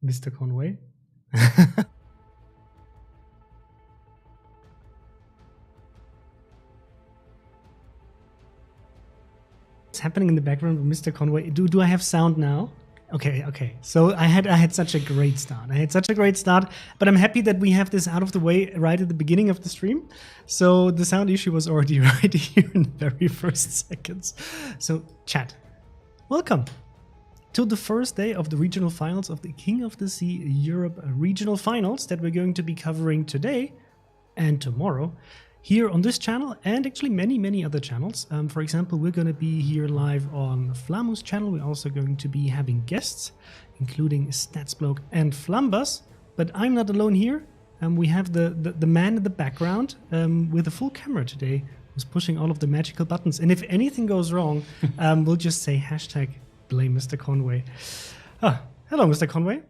Mr. Conway. What's happening in the background with Mr. Conway? Do I have sound now? Okay. So I had such a great start. But I'm happy that we have this out of the way right at the beginning of the stream. So the sound issue was already right here in the very first seconds. So chat, welcome to the first day of the regional finals of the King of the Sea Europe regional finals that we're going to be covering today and tomorrow here on this channel, and actually many other channels. For example, we're going to be here live on Flamu's channel. We're also going to be having guests, including Statsbloke and Flambass. But I'm not alone here. We have the man in the background with a full camera today, who's pushing all of the magical buttons. And if anything goes wrong, we'll just say hashtag blame Mr. Conway. Hello, Mr. Conway.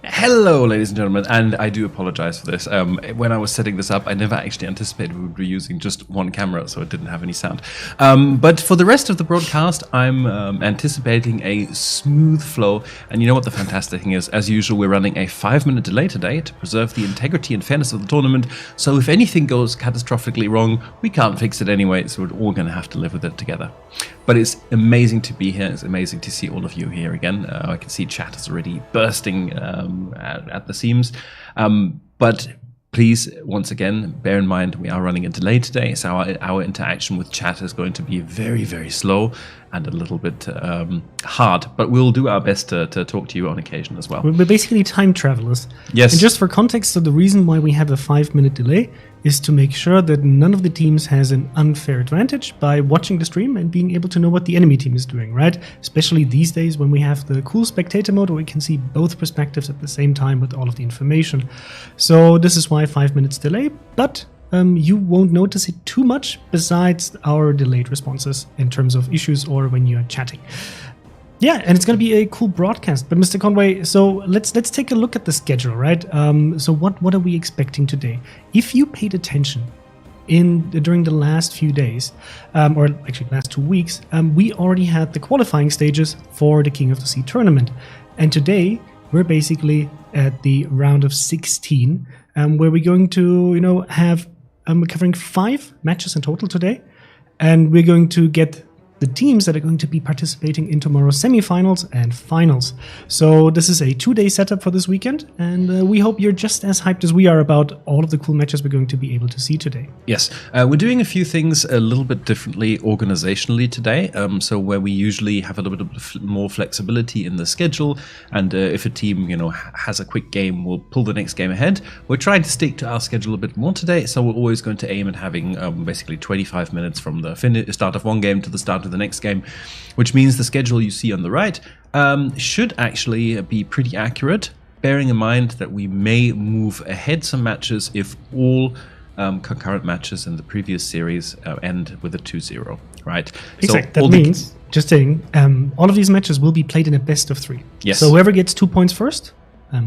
Hello, ladies and gentlemen, and I do apologize for this. When I was setting this up, I never actually anticipated we would be using just one camera, so it didn't have any sound. But for the rest of the broadcast, I'm anticipating a smooth flow. And you know what the fantastic thing is? As usual, we're running a 5-minute delay today to preserve the integrity and fairness of the tournament. So if anything goes catastrophically wrong, we can't fix it anyway, so we're all going to have to live with it together. But it's amazing to be here. It's amazing to see all of you here again. I can see chat is already bursting at the seams. But please, once again, bear in mind we are running a delay today, so our interaction with chat is going to be very, very slow and a little bit hard. But we'll do our best to talk to you on occasion as well. We're basically time travelers. Yes. And just for context, so the reason why we have a 5-minute delay is to make sure that none of the teams has an unfair advantage by watching the stream and being able to know what the enemy team is doing, right? Especially these days when we have the cool spectator mode where we can see both perspectives at the same time with all of the information. So this is why 5 minutes delay, but you won't notice it too much besides our delayed responses in terms of issues or when you're chatting. Yeah, and it's going to be a cool broadcast. But Mr. Conway, so let's take a look at the schedule, right? So what are we expecting today? If you paid attention during the last few days, or actually last 2 weeks, we already had the qualifying stages for the King of the Sea tournament. And today we're basically at the round of 16, where we're going to, have we're covering 5 matches in total today, and we're going to get the teams that are going to be participating in tomorrow's semifinals and finals. So this is a 2-day setup for this weekend, and we hope you're just as hyped as we are about all of the cool matches we're going to be able to see today. Yes, we're doing a few things a little bit differently organizationally today. So where we usually have a little bit more flexibility in the schedule, and if a team has a quick game, we'll pull the next game ahead. We're trying to stick to our schedule a bit more today, so we're always going to aim at having basically 25 minutes from the start of one game to the start of the next game, which means the schedule you see on the right should actually be pretty accurate, bearing in mind that we may move ahead some matches if all concurrent matches in the previous series end with a 2-0, right? Exactly. So that means, just saying, all of these matches will be played in a best of 3. Yes. So whoever gets 2 points first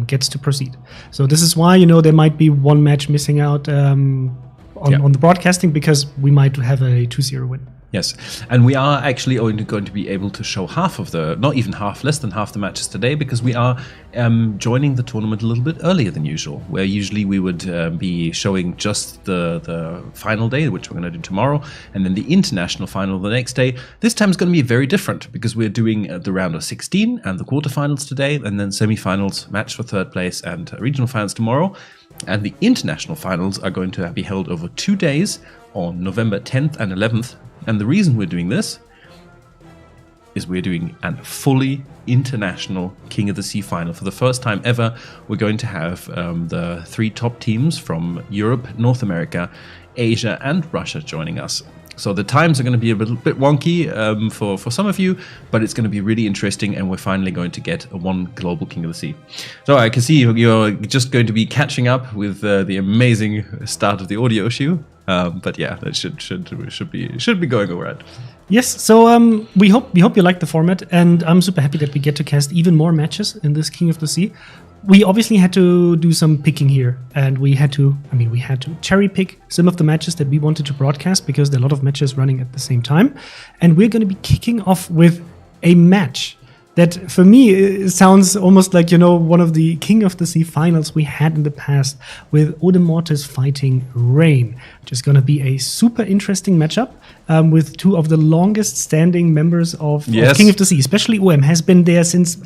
gets to proceed. So this is why, there might be one match missing out on the broadcasting, because we might have a 2-0 win. Yes, and we are actually only going to be able to show half of not even half, less than half the matches today, because we are joining the tournament a little bit earlier than usual, where usually we would be showing just the final day, which we're going to do tomorrow, and then the international final the next day. This time is going to be very different, because we're doing the round of 16 and the quarterfinals today, and then semifinals, match for third place, and regional finals tomorrow. And the international finals are going to be held over 2 days on November 10th and 11th. And the reason we're doing this is we're doing a fully international King of the Sea final. For the first time ever, we're going to have the 3 top teams from Europe, North America, Asia, and Russia joining us. So the times are going to be a little bit wonky for some of you, but it's going to be really interesting, and we're finally going to get one global King of the Sea. So I can see you're just going to be catching up with the amazing start of the audio issue. But yeah, that should be going all right. Yes, so we hope you like the format, and I'm super happy that we get to cast even more matches in this King of the Sea. We obviously had to do some picking here, and we had to cherry pick some of the matches that we wanted to broadcast, because there are a lot of matches running at the same time. And we're going to be kicking off with a match that for me it sounds almost like, one of the King of the Sea finals we had in the past with Odemortis fighting Rain, which is going to be a super interesting matchup with two of the longest standing members of King of the Sea, especially OM has been there since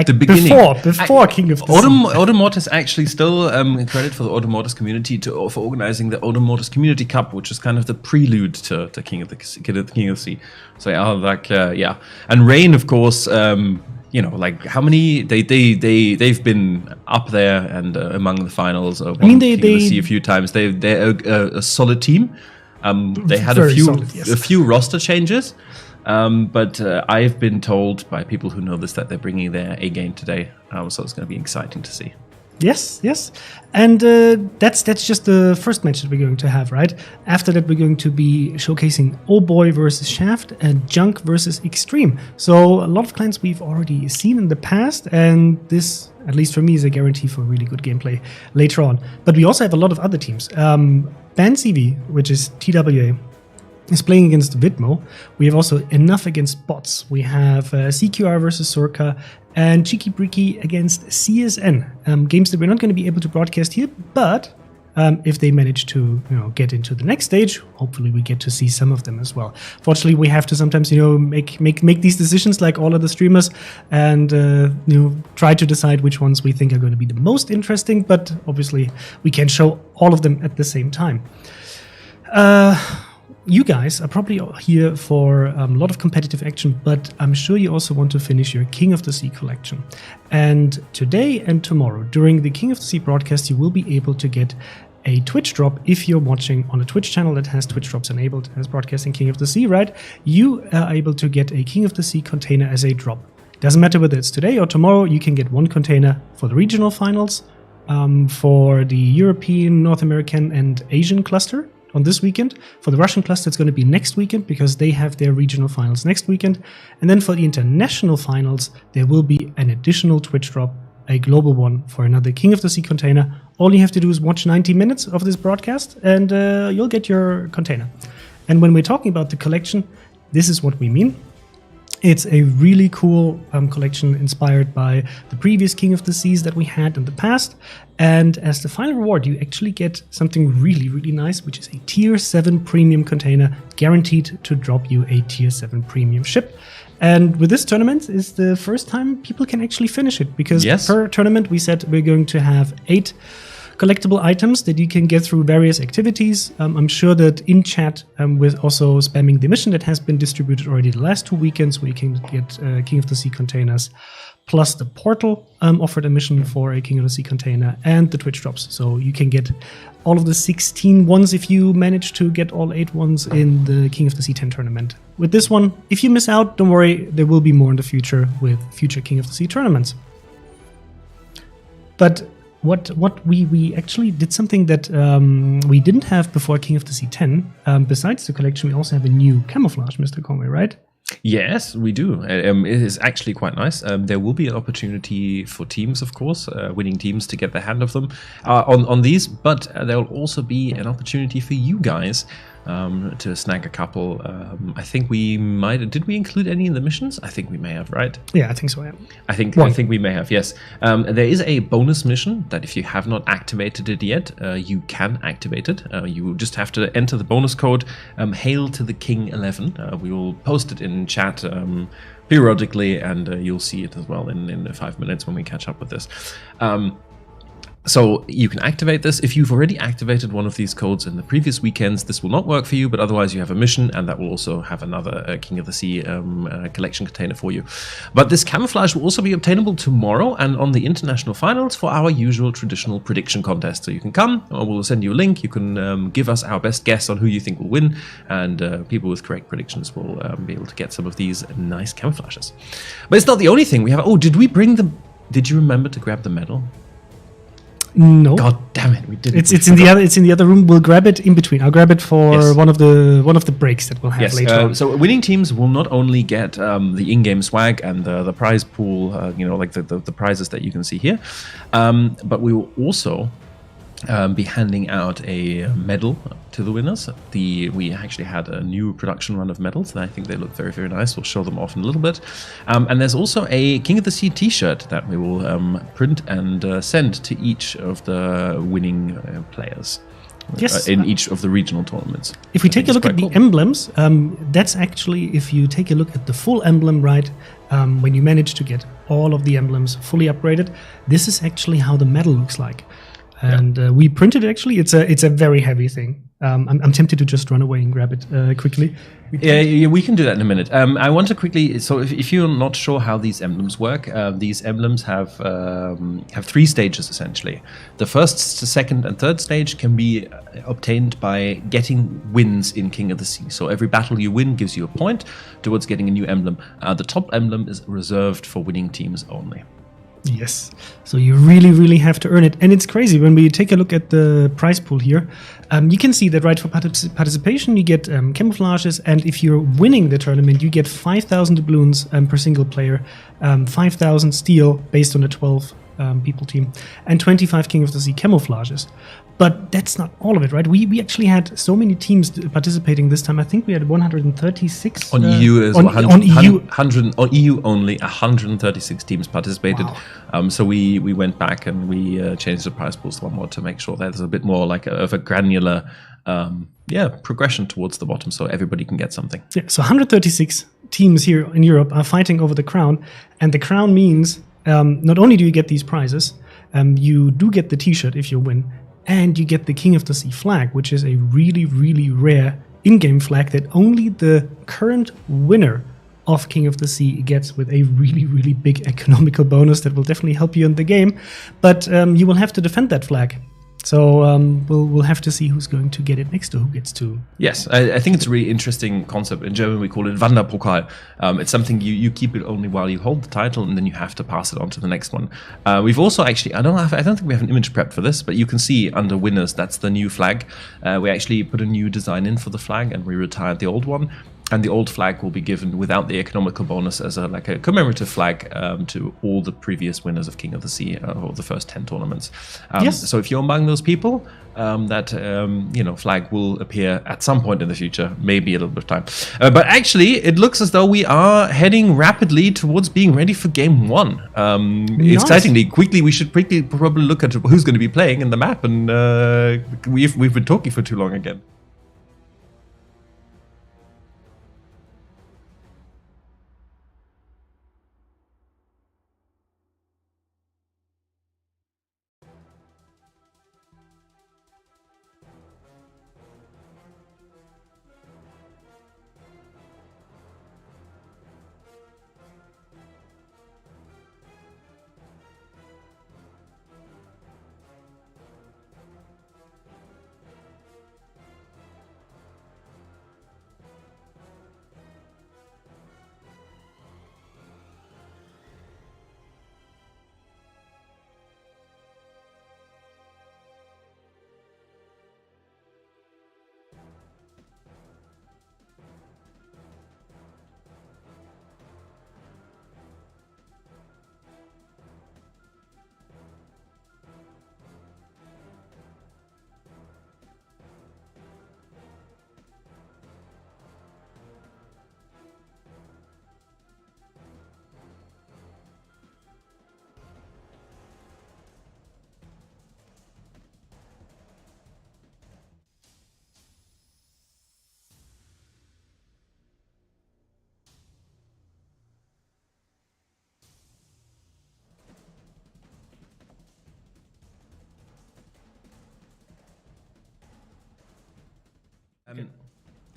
the beginning. Before King of the Sea. Odemortis actually still credit for the Odemortis community for organizing the Odemortis Community Cup, which is kind of the prelude to King of the Sea. So and Rain, of course. How many they've been up there and among the finals. King of the Sea a few times. They're a solid team. They had a few roster changes. But I've been told by people who know this that they're bringing their A game today, so it's going to be exciting to see. Yes, and that's just the first match that we're going to have, right? After that, we're going to be showcasing Oh Boy versus Shaft and Junk versus EnStream. So a lot of clans we've already seen in the past, and this, at least for me, is a guarantee for really good gameplay later on. But we also have a lot of other teams. BanCV, which is TWA, is playing against Vidmo. We have also Enough against Bots. We have CQR versus Sorka and Cheeky Breaky against CSN. Games that we're not going to be able to broadcast here, but if they manage to get into the next stage, hopefully we get to see some of them as well. Fortunately, we have to sometimes make these decisions like all other streamers and try to decide which ones we think are going to be the most interesting, but obviously we can't show all of them at the same time. You guys are probably here for a lot of competitive action, but I'm sure you also want to finish your King of the Sea collection. And today and tomorrow, during the King of the Sea broadcast, you will be able to get a Twitch drop if you're watching on a Twitch channel that has Twitch drops enabled as broadcasting King of the Sea, right? You are able to get a King of the Sea container as a drop. Doesn't matter whether it's today or tomorrow, you can get one container for the regional finals, for the European, North American, and Asian cluster on this weekend. For the Russian cluster, it's going to be next weekend because they have their regional finals next weekend. And then for the international finals, there will be an additional Twitch drop, a global one for another King of the Sea container. All you have to do is watch 90 minutes of this broadcast and you'll get your container. And when we're talking about the collection, this is what we mean. It's a really cool collection inspired by the previous King of the Seas that we had in the past. And as the final reward, you actually get something really, really nice, which is a Tier 7 premium container guaranteed to drop you a Tier 7 premium ship. And with this tournament, it's the first time people can actually finish it. Because per tournament, we said we're going to have 8 collectible items that you can get through various activities. I'm sure that in chat, with also spamming the mission that has been distributed already the last 2 weekends, where you can get King of the Sea containers, plus the portal offered a mission for a King of the Sea container, and the Twitch drops. So you can get all of the 16 ones if you manage to get all 8 ones in the King of the Sea 10 tournament. With this one, if you miss out, don't worry, there will be more in the future with future King of the Sea tournaments. But what we actually did something that we didn't have before King of the Sea 10. Besides the collection, we also have a new camouflage, Mr. Conway, right? Yes, we do. It is actually quite nice. There will be an opportunity for teams, of course, winning teams to get their hand of them on these, but there will also be an opportunity for you guys to snag a couple. I think we might. Did we include any in the missions? I think we may have, right? Yeah, I think so. Yeah. I think we may have. Yes. There is a bonus mission that if you have not activated it yet, you can activate it. You just have to enter the bonus code Hail to the King 11. We will post it in chat periodically, and you'll see it as well in 5 minutes when we catch up with this. So you can activate this. If you've already activated one of these codes in the previous weekends, this will not work for you, but otherwise you have a mission, and that will also have another King of the Sea collection container for you. But this camouflage will also be obtainable tomorrow and on the international finals for our usual traditional prediction contest. So you can come, or we'll send you a link. You can give us our best guess on who you think will win, and people with correct predictions will be able to get some of these nice camouflages. But it's not the only thing we have. Oh, did we bring them? Did you remember to grab the medal? No. God damn it, we didn't. It's in the other room. We'll grab it in between. I'll grab it for one of the breaks that we'll have later on. So winning teams will not only get the in-game swag and the prize pool, like the prizes that you can see here, but we will also be handing out a medal to the winners. We actually had a new production run of medals, and I think they look very, very nice. We'll show them off in a little bit. And there's also a King of the Sea t-shirt that we will print and send to each of the winning players. Yes. In each of the regional tournaments. If we take a look at the emblems, that's actually, if you take a look at the full emblem, right, when you manage to get all of the emblems fully upgraded, this is actually how the medal looks like. And we printed it, actually. It's a very heavy thing. I'm tempted to just run away and grab it quickly. Yeah, we can do that in a minute. I want to quickly. So, if you're not sure how these emblems work, these emblems have 3 stages essentially. The first, second, and third stage can be obtained by getting wins in King of the Sea. So every battle you win gives you a point towards getting a new emblem. The top emblem is reserved for winning teams only. Yes, so you really, really have to earn it. And it's crazy, when we take a look at the prize pool here, you can see that right for participation you get camouflages, and if you're winning the tournament you get 5,000 doubloons per single player, 5,000 steel based on a 12 people team, and 25 King of the Sea camouflages. But that's not all of it, right? We actually had so many teams participating this time. I think we had 136 on EU. On EU. 100 on EU only. 136 teams participated. Wow. So we went back and we changed the prize pools one more to make sure that there's a bit more like of a granular, progression towards the bottom, so everybody can get something. Yeah. So 136 teams here in Europe are fighting over the crown, and the crown means not only do you get these prizes, you do get the T-shirt if you win. And you get the King of the Sea flag, which is a really, really rare in-game flag that only the current winner of King of the Sea gets, with a really, really big economical bonus that will definitely help you in the game. But you will have to defend that flag. So we'll have to see who's going to get it next to who gets to. Yes, I think it's a really interesting concept. In German, we call it Wanderpokal. It's something you keep it only while you hold the title, and then you have to pass it on to the next one. We've also actually, I don't think we have an image prepped for this, but you can see under winners, that's the new flag. We actually put a new design in for the flag, and we retired the old one. And the old flag will be given without the economical bonus as a commemorative flag to all the previous winners of King of the Sea or the first 10 tournaments. Yes. So if you're among those people, that flag will appear at some point in the future, maybe a little bit of time. But actually, it looks as though we are heading rapidly towards being ready for Game 1. Nice. Excitingly, quickly, we should probably look at who's going to be playing in the map, and we've been talking for too long again.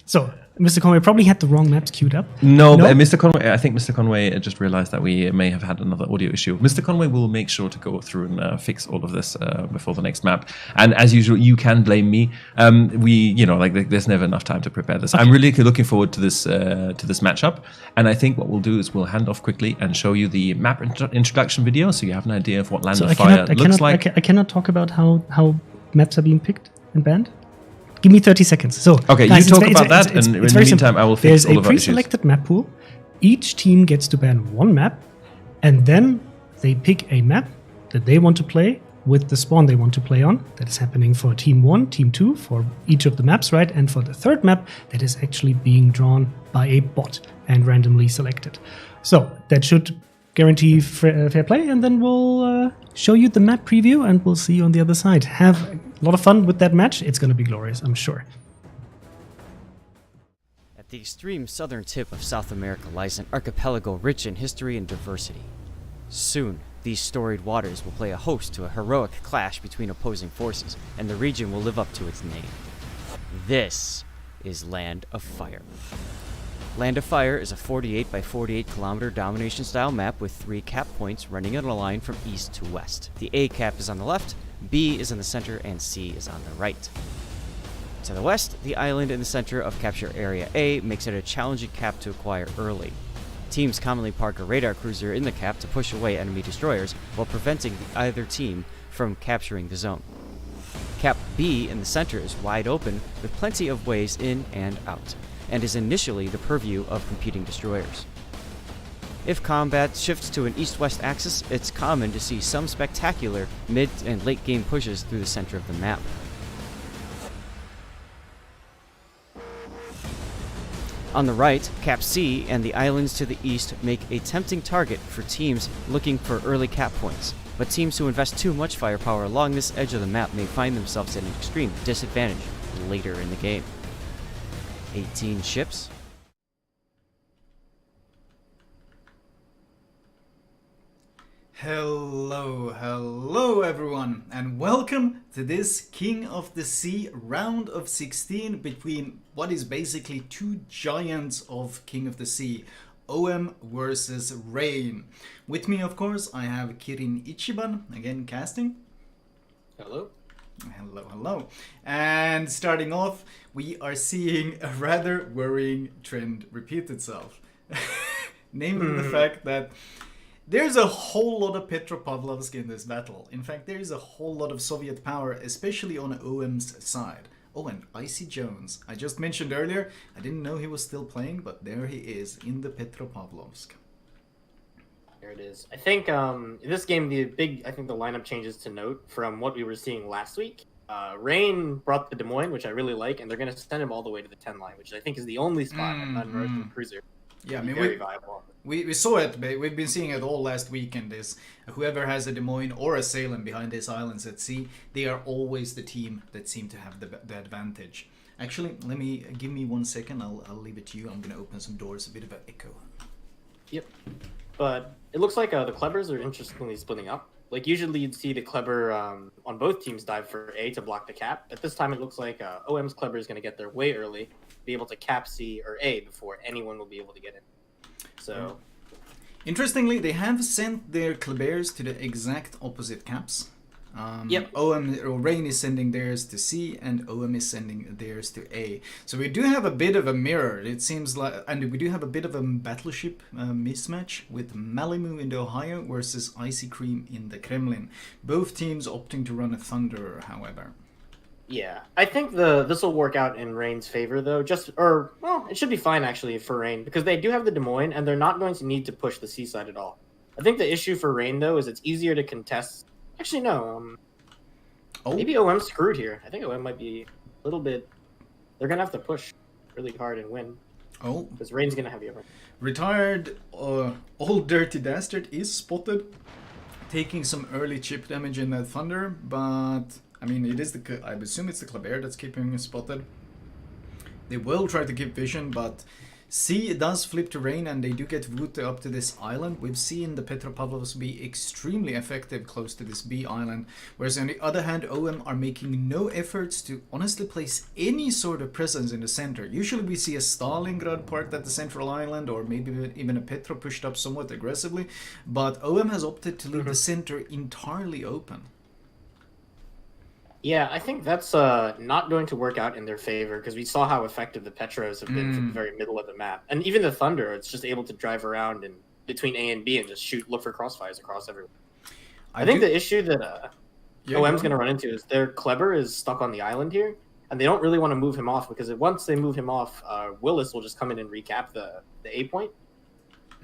So, Mr. Conway probably had the wrong maps queued up. No, but Mr. Conway, I think Mr. Conway just realized that we may have had another audio issue. Mr. Conway will make sure to go through and fix all of this before the next map. And as usual, you can blame me. There's never enough time to prepare this. Okay. I'm really looking forward to this matchup. And I think what we'll do is we'll hand off quickly and show you the map introduction video, so you have an idea of what Land of Fire looks like. I cannot talk about how maps are being picked and banned. Give me 30 seconds. So, okay, guys, you talk about that, and in the meantime, I will fix all of our issues. There's a pre-selected map pool. Each team gets to ban one map, and then they pick a map that they want to play with the spawn they want to play on. That is happening for Team 1, Team 2, for each of the maps, right? And for the third map, that is actually being drawn by a bot and randomly selected. So that should guarantee fair play, and then we'll show you the map preview, and we'll see you on the other side. Have a lot of fun with that match. It's going to be glorious, I'm sure. At the extreme southern tip of South America lies an archipelago rich in history and diversity. Soon, these storied waters will play a host to a heroic clash between opposing forces, and the region will live up to its name. This is Land of Fire. Land of Fire is a 48 by 48 kilometer domination-style map with 3 cap points running in a line from east to west. The A cap is on the left, B is in the center, and C is on the right. To the west, the island in the center of Capture Area A makes it a challenging cap to acquire early. Teams commonly park a radar cruiser in the cap to push away enemy destroyers while preventing either team from capturing the zone. Cap B in the center is wide open with plenty of ways in and out, and is initially the purview of competing destroyers. If combat shifts to an east-west axis, it's common to see some spectacular mid and late game pushes through the center of the map. On the right, Cap C and the islands to the east make a tempting target for teams looking for early cap points, but teams who invest too much firepower along this edge of the map may find themselves at an extreme disadvantage later in the game. 18 ships. Hello everyone, and welcome to this King of the Sea round of 16 between what is basically two giants of King of the Sea, OM versus Rain. With me, of course, I have Kirin Ichiban, again casting. Hello. Hello. And starting off, we are seeing a rather worrying trend repeat itself. Namely the fact that there's a whole lot of Petropavlovsk in this battle. In fact, there is a whole lot of Soviet power, especially on OM's side. Oh, and Icy Jones. I just mentioned earlier, I didn't know he was still playing, but there he is in the Petropavlovsk. There it is. I think in this game, the lineup changes to note from what we were seeing last week. Rain brought the Des Moines, which I really like, and they're going to send him all the way to the 10 line, which I think is the only spot on American Cruiser. Yeah, I mean, very viable. We saw it. We've been seeing it all last weekend. Is whoever has a Des Moines or a Salem behind these islands at sea, they are always the team that seem to have the advantage. Actually, give me 1 second. I'll leave it to you. I'm gonna open some doors. A bit of an echo. Yep. But it looks like the Klebers are interestingly splitting up. Like usually you'd see the Kleber on both teams dive for A to block the cap. At this time it looks like OM's Kleber is going to get there way early, be able to cap C or A before anyone will be able to get in. So, interestingly, they have sent their Klebers to the exact opposite caps. Yep. Rain is sending theirs to C, and OM is sending theirs to A. So we do have a bit of a mirror, it seems like, and we do have a bit of a battleship mismatch with Malimu in the Ohio versus Icy Cream in the Kremlin. Both teams opting to run a Thunderer, however. Yeah, I think this will work out in Rain's favor, though. It should be fine actually for Rain because they do have the Des Moines, and they're not going to need to push the seaside at all. I think the issue for Rain though is it's easier to contest. Actually, no. Maybe OM's screwed here. I think OM might be a little bit. They're gonna have to push really hard and win. Oh, because Rain's gonna have the upper. Retired Old Dirty Dastard is spotted, taking some early chip damage in that Thunder, but I mean, I assume it's the Kleber that's keeping him spotted. They will try to keep vision, but C does flip to Rain, and they do get Vute up to this island. We've seen the Petropavlovs be extremely effective close to this B island, whereas on the other hand, OM are making no efforts to honestly place any sort of presence in the center. Usually we see a Stalingrad part at the central island, or maybe even a Petro pushed up somewhat aggressively, but OM has opted to leave the center entirely open. Yeah, I think that's not going to work out in their favor because we saw how effective the Petros have been from the very middle of the map. And even the Thunder, it's just able to drive around and between A and B and just look for crossfires across everywhere. I think the issue that OM's going to run into is their Kleber is stuck on the island here, and they don't really want to move him off because once they move him off, Willis will just come in and recap the A point.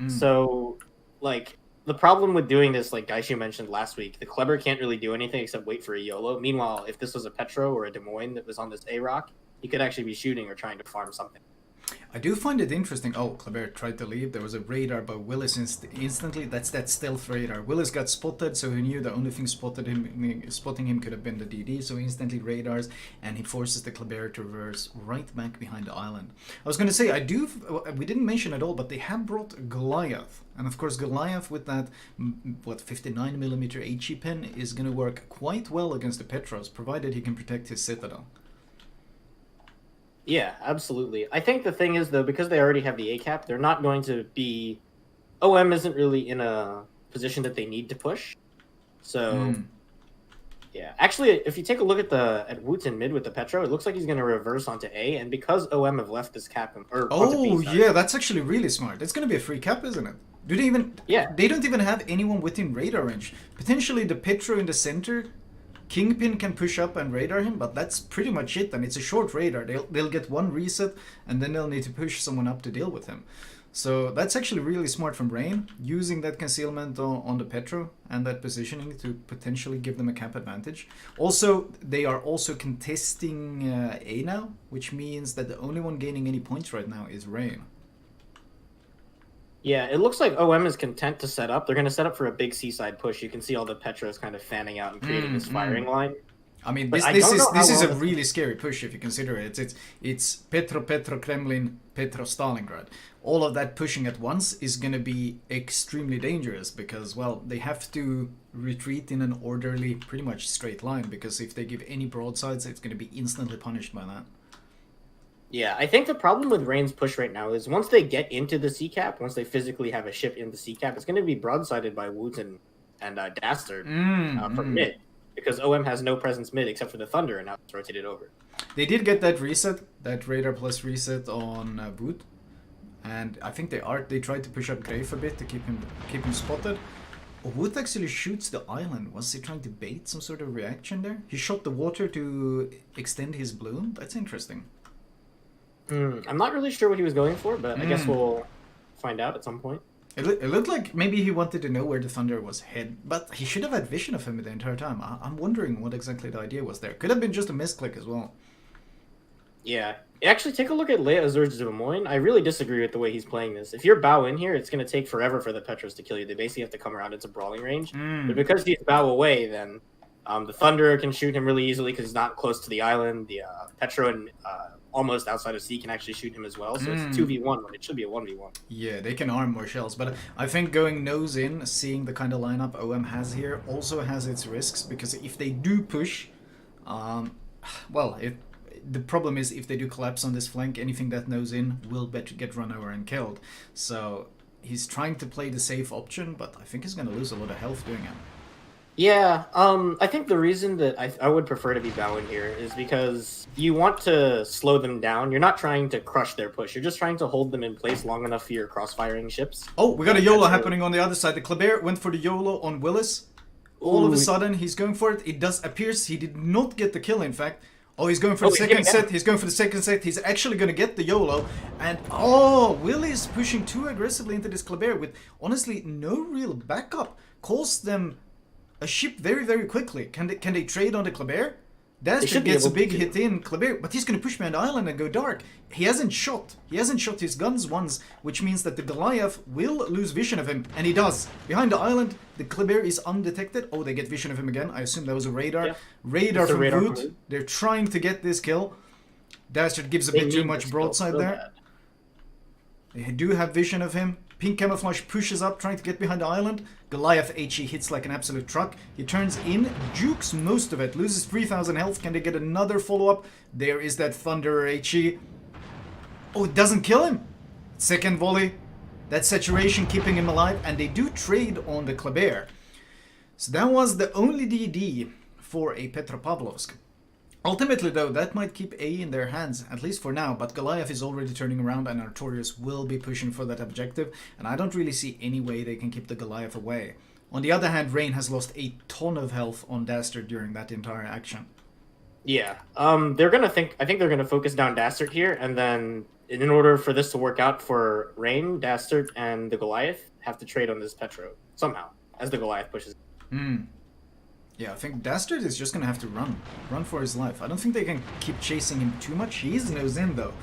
So, like, the problem with doing this, like Gaishu mentioned last week, the Kleber can't really do anything except wait for a YOLO. Meanwhile, if this was a Petro or a Des Moines that was on this A-Rock, he could actually be shooting or trying to farm something. I do find it interesting. Oh, Kleber tried to leave. There was a radar by Willis instantly. That's that stealth radar. Willis got spotted, so he knew the only thing spotting him could have been the DD. So instantly radars, and he forces the Kleber to reverse right back behind the island. I was going to say, we didn't mention at all, but they have brought Goliath, and of course Goliath with that 59mm HE pen is going to work quite well against the Petros, provided he can protect his citadel. Yeah, absolutely. I think the thing is, though, because they already have the A-cap, they're not going to be... OM isn't really in a position that they need to push. So, yeah. Actually, if you take a look at Woots in mid with the Petro, it looks like he's going to reverse onto A, and because OM have left this cap... Oh, yeah, that's actually really smart. It's going to be a free cap, isn't it? Do they even... Yeah. They don't even have anyone within radar range. Potentially the Petro in the center... Kingpin can push up and radar him, but that's pretty much it, and it's a short radar. They'll get one reset, and then they'll need to push someone up to deal with him. So that's actually really smart from Rain, using that concealment on the Petro and that positioning to potentially give them a cap advantage. Also, they are also contesting A now, which means that the only one gaining any points right now is Rain. Yeah, it looks like OM is content to set up. They're going to set up for a big seaside push. You can see all the Petros kind of fanning out and creating this firing line. I mean, this is a really scary push if you consider it. It's Petro, Kremlin, Petro, Stalingrad. All of that pushing at once is going to be extremely dangerous because, well, they have to retreat in an orderly, pretty much straight line, because if they give any broadsides, it's going to be instantly punished by that. Yeah, I think the problem with Rain's push right now is once they get into the C-cap, once they physically have a ship in the C-cap, it's going to be broadsided by Woods and Dastard from mid, because OM has no presence mid except for the Thunder, and now it's rotated over. They did get that reset, that radar plus reset on Wood, and I think they tried to push up Grave a bit to keep him spotted. Wood actually shoots the island. Was he trying to bait some sort of reaction there? He shot the water to extend his bloom? That's interesting. I'm not really sure what he was going for, but I guess we'll find out at some point. It looked like maybe he wanted to know where the Thunder was head, but he should have had vision of him the entire time. I'm wondering what exactly the idea was there. Could have been just a misclick as well. Yeah. Actually, take a look at Leia Azur's Des Moines. I really disagree with the way he's playing this. If you're bow in here, it's going to take forever for the Petros to kill you. They basically have to come around into brawling range. But because he's bow away, then the Thunder can shoot him really easily because he's not close to the island. The Petro and almost outside of C can actually shoot him as well. So it's a 2v1 when it should be a 1v1. Yeah, they can arm more shells. But I think going nose in, seeing the kind of lineup OM has here, also has its risks. Because if they do push, the problem is if they do collapse on this flank, anything that nose in will get run over and killed. So he's trying to play the safe option, but I think he's going to lose a lot of health doing it. Yeah, I think the reason that I would prefer to be bow in here is because you want to slow them down. You're not trying to crush their push. You're just trying to hold them in place long enough for your cross-firing ships. Oh, we got a YOLO happening on the other side. The Kleber went for the YOLO on Willis. All of a sudden, he's going for it. It does appears he did not get the kill, in fact. Oh, he's going for the second set. He's going for the second set. He's actually going to get the YOLO. And, Willis pushing too aggressively into this Kleber with, honestly, no real backup. Cost them a ship very, very quickly. Can they trade on the Kleber? Dastard gets a big hit in Kleber, but he's going to push behind the island and go dark. He hasn't shot his guns once, which means that the Goliath will lose vision of him, and he does. Behind the island, the Kleber is undetected. Oh, they get vision of him again. I assume that was a radar. Yeah. Radar from Wood. They're trying to get this kill. Dastard gives a bit too much broadside there. They do have vision of him. Pink Camouflage pushes up, trying to get behind the island. Goliath HE hits like an absolute truck. He turns in, jukes most of it, loses 3,000 health. Can they get another follow-up? There is that Thunderer HE. Oh, it doesn't kill him. Second volley. That saturation keeping him alive, and they do trade on the Kleber. So that was the only DD for a Petropavlovsk. Ultimately, though, that might keep A in their hands, at least for now, but Goliath is already turning around and Artorias will be pushing for that objective, and I don't really see any way they can keep the Goliath away. On the other hand, Rain has lost a ton of health on Dastard during that entire action. Yeah, I think they're gonna focus down Dastard here, and then in order for this to work out for Rain, Dastard, and the Goliath have to trade on this Petro. somehow as the Goliath pushes. Yeah, I think Dastard is just gonna have to run for his life. I don't think they can keep chasing him too much. He is nose in though,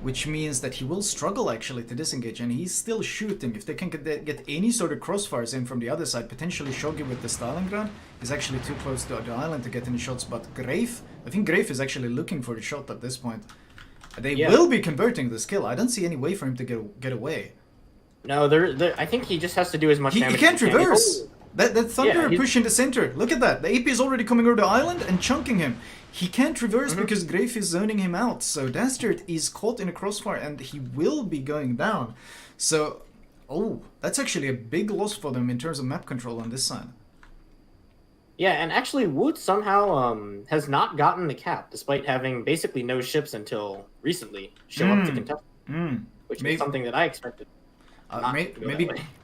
which means that he will struggle actually to disengage, and he's still shooting. If they can get any sort of crossfires in from the other side, potentially Shogi with the Stalingrad is actually too close to the island to get any shots, but Grafe, I think Grafe is actually looking for the shot at this point. They will be converting the skill. I don't see any way for him to get away. No, I think he just has to do as much damage. He can't as he can. reverse! That Thunder push in the center. Look at that. The AP is already coming over the island and chunking him. He can't reverse because Grafe is zoning him out. So Dastard is caught in a crossfire and he will be going down. So, that's actually a big loss for them in terms of map control on this side. Yeah, and actually Woot somehow has not gotten the cap, despite having basically no ships until recently show up to contest, which is something that I expected.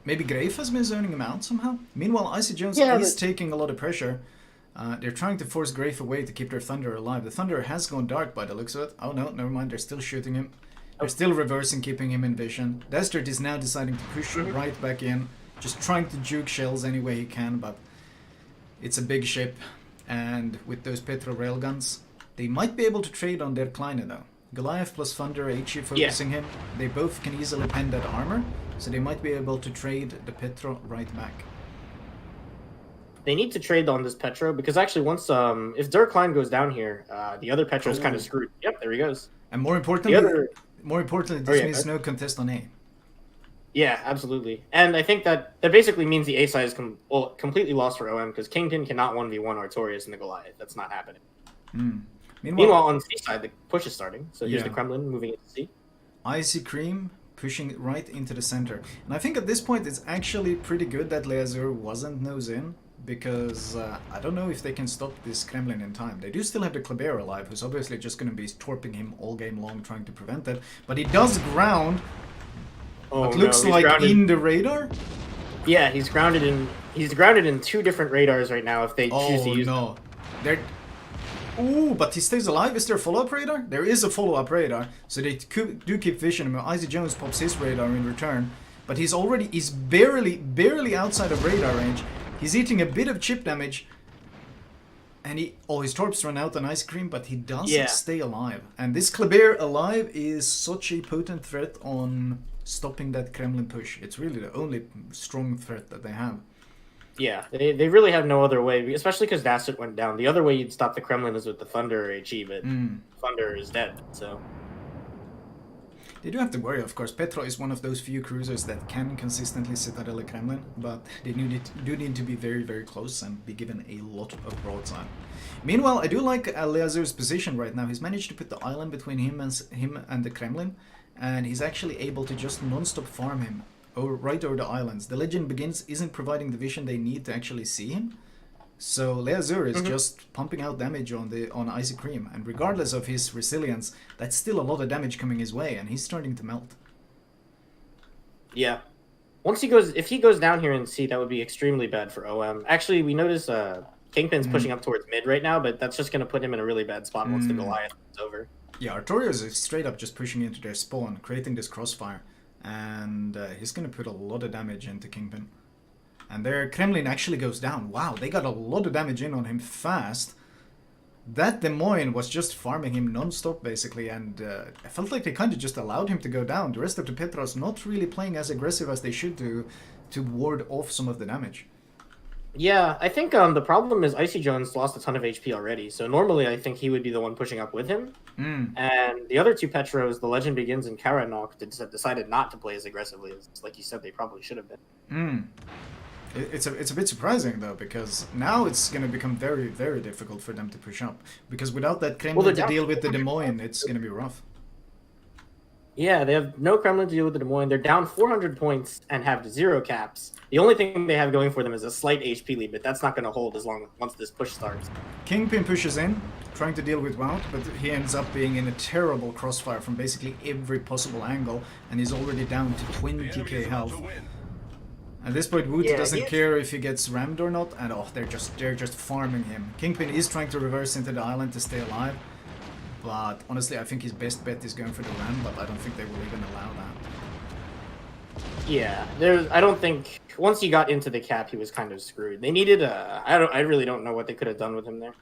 Maybe Grafe has been zoning him out somehow. Meanwhile, Icy Jones is taking a lot of pressure. They're trying to force Grafe away to keep their Thunder alive. The Thunder has gone dark by the looks of it. Oh no, never mind. They're still shooting him. They're still reversing, keeping him in vision. Dastard is now deciding to push right back in, just trying to juke shells any way he can, but it's a big ship, and with those Petro railguns, they might be able to trade on their Kleine though. Goliath plus Thunder, HE focusing him. They both can easily pen that armor, so they might be able to trade the Petro right back. They need to trade on this Petro because actually once if their Klein goes down here, the other Petro is kind of screwed. Yep, there he goes. And more importantly, this means no contest on A. Yeah, absolutely. And I think that basically means the A side is completely lost for OM because Kingpin cannot 1v1 Artorias in the Goliath. That's not happening. Meanwhile, on C side, the push is starting. So here's the Kremlin moving into C. Icy Cream pushing it right into the center. And I think at this point it's actually pretty good that Leazur wasn't nose in, because I don't know if they can stop this Kremlin in time. They do still have the Kleber alive, who's obviously just going to be torping him all game long trying to prevent it. But he does ground what looks like grounded in the radar. Yeah, he's grounded in two different radars right now if they choose to use them. Ooh, but he stays alive. Is there a follow-up radar? There is a follow-up radar, so they do keep vision. Icy Jones pops his radar in return, but he's barely outside of radar range. He's eating a bit of chip damage, and his torps run out on Ice Cream, but he does stay alive. And this Kleber alive is such a potent threat on stopping that Kremlin push. It's really the only strong threat that they have. Yeah, they really have no other way, especially because Dastard went down. The other way you'd stop the Kremlin is with the Thunder HE, but Thunder is dead, so... They do have to worry, of course. Petro is one of those few cruisers that can consistently citadel a Kremlin, but they do need to be very, very close and be given a lot of broadside. Meanwhile, I do like Leazur's position right now. He's managed to put the island between him and the Kremlin, and he's actually able to just non-stop farm him right over the islands. The Legend Begins isn't providing the vision they need to actually see him, so Leazur is just pumping out damage on Icy Cream, and regardless of his resilience, that's still a lot of damage coming his way, and he's starting to melt. Yeah. If he goes down here in C, that would be extremely bad for OM. Actually, we notice Kingpin's pushing up towards mid right now, but that's just going to put him in a really bad spot once the Goliath is over. Yeah, Artorias is straight up just pushing into their spawn, creating this crossfire, and he's going to put a lot of damage into Kingpin. And their Kremlin actually goes down. Wow, they got a lot of damage in on him fast. That Des Moines was just farming him non-stop, basically, and I felt like they kind of just allowed him to go down. The rest of the Petros not really playing as aggressive as they should to ward off some of the damage. Yeah, I think the problem is Icy Jones lost a ton of HP already, so normally I think he would be the one pushing up with him. And the other two Petros, the Legend Begins and Karanok, decided not to play as aggressively as, like you said, they probably should have been. It's a bit surprising though, because now it's going to become very, very difficult for them to push up, because without that Kremlin to deal with the Des Moines, it's going to be rough. Yeah, they have no Kremlin to deal with the Des Moines. They're down 400 points and have 0 caps. The only thing they have going for them is a slight HP lead, but that's not going to hold once this push starts. Kingpin pushes in, trying to deal with Wout, but he ends up being in a terrible crossfire from basically every possible angle, and he's already down to 20k health. At this point, Woot doesn't care if he gets rammed or not, and they're just farming him. Kingpin is trying to reverse into the island to stay alive, but honestly, I think his best bet is going for the ram, but I don't think they will even allow that. Yeah, I don't think once he got into the cap, he was kind of screwed. They needed a. I really don't know what they could have done with him there.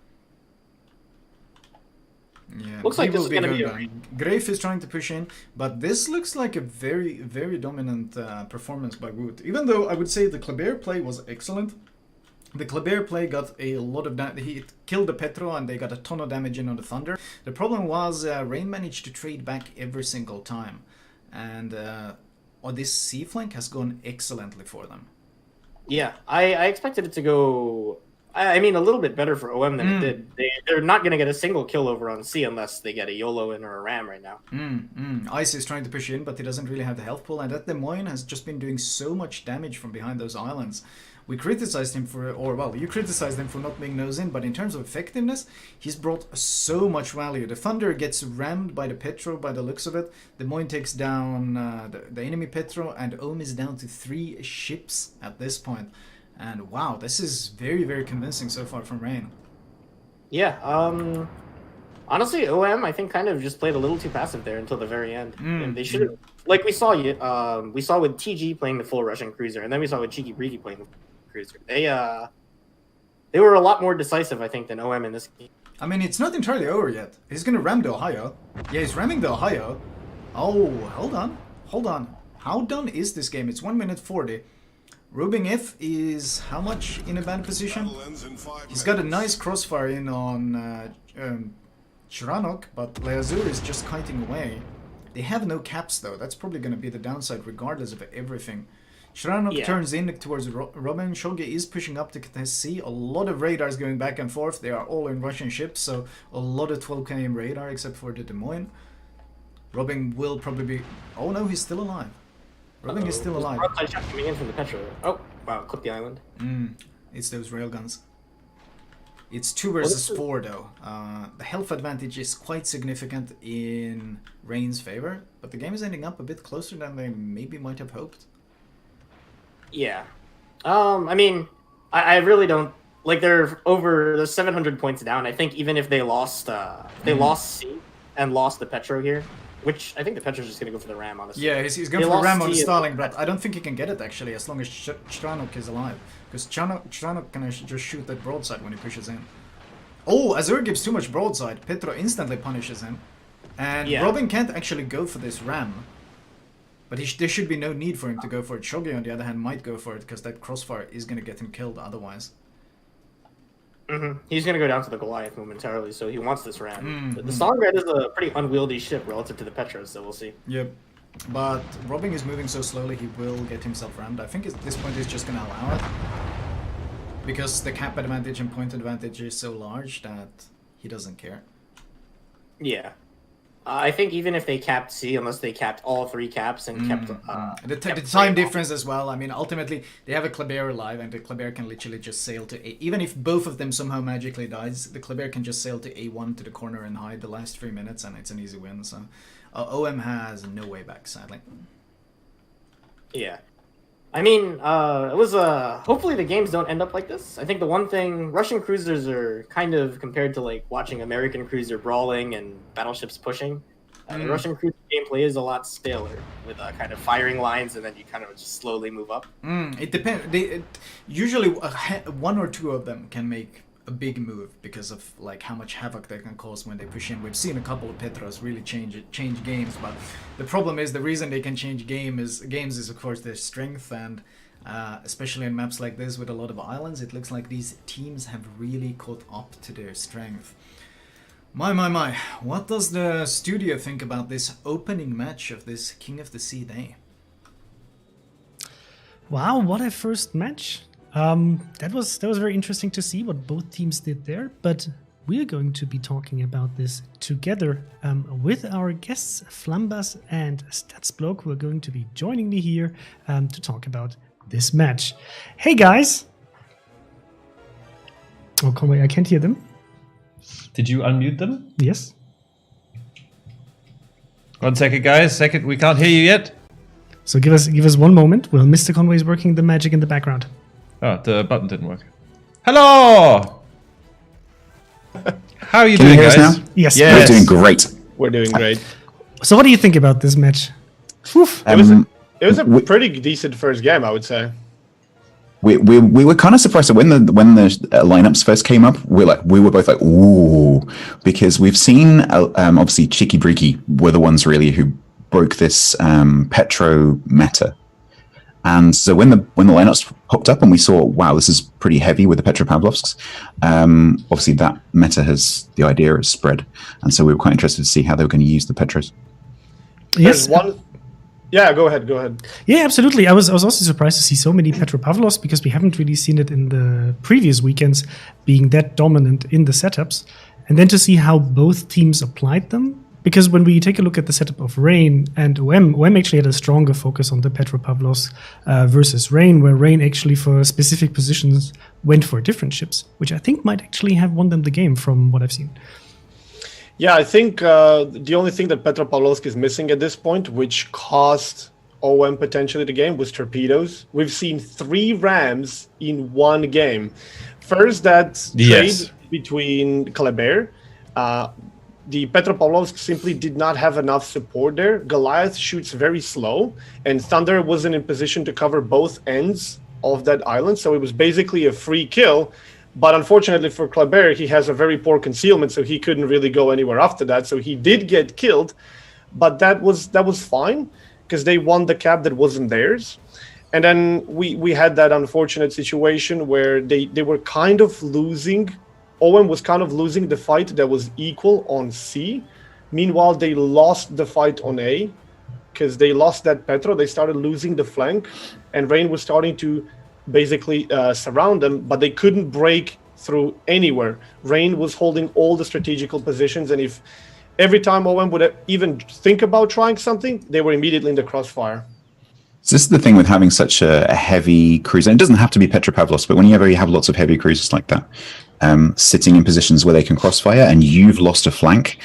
Yeah, Looks like this is going to be a Grave is trying to push in, but this looks like a very, very dominant performance by Wood. Even though I would say the Kleber play was excellent. The Kleber play got a lot of damage. He killed the Petro and they got a ton of damage in on the Thunder. The problem was Rain managed to trade back every single time. And this C flank has gone excellently for them. Yeah, I expected it to go... I mean, a little bit better for OM than it did. They're not going to get a single kill over on C unless they get a YOLO in or a Ram right now. Ice is trying to push in, but he doesn't really have the health pool. And that Des Moines has just been doing so much damage from behind those islands. We criticized him for, or well, you criticized him for not being nose in, but in terms of effectiveness, he's brought so much value. The Thunder gets rammed by the Petro by the looks of it. Des Moines takes down the enemy Petro, and Ohm is down to 3 ships at this point. And wow, this is very, very convincing so far from Rain. Yeah, honestly, OM I think kind of just played a little too passive there until the very end. They should have, like we saw with TG playing the full Russian cruiser, and then we saw with Cheeky Breeky playing the cruiser. They were a lot more decisive, I think, than OM in this game. I mean, it's not entirely over yet. He's gonna ram the Ohio. Yeah, he's ramming the Ohio. Oh, hold on. How done is this game? It's 1 minute 40. Rubing F is how much in a bad position? He's got a nice crossfire in on Chiranok, but Leazur is just kiting away. They have no caps though. That's probably going to be the downside regardless of everything. Chiranok turns in towards Robin. Shogi is pushing up to contest C. A lot of radars going back and forth. They are all in Russian ships, so a lot of 12 km radar except for the Des Moines. Robin will probably be... Oh no, he's still alive. Robin is still alive. Outside shot coming in from the Petro. Oh, wow, clip the island. It's those railguns. It's 2 versus 4 though. The health advantage is quite significant in Rain's favor, but the game is ending up a bit closer than they maybe might have hoped. Yeah. I mean, I really don't... Like, they're over the 700 points down. I think even if they lost C and lost the Petro here, which I think the Petro's just going to go for the Ram, honestly. Yeah, he's going for the Ram on Starling, but I don't think he can get it, actually, as long as Chiranok is alive. Because Chiranok can just shoot that broadside when he pushes in. Oh, Azur gives too much broadside. Petro instantly punishes him. And Robin can't actually go for this Ram. But there should be no need for him to go for it. Shogi, on the other hand, might go for it, because that crossfire is going to get him killed otherwise. He's going to go down to the Goliath momentarily, so he wants this Ram. The Songred is a pretty unwieldy ship relative to the Petros, so we'll see. Yep. But Robin is moving so slowly, he will get himself rammed. I think at this point he's just going to allow it. Because the cap advantage and point advantage is so large that he doesn't care. Yeah. I think even if they capped C, unless they capped all 3 caps and kept... the time difference as well. I mean, ultimately, they have a Kleber alive, and the Kleber can literally just sail to A. Even if both of them somehow magically dies, the Kleber can just sail to A1 to the corner and hide the last 3 minutes, and it's an easy win. So OM has no way back, sadly. Yeah. I mean, it was hopefully the games don't end up like this. I think the one thing, Russian cruisers are kind of compared to like watching American cruiser brawling and battleships pushing. The Russian cruiser gameplay is a lot staler with kind of firing lines, and then you kind of just slowly move up. It depends. Usually 1 or 2 of them can make a big move because of like how much havoc they can cause when they push in. We've seen a couple of Petros really change games, but the problem is the reason they can change games is of course their strength, and especially in maps like this with a lot of islands, it looks like these teams have really caught up to their strength. My, what does the studio think about this opening match of this King of the Sea day? Wow, what a first match. That was very interesting to see what both teams did there, but we're going to be talking about this together with our guests, Flambass and Statsbloke, who are going to be joining me here to talk about this match. Hey guys! Oh, Conway, I can't hear them. Did you unmute them? Yes. 1 second, guys. We can't hear you yet. So give us 1 moment. Well, Mr. Conway is working the magic in the background. Oh, the button didn't work. Hello! How are you doing, guys? Now? Yes. We're doing great. We're doing great. So what do you think about this match? It It was a pretty decent first game, I would say. We were kind of surprised that when the lineups first came up, we were both like, ooh, because we've seen obviously Cheeky Breaky were the ones really who broke this Petro meta. And so when the lineups popped up and we saw, wow, this is pretty heavy with the Petropavlovsks, obviously that meta the idea has spread. And so we were quite interested to see how they were going to use the Petros. Yes. Yeah, go ahead. Yeah, absolutely. I was also surprised to see so many Petropavlovs because we haven't really seen it in the previous weekends being that dominant in the setups. And then to see how both teams applied them. Because when we take a look at the setup of Rain and OM actually had a stronger focus on the Petropavlovs versus Rain, where Rain actually for specific positions went for different ships, which I think might actually have won them the game from what I've seen. Yeah, I think the only thing that Petropavlovsk is missing at this point, which cost OM potentially the game, was torpedoes. We've seen 3 rams in one game. First, that trade between Kleber. The Petropavlovsk simply did not have enough support there. Goliath shoots very slow, and Thunder wasn't in position to cover both ends of that island, so it was basically a free kill. But unfortunately for Kleber, he has a very poor concealment, so he couldn't really go anywhere after that. So he did get killed, but that was fine because they won the cap that wasn't theirs. And then we had that unfortunate situation where they were kind of losing. OM was kind of losing the fight that was equal on C. Meanwhile, they lost the fight on A because they lost that Petro. They started losing the flank, and Rain was starting to basically surround them, but they couldn't break through anywhere. Rain was holding all the strategical positions, and if every time OM would even think about trying something, they were immediately in the crossfire. So this is the thing with having such a heavy cruiser. And it doesn't have to be Petropavlovsk, but when you have lots of heavy cruisers like that, sitting in positions where they can crossfire and you've lost a flank,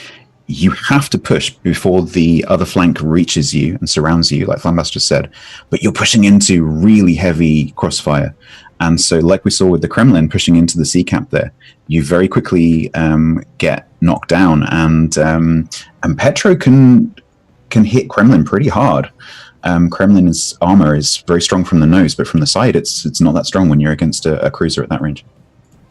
you have to push before the other flank reaches you and surrounds you, like Flambass just said. But you're pushing into really heavy crossfire. And so like we saw with the Kremlin pushing into the sea cap there, you very quickly get knocked down. And Petro can hit Kremlin pretty hard. Kremlin's armor is very strong from the nose, but from the side, it's not that strong when you're against a cruiser at that range.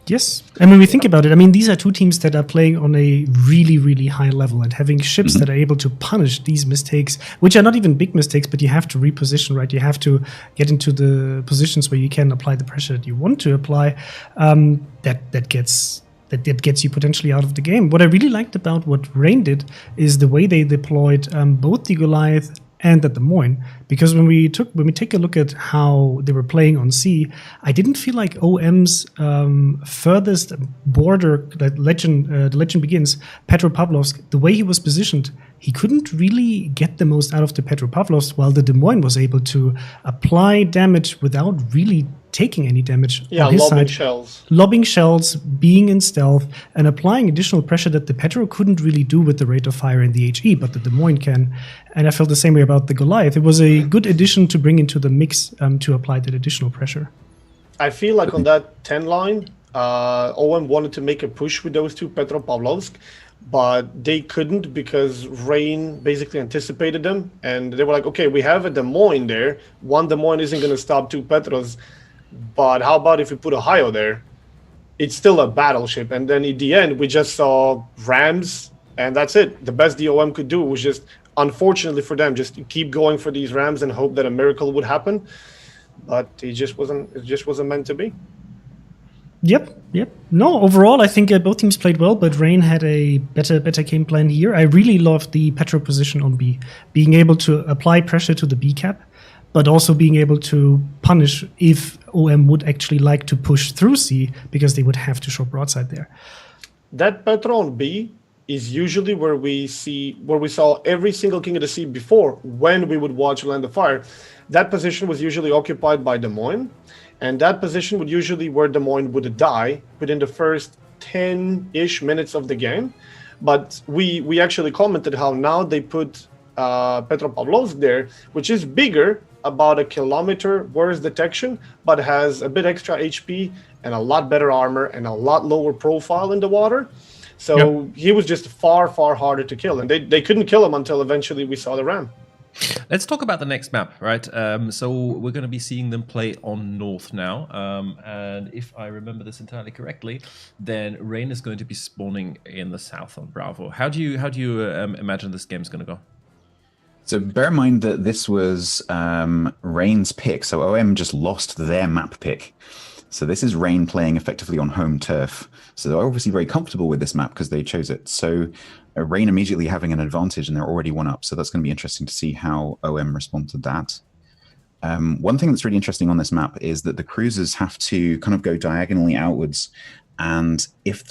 Yes. And when we think about it, I mean, these are two teams that are playing on a really, really high level and having ships that are able to punish these mistakes, which are not even big mistakes, but you have to reposition, right? You have to get into the positions where you can apply the pressure that you want to apply. That gets you potentially out of the game. What I really liked about what Rain did is the way they deployed both the Goliath and the Des Moines, because when we take a look at how they were playing on C, I didn't feel like OM's furthest border, the legend begins, Petropavlovsk, the way he was positioned, he couldn't really get the most out of the Petropavlovsk, while the Des Moines was able to apply damage without really taking any damage on his side. Lobbing shells, being in stealth, and applying additional pressure that the Petro couldn't really do with the rate of fire and the HE, but the Des Moines can. And I felt the same way about the Goliath. It was a good addition to bring into the mix to apply that additional pressure. I feel like on that 10 line, OM wanted to make a push with those two Petropavlovsk, but they couldn't because Rain basically anticipated them, and they were like, okay, we have a Des Moines there. One Des Moines isn't going to stop two Petros, but how about if we put a Ohio there? It's still a battleship. And then in the end, we just saw Rams, and that's it. The best the OM could do was just, unfortunately for them, just keep going for these Rams and hope that a miracle would happen. But it just wasn't meant to be. Yep. No, overall, I think both teams played well, but Rain had a better game plan here. I really loved the Petro position on B, being able to apply pressure to the B cap, but also being able to punish if OM would actually like to push through C, because they would have to show broadside there. That Petro on B is usually where we saw every single King of the Sea before, when we would watch Land of Fire. That position was usually occupied by Des Moines, and that position would usually where Des Moines would die within the first 10-ish minutes of the game. But we actually commented how now they put Petropavlovsk there, which is bigger, about a kilometer worse detection, but has a bit extra HP and a lot better armor and a lot lower profile in the water. So He was just far, far harder to kill. And they couldn't kill him until eventually we saw the Ram. Let's talk about the next map, right? So we're going to be seeing them play on North now, and if I remember this entirely correctly, then Rain is going to be spawning in the South on Bravo. How do you imagine this game's going to go? So bear in mind that this was Rain's pick, so OM just lost their map pick. So this is Rain playing effectively on home turf. So they're obviously very comfortable with this map because they chose it. So Rain immediately having an advantage and they're already one up. So that's going to be interesting to see how OM respond to that. One thing that's really interesting on this map is that the cruisers have to kind of go diagonally outwards. And if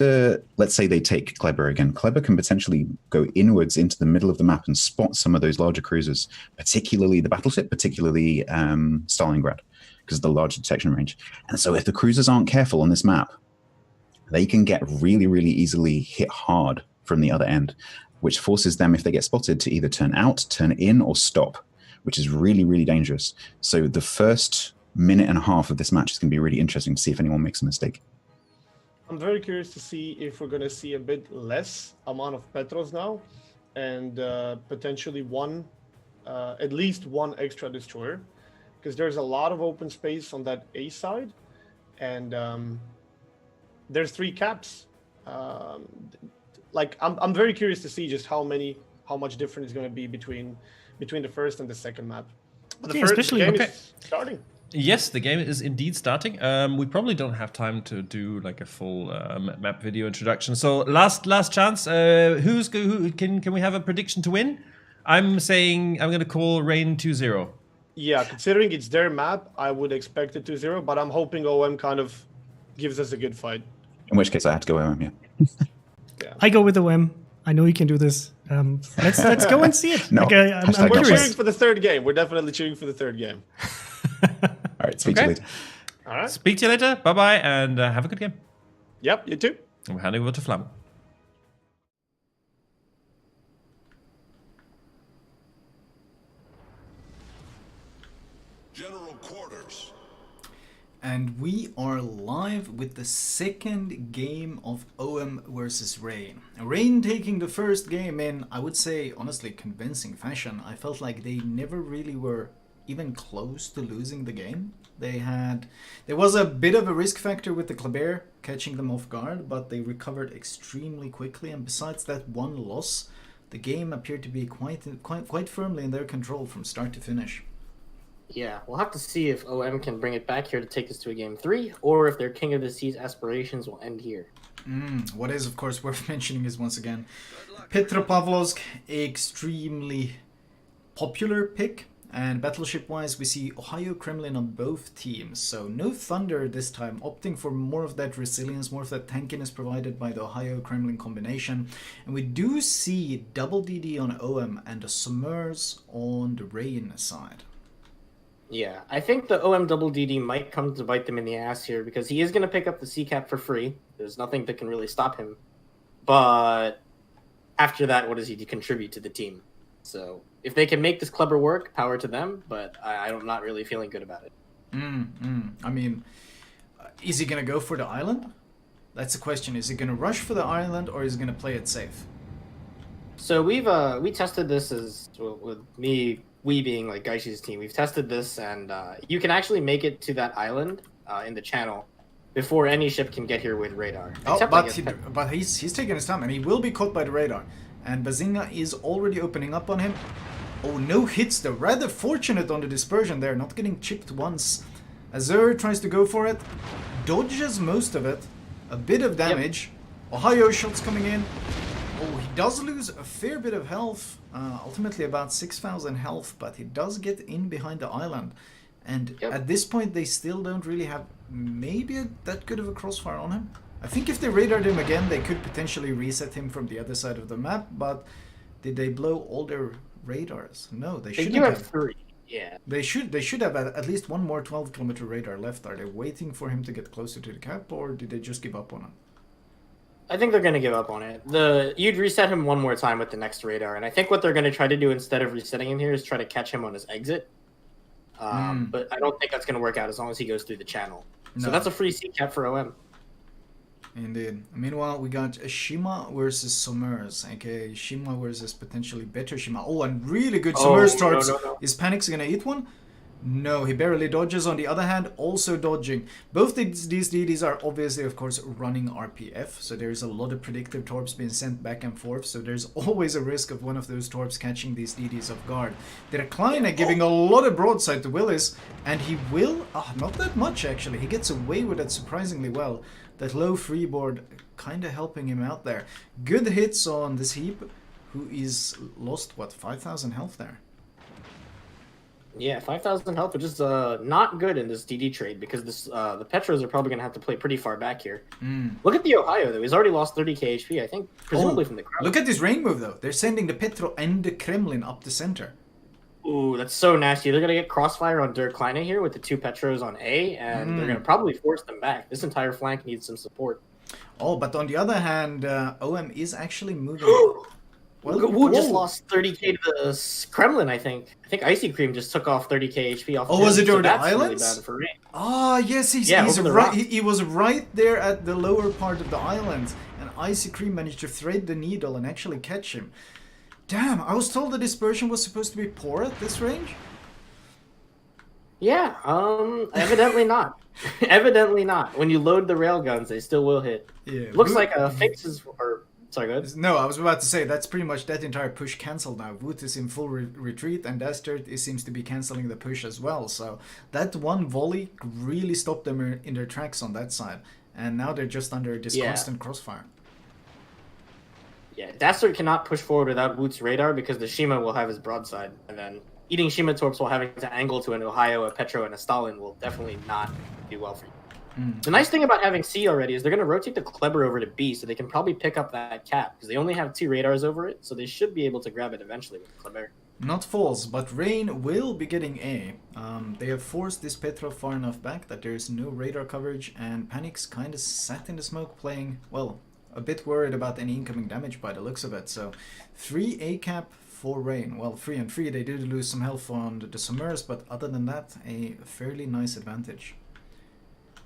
let's say they take Kleber again, Kleber can potentially go inwards into the middle of the map and spot some of those larger cruisers, particularly the battleship, particularly Stalingrad, because of the larger detection range. And so if the cruisers aren't careful on this map, they can get really, really easily hit hard from the other end, which forces them, if they get spotted, to either turn out, turn in, or stop, which is really, really dangerous. So the first minute and a half of this match is going to be really interesting to see if anyone makes a mistake. I'm very curious to see if we're going to see a bit less amount of Petros now, and potentially at least one extra destroyer, because there's a lot of open space on that A side, and there's 3 caps. I'm very curious to see just how much different is going to be between the first and the second map. But the game is starting. Yes, the game is indeed starting. We probably don't have time to do like a full map video introduction. So last chance. Who can we have a prediction to win? I'm saying I'm going to call Rain 2-0. Yeah, considering it's their map, I would expect it 2-0, but I'm hoping OM kind of gives us a good fight. In which case I have to go OM, yeah. Yeah. I go with OM. I know you can do this. Let's go and see it. No. Okay, I'm We're curious. cheering for the third game. We're definitely cheering for the third game. All right, speak to you later. All right. Speak to you later. Bye-bye, and have a good game. Yep, you too. And we're handing over to Flamu. General quarters. And we are live with the second game of OM versus Rain. Rain taking the first game in, I would say, honestly, convincing fashion. I felt like they never really were even close to losing the game. There was a bit of a risk factor with the Kleber catching them off guard, but they recovered extremely quickly. And besides that one loss, the game appeared to be quite firmly in their control from start to finish. Yeah, we'll have to see if OM can bring it back here to take us to a game 3, or if their King of the Seas aspirations will end here. What is, of course, worth mentioning is, once again, Petropavlovsk, extremely popular pick. And battleship-wise, we see Ohio Kremlin on both teams. So no Thunder this time, opting for more of that resilience, more of that tankiness provided by the Ohio Kremlin combination. And we do see double DD on OM and a Summers on the Rain side. Yeah, I think the OM double DD might come to bite them in the ass here, because he is going to pick up the C-Cap for free. There's nothing that can really stop him. But after that, what does he contribute to the team? So if they can make this Kleber work, power to them, but I'm not really feeling good about it. I mean, is he going to go for the island? That's the question. Is he going to rush for the island, or is he going to play it safe? So we tested this as, well, with me, we being like Gaishi's team, we've tested this, and you can actually make it to that island in the channel before any ship can get here with radar. But he's taking his time, and he will be caught by the radar. And Bazinga is already opening up on him. Oh, no hits though. Rather fortunate on the dispersion there, not getting chipped once. Azur tries to go for it, dodges most of it. A bit of damage. Yep. Ohio shots coming in. Oh, he does lose a fair bit of health. Ultimately about 6,000 health, but he does get in behind the island. And at this point, they still don't really have maybe that good of a crossfire on him. I think if they radared him again, they could potentially reset him from the other side of the map, but did they blow all their radars? No, they shouldn't have. 3, yeah. They should have at least one more 12-kilometer radar left. Are they waiting for him to get closer to the cap, or did they just give up on him? I think they're going to give up on it. You'd reset him one more time with the next radar, and I think what they're going to try to do instead of resetting him here is try to catch him on his exit. But I don't think that's going to work out as long as he goes through the channel. So that's a free C-Cap for OM. Indeed. Meanwhile, we got Shima versus Summers, aka Shima versus potentially better Shima. Oh, and really good Summers starts. No. Is Panix gonna eat one? No, he barely dodges. On the other hand, also dodging. Both these DDs are obviously, of course, running RPF, so there's a lot of predictive torps being sent back and forth, so there's always a risk of one of those torps catching these DDs off guard. The Kleine giving a lot of broadside to Willis, and he will... not that much, actually. He gets away with it surprisingly well. That low freeboard kind of helping him out there. Good hits on this Heap, who is lost, what, 5,000 health there? Yeah, 5,000 health, which is not good in this DD trade because this the Petros are probably going to have to play pretty far back here. Look at the Ohio, though. He's already lost 30k HP, I think, presumably from the crowd. Look at this rain move, though. They're sending the Petro and the Kremlin up the center. Ooh, that's so nasty. They're going to get crossfire on Der Kleine here with the 2 Petros on A, and they're going to probably force them back. This entire flank needs some support. Oh, but on the other hand, OM is actually moving... Well, Wu just lost 30k to the Kremlin, I think. I think Icy Cream just took off 30k HP off. Oh, was it over the islands? Really bad for Rain. Ah, yes, he's right. He was right there at the lower part of the island, and Icy Cream managed to thread the needle and actually catch him. Damn, I was told the dispersion was supposed to be poor at this range. Yeah, evidently not. Evidently not. When you load the railguns, they still will hit. Yeah. Looks like fixes or. Sorry, go ahead. No, I was about to say that's pretty much that entire push cancelled now. Woot is in full retreat, and Dastard seems to be cancelling the push as well. So that one volley really stopped them in their tracks on that side, and now they're just under this constant crossfire. Yeah, Dastard cannot push forward without Woot's radar because the Shima will have his broadside, and then eating Shima torps while having to angle to an Ohio, a Petro, and a Stalin will definitely not do well for you. The nice thing about having C already is they're going to rotate the Kleber over to B, so they can probably pick up that cap, because they only have 2 radars over it, so they should be able to grab it eventually with Kleber. Not false, but Rain will be getting A. They have forced this Petro far enough back that there is no radar coverage, and Panic's kind of sat in the smoke playing, well, a bit worried about any incoming damage by the looks of it. So 3 A cap for Rain. Well, 3 and 3, they did lose some health on the Summers, but other than that, a fairly nice advantage.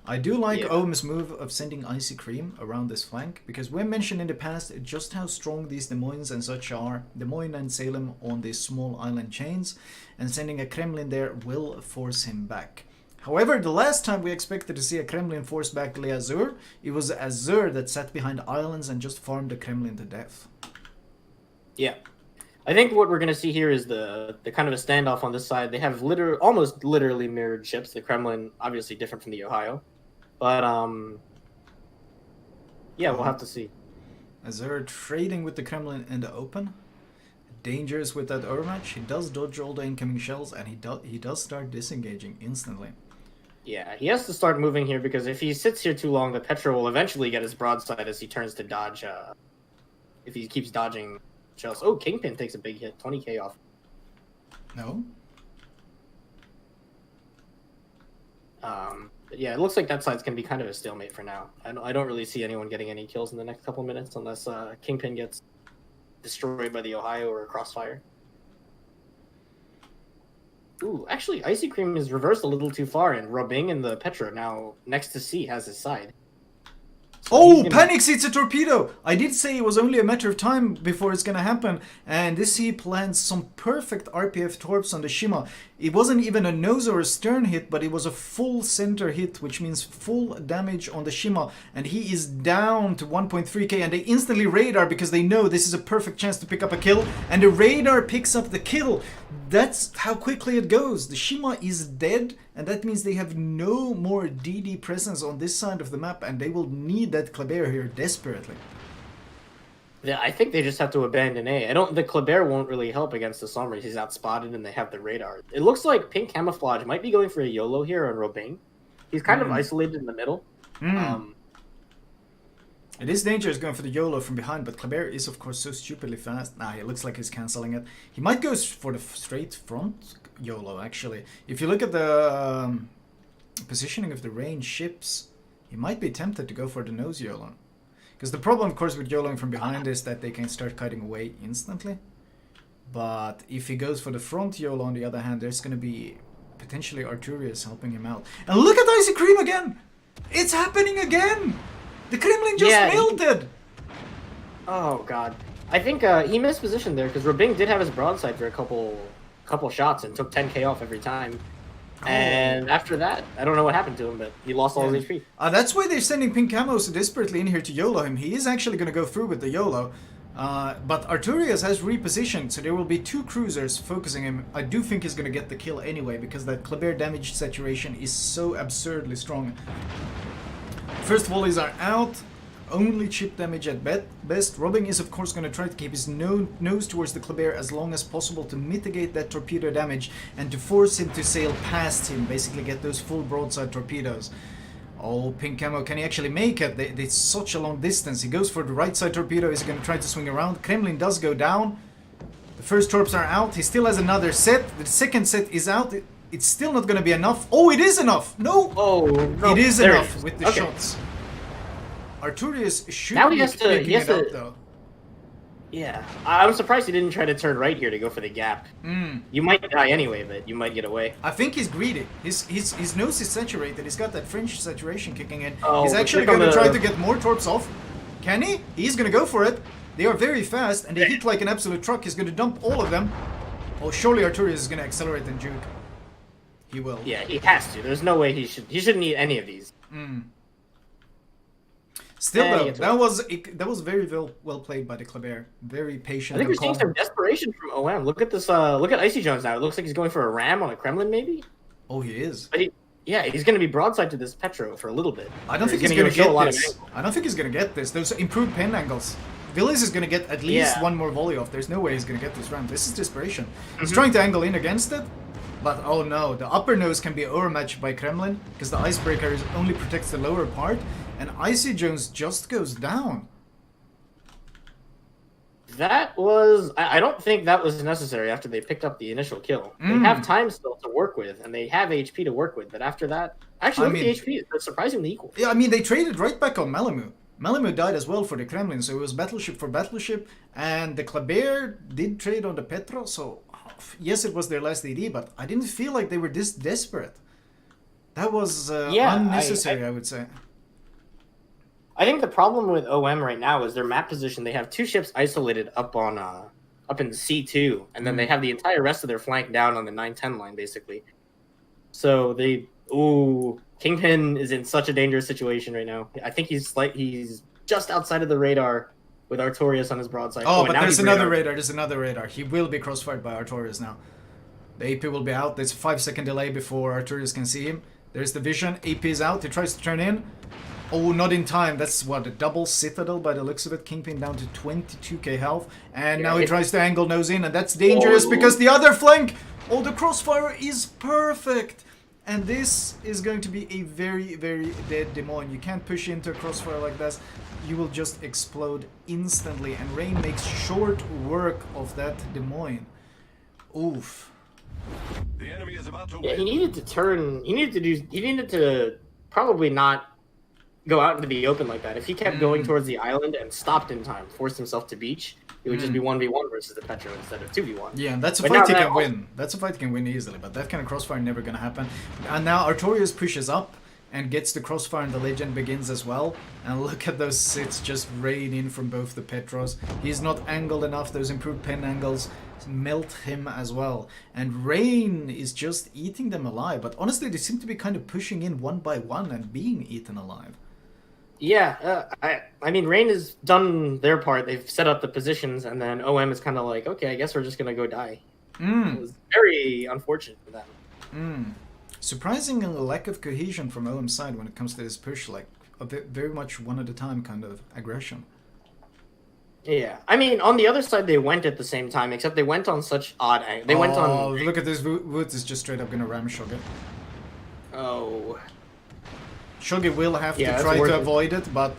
I do like OM's move of sending Icy Cream around this flank, because we mentioned in the past just how strong these Des Moines and such are, Des Moines and Salem on these small island chains, and sending a Kremlin there will force him back. However, the last time we expected to see a Kremlin force back Le Azur, it was Azur that sat behind islands and just farmed the Kremlin to death. Yeah. I think what we're going to see here is the kind of a standoff on this side. They have almost literally mirrored ships. The Kremlin, obviously different from the Ohio. But, yeah, we'll have to see. Azur trading with the Kremlin in the open. Dangerous with that overmatch. He does dodge all the incoming shells, and he does start disengaging instantly. Yeah, he has to start moving here, because if he sits here too long, the Petro will eventually get his broadside as he turns to dodge, if he keeps dodging shells. Oh, Kingpin takes a big hit, 20k off. No? Yeah, it looks like that side's going to be kind of a stalemate for now. I don't really see anyone getting any kills in the next couple of minutes unless Kingpin gets destroyed by the Ohio or a crossfire. Ooh, actually, Icy Cream is reversed a little too far, and Robing and the Petra now next to C has his side. So Panics hits a torpedo! I did say it was only a matter of time before it's gonna happen, and this Heap lands some perfect RPF torps on the Shima. It wasn't even a nose or a stern hit, but it was a full center hit, which means full damage on the Shima, and he is down to 1.3k, and they instantly radar because they know this is a perfect chance to pick up a kill, and the radar picks up the kill. That's how quickly it goes. The Shima is dead, and that means they have no more DD presence on this side of the map, and they will need that Kleber here desperately. Yeah, I think they just have to abandon A. The Kleber won't really help against the Sombra. He's outspotted and they have the radar. It looks like Pink Camouflage might be going for a YOLO here on Robing. He's kind of isolated in the middle. It is dangerous going for the YOLO from behind, but Kleber is of course so stupidly fast. Nah, it looks like he's cancelling it. He might go for the straight front YOLO actually. If you look at the positioning of the range ships, he might be tempted to go for the nose YOLO. Because the problem, of course, with YOLOing from behind is that they can start cutting away instantly. But if he goes for the front YOLO, on the other hand, there's going to be potentially Arturius helping him out. And look at Icy Cream again! It's happening again! The Kremlin just Yeah, melted! Oh god, I think he missed position there because Robing did have his broadside for a couple shots and took 10k off every time. And after that, I don't know what happened to him, but he lost all his HP. That's why they're sending pink camo so desperately in here to YOLO him. He is actually going to go through with the YOLO. But Arturias has repositioned, so there will be 2 cruisers focusing him. I do think he's going to get the kill anyway, because that Kleber damage saturation is so absurdly strong. First volleys are out. Only chip damage at best. Robin is of course going to try to keep his nose towards the Kleber as long as possible to mitigate that torpedo damage and to force him to sail past him, basically get those full broadside torpedoes. Oh, pink camo, can he actually make it? It's such a long distance. He goes for the right side torpedo, he's going to try to swing around. Kremlin does go down. The first torps are out, he still has another set. The second set is out. It's still not going to be enough. Oh, it is enough! No! Oh, no. It is There enough with the shots. Arturius should now be he has picking it to, up, though. Yeah, I'm surprised he didn't try to turn right here to go for the gap. You might die anyway, but you might get away. I think he's greedy. His nose is saturated. He's got that French saturation kicking in. Oh, he's actually going to try to get more torps off. Can he? He's going to go for it. They are very fast, and they hit like an absolute truck. He's going to dump all of them. Oh, surely Arturius is going to accelerate and juke. He will. Yeah, he has to. There's no way he shouldn't need any of these. Still, though, that was very well played by the Kleber. Very patient. I think we're seeing some desperation from OM. Look at this. Look at Icy Jones now. It looks like he's going for a ram on a Kremlin, maybe. Oh, he is. But he's going to be broadside to this Petro for a little bit. I don't think he's going to get this. I don't think he's going to get this. Those improved pen angles. Villis is going to get at least one more volley off. There's no way he's going to get this ram. This is desperation. He's trying to angle in against it. But oh no, the upper nose can be overmatched by Kremlin because the icebreaker only protects the lower part, and Icy Jones just goes down. That was... I don't think that was necessary after they picked up the initial kill. They have time still to work with, and they have HP to work with, but after that... Actually, the HP is surprisingly equal. Yeah, I mean, they traded right back on Malamu. Malamu died as well for the Kremlin, so it was battleship for battleship, and the Kleber did trade on the Petro, so... Yes, it was their last AD, but I didn't feel like they were this desperate. That was unnecessary, I would say. I think the problem with OM right now is their map position. They have 2 ships isolated up on up in C2, and then they have the entire rest of their flank down on the 9-10 line, basically. So they... Ooh, Kingpin is in such a dangerous situation right now. I think he's just outside of the radar with Artorias on his broadside. Oh, but there's another radar. There's another radar. He will be crossfired by Artorias now. The AP will be out. There's a 5-second delay before Artorias can see him. There's the vision. AP is out. He tries to turn in. Oh, not in time. That's what, a double citadel by the looks of it. Kingpin down to 22k health. And now he tries to angle nose in, and that's dangerous because the other flank... Oh, the crossfire is perfect. And this is going to be a very, very dead Des Moines. You can't push into a crossfire like this. You will just explode instantly. And Rain makes short work of that Des Moines. Oof. The enemy is about to win. Yeah, he needed to turn... He needed to probably not go out into the open like that. If he kept going towards the island and stopped in time, forced himself to beach, it would just be 1v1 versus the Petro instead of 2v1. Yeah, and that's a fight he can win. That's a fight he can win easily, but that kind of crossfire never gonna happen. And now Artorias pushes up and gets the crossfire, and the legend begins as well. And look at those sits just rain in from both the Petros. He's not angled enough. Those improved pen angles melt him as well. And Rain is just eating them alive. But honestly, they seem to be kind of pushing in one by one and being eaten alive. Yeah, I mean, Rain has done their part. They've set up the positions, and then OM is kind of like, okay, I guess we're just going to go die. It was very unfortunate for them. Surprising lack of cohesion from OM's side when it comes to this push, like a bit, very much one at a time kind of aggression. Yeah, I mean, on the other side, they went at the same time, except they went on such odd angles. They went on... Oh, look at this. Woods is just straight up going to ram Shogun. Oh... Shogi will have to try to avoid it, but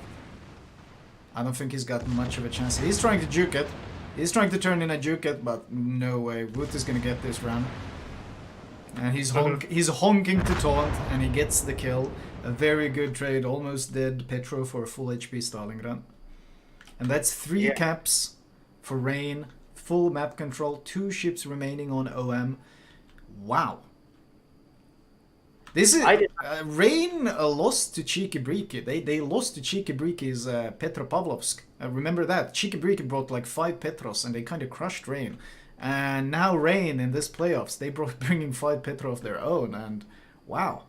I don't think he's got much of a chance. He's trying to juke it. He's trying to turn in a juke it, but no way. Wood is going to get this ram. And he's honking to taunt, and he gets the kill. A very good trade. Almost dead Petro for a full HP Stalingrad. And that's 3 caps for Rain. Full map control. 2 ships remaining on OM. Wow. This is I did- Rain lost to Cheeky Breaky. They lost to Cheeky Breaky's Petropavlovsk. Remember that Cheeky Breaky brought like 5 Petros, and they kind of crushed Rain. And now Rain in this playoffs, they bringing 5 Petro of their own, and wow,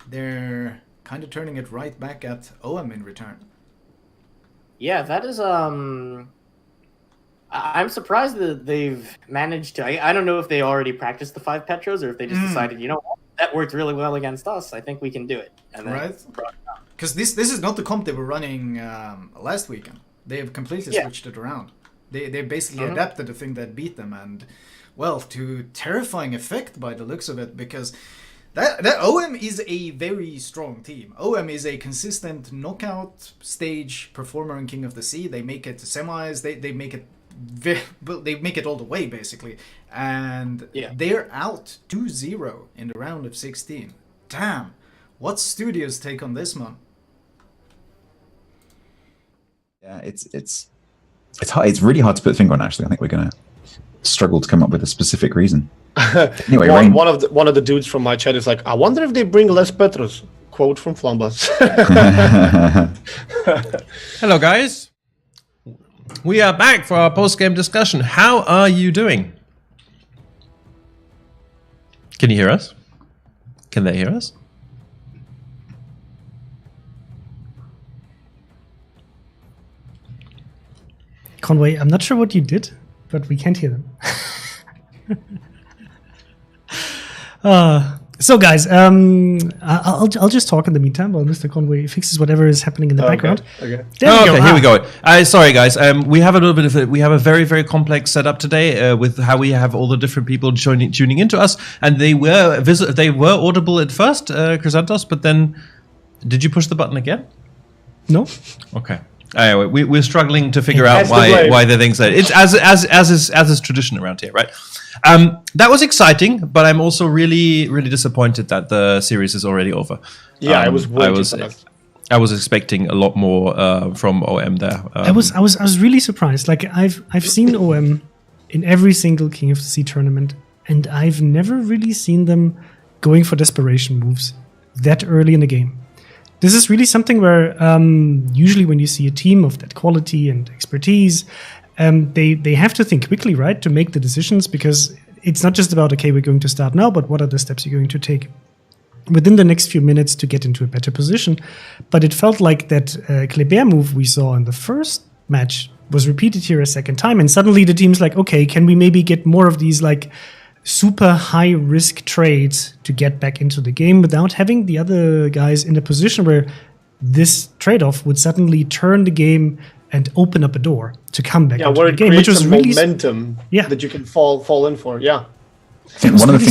they're kind of turning it right back at OM in return. Yeah, that is I'm surprised that they've managed to. I don't know if they already practiced the 5 Petros or if they just decided, you know what, that worked really well against us. I think we can do it. And then Right? Because this is not the comp they were running last weekend. They have completely switched it around. They basically adapted the thing that beat them, and well, to terrifying effect by the looks of it, because that OM is a very strong team. OM is a consistent knockout stage performer in King of the Sea. They make it to semis. They make it they make it all the way basically, and they're out 2-0 in the round of 16. Damn, what's Studio's take on this one? Yeah, it's hard. It's really hard to put a finger on. Actually, I think we're gonna struggle to come up with a specific reason. Anyway, one of the dudes from my chat is like, I wonder if they bring less Petros. Quote from Flambass. Hello, guys. We are back for our post-game discussion. How are you doing? Can you hear us? Can they hear us? Conway, I'm not sure what you did, but we can't hear them. So guys, I'll just talk in the meantime while Mr. Conway fixes whatever is happening in the background. Okay. Here we go. Sorry, guys. We have a little bit of we have a very, very complex setup today with how we have all the different people tuning into us, and they were audible at first, Chrysanthos, but then did you push the button again? No. Okay. Anyway, we're struggling to figure out why the things that it's as is tradition around here, right? That was exciting, but I'm also really, really disappointed that the series is already over. Yeah, I was I was expecting a lot more from OM there. I was really surprised. Like I've seen OM in every single King of the Sea tournament, and I've never really seen them going for desperation moves that early in the game. This is really something where usually when you see a team of that quality and expertise, they have to think quickly, right, to make the decisions, because it's not just about, okay, we're going to start now, but what are the steps you're going to take within the next few minutes to get into a better position. But it felt like that Kleber move we saw in the first match was repeated here a second time, and suddenly the team's like, okay, can we maybe get more of these like super high risk trades to get back into the game without having the other guys in a position where this trade-off would suddenly turn the game and open up a door to come back into the game, which was really momentum that you can fall in for. Yeah, I think one of the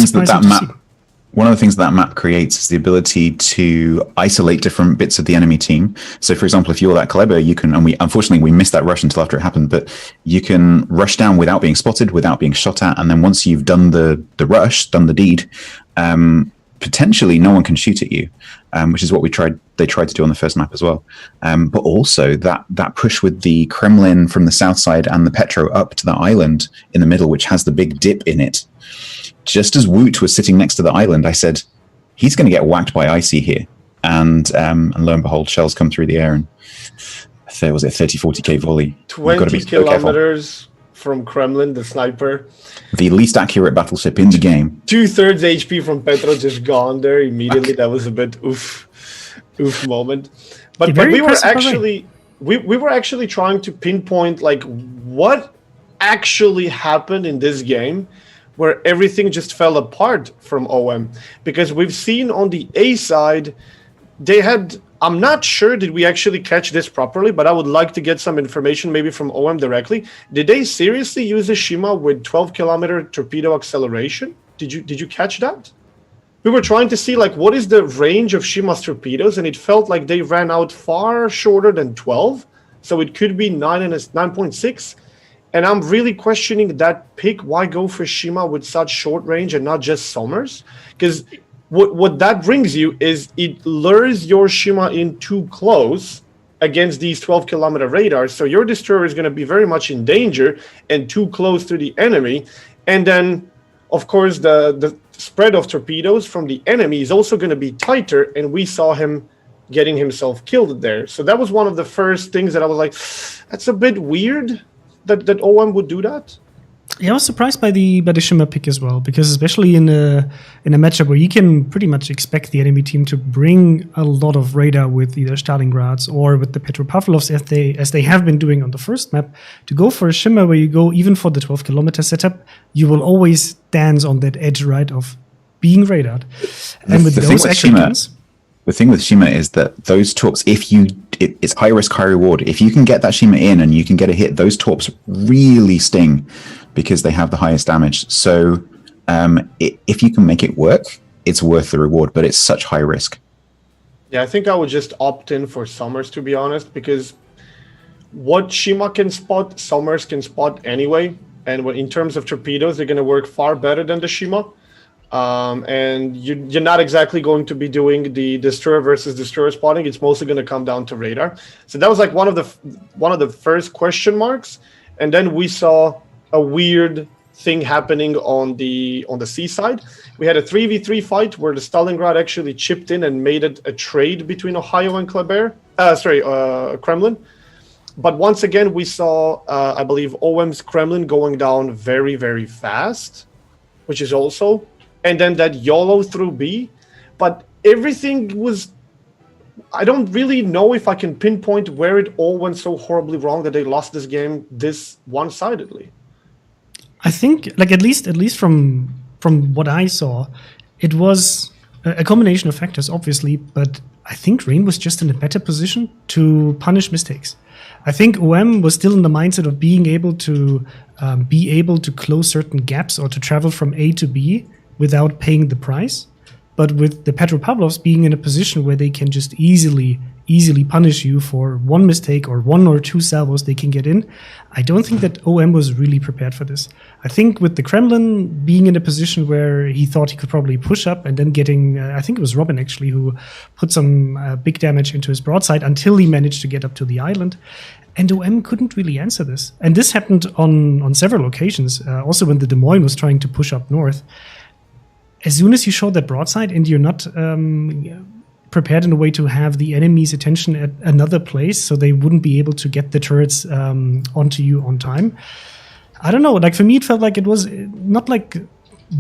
things that map creates is the ability to isolate different bits of the enemy team. So, for example, if you're that clever, you can, and unfortunately we missed that rush until after it happened, but you can rush down without being spotted, without being shot at, and then once you've done the rush, done the deed, potentially no one can shoot at you, which is what they tried to do on the first map as well. But also that push with the Kremlin from the south side and the Petro up to the island in the middle, which has the big dip in it. Just as Woot was sitting next to the island, I said, he's going to get whacked by Icy here. And lo and behold, shells come through the air, and was it 30, 40k volley. 20 kilometers from Kremlin, the sniper. The least accurate battleship in the game. 2/3 HP from Petro just gone there immediately. That was a bit oof moment. But we were actually trying to pinpoint like what actually happened in this game where everything just fell apart from OM, because we've seen on the A side they had, I'm not sure did we actually catch this properly, but I would like to get some information maybe from OM directly. Did they seriously use a Shima with 12-kilometer torpedo acceleration? Did you catch that? We were trying to see like what is the range of Shima's torpedoes, and it felt like they ran out far shorter than 12, so it could be 9.6. And I'm really questioning that pick. Why go for Shima with such short range and not just Sommers? Because what that brings you is it lures your Shima in too close against these 12-kilometer radars. So your destroyer is going to be very much in danger and too close to the enemy. And then, of course, the spread of torpedoes from the enemy is also going to be tighter, and we saw him getting himself killed there. So that was one of the first things that I was like, that's a bit weird that OM would do that. Yeah, I was surprised by the Shimmer pick as well, because especially in a matchup where you can pretty much expect the enemy team to bring a lot of radar with either Stalingrads or with the Petropavlovs as they have been doing on the first map, to go for a Shimmer where you go even for the 12-kilometer setup, you will always dance on that edge, right, of being radared. And with those extra guns, the thing with Shima is that those torps, it's high risk, high reward. If you can get that Shima in and you can get a hit, those torps really sting because they have the highest damage. So if you can make it work, it's worth the reward, but it's such high risk. Yeah, I think I would just opt in for Summers, to be honest, because what Shima can spot, Summers can spot anyway. And in terms of torpedoes, they're going to work far better than the Shima. And you're not exactly going to be doing the destroyer versus destroyer spotting. It's mostly going to come down to radar. So that was like one of the first question marks. And then we saw a weird thing happening on the seaside. We had a 3v3 fight where the Stalingrad actually chipped in and made it a trade between Ohio and Kremlin. But once again, we saw, I believe, OM's Kremlin going down very, very fast, which is also... And then that YOLO through B. But everything was... I don't really know if I can pinpoint where it all went so horribly wrong that they lost this game this one-sidedly. I think, like, at least from what I saw, it was a combination of factors, obviously, but I think Rain was just in a better position to punish mistakes. I think OM was still in the mindset of being able to close certain gaps or to travel from A to B without paying the price. But with the Petropavlovs being in a position where they can just easily punish you for one mistake or one or two salvos they can get in, I don't think that OM was really prepared for this. I think with the Kremlin being in a position where he thought he could probably push up and then getting, I think it was Robin actually who put some big damage into his broadside until he managed to get up to the island. And OM couldn't really answer this. And this happened on several occasions, also when the Des Moines was trying to push up north. As soon as you show that broadside and you're not prepared in a way to have the enemy's attention at another place so they wouldn't be able to get the turrets onto you on time, I don't know. Like, for me, it felt like it was not like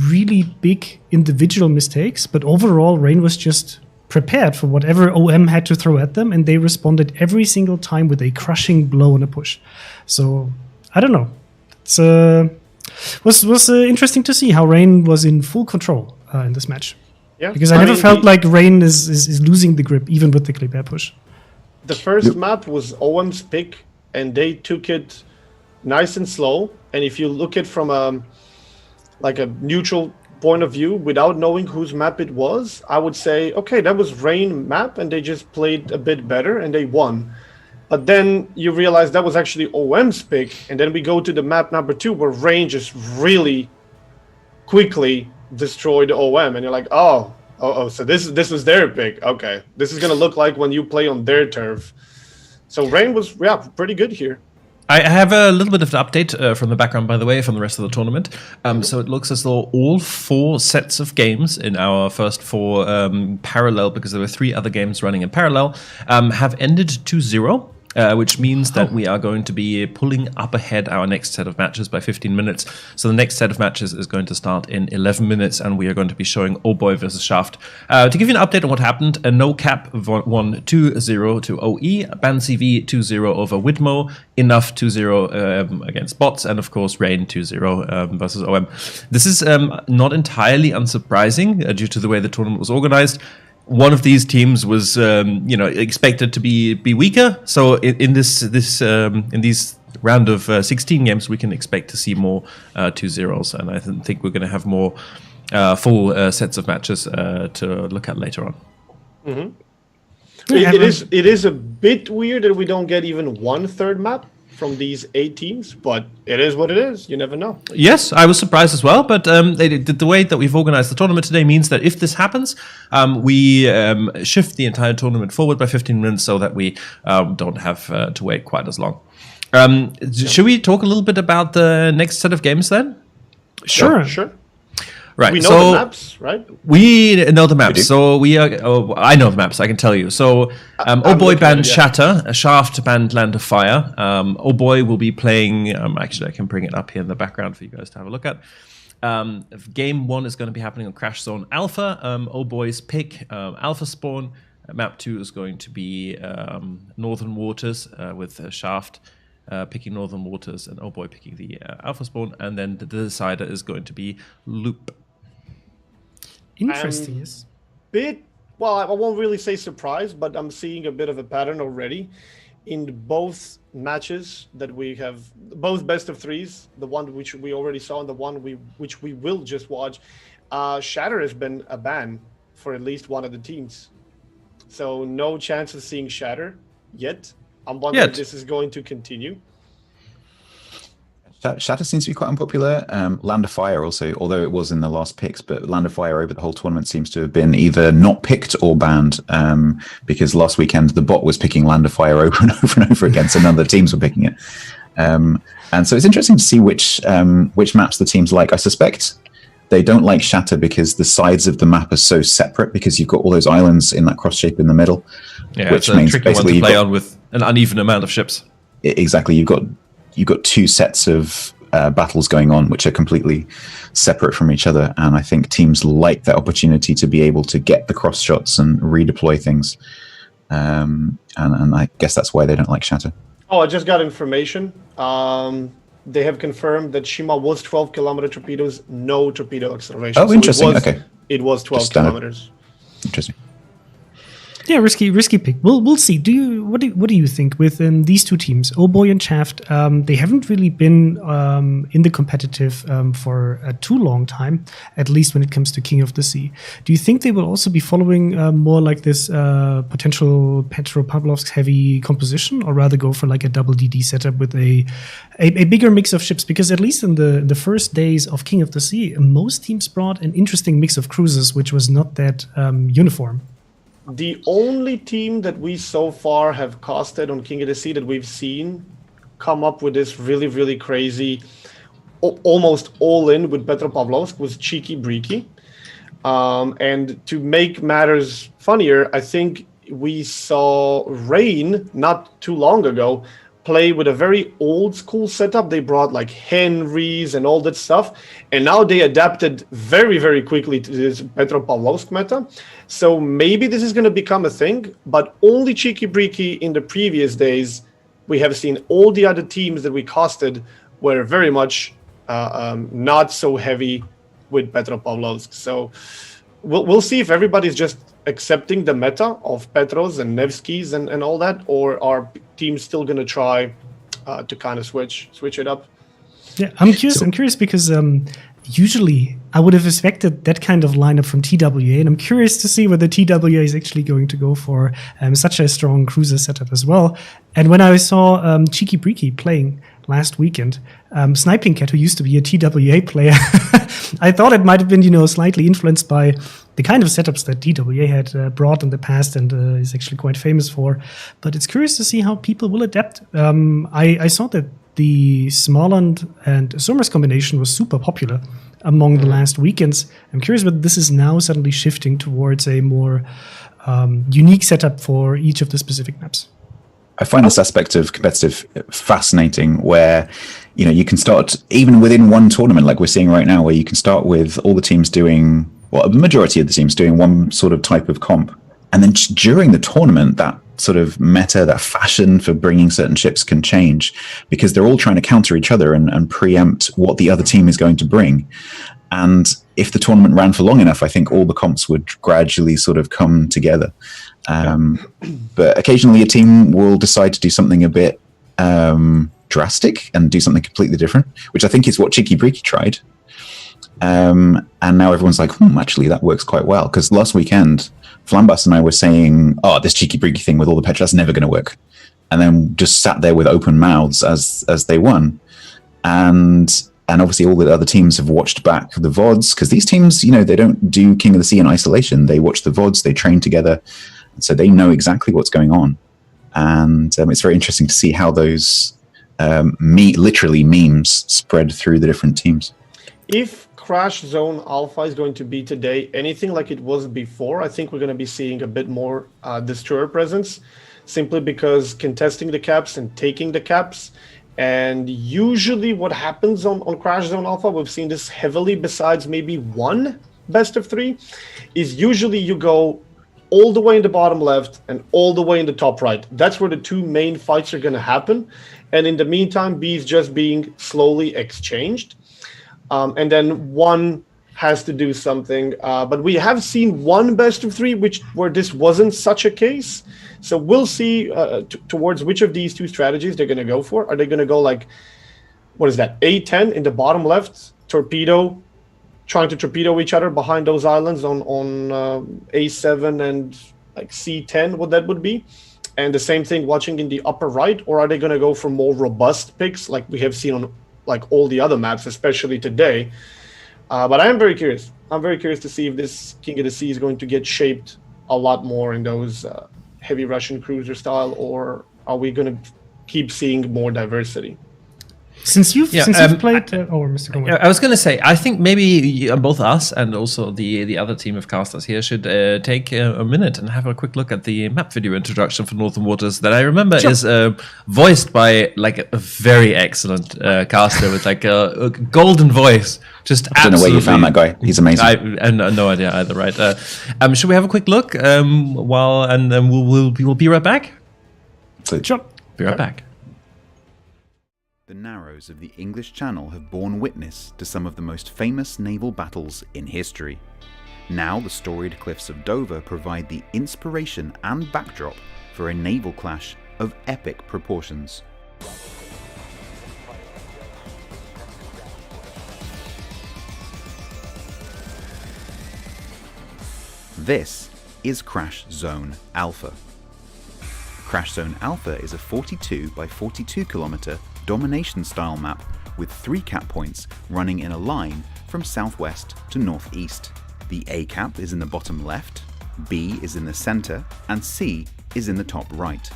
really big individual mistakes, but overall, Rain was just prepared for whatever OM had to throw at them, and they responded every single time with a crushing blow and a push. So, I don't know. It's was interesting to see how Rain was in full control in this match. Yeah, because I never felt like Rain is losing the grip, even with the Kleber push. The first map was OM's pick, and they took it nice and slow. And if you look at from a neutral point of view, without knowing whose map it was, I would say, okay, that was Rain map, and they just played a bit better, and they won. But then you realize that was actually OM's pick, and then we go to the map number 2, where Rain just really quickly destroyed OM, and you're like, oh, so this was their pick. Okay, this is gonna look like when you play on their turf. So Rain was pretty good here. I have a little bit of an update from the background, by the way, from the rest of the tournament. So it looks as though all 4 sets of games in our first 4 parallel, because there were 3 other games running in parallel, have ended 2-0. Which means that we are going to be pulling up ahead our next set of matches by 15 minutes. So the next set of matches is going to start in 11 minutes, and we are going to be showing Oh Boy versus Shaft. To give you an update on what happened, No Cap won 2-0 to OE, Ban CV 2-0 over Widmo, Enough 2-0 against Bots, and of course Rain 2-0 versus OM. This is not entirely unsurprising due to the way the tournament was organized. One of these teams was, expected to be weaker. So in these round of 16 games, we can expect to see more 2-0s, and I think we're going to have more full sets of matches to look at later on. Mm-hmm. It is a bit weird that we don't get even 1/3 map from these 8 teams, but it is what it is. You never know. Yes, I was surprised as well, but the way that we've organized the tournament today means that if this happens, we shift the entire tournament forward by 15 minutes so that we don't have to wait quite as long. Should we talk a little bit about the next set of games then? Sure. Right. We know so the maps, right? We know the do. maps. So we are. Oh, I know the maps. I can tell you. So, I'm Oh Boy looking at banned it, yeah. Shatter, Shaft banned Land of Fire. Oh Boy will be playing. Actually, I can bring it up here in the background for you guys to have a look at. Game 1 is going to be happening on Crash Zone Alpha. Oh Boy's pick Alpha Spawn. Map 2 is going to be Northern Waters with Shaft picking Northern Waters and Oh Boy picking the Alpha Spawn. And then the decider is going to be Loop. Interesting. Yes. Well, I won't really say surprised, but I'm seeing a bit of a pattern already in both matches that we have, both best of threes, the one which we already saw and the one which we will just watch. Shatter has been a ban for at least one of the teams. So no chance of seeing Shatter yet. I'm wondering if this is going to continue. Shatter seems to be quite unpopular. Land of Fire also, although it was in the last picks, but Land of Fire over the whole tournament seems to have been either not picked or banned, because last weekend the bot was picking Land of Fire over and over and over again, so none of the teams were picking it. And so it's interesting to see which maps the teams like. I suspect they don't like Shatter because the sides of the map are so separate, because you've got all those islands in that cross shape in the middle. Yeah, which it's a means tricky one basically to play on with an uneven amount of ships. Exactly. You've got two sets of battles going on, which are completely separate from each other. And I think teams like that opportunity to be able to get the cross shots and redeploy things. And I guess that's why they don't like Shatter. Oh, I just got information. They have confirmed that Shima was 12-kilometer torpedoes, no torpedo acceleration. Oh, interesting. Okay. It was 12 kilometers. Interesting. Yeah, risky pick. We'll see. What do you think with these two teams, Oh Boy and Shaft? They haven't really been in the competitive for a too long time, at least when it comes to King of the Sea. Do you think they will also be following more like this potential Petropavlovsk heavy composition, or rather go for like a double DD setup with a bigger mix of ships? Because at least in the first days of King of the Sea, most teams brought an interesting mix of cruisers, which was not that uniform. The only team that we so far have casted on King of the Sea that we've seen come up with this really, really crazy, almost all-in with Petropavlovsk was Cheeky Breaky. And to make matters funnier, I think we saw Rain not too long ago play with a very old school setup. They brought like Henrys and all that stuff. And now they adapted very, very quickly to this Petropavlovsk meta. So maybe this is going to become a thing, but only Cheeky Breaky in the previous days, we have seen all the other teams that we casted were very much not so heavy with Petropavlovsk. So we'll see if everybody's just accepting the meta of Petros and Nevskis and all that, or are teams still going to try to kind of switch it up? Yeah, I'm curious because usually I would have expected that kind of lineup from TWA, and I'm curious to see whether TWA is actually going to go for such a strong cruiser setup as well. And when I saw Cheeky Breaky playing last weekend, Sniping Cat, who used to be a TWA player, I thought it might have been, slightly influenced by the kind of setups that TWA had brought in the past and is actually quite famous for. But it's curious to see how people will adapt. I saw that the Småland and Somers combination was super popular among the last weekends. I'm curious whether this is now suddenly shifting towards a more unique setup for each of the specific maps. I find this aspect of competitive fascinating, where you can start even within one tournament, like we're seeing right now, where you can start with all the teams doing, well, a majority of the teams doing one sort of type of comp, and then during the tournament, that sort of meta, that fashion for bringing certain ships can change, because they're all trying to counter each other and preempt what the other team is going to bring. And if the tournament ran for long enough, I think all the comps would gradually sort of come together. But occasionally a team will decide to do something a bit drastic and do something completely different, which I think is what Cheeky Breaky tried. And now everyone's like, actually, that works quite well. Because last weekend, Flambass and I were saying, this Cheeky Breaky thing with all the Petra, that's never going to work. And then just sat there with open mouths as they won. And obviously all the other teams have watched back the VODs, because these teams, they don't do King of the Sea in isolation. They watch the VODs, they train together. So they know exactly what's going on. And it's very interesting to see how those literally memes spread through the different teams. If Crash Zone Alpha is going to be today anything like it was before, I think we're going to be seeing a bit more Destroyer presence, simply because contesting the caps and taking the caps. And usually what happens on Crash Zone Alpha, we've seen this heavily besides maybe one best of 3, is usually you go all the way in the bottom left and all the way in the top right. That's where the 2 main fights are going to happen. And in the meantime, B is just being slowly exchanged. And then one has to do something. But we have seen one best of 3, where this wasn't such a case. So we'll see towards which of these 2 strategies they're going to go for. Are they going to go like, what is that, A10 in the bottom left, torpedo, trying to torpedo each other behind those islands on A7 and like C10, what that would be? And the same thing watching in the upper right? Or are they going to go for more robust picks like we have seen on like all the other maps, especially today? But I am very curious. I'm very curious to see if this King of the Sea is going to get shaped a lot more in those heavy Russian cruiser style, or are we going to keep seeing more diversity? Since you've played, Mr. Conway. I was going to say, I think maybe both us and also the other team of casters here should take a minute and have a quick look at the map video introduction for Northern Waters that I remember is voiced by like a very excellent caster with like a golden voice. Just I don't know where you found that guy. He's amazing. I have no idea either, right? Should we have a quick look we'll be right back? Sure. Be right back. The Narrows of the English Channel have borne witness to some of the most famous naval battles in history. Now the storied cliffs of Dover provide the inspiration and backdrop for a naval clash of epic proportions. This is Crash Zone Alpha. Crash Zone Alpha is a 42 by 42 kilometer domination style map with 3 cap points running in a line from southwest to northeast. The A cap is in the bottom left, B is in the center, and C is in the top right.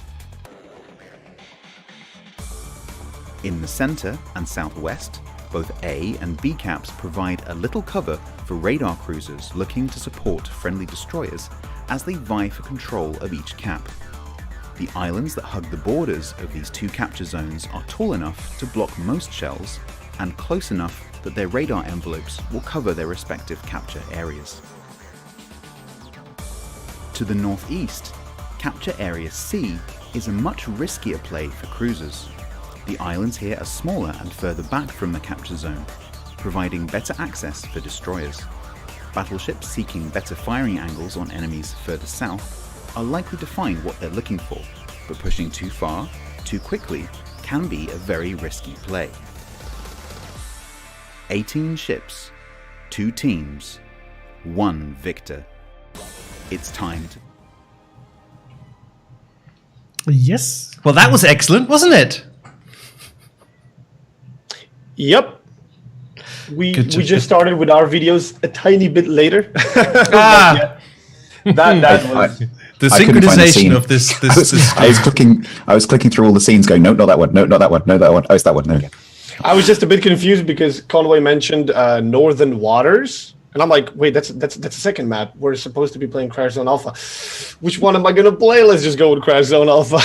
In the center and southwest, both A and B caps provide a little cover for radar cruisers looking to support friendly destroyers as they vie for control of each cap. The islands that hug the borders of these 2 capture zones are tall enough to block most shells and close enough that their radar envelopes will cover their respective capture areas. To the northeast, Capture Area C is a much riskier play for cruisers. The islands here are smaller and further back from the capture zone, providing better access for destroyers. Battleships seeking better firing angles on enemies further south are likely to find what they're looking for, but pushing too far, too quickly, can be a very risky play. 18 ships, 2 teams, 1 victor. It's time to... Yes. Well, that was excellent, wasn't it? Yep. We just started with our videos a tiny bit later. That was... The synchronization of this. I was clicking through all the scenes, going, no, not that one, no, not that one, no, that one. Oh, it's that one. There we go. I was just a bit confused because Conway mentioned Northern Waters, and I'm like, wait, that's a second map. We're supposed to be playing Crash Zone Alpha. Which one am I going to play? Let's just go with Crash Zone Alpha.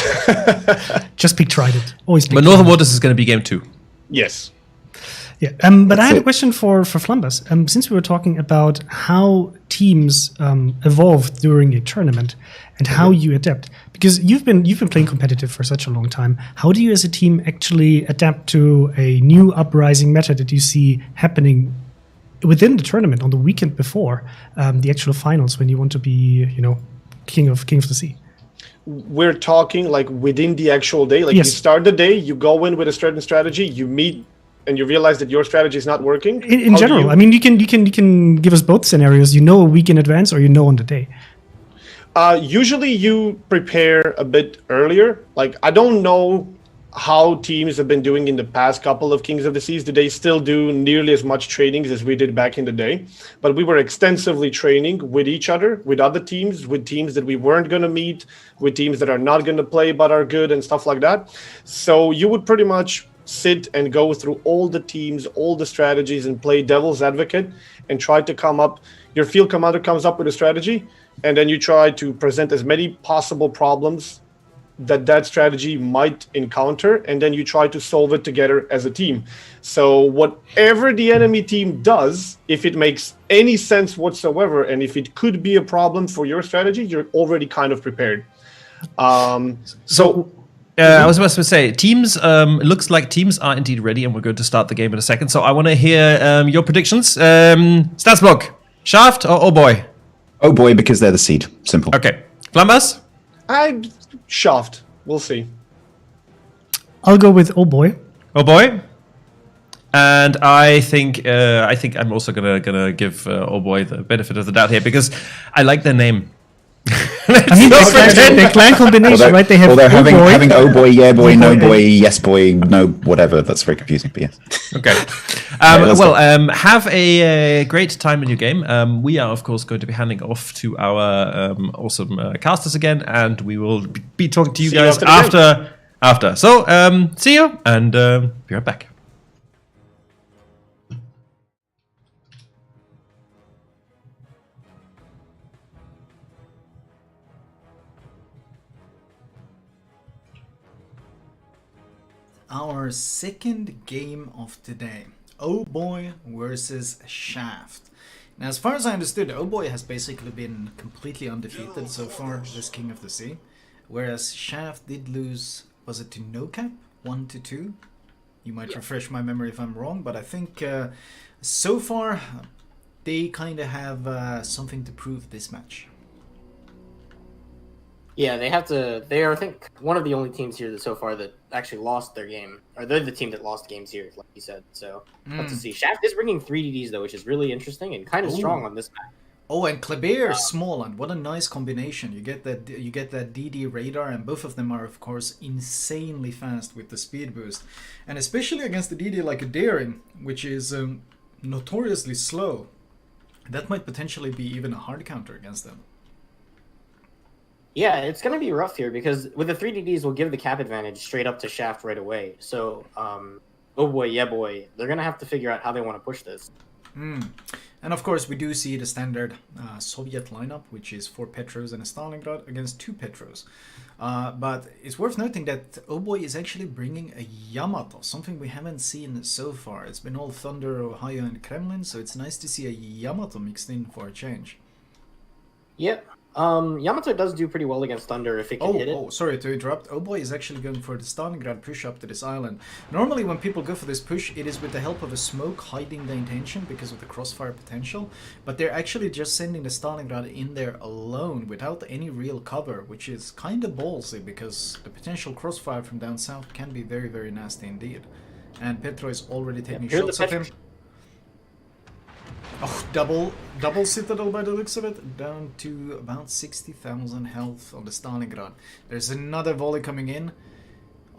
Just pick Trident. Always pick But Northern Waters is going to be game 2. Yes. Yeah, but I had a question for Flambass. Since we were talking about how teams evolve during a tournament and how you adapt, because you've been playing competitive for such a long time. How do you, as a team, actually adapt to a new uprising meta that you see happening within the tournament on the weekend before the actual finals, when you want to be, king of the sea? We're talking like within the actual day. Like, yes. You start the day, you go in with a certain strategy, you meet, and you realize that your strategy is not working? In general, I mean, you can give us both scenarios. You know a week in advance, or you know on the day. Usually, you prepare a bit earlier. Like, I don't know how teams have been doing in the past couple of Kings of the Seas. Do they still do nearly as much trainings as we did back in the day? But we were extensively training with each other, with other teams, with teams that we weren't going to meet, with teams that are not going to play but are good and stuff like that. So you would pretty much sit and go through all the teams, all the strategies, and play devil's advocate and try to come up. Your field commander comes up with a strategy, and then you try to present as many possible problems that strategy might encounter, and then you try to solve it together as a team. So whatever the enemy team does, if it makes any sense whatsoever, and if it could be a problem for your strategy, you're already kind of prepared. I was supposed to say, teams, looks like teams are indeed ready, and we're going to start the game in a second. So I want to hear your predictions. Statsbloke, Shaft or Oh Boy? Oh boy, because they're the seed. Simple. Okay. Flambass? I'd Shaft. We'll see. I'll go with Oh Boy. Oh Boy? And I think I'm also gonna give Oh Boy the benefit of the doubt here because I like their name. I mean, their clan combination, right? They have Although Oh Boy. having oh boy, yeah boy, Oh no boy, boy, yes boy, no whatever. That's very confusing, but yes. Okay. Have a great time in your game. We are, of course, going to be handing off to our awesome casters again, and we will be talking to you guys after. So, see you, and be right back. Our second game of the day. Oh Boy versus Shaft. Now, as far as I understood, Oh Boy has basically been completely undefeated so far, this King of the Sea. Whereas Shaft did lose, was it to No Cap? 1-2? You might refresh my memory if I'm wrong, but I think so far they kind of have something to prove this match. Yeah, they have to. They are, I think, one of the only teams here that so far that actually lost their game, or they're the team that lost games here, like you said. So let's see. Shaft is bringing 3 DDs though, which is really interesting and kind of strong on this map. Oh, and Kleber Smalland, what a nice combination! You get that DD radar, and both of them are, of course, insanely fast with the speed boost, and especially against the DD like a Daring, which is notoriously slow. That might potentially be even a hard counter against them. Yeah, it's going to be rough here because with the 3 DDs, we'll give the cap advantage straight up to Shaft right away. So, oh boy, yeah boy, they're going to have to figure out how they want to push this. And of course, we do see the standard Soviet lineup, which is 4 Petros and a Stalingrad against 2 Petros. But it's worth noting that Oh Boy is actually bringing a Yamato, something we haven't seen so far. It's been all Thunder, Ohio, and Kremlin, so it's nice to see a Yamato mixed in for a change. Yep. Yamato does do pretty well against Thunder if it can hit it. Oh, sorry to interrupt. Oh Boy is actually going for the Stalingrad push up to this island. Normally when people go for this push, it is with the help of a smoke hiding the intention because of the crossfire potential, but they're actually just sending the Stalingrad in there alone without any real cover, which is kind of ballsy because the potential crossfire from down south can be very, very nasty indeed. And Petro is already taking shots at him. Oh, double Citadel by the looks of it, down to about 60,000 health on the Stalingrad. There's another volley coming in.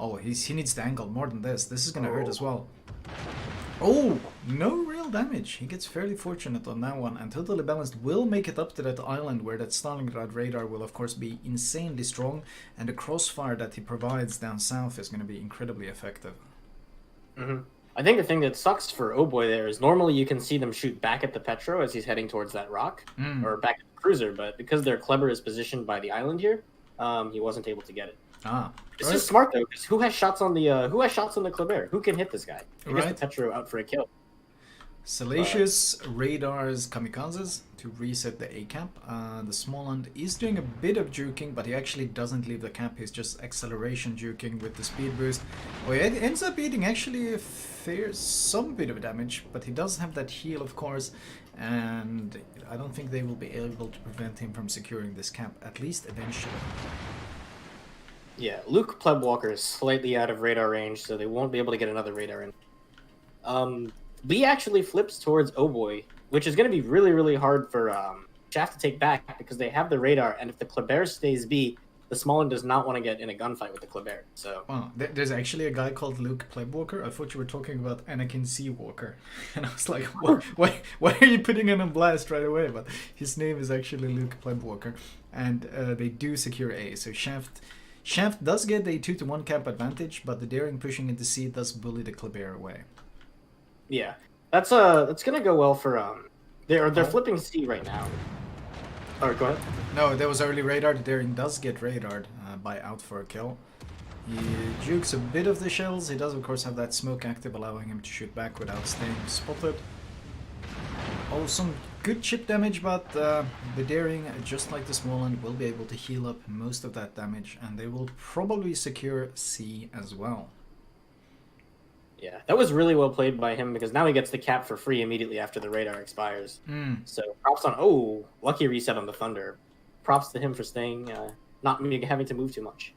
Oh, he needs to angle more than this. This is gonna hurt as well. Oh, no real damage. He gets fairly fortunate on that one, and Totally Balanced will make it up to that island where that Stalingrad radar will of course be insanely strong, and the crossfire that he provides down south is gonna be incredibly effective. I think the thing that sucks for Oh Boy there is normally you can see them shoot back at the Petro as he's heading towards that rock, or back at the cruiser, but because their Kleber is positioned by the island here, he wasn't able to get it. This is smart though, because who has shots on the Kleber? Who can hit this guy? I guess the Petro out for a kill. Salacious radars kamikazes to reset the A cap. The Smalland is doing a bit of juking, but he actually doesn't leave the cap. He's just acceleration juking with the speed boost. Oh, he ends up eating actually some bit of damage, but he does have that heal, of course, and I don't think they will be able to prevent him from securing this cap, at least eventually. Yeah, Luke Plebwalker is slightly out of radar range, so they won't be able to get another radar in. B actually flips towards Oh Boy, which is going to be really, really hard for Shaft to take back because they have the radar, and if the Kleber stays B, the Smalland does not want to get in a gunfight with the Kleber. So, wow, there's actually a guy called Luke Plebwalker. I thought you were talking about Anakin Seawalker, and I was like, why are you putting him on blast right away? But his name is actually Luke Plebwalker, and they do secure A. So Shaft, Shaft does get a 2-to-1 cap advantage, but the daring pushing into C does bully the Kleber away. Yeah, that's gonna go well for they're flipping C right now. Alright, go ahead. No, there was early radar. The daring does get radared by out for a kill. He jukes a bit of the shells. He does of course have that smoke active, allowing him to shoot back without staying spotted. Oh, some good chip damage, but the daring, just like the small one, will be able to heal up most of that damage, and they will probably secure C as well. Yeah, that was really well played by him because now he gets the cap for free immediately after the radar expires. So props on lucky reset on the Thunder. Props to him for staying, not having to move too much.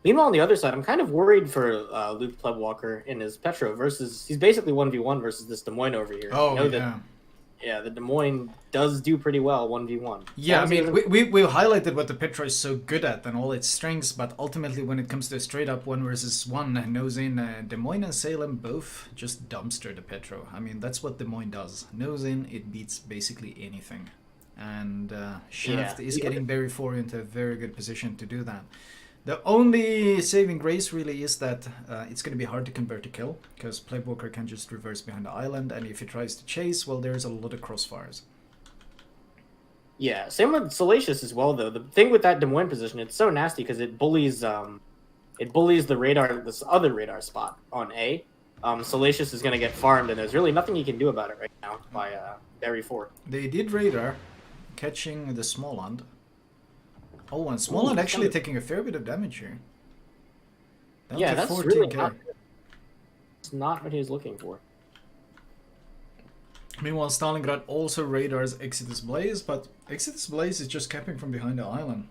Meanwhile, on the other side, I'm kind of worried for Luke Plebwalker in his Petro versus... He's basically 1v1 versus this Des Moines over here. Oh, yeah. The Des Moines does do pretty well 1v1. Yeah, I mean, we highlighted what the Petro is so good at and all its strengths, but ultimately when it comes to a straight-up 1 versus 1, nose-in, Des Moines and Salem both just dumpster the Petro. I mean, that's what Des Moines does. Nose-in, it beats basically anything. And Shaft is getting Berry 4 into a very good position to do that. The only saving grace really is that it's going to be hard to convert to kill, because Plebwalker can just reverse behind the island, and if he tries to chase, well, there's a lot of crossfires. Yeah, same with Salacious as well, though. The thing with that Des Moines position, it's so nasty because it bullies the radar, this other radar spot on A. Salacious is going to get farmed, and there's really nothing you can do about it right now by Berry 4. They did radar, catching the Småland. Oh, and Småland actually taking a fair bit of damage here. Yeah, that's really not good. It's not what he was looking for. Meanwhile, Stalingrad also radars Exodus Blaze, but Exodus Blaze is just capping from behind the island.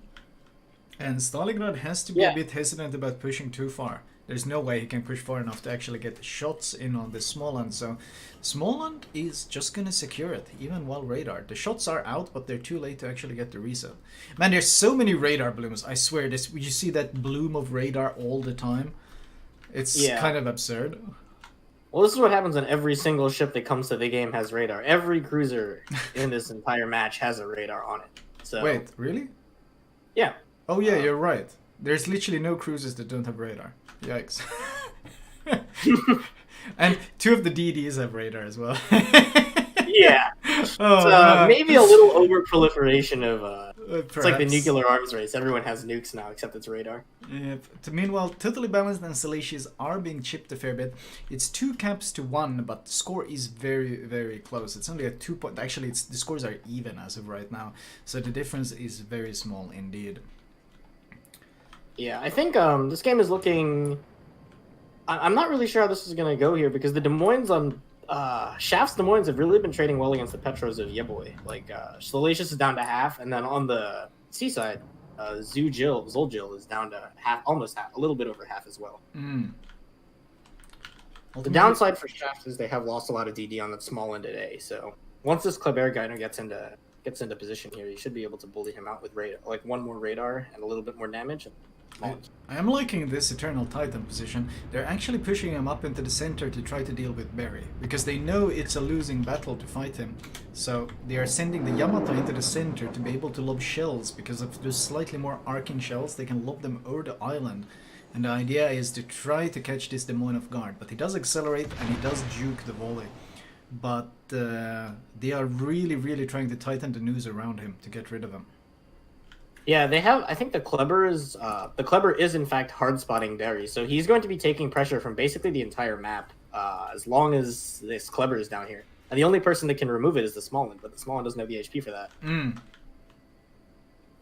And Stalingrad has to be a bit hesitant about pushing too far. There's no way he can push far enough to actually get shots in on the Småland, so Småland is just gonna secure it, even while radar. The shots are out, but they're too late to actually get the reset. Man, there's so many radar blooms, I swear. You see that bloom of radar all the time? It's kind of absurd. Well, this is what happens when every single ship that comes to the game has radar. Every cruiser in this entire match has a radar on it. So wait, really? Yeah. Oh yeah, you're right. There's literally no cruisers that don't have radar. Yikes. And 2 of the DDs have radar as well. Yeah. Maybe a little over proliferation of it's like the nuclear arms race. Everyone has nukes now except it's radar. Yep. Meanwhile, Totally Balanced and Salacious are being chipped a fair bit. It's 2 caps to 1, but the score is very, very close. It's only a 2 point. Actually, the scores are even as of right now, so the difference is very small indeed. Yeah, I think this game is looking... I'm not really sure how this is going to go here, because the Des Moines on... Shaft's Des Moines have really been trading well against the Petros of Yeboy. Like, Salacious is down to half, and then on the seaside, Zoljil is down to half, almost half, a little bit over half as well. The downside for Shaft is they have lost a lot of DD on that small end today, so once this Kleber guy gets into position here, you should be able to bully him out with radar, like 1 more radar and a little bit more damage. I am liking this Eternal Titan position. They're actually pushing him up into the center to try to deal with Berry, because they know it's a losing battle to fight him. So they are sending the Yamato into the center to be able to lob shells, because of those slightly more arcing shells, they can lob them over the island. And the idea is to try to catch this Des Moines off guard. But he does accelerate and he does juke the volley. But they are really, really trying to tighten the noose around him to get rid of him. Yeah, they have. I think the Kleber is in fact hard spotting Berry, so he's going to be taking pressure from basically the entire map as long as this Kleber is down here. And the only person that can remove it is the Småland, but the Småland doesn't have the HP for that.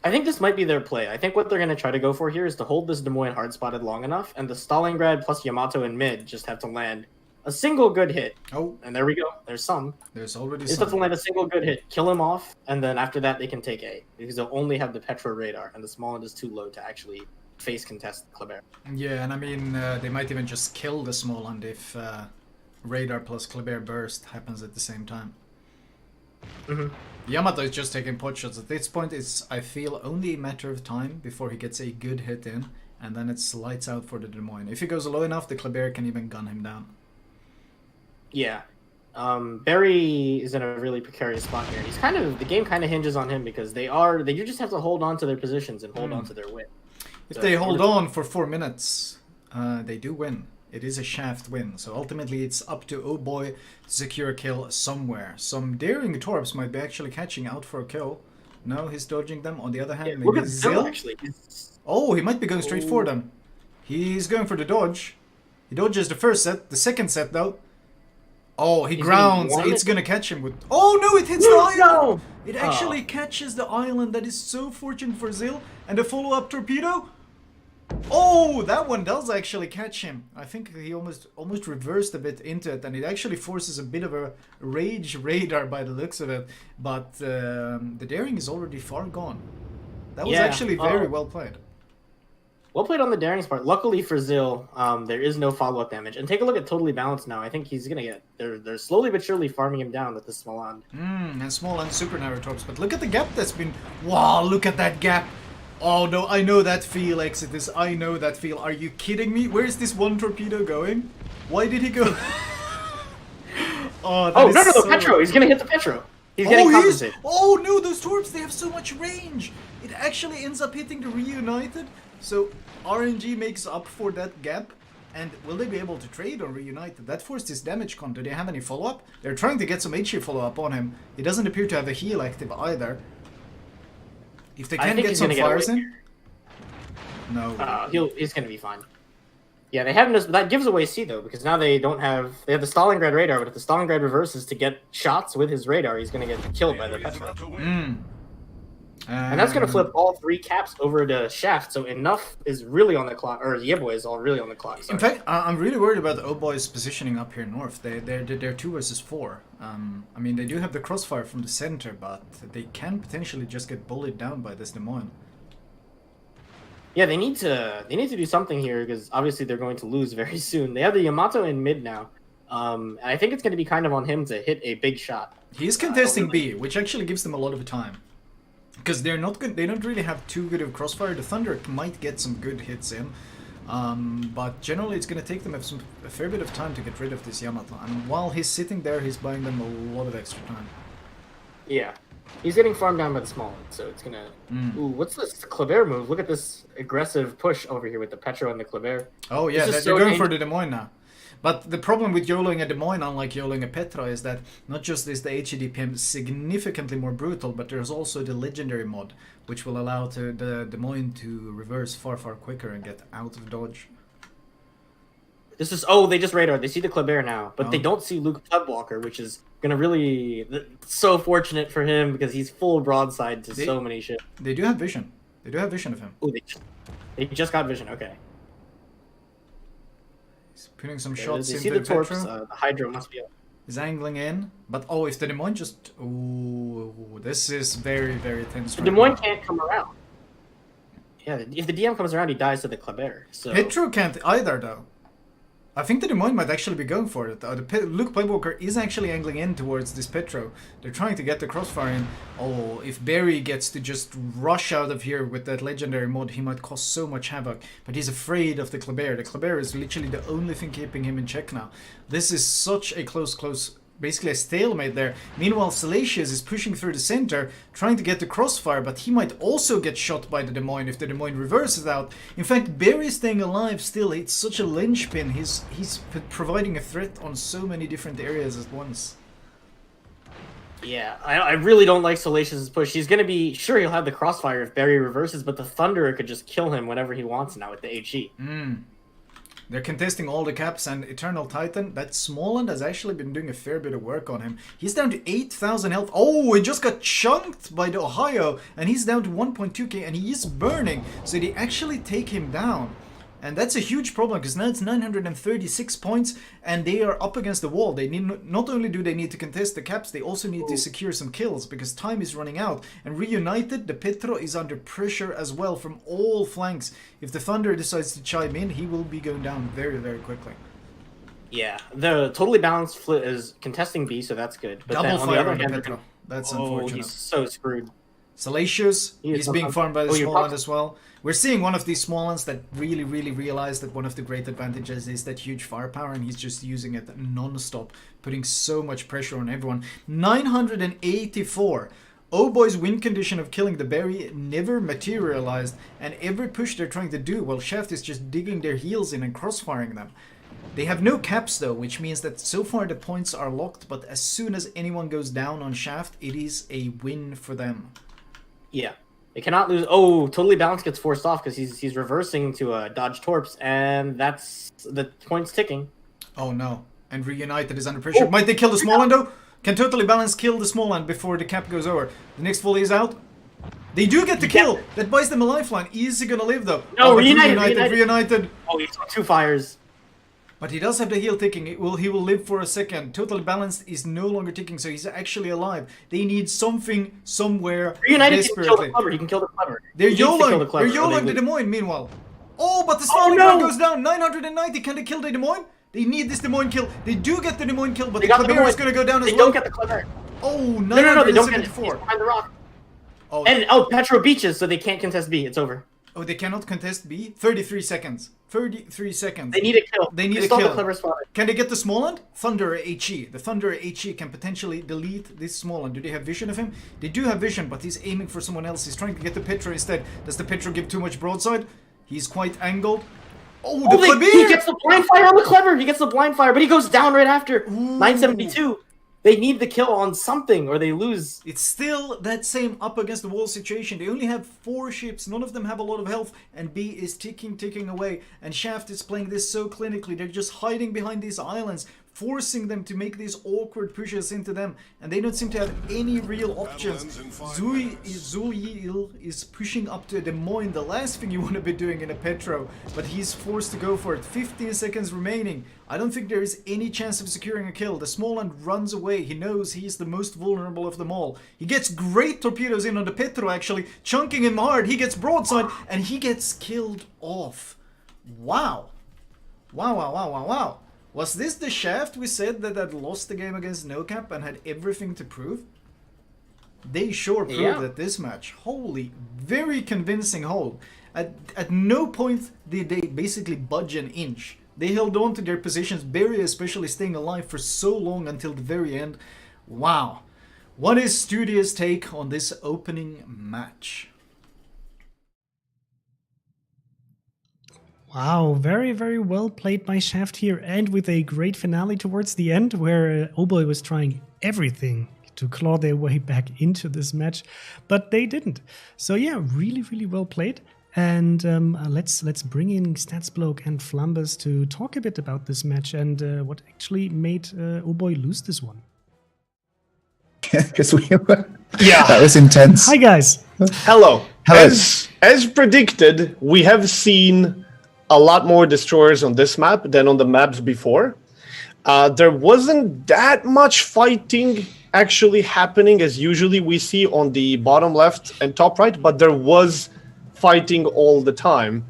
I think this might be their play. I think what they're going to try to go for here is to hold this Des Moines hard spotted long enough, and the Stalingrad plus Yamato in mid just have to land a single good hit. Oh. And there we go. There's some. There's already some. Just have to land a single good hit, kill him off, and then after that they can take A. Because they'll only have the Petro radar, and the Småland is too low to actually face contest Kleber. Yeah, and I mean, they might even just kill the Småland if radar plus Kleber burst happens at the same time. Yamato is just taking pot shots. At this point, it's, I feel, only a matter of time before he gets a good hit in, and then it's lights out for the Des Moines. If he goes low enough, the Kleber can even gun him down. Yeah. Berry is in a really precarious spot here. He's the game kind of hinges on him because they just have to hold on to their positions and hold on to their win. If they hold on for 4 minutes, they do win. It is a shaft win, so ultimately it's up to Oh Boy to secure a kill somewhere. Some daring Torps might be actually catching out for a kill. No, he's dodging them. On the other hand, Look maybe at Zill, Zill. actually. Oh, he might be going straight for them. He's going for the dodge. He dodges the first set. The second set, though. Oh, he grounds. It's gonna catch him with... Oh, no, it hits the island! No! It actually catches the island. That is so fortunate for Zill. And a follow-up torpedo. Oh, that one does actually catch him. I think he almost reversed a bit into it, and it actually forces a bit of a rage radar by the looks of it. But the daring is already far gone. That was actually very well played. Well played on the daring's part. Luckily for Zill, there is no follow-up damage. And take a look at Totally Balanced now. I think he's gonna get... They're slowly but surely farming him down with the small end. And small and super narrow torps. But look at the gap that's been... Wow, look at that gap. Oh no, I know that feel, Exodus. I know that feel. Are you kidding me? Where is this one torpedo going? Why did he go? No, Petro. He's gonna hit the Petro. He's getting compensated. Oh no, those torps, they have so much range. It actually ends up hitting the Reunited. So RNG makes up for that gap. And will they be able to trade on Reunited? That forced his damage con. Do they have any follow-up? They're trying to get some HE follow-up on him. He doesn't appear to have a heal active either. If they can get some fires in... No. He's going to be fine. Yeah, they haven't... That gives away C, though, because now they don't have... They have the Stalingrad radar, but if the Stalingrad reverses to get shots with his radar, he's going to get killed by the Petro. And that's going to flip all 3 caps over to shaft, so enough is really on the clock, or Yeboy is all really on the clock. Sorry. In fact, I'm really worried about the Oh Boys positioning up here north. They're 2 versus 4. I mean, they do have the crossfire from the center, but they can potentially just get bullied down by this Des Moines. Yeah, they need to do something here, because obviously they're going to lose very soon. They have the Yamato in mid now, and I think it's going to be kind of on him to hit a big shot. He is contesting B, which actually gives them a lot of time. Because they're not good. They don't really have too good of crossfire. The Thunder might get some good hits in, but generally it's going to take them a fair bit of time to get rid of this Yamato. And while he's sitting there, he's buying them a lot of extra time. Yeah, he's getting farmed down by the small one, so it's gonna. Ooh, what's this Kleber move? Look at this aggressive push over here with the Petro and the Kleber. Oh yeah, they're going for the Des Moines now. But the problem with YOLOing a Des Moines, unlike YOLOing a Petra, is that not just is the HEDPM significantly more brutal, but there's also the legendary mod, which will allow the Des Moines to reverse far quicker and get out of dodge. This is... Oh, they just radar. They see the Kleber now, but they don't see Luke Bloodwalker, which is going to really... So fortunate for him, because he's full broadside to so many ships. They do have vision. They do have vision of him. Oh, they just got vision. Okay. He's putting some shots into the torps. The Hydro must be up. He's angling in, but if the Des Moines just... Ooh, this is very tense. The Des Moines can't come around. Yeah, if the DM comes around, he dies to the Kleber. So Petro can't either, though. I think the Des Moines might actually be going for it. Luke Playboker is actually angling in towards this Petro. They're trying to get the crossfire in. Oh, if Barry gets to just rush out of here with that legendary mod, he might cause so much havoc. But he's afraid of the Kleber. The Kleber is literally the only thing keeping him in check now. This is such a close... Basically a stalemate there. Meanwhile, Salacious is pushing through the center, trying to get the crossfire, but he might also get shot by the Des Moines if the Des Moines reverses out. In fact, Barry staying alive still, it's such a linchpin. He's providing a threat on so many different areas at once. Yeah, I really don't like Salacious's push. He's going to be... Sure, he'll have the crossfire if Barry reverses, but the Thunderer could just kill him whenever he wants now with the HE. They're contesting all the caps, and Eternal Titan, that Smalland has actually been doing a fair bit of work on him. He's down to 8,000 health. Oh, he just got chunked by the Ohio, and he's down to 1.2k, and he is burning. So they actually take him down. And that's a huge problem, because now it's 936 points, and they are up against the wall. They need not only do they need to contest the caps, they also need to secure some kills, because time is running out. And Reunited, the Petro is under pressure as well from all flanks. If the Thunder decides to chime in, he will be going down very quickly. Yeah, the Totally Balanced Flit is contesting B, so that's good. But double then, fire on the on the other hand, Petro. That's unfortunate. He's so screwed. Salacious, he's being farmed by the Smalland as well. We're seeing one of these Smallands that really realize that one of the great advantages is that huge firepower, and he's just using it non-stop, putting so much pressure on everyone. 984 Oh Boy's win condition of killing the berry never materialized, and every push they're trying to do, well, Shaft is just digging their heels in and crossfiring them. They have no caps though, which means that so far the points are locked, but as soon as anyone goes down on Shaft, it is a win for them. Yeah. They cannot lose. Oh, Totally Balanced gets forced off because he's reversing to dodge torps, and that's the points ticking. Oh no. And Reunited is under pressure. Oh. Might they kill the small end though? Can Totally Balanced kill the small end before the cap goes over? The next volley is out. They do get the kill. That buys them a lifeline. Is he gonna live though? No, Reunited. Oh, he took 2 fires. But he does have the heal ticking. He will live for a second. Totally Balanced is no longer ticking, so he's actually alive. They need something somewhere Reunited desperately. Can kill the Clever. He can kill the Clever. They're YOLOing the Des Moines meanwhile. Oh, but the small ground goes down. 990. Can they kill the Des Moines? They need this Des Moines kill. They do get the Des Moines kill, but the Kleber is going to go down as well. They don't get the Kleber. Oh, 974. No, they don't get it. He's behind the rock. Oh, and Petro beaches, so they can't contest B. It's over. Oh, they cannot contest B? 33 seconds. 33 seconds. They need a kill. They need a kill. Can they get the small end? Thunderer HE. The Thunderer HE can potentially delete this small end. Do they have vision of him? They do have vision, but he's aiming for someone else. He's trying to get the Petro instead. Does the Petro give too much broadside? He's quite angled. Oh, the Kleber! He gets the blind fire on the Kleber. He gets the blind fire, but he goes down right after. Ooh. 972. They need the kill on something or they lose. It's still that same up against the wall situation. They only have 4 ships. None of them have a lot of health. And B is ticking away. And Shaft is playing this so clinically. They're just hiding behind these islands, forcing them to make these awkward pushes into them. And they don't seem to have any real options. Zuyil is pushing up to Des Moines. The last thing you want to be doing in a Petro. But he's forced to go for it. 15 seconds remaining. I don't think there is any chance of securing a kill. The small end runs away. He knows he's the most vulnerable of them all. He gets great torpedoes in on the Petro actually, chunking him hard. He gets broadside and he gets killed off. Wow. Wow. Was this the Shaft we said that had lost the game against NoCap and had everything to prove? They sure proved that this match. Holy, very convincing hold. At no point did they basically budge an inch. They held on to their positions, Barry especially staying alive for so long until the very end. Wow. What is Studia's take on this opening match? Wow, very, very well played by Shaft here, and with a great finale towards the end where Oh Boy was trying everything to claw their way back into this match, but they didn't. So yeah, really, really well played. And let's bring in Statsbloke and Flambass to talk a bit about this match and what actually made Oh Boy lose this one. Because that was intense. Hi guys. Hello. As predicted, we have seen a lot more destroyers on this map than on the maps before. There wasn't that much fighting actually happening as usually we see on the bottom left and top right, but there was fighting all the time.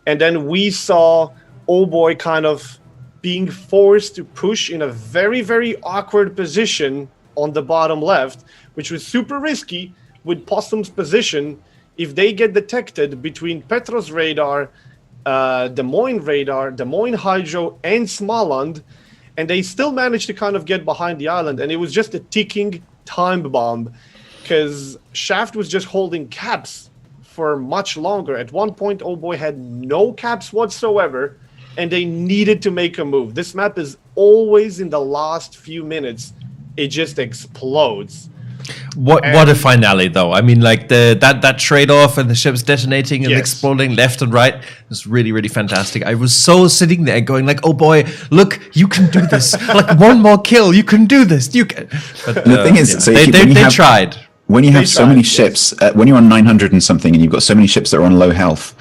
And then we saw Oh Boy kind of being forced to push in a very, very awkward position on the bottom left, which was super risky with Possum's position. If they get detected between Petro's radar, Des Moines radar, Des Moines Hydro, and Småland, and they still managed to kind of get behind the island, and it was just a ticking time bomb because Shaft was just holding caps for much longer. At one point, Oh Boy had no caps whatsoever, and they needed to make a move. This map is always in the last few minutes. It just explodes. What a finale, though. I mean, like that trade-off and the ships detonating and exploding left and right was really, really fantastic. I was so sitting there going like, oh boy, look, you can do this. Like one more kill, you can do this. You can. But the thing is, so they tried. When you have so many ships, when you're on 900 and something, and you've got so many ships that are on low health,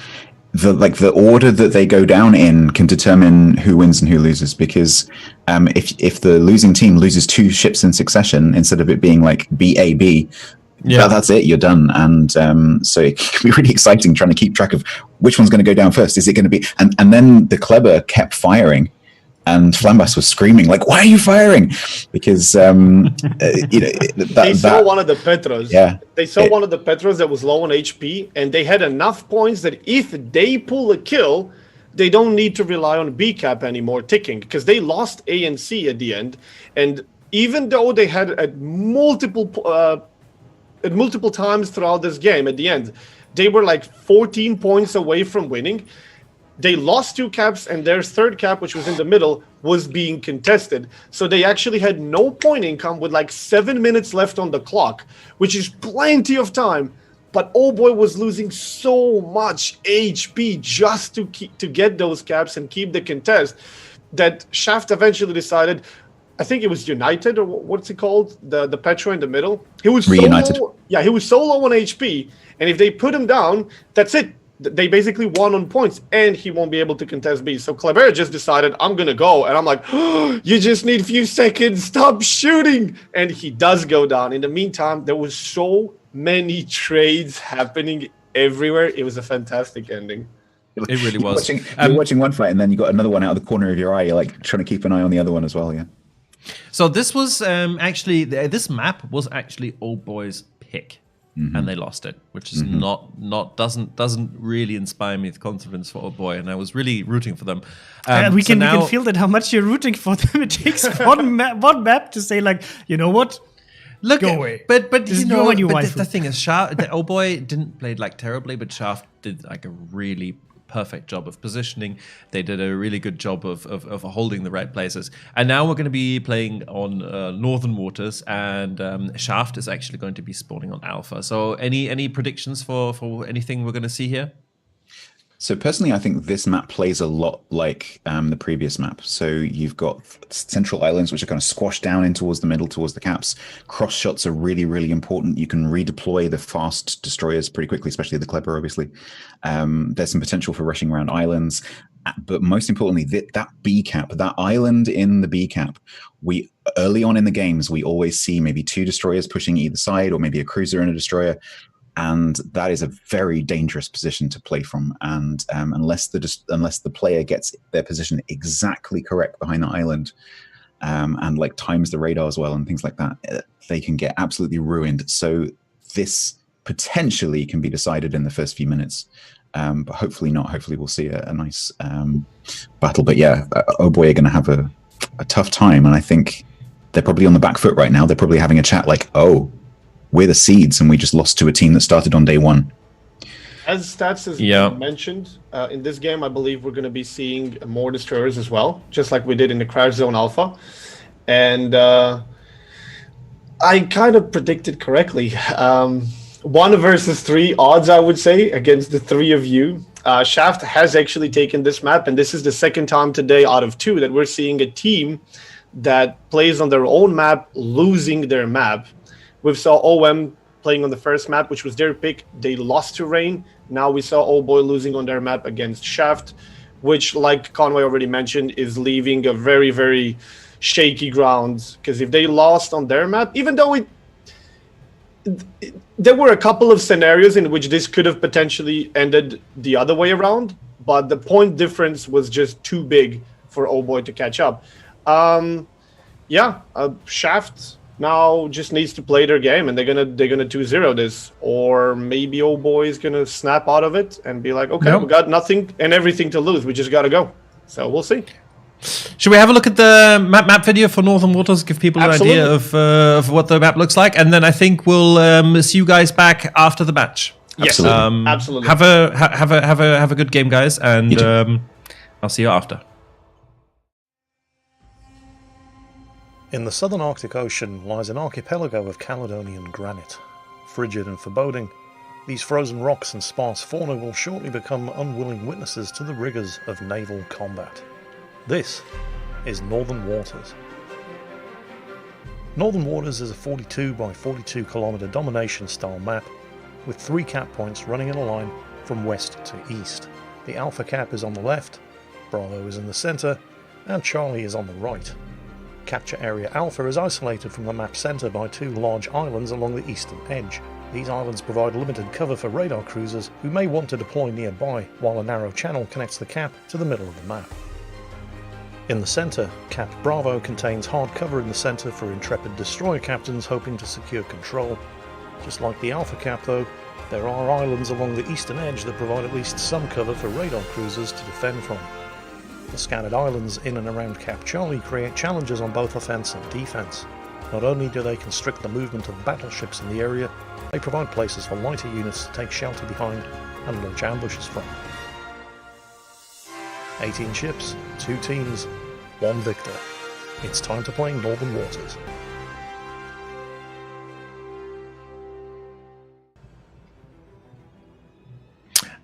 the order that they go down in can determine who wins and who loses. Because if the losing team loses 2 ships in succession instead of it being like BAB, that's it, you're done. And so it can be really exciting trying to keep track of which one's going to go down first. Is it going to be? And then the Kleber kept firing. And Flambass was screaming, like, why are you firing? Because, they saw one of the Petros. Yeah. They saw one of the Petros that was low on HP, and they had enough points that if they pull a kill, they don't need to rely on B cap anymore ticking, because they lost A and C at the end. And even though they had multiple at multiple times throughout this game at the end. They were like 14 points away from winning. They lost 2 caps, and their third cap, which was in the middle, was being contested. So they actually had no point income with like 7 minutes left on the clock, which is plenty of time. But Oh Boy was losing so much HP just to get those caps and keep the contest that Shaft eventually decided, I think it was United, or what's it called? The Petro in the middle. He was Reunited. He was so low on HP, and if they put him down, that's it. They basically won on points, and he won't be able to contest B. So Kleber just decided, I'm going to go. And I'm like, oh, you just need a few seconds. Stop shooting. And he does go down. In the meantime, there was so many trades happening everywhere. It was a fantastic ending. It really was. You're watching one fight, and then you got another one out of the corner of your eye. You're like trying to keep an eye on the other one as well, yeah. So this was actually, this map was actually Old Boy's pick. And they lost it, which is doesn't really inspire me with confidence for Old Boy, and I was really rooting for them. We can feel that how much you're rooting for them. It takes one map to say like, you know what, go away. But Just you know, go on, you but waifu. the thing is, the Old Boy didn't play like terribly, but Shaft did like a really perfect job of positioning. They did a really good job of holding the right places. And now we're going to be playing on Northern Waters, and Shaft is actually going to be spawning on Alpha. So any predictions for anything we're going to see here? So personally, I think this map plays a lot like the previous map. So you've got central islands, which are kind of squashed down in towards the middle, towards the caps. Cross shots are really, really important. You can redeploy the fast destroyers pretty quickly, especially the Kleber, obviously. There's some potential for rushing around islands. But most importantly, that B cap, that island in the B cap, early on in the games, we always see maybe 2 destroyers pushing either side, or maybe a cruiser and a destroyer. And that is a very dangerous position to play from. And unless the player gets their position exactly correct behind the island, and like times the radar as well and things like that, they can get absolutely ruined. So this potentially can be decided in the first few minutes, but hopefully not. Hopefully we'll see a nice battle. But yeah, Oh Boy are going to have a tough time, and I think they're probably on the back foot right now. They're probably having a chat like, oh, we're the seeds, and we just lost to a team that started on day 1. As Stats has mentioned, in this game, I believe we're going to be seeing more destroyers as well, just like we did in the Crash Zone Alpha. And I kind of predicted correctly. 1 versus 3 odds, I would say, against the 3 of you. Shaft has actually taken this map, and this is the second time today out of 2 that we're seeing a team that plays on their own map losing their map. We saw OM playing on the first map, which was their pick. They lost to Rain. Now we saw Old Boy losing on their map against Shaft, which, like Conway already mentioned, is leaving a very, very shaky ground. Because if they lost on their map, even though there were a couple of scenarios in which this could have potentially ended the other way around, but the point difference was just too big for Old Boy to catch up. Shaft now just needs to play their game, and they're gonna 2-0 this, or maybe Old Boy is gonna snap out of it and be like, okay, we got nothing and everything to lose, we just gotta go. So we'll see. Should we have a look at the map video for Northern Waters, give people an idea of what the map looks like, and then I think we'll see you guys back after the match. Yes, absolutely. Have a good game, guys, and I'll see you after. In the southern Arctic Ocean lies an archipelago of Caledonian granite. Frigid and foreboding, these frozen rocks and sparse fauna will shortly become unwilling witnesses to the rigours of naval combat. This is Northern Waters. Northern Waters is a 42 by 42 kilometre domination style map with 3 cap points running in a line from west to east. The Alpha cap is on the left, Bravo is in the centre, and Charlie is on the right. Capture Area Alpha is isolated from the map centre by 2 large islands along the eastern edge. These islands provide limited cover for radar cruisers who may want to deploy nearby, while a narrow channel connects the cap to the middle of the map. In the centre, Cap Bravo contains hard cover in the centre for intrepid destroyer captains hoping to secure control. Just like the Alpha Cap though, there are islands along the eastern edge that provide at least some cover for radar cruisers to defend from. The scattered islands in and around Cap Charlie create challenges on both offence and defence. Not only do they constrict the movement of battleships in the area, they provide places for lighter units to take shelter behind and launch ambushes from. 18 ships, 2 teams, 1 victor. It's time to play Northern Waters.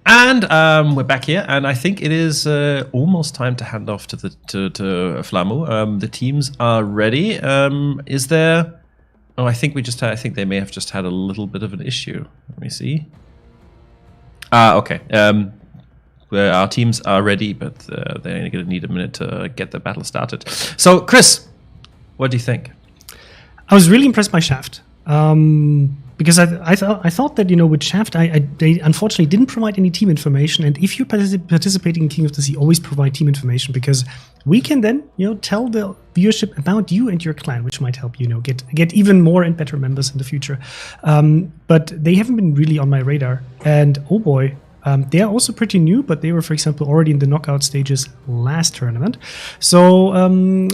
And we're back here, and I think it is almost time to hand off to Flamu. The teams are ready. Is there? Oh, I think they may have just had a little bit of an issue. Let me see. Okay. Our teams are ready, but they're going to need a minute to get the battle started. So, Chris, what do you think? I was really impressed by Shaft. Because I thought that, with Shaft, they unfortunately didn't provide any team information. And if you're participating in King of the Sea, always provide team information, because we can then, tell the viewership about you and your clan, which might help, get even more and better members in the future. But they haven't been really on my radar. And oh boy, they are also pretty new, but they were, for example, already in the knockout stages last tournament. So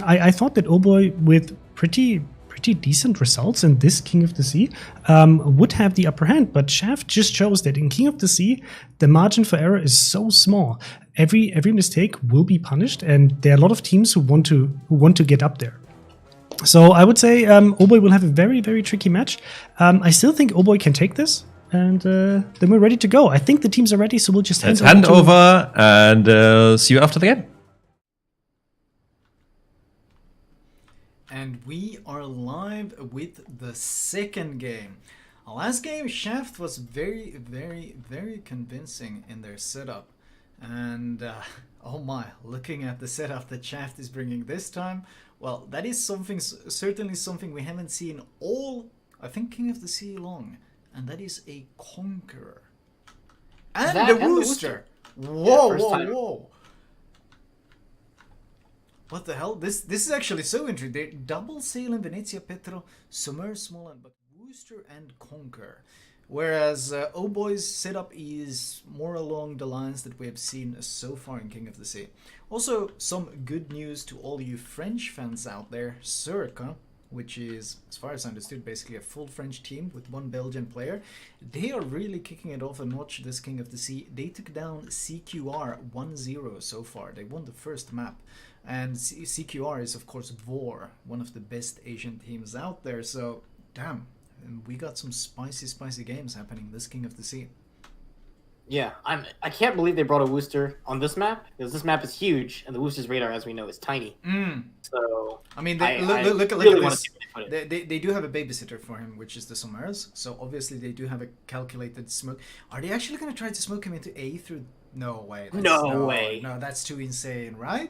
I thought that oh boy, with pretty decent results in this King of the Sea, would have the upper hand, but Shaft just shows that in King of the Sea, the margin for error is so small. Every mistake will be punished, and there are a lot of teams who want to get up there. So I would say Oboy will have a very, very tricky match. I still think Oboy can take this, and then we're ready to go. I think the teams are ready, so we'll just hand over and see you after the game. And we are live with the second game. Our last game, Shaft was very, very, very convincing in their setup. And oh my, looking at the setup that Shaft is bringing this time, well, that is certainly something we haven't seen all, I think, King of the Sea long. And that is a Conqueror. And the Wooster! Whoa, whoa. What the hell? This is actually so interesting. They double sail in Venezia, Petro, Submerge, Smoland, but Wooster and Conquer. Whereas Oh Boy's setup is more along the lines that we have seen so far in King of the Sea. Also, some good news to all you French fans out there. Surka, which is, as far as I understood, basically a full French team with 1 Belgian player. They are really kicking it off a notch this King of the Sea. They took down CQR 1-0 so far. They won the first map. And CQR is, of course, Vor, one of the best Asian teams out there. So, damn, we got some spicy games happening this King of the Sea. Yeah, I can't believe they brought a Wooster on this map, because this map is huge, and the Wooster's radar, as we know, is tiny. So, I mean, look really at this. They do have a babysitter for him, which is the Somers. So, obviously, they do have a calculated smoke. Are they actually going to try to smoke him into A through... No way. No way. No, that's too insane, right?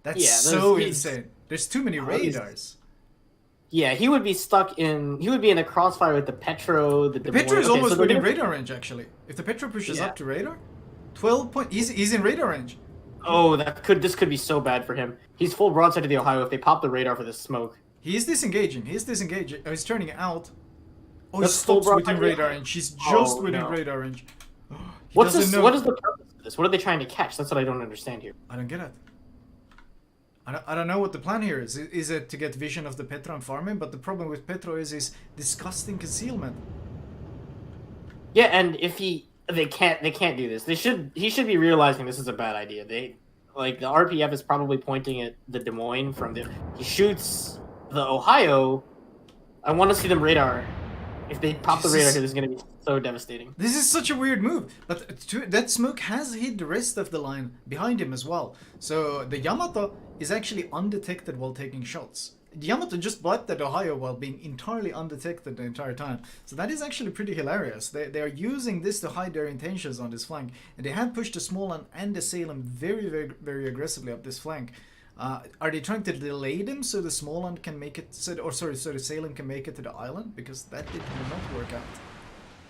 That's so insane. There's too many radars. Yeah, he would be stuck in... He would be in a crossfire with the Petro, the Petro is almost within radar range, actually. If the Petro pushes up to radar, 12 point... He's in radar range. Oh, this could be so bad for him. He's full broadside to the Ohio if they pop the radar for this smoke. He is disengaging. Oh, he's turning out. Oh, he stops within radar range. He's just within radar range. What is the purpose of this? What are they trying to catch? That's what I don't understand here. I don't get it. I don't know what the plan here is. Is it to get vision of the Petro and farm him? But the problem with Petro is his disgusting concealment. Yeah, and if they can't do this. He should be realizing this is a bad idea. The RPF is probably pointing at the Des Moines he shoots the Ohio. I want to see them radar. If they pop the radar here, this is going to be so devastating. This is such a weird move, but that smoke has hit the rest of the line behind him as well. So the Yamato is actually undetected while taking shots. The Yamato just blocked that Ohio while being entirely undetected the entire time. So that is actually pretty hilarious. They are using this to hide their intentions on this flank. And they had pushed the Smoland and the Salem very, very, very aggressively up this flank. Are they trying to delay them so the Smoland can make it, so the Salem can make it to the island? Because that did not work out.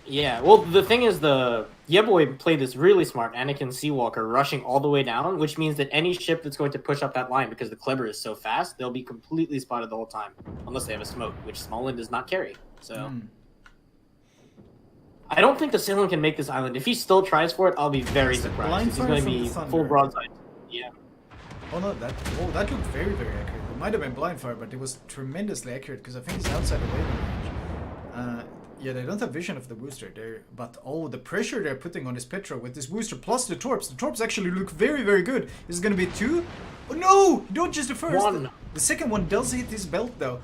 Yeah, well, the thing is, the Yeboy played this really smart Anakin Seawalker rushing all the way down, which means that any ship that's going to push up that line, because the Kleber is so fast, they'll be completely spotted the whole time, unless they have a smoke, which Smoland does not carry. So, I don't think the Salem can make this island. If he still tries for it, I'll be very surprised. He's going to be full broadside. Yeah. Oh no, that looked very, very accurate. It might have been blind fire, but it was tremendously accurate because I think it's outside the wave range. Yeah, they don't have vision of the booster there, but oh, the pressure they're putting on this Petra with this booster plus the torps. The torps actually look very, very good. Is it gonna be 2? Oh no! Not just the first. The second one does hit his belt though.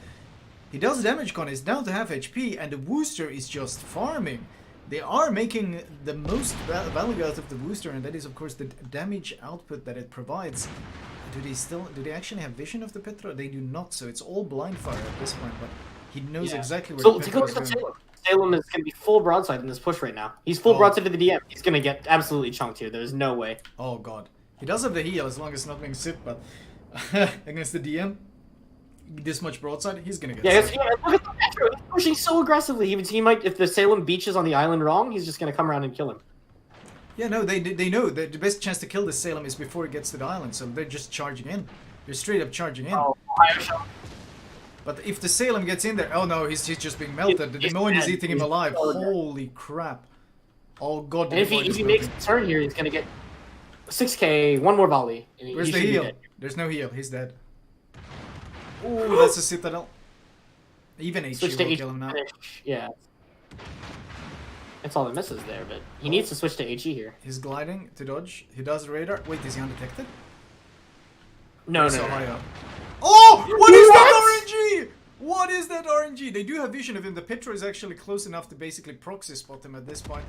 He does damage con, he's down to half HP, and the booster is just farming. They are making the most value out of the booster, and that is of course the damage output that it provides. Do they actually have vision of the Petra? They do not, so it's all blind fire at this point, but he knows exactly where the Petra is going. Salem is going to be full broadside in this push right now. He's full broadside to the DM. He's going to get absolutely chunked here. There's no way. Oh god. He does have the heal as long as it's not being sit, but against the DM, this much broadside, he's going to get look at the Petro. He's pushing so aggressively. He might, if the Salem beaches on the island wrong, he's just going to come around and kill him. Yeah, no, they know that the best chance to kill this Salem is before it gets to the island, so they're just charging in. They're straight up charging in. Oh, but if the Salem gets in there, oh no, he's just being melted. The Demoin is eating him alive. Holy crap. Oh god. And if he makes a turn here, he's going to get 6k, one more volley. Where's the heal? There's no heal, he's dead. Ooh, that's a Citadel. Even HE will kill him now. Yeah. That's all that misses there, but he needs to switch to HE here. He's gliding to dodge. He does radar. Wait, is he undetected? No. High up. Oh! What is that RNG? What is that RNG? They do have vision of him. The Petra is actually close enough to basically proxy spot him at this point.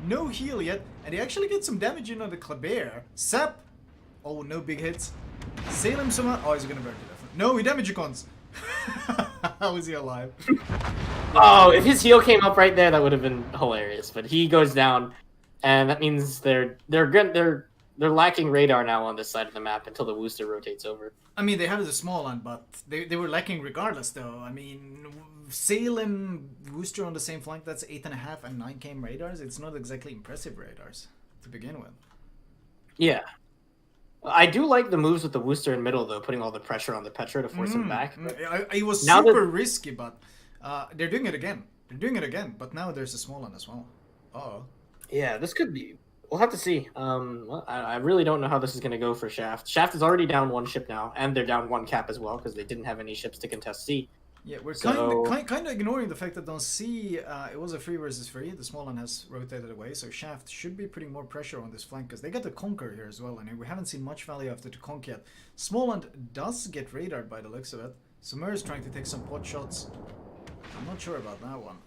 No heal yet, and he actually gets some damage in on the Kleber. Sap. Oh, no big hits. Salem somehow. Oh, he's gonna burn to death. No, he damage cons. How is he alive? Oh, if his heal came up right there, that would have been hilarious. But he goes down, and that means they're lacking radar now on this side of the map until the Wooster rotates over. I mean, they have the small one, but they were lacking regardless, though. I mean, Salem, Wooster on the same flank, that's 8.5 and 9k radars. It's not exactly impressive radars to begin with. Yeah. I do like the moves with the Wooster in middle, though, putting all the pressure on the Petra to force him back. It was super risky, but they're doing it again. But now there's a small one as well. Uh-oh. Yeah, this could be... We'll have to see. Well, I really don't know how this is going to go for Shaft. Shaft is already down 1 ship now, and they're down 1 cap as well, because they didn't have any ships to contest C. Yeah, we're kind of ignoring the fact that on C, it was a 3 versus 3. The small one has rotated away, so Shaft should be putting more pressure on this flank, because they got the Conquer here as well, and we haven't seen much value after the Conk yet. Small one does get radared by the looks of it. Sumer is trying to take some pot shots. I'm not sure about that one.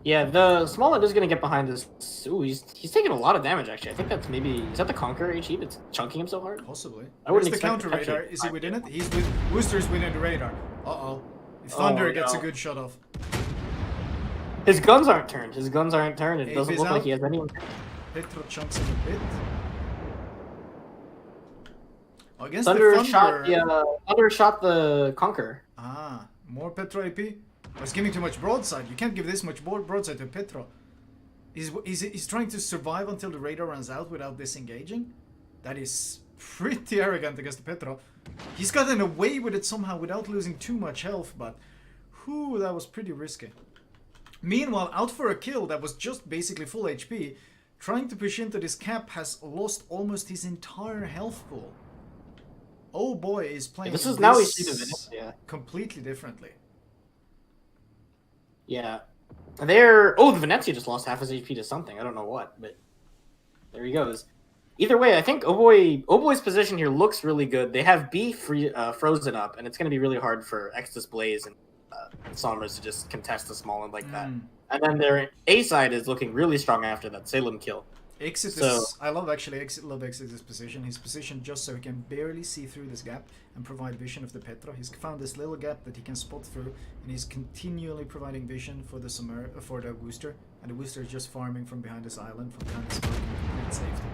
Yeah, the small one is going to get behind this. Ooh, he's taking a lot of damage, actually. I think that's maybe... Is that the Conqueror HE that's chunking him so hard? Possibly. I wouldn't Where's the counter radar? Is he within it? He's with... Wooster's within the radar. Uh-oh. Thunder gets a good shot off. His guns aren't turned. It doesn't look like he has anyone. Petro chunks him a bit. Oh, against Thunder the Thunder... Thunder shot the Conqueror. Ah, more Petro AP? I was giving too much broadside. You can't give this much broadside to Petro. He's trying to survive until the radar runs out without disengaging. That is pretty arrogant against the Petro. He's gotten away with it somehow without losing too much health, but whew, that was pretty risky. Meanwhile, out for a kill that was just basically full HP, trying to push into this cap has lost almost his entire health pool. Oh boy, is playing this is now we see the Venezia completely differently. Yeah. The Venezia just lost half his HP to something. I don't know what, but there he goes. Either way, I think Oboy's position here looks really good. They have B frozen up, and it's going to be really hard for Exodus Blaze and Somers to just contest the small one like that. And then their A side is looking really strong after that Salem kill. I love Exodus' position. His position just so he can barely see through this gap and provide vision of the Petra. He's found this little gap that he can spot through, and he's continually providing vision for the Wooster. And the Wooster is just farming from behind this island, from behind this smoke, in complete safety.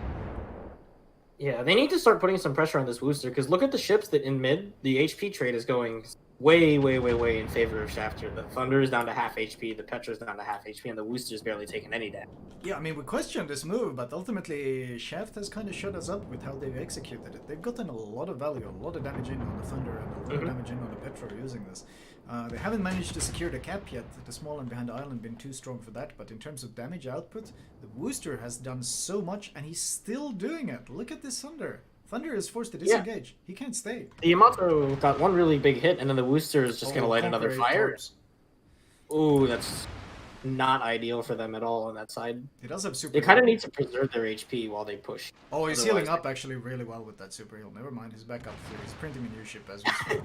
Yeah, they need to start putting some pressure on this Wooster, because look at the ships that in mid, the HP trade is going way in favor of Shaft here. The Thunder is down to half HP, the Petra is down to half HP, and the Wooster is barely taking any damage. Yeah, I mean, we questioned this move, but ultimately Shaft has kind of shut us up with how they've executed it. They've gotten a lot of value, a lot of damage in on the Thunder, and a lot of damage in on the Petra using this. They haven't managed to secure the cap yet. The small and behind the island been too strong for that, but in terms of damage output, the Wooster has done so much, and he's still doing it. Look at this Thunder. Thunder is forced to disengage. He can't stay. The Yamato got one really big hit, and then the Wooster is just going to light another fire. Ooh, that's not ideal for them at all on that side. He does have super. They kind of need to preserve their HP while they push. Oh, he's healing up actually really well with that super heal. Never mind, he's back up. He's printing a new ship as we speak.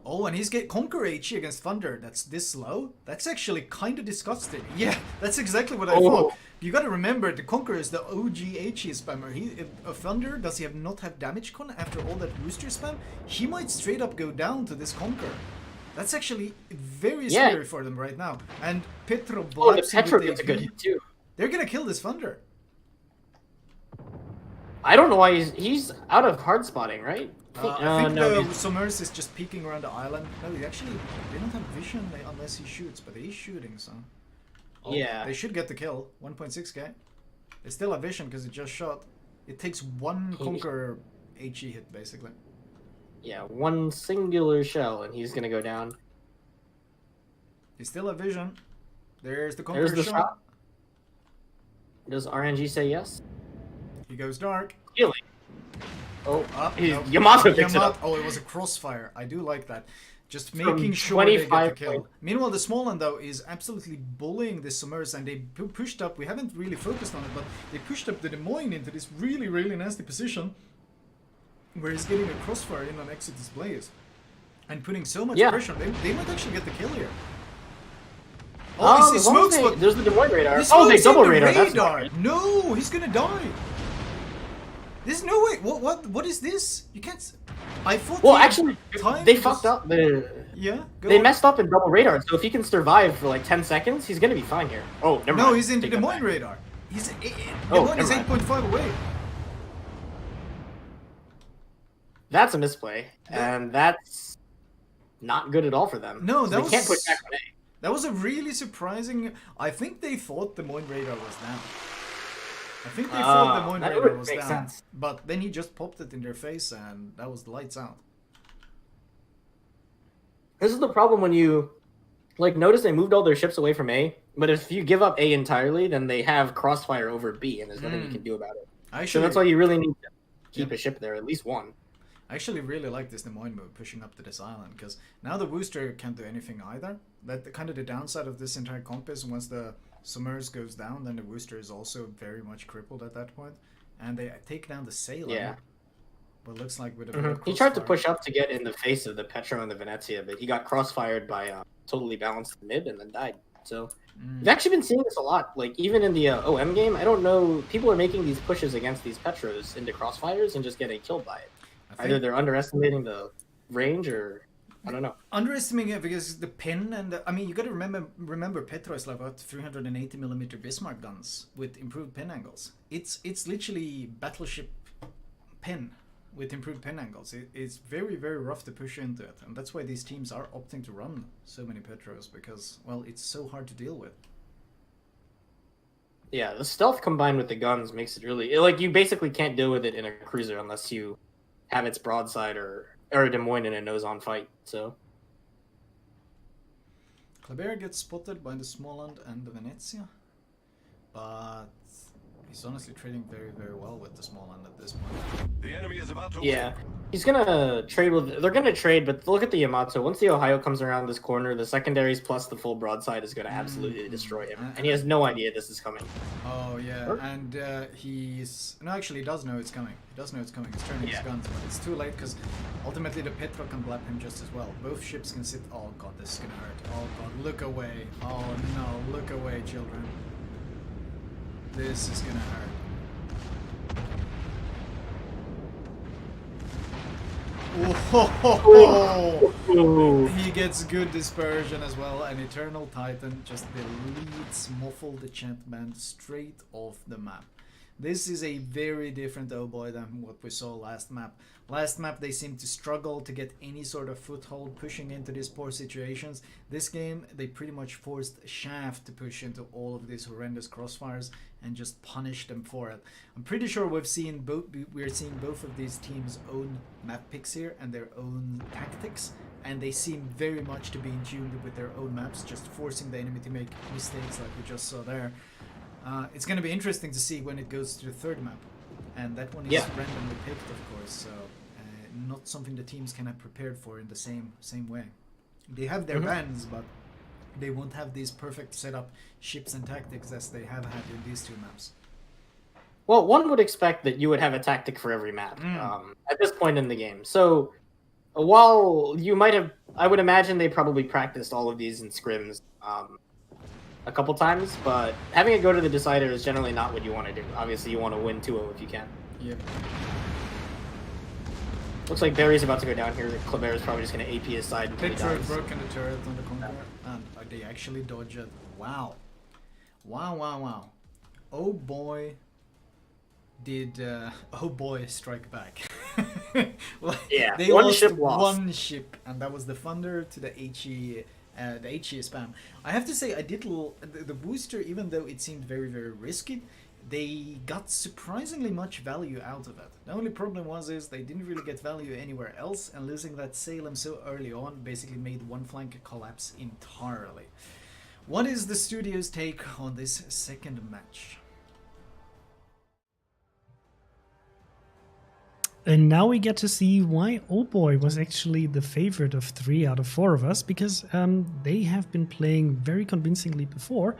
Oh, and he's get Conquer HE against Thunder. That's this slow? That's actually kind of disgusting. Yeah, that's exactly what I thought. You gotta remember, the Conqueror is the OG HE spammer. Thunder, does he not have damage con after all that Rooster spam? He might straight up go down to this Conqueror. That's actually very scary for them right now. And Petro blocks the Petro gets a good hit too. They're gonna kill this Thunder. I don't know why he's out of hard spotting, right? I think the Summers is just peeking around the island. No, they don't have vision unless he shoots, but he's shooting, so... Oh, yeah. They should get the kill. 1.6k. They still have vision because it just shot. It takes one Conqueror HE hit, basically. Yeah, one singular shell, and he's gonna go down. He still have vision. There's the Conqueror There's the shot. Does RNG say yes? He goes dark. Healing. Oh, no. Yamato picks it up. Oh, it was a crossfire. I do like that. Just making sure they get the kill. Meanwhile, the small one, though, is absolutely bullying the Summers, and they pushed up. We haven't really focused on it, but they pushed up the Des Moines into this really, really nasty position where he's getting a crossfire in on exit displays and putting so much pressure on them. They might actually get the kill here. Oh, it's smoke spot. There's the Des Moines radar. Oh, they double radar. No, he's gonna die. There's no way. What is this? You can't. I thought. Well, actually, they fucked up. They messed up in double radar. So if he can survive for like 10 seconds, he's gonna be fine here. Oh, never mind. No, he's in the Des Moines radar. Des Moines is 8.5 away. That's a misplay, and that's not good at all for them. No, they can't push back on A. That was a really surprising. I think they thought Des Moines radar was down. I think they thought Des Moines radar was down, but then he just popped it in their face, and that was lights out. This is the problem when you, notice they moved all their ships away from A, but if you give up A entirely, then they have crossfire over B, and there's nothing you can do about it. So that's why you really need to keep a ship there, at least one. I actually really like this Des Moines move, pushing up to this island, because now the Wooster can't do anything either. That kind of the downside of this entire comp is once the Summers goes down, then the Wooster is also very much crippled at that point, and they take down the Sailor. Yeah. But looks like with a he tried to push up to get in the face of the Petro and the Venezia, but he got crossfired by totally balanced mid and then died. So we've actually been seeing this a lot. Even in the OM game, I don't know. People are making these pushes against these Petros into crossfires and just getting killed by it. Either they're underestimating the range or I don't know. Underestimating it because the pin and you got to remember Petro is like about 380mm Bismarck guns with improved pin angles. It's literally battleship pin with improved pin angles. It's very, very rough to push into it, and that's why these teams are opting to run so many Petros because, well, it's so hard to deal with. Yeah, the stealth combined with the guns makes it really you basically can't deal with it in a cruiser unless you have its broadside or a Des Moines in a nose-on fight. So Kleber gets spotted by the Småland and the Venezia, but he's honestly trading very, very well with the Småland at this point. The enemy is about to win. He's gonna trade with. They're gonna trade, but look at the Yamato. Once the Ohio comes around this corner, the secondaries plus the full broadside is gonna absolutely destroy him, and he has no idea this is coming. Oh yeah, and actually he does know it's coming. He does know it's coming. He's turning his guns, but it's too late because ultimately the Petro can blap him just as well. Both ships can sit. Oh god, this is gonna hurt. Oh god, look away. Oh no, look away, children. This is gonna hurt. Oh, he gets good dispersion as well, and Eternal Titan just deletes Muffle the Enchantment straight off the map. This is a very different Oh Boy than what we saw last map. Last map they seemed to struggle to get any sort of foothold pushing into these poor situations. This game they pretty much forced Shaft to push into all of these horrendous crossfires and just punish them for it. I'm pretty sure we're seeing both of these teams' own map picks here and their own tactics, and they seem very much to be in tune with their own maps, just forcing the enemy to make mistakes like we just saw there. It's going to be interesting to see when it goes to the third map. and that one is randomly picked, of course. So not something the teams can have prepared for in the same way. They have their bans, but they won't have these perfect setup ships and tactics as they have had in these 2 maps. Well, one would expect that you would have a tactic for every map at this point in the game. So while you might have, I would imagine they probably practiced all of these in scrims a couple times, but having it go to the decider is generally not what you want to do. Obviously, you want to win 2-0 if you can. Yep. Looks like Barry's about to go down here. Kleber is probably just going to AP his side until he dies. Broken the turret on the conqueror, and they actually dodge it. Wow. Wow. Oh boy. Did oh boy strike back. Yeah, they one lost ship lost. one ship, and that was the Thunder to the HE spam. I have to say, I did the booster, even though it seemed very, very risky, they got surprisingly much value out of it. The only problem is they didn't really get value anywhere else, and losing that Salem so early on basically made one flank collapse entirely. What is the studio's take on this second match? And now we get to see why Oh Boy was actually the favorite of 3 out of 4 of us, because they have been playing very convincingly before,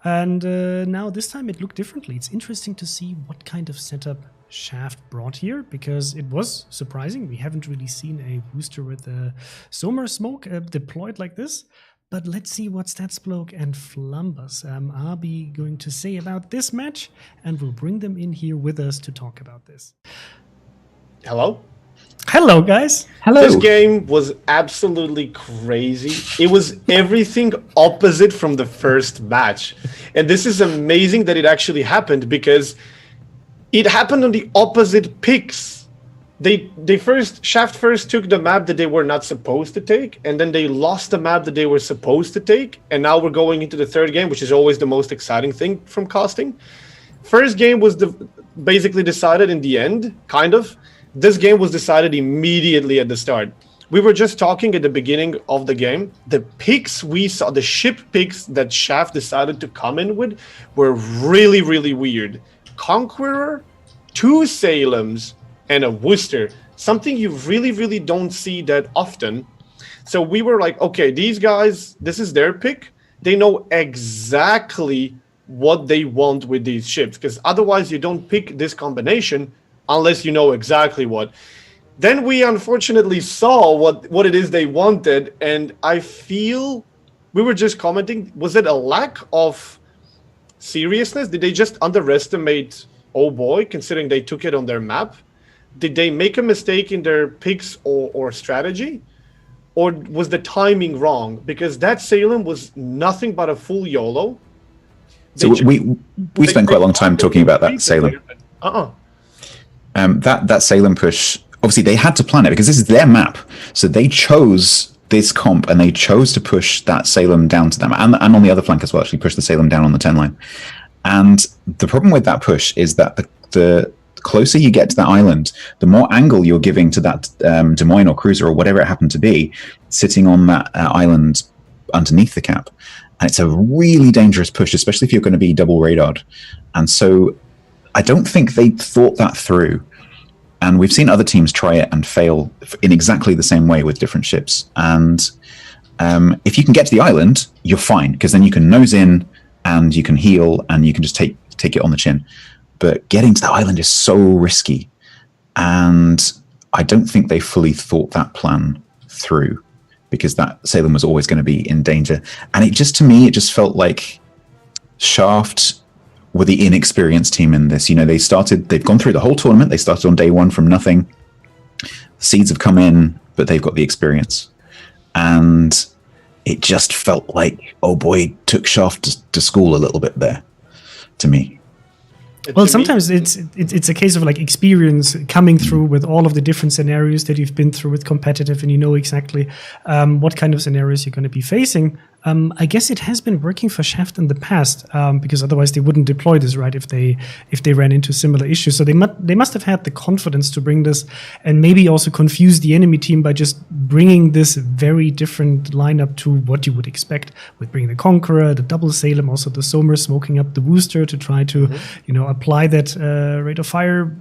and now this time it looked differently. It's interesting to see what kind of setup Shaft brought here, because it was surprising. We haven't really seen a booster with a Somer smoke deployed like this. But let's see what Statsbloke and Flambass are going to say about this match, and we'll bring them in here with us to talk about this. Hello? Hello, guys. Hello. This game was absolutely crazy. It was everything opposite from the first match. And this is amazing that it actually happened, because it happened on the opposite picks. Shaft first took the map that they were not supposed to take, and then they lost the map that they were supposed to take, and now we're going into the third game, which is always the most exciting thing from casting. First game was basically decided in the end, kind of. This game was decided immediately at the start. We were just talking at the beginning of the game. The picks we saw, the ship picks that Shaft decided to come in with, were really, really weird. Conqueror, 2 Salems, and a Worcester. Something you really, really don't see that often. So we were like, okay, these guys, this is their pick. They know exactly what they want with these ships, because otherwise you don't pick this combination unless you know exactly what. Then we unfortunately saw what it is they wanted, and I feel we were just commenting, was it a lack of seriousness? Did they just underestimate Oh Boy, considering they took it on their map? Did they make a mistake in their picks or strategy? Or was the timing wrong? Because that Salem was nothing but a full YOLO. So we spent quite a long time talking about that Salem. That Salem push, obviously they had to plan it because this is their map. So they chose this comp and they chose to push that Salem down to them. And on the other flank as well, actually push the Salem down on the 10 line. And the problem with that push is that the closer you get to that island, the more angle you're giving to that Des Moines or cruiser or whatever it happened to be, sitting on that island underneath the cap. And it's a really dangerous push, especially if you're going to be double radared. And so I don't think they thought that through. And we've seen other teams try it and fail in exactly the same way with different ships. And if you can get to the island, you're fine, because then you can nose in and you can heal and you can just take it on the chin. But getting to the island is so risky. And I don't think they fully thought that plan through, because that Salem was always going to be in danger. And it just felt like Shaft were the inexperienced team in this. You know, they've gone through the whole tournament. They started on day one from nothing. Seeds have come in, but they've got the experience. And it just felt like, oh boy, took Shaft to school a little bit there, to me. Well, sometimes it's a case of like experience coming through with all of the different scenarios that you've been through with competitive, and you know exactly what kind of scenarios you're going to be facing. I guess it has been working for Shaft in the past, because otherwise they wouldn't deploy this, right? If they ran into similar issues, so they must have had the confidence to bring this, and maybe also confuse the enemy team by just bringing this very different lineup to what you would expect, with bringing the Conqueror, the double Salem, also the Somers smoking up the Wooster to try to apply that rate of fire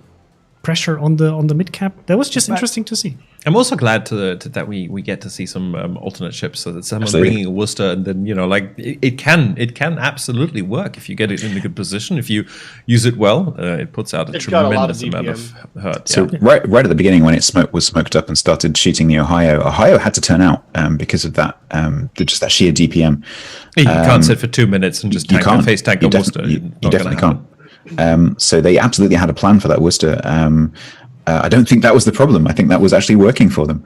pressure on the mid cap. That was just interesting to see. I'm also glad that we get to see some alternate ships, so that someone Absolutely. bringing a Worcester, and then it can absolutely work if you get it in a good position. If you use it well, it puts out a tremendous amount of hurt. So right at the beginning, when it was smoked up and started shooting the Ohio had to turn out because of that, just that sheer DPM. You can't sit for 2 minutes and just face tank a Worcester. You definitely can't. So they absolutely had a plan for that Worcester. I don't think that was the problem. I think that was actually working for them.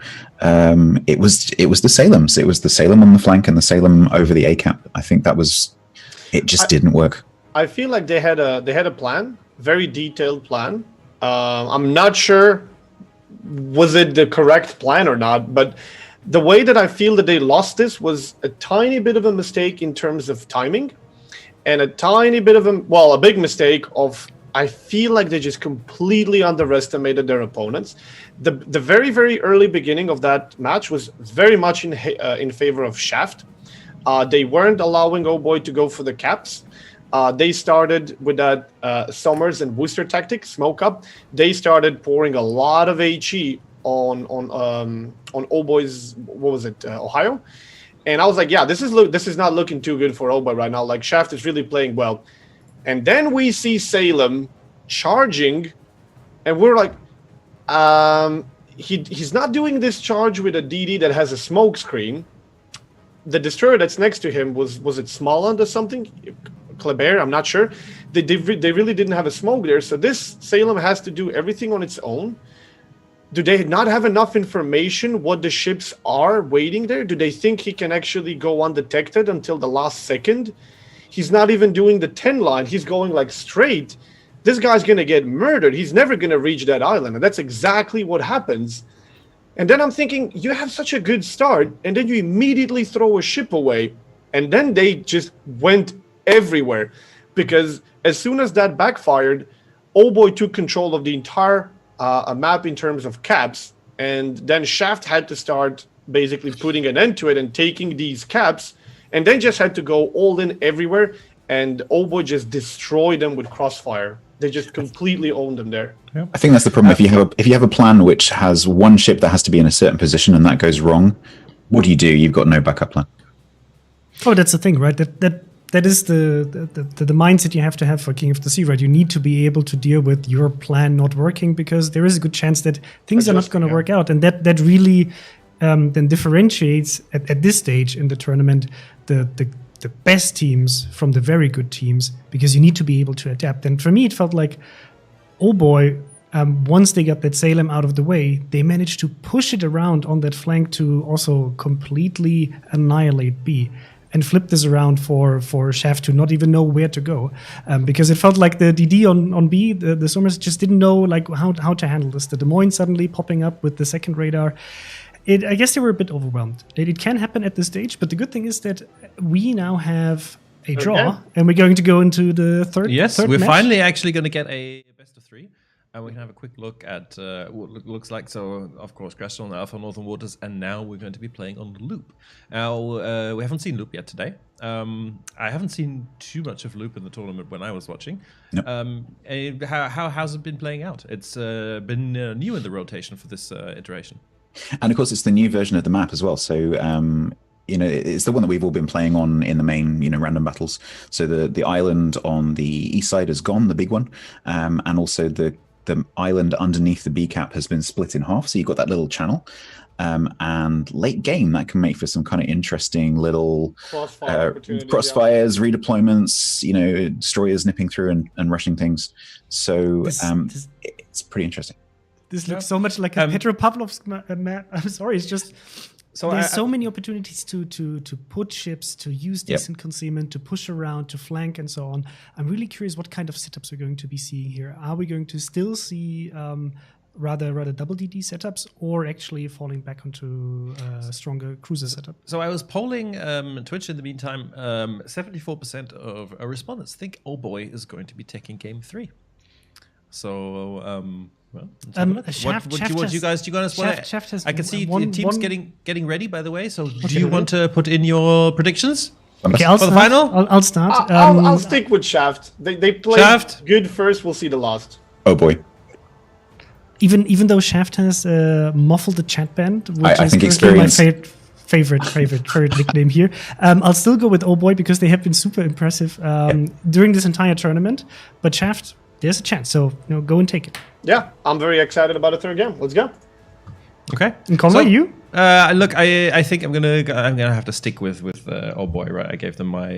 It was the Salems. It was the Salem on the flank and the Salem over the A cap. I think it just didn't work. I feel like they had a plan, very detailed plan. I'm not sure was it the correct plan or not, but the way that I feel that they lost this was a tiny bit of a mistake in terms of timing, and a tiny bit of a big mistake of, I feel like they just completely underestimated their opponents. The very, very early beginning of that match was very much in favor of Shaft. They weren't allowing Oh Boy to go for the caps. They started with that Somers and Wooster tactic, smoke up. They started pouring a lot of HE on Oh Boy's, what was it, Ohio? And I was like, yeah, this is not looking too good for Oh Boy right now. Like, Shaft is really playing well. And then we see Salem charging, and we're like, he's not doing this charge with a DD that has a smoke screen. The destroyer that's next to him was it Smalland or something? Kleber, I'm not sure. They really didn't have a smoke there. So this Salem has to do everything on its own. Do they not have enough information what the ships are waiting there? Do they think he can actually go undetected until the last second? He's not even doing the 10 line. He's going like straight. This guy's going to get murdered. He's never going to reach that island. And that's exactly what happens. And then I'm thinking, you have such a good start, and then you immediately throw a ship away. And then they just went everywhere. Because as soon as that backfired, Oh Boy took control of the entire map in terms of caps. And then Shaft had to start basically putting an end to it and taking these caps. And then just had to go all in everywhere, and Oh Boy just destroyed them with Crossfire. They just completely owned them there. Yeah. I think that's the problem. If you have a plan which has one ship that has to be in a certain position and that goes wrong, what do? You've got no backup plan. Oh, that's the thing, right? That is the mindset you have to have for King of the Sea, right? You need to be able to deal with your plan not working, because there is a good chance that things are not going to work out, and that really then differentiates at this stage in the tournament the best teams from the very good teams, because you need to be able to adapt. And for me, it felt like, Oh Boy, once they got that Salem out of the way, they managed to push it around on that flank to also completely annihilate B, and flip this around for Shaft to not even know where to go, because it felt like the DD on B, the Somers just didn't know like how to handle this. The Des Moines suddenly popping up with the second radar. I guess they were a bit overwhelmed. It can happen at this stage, but the good thing is that we now have a draw, and we're going to go into the third. Yes, third we're match. finally actually going to get a best of three. And we can have a quick look at what it looks like. So, of course, Crystal and Alpha Northern Waters, and now we're going to be playing on Loop. Now, we haven't seen Loop yet today. I haven't seen too much of Loop in the tournament when I was watching. Nope. How's it been playing out? It's been new in the rotation for this iteration. And of course, it's the new version of the map as well. So, it's the one that we've all been playing on in the main, random battles. So the island on the east side is gone, the big one, and also the island underneath the B cap has been split in half. So you've got that little channel. And late game, that can make for some kind of interesting little crossfires, redeployments, destroyers nipping through and rushing things. So it's pretty interesting. This looks so much like a Petropavlovsk map. I'm sorry, it's just there's so many opportunities to put ships, to use decent concealment, to push around, to flank, and so on. I'm really curious what kind of setups we're going to be seeing here. Are we going to still see rather double DD setups, or actually falling back onto stronger cruiser setup? So I was polling Twitch in the meantime. 74% of our respondents think Oh Boy is going to be taking game 3. So, well, Shaft what do you guys want to? Shaft has I can see one- teams one- getting ready. By the way, so do you want to put in your predictions? Okay, For the final? I'll start. I'll stick with Shaft. They played Shaft? good first. We'll see the last. Oh boy. Even though Shaft has muffled the chat band, which I is think currently my experience- favorite nickname here. I'll still go with Oh Boy because they have been super impressive during this entire tournament. But Shaft, there's a chance, so go and take it. Yeah, I'm very excited about the third game. Let's go. Okay. And Conway, So, you? Look, I think I'm gonna have to stick with Oh Boy, right? I gave them my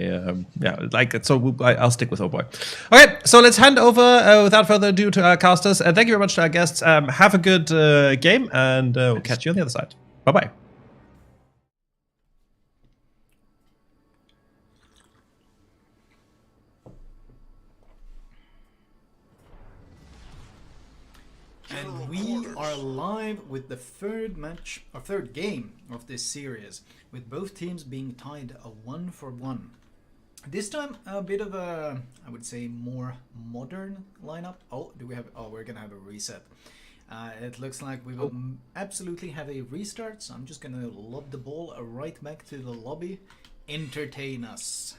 I'll stick with Oh Boy. Okay, so let's hand over without further ado to our casters. Thank you very much to our guests. Have a good game, and we'll catch you on the other side. Bye bye. And we are live with the third game of this series, with both teams being tied a 1-for-1. This time a bit of a, I would say, more modern lineup. Oh, we're gonna have a reset. It looks like we will absolutely have a restart, so I'm just gonna lob the ball right back to the lobby. Entertain us.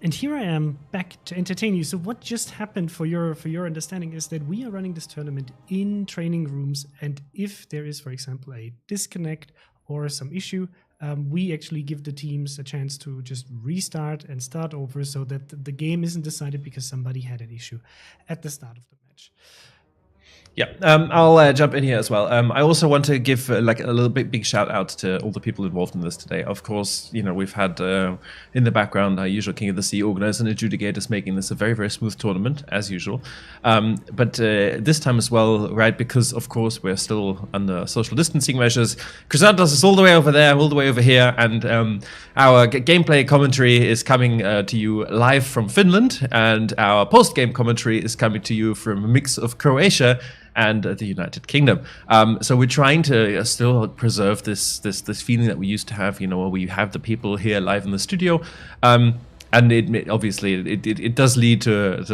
And here I am back to entertain you. So what just happened for your understanding is that we are running this tournament in training rooms, and if there is, for example, a disconnect or some issue, we actually give the teams a chance to just restart and start over so that the game isn't decided because somebody had an issue at the start of the match. Yeah, I'll jump in here as well. I also want to give a little big shout out to all the people involved in this today. Of course, we've had in the background our usual King of the Sea organizers and adjudicators making this a very, very smooth tournament, as usual. But this time as well, right, because of course we're still under social distancing measures, Chrysanthus is all the way over there, all the way over here, and our gameplay commentary is coming to you live from Finland, and our post-game commentary is coming to you from a mix of Croatia and the United Kingdom. So we're trying to still preserve this feeling that we used to have, where we have the people here live in the studio. And it obviously it does lead to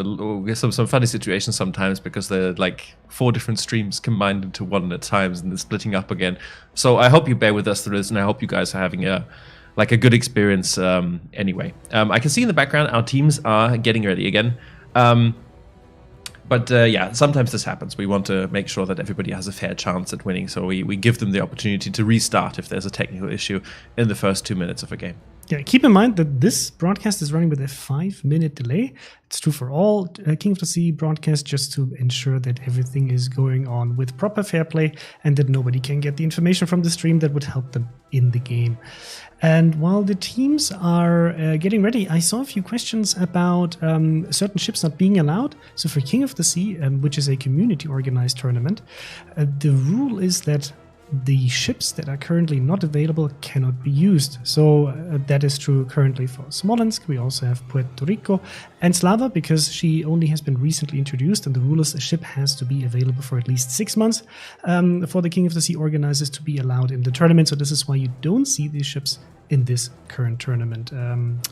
some funny situations sometimes, because they're like 4 different streams combined into one at times and then splitting up again. So I hope you bear with us through this, and I hope you guys are having a good experience anyway. I can see in the background our teams are getting ready again. But yeah, sometimes this happens. We want to make sure that everybody has a fair chance at winning, so we give them the opportunity to restart if there's a technical issue in the first 2 minutes of a game. Yeah, keep in mind that this broadcast is running with a 5-minute delay. It's true for all King of the Sea broadcasts, just to ensure that everything is going on with proper fair play and that nobody can get the information from the stream that would help them in the game. And while the teams are getting ready, I saw a few questions about certain ships not being allowed. So for King of the Sea, which is a community-organized tournament, the rule is that the ships that are currently not available cannot be used. So that is true currently for Smolensk. We also have Puerto Rico and Slava, because she only has been recently introduced, and the rule is a ship has to be available for at least 6 months for the King of the Sea organizers to be allowed in the tournament. So this is why you don't see these ships in this current tournament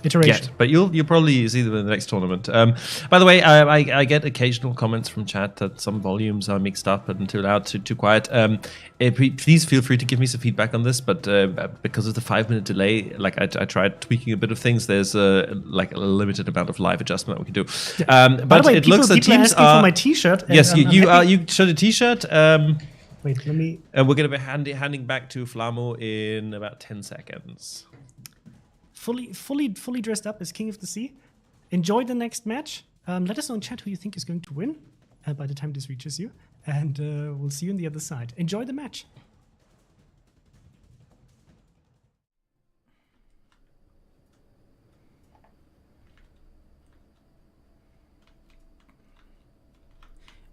iteration. Yet, but you'll probably see them in the next tournament. By the way, I get occasional comments from chat that some volumes are mixed up and too loud, too quiet. Please feel free to give me some feedback on this, but because of the 5-minute delay, I tried tweaking a bit of things. There's a limited amount of live adjustment that we can do. Yeah. But way, it looks like teams are asking are for my t-shirt. Yes, you showed a t-shirt. Wait, let me. And we're going to be handing back to Flamu in about 10 seconds. Fully dressed up as King of the Sea. Enjoy the next match. Let us know in chat who you think is going to win by the time this reaches you. And we'll see you on the other side. Enjoy the match.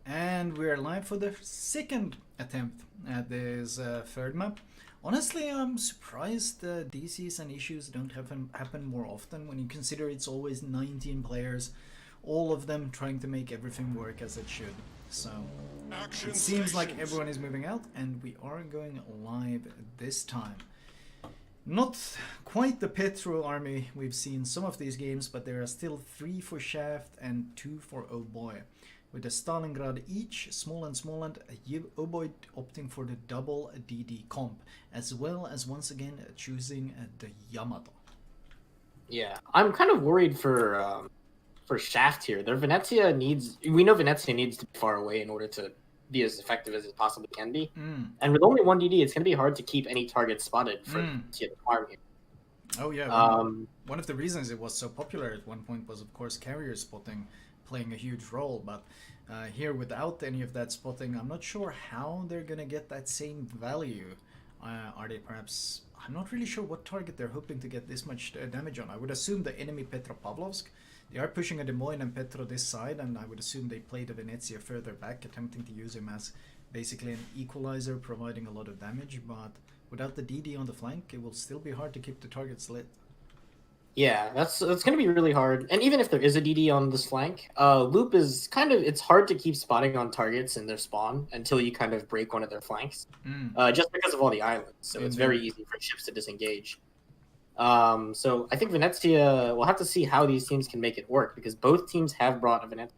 And we're live for the second attempt at this third map. Honestly, I'm surprised DCs and issues don't happen more often when you consider it's always 19 players, all of them trying to make everything work as it should. So it seems like everyone is moving out, and we are going live this time. Not quite the Petro army we've seen some of these games, but there are still 3 for Shaft and 2 for Oh Boy. With the Stalingrad each, Smoland, Oh Boy opting for the double DD comp, as well as once again choosing the Yamato. Yeah, I'm kind of worried for Shaft here. Their Venezia needs. We know Venezia needs to be far away in order to be as effective as it possibly can be. And with only 1 DD, it's going to be hard to keep any target spotted for Venezia to farm here. Oh yeah, one of the reasons it was so popular at one point was, of course, carrier spotting playing a huge role, but here without any of that spotting, I'm not sure how they're gonna get that same value. Are they perhaps... I'm not really sure what target they're hoping to get this much damage on. I would assume the enemy Petropavlovsk. They are pushing a Des Moines and Petro this side, and I would assume they play the Venezia further back, attempting to use him as basically an equalizer, providing a lot of damage, but without the DD on the flank, it will still be hard to keep the targets lit. Yeah, that's going to be really hard. And even if there is a DD on this flank, Loop is kind of... It's hard to keep spotting on targets in their spawn until you kind of break one of their flanks, just because of all the islands. So it's very easy for ships to disengage. So I think Venezia... We'll have to see how these teams can make it work, because both teams have brought a Venezia.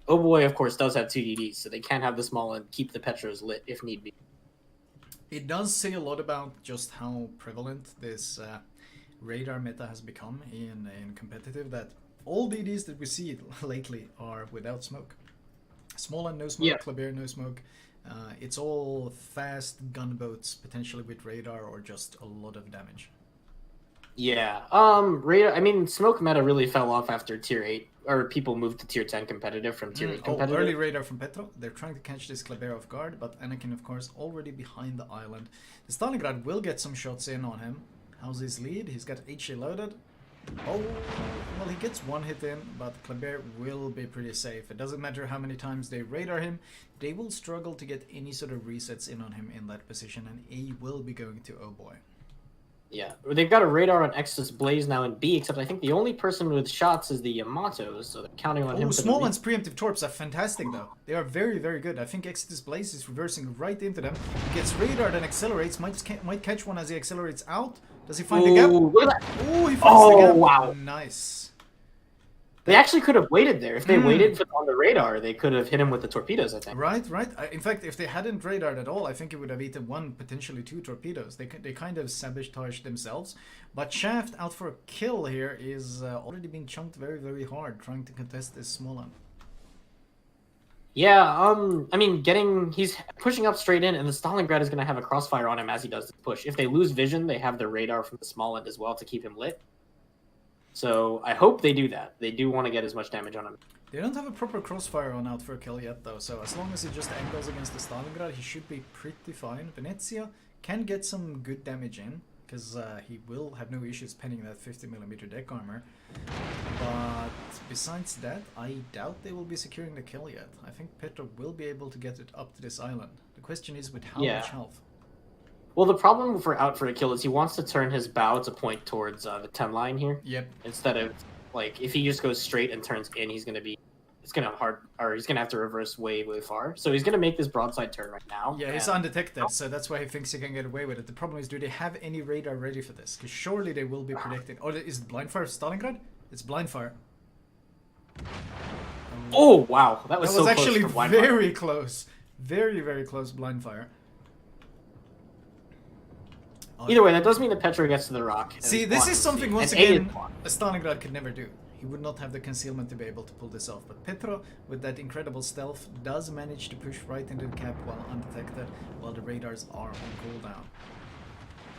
Oh Boy, of course, does have 2 DDs, so they can have the small and keep the Petros lit if need be. It does say a lot about just how prevalent this... radar meta has become in competitive, that all DDs that we see lately are without smoke. Smoland no smoke, Kleber no smoke. It's all fast gunboats, potentially with radar or just a lot of damage. Yeah, radar. I mean, smoke meta really fell off after tier 8, or people moved to tier 10 competitive from tier 8 competitive. Early radar from Petro. They're trying to catch this Kleber off guard, but Anakin, of course, already behind the island. The Stalingrad will get some shots in on him. How's his lead? He's got HE loaded. Oh, well, he gets 1 hit in, but Kleber will be pretty safe. It doesn't matter how many times they radar him, they will struggle to get any sort of resets in on him in that position, and A will be going to Oh Boy. Yeah, they've got a radar on Exodus Blaze now in B, except I think the only person with shots is the Yamatos, so they're counting on him. Oh, Smoland's preemptive torps are fantastic, though. They are very, very good. I think Exodus Blaze is reversing right into them. He gets radared and accelerates. Might catch one as he accelerates out. Does he find the gap? Oh, he finds the gap. Wow. Nice. They actually could have waited there. If they waited on the radar, they could have hit him with the torpedoes, I think. Right. In fact, if they hadn't radared at all, I think it would have eaten 1, potentially 2 torpedoes. They kind of sabotaged themselves. But Shaft out for a kill here is already being chunked very, very hard, trying to contest this Smoland. Yeah, I mean, he's pushing up straight in, and the Stalingrad is going to have a crossfire on him as he does the push. If they lose vision, they have the radar from the small end as well to keep him lit. So I hope they do that. They do want to get as much damage on him. They don't have a proper crossfire on out for a kill yet, though, so as long as he just angles against the Stalingrad, he should be pretty fine. Venezia can get some good damage in, because he will have no issues penning that 50mm deck armor. But besides that, I doubt they will be securing the kill yet. I think Petro will be able to get it up to this island. The question is with how much health. Well, the problem for out for a kill is he wants to turn his bow to point towards the 10 line here. Yep. Instead of, like, if he just goes straight and turns in, he's gonna have to reverse way, way far. So he's gonna make this broadside turn right now. Yeah, he's undetected, so that's why he thinks he can get away with it. The problem is, do they have any radar ready for this? Because surely they will be predicting. Or is it blind fire Stalingrad? It's blind fire. Oh wow, that was so close actually for blind very fire. close. Very, very close blind fire. Either way, that does mean that Petro gets to the rock. See, this is something, once again, a Stalingrad could never do. He would not have the concealment to be able to pull this off. But Petro, with that incredible stealth, does manage to push right into the cap while undetected, while the radars are on cooldown.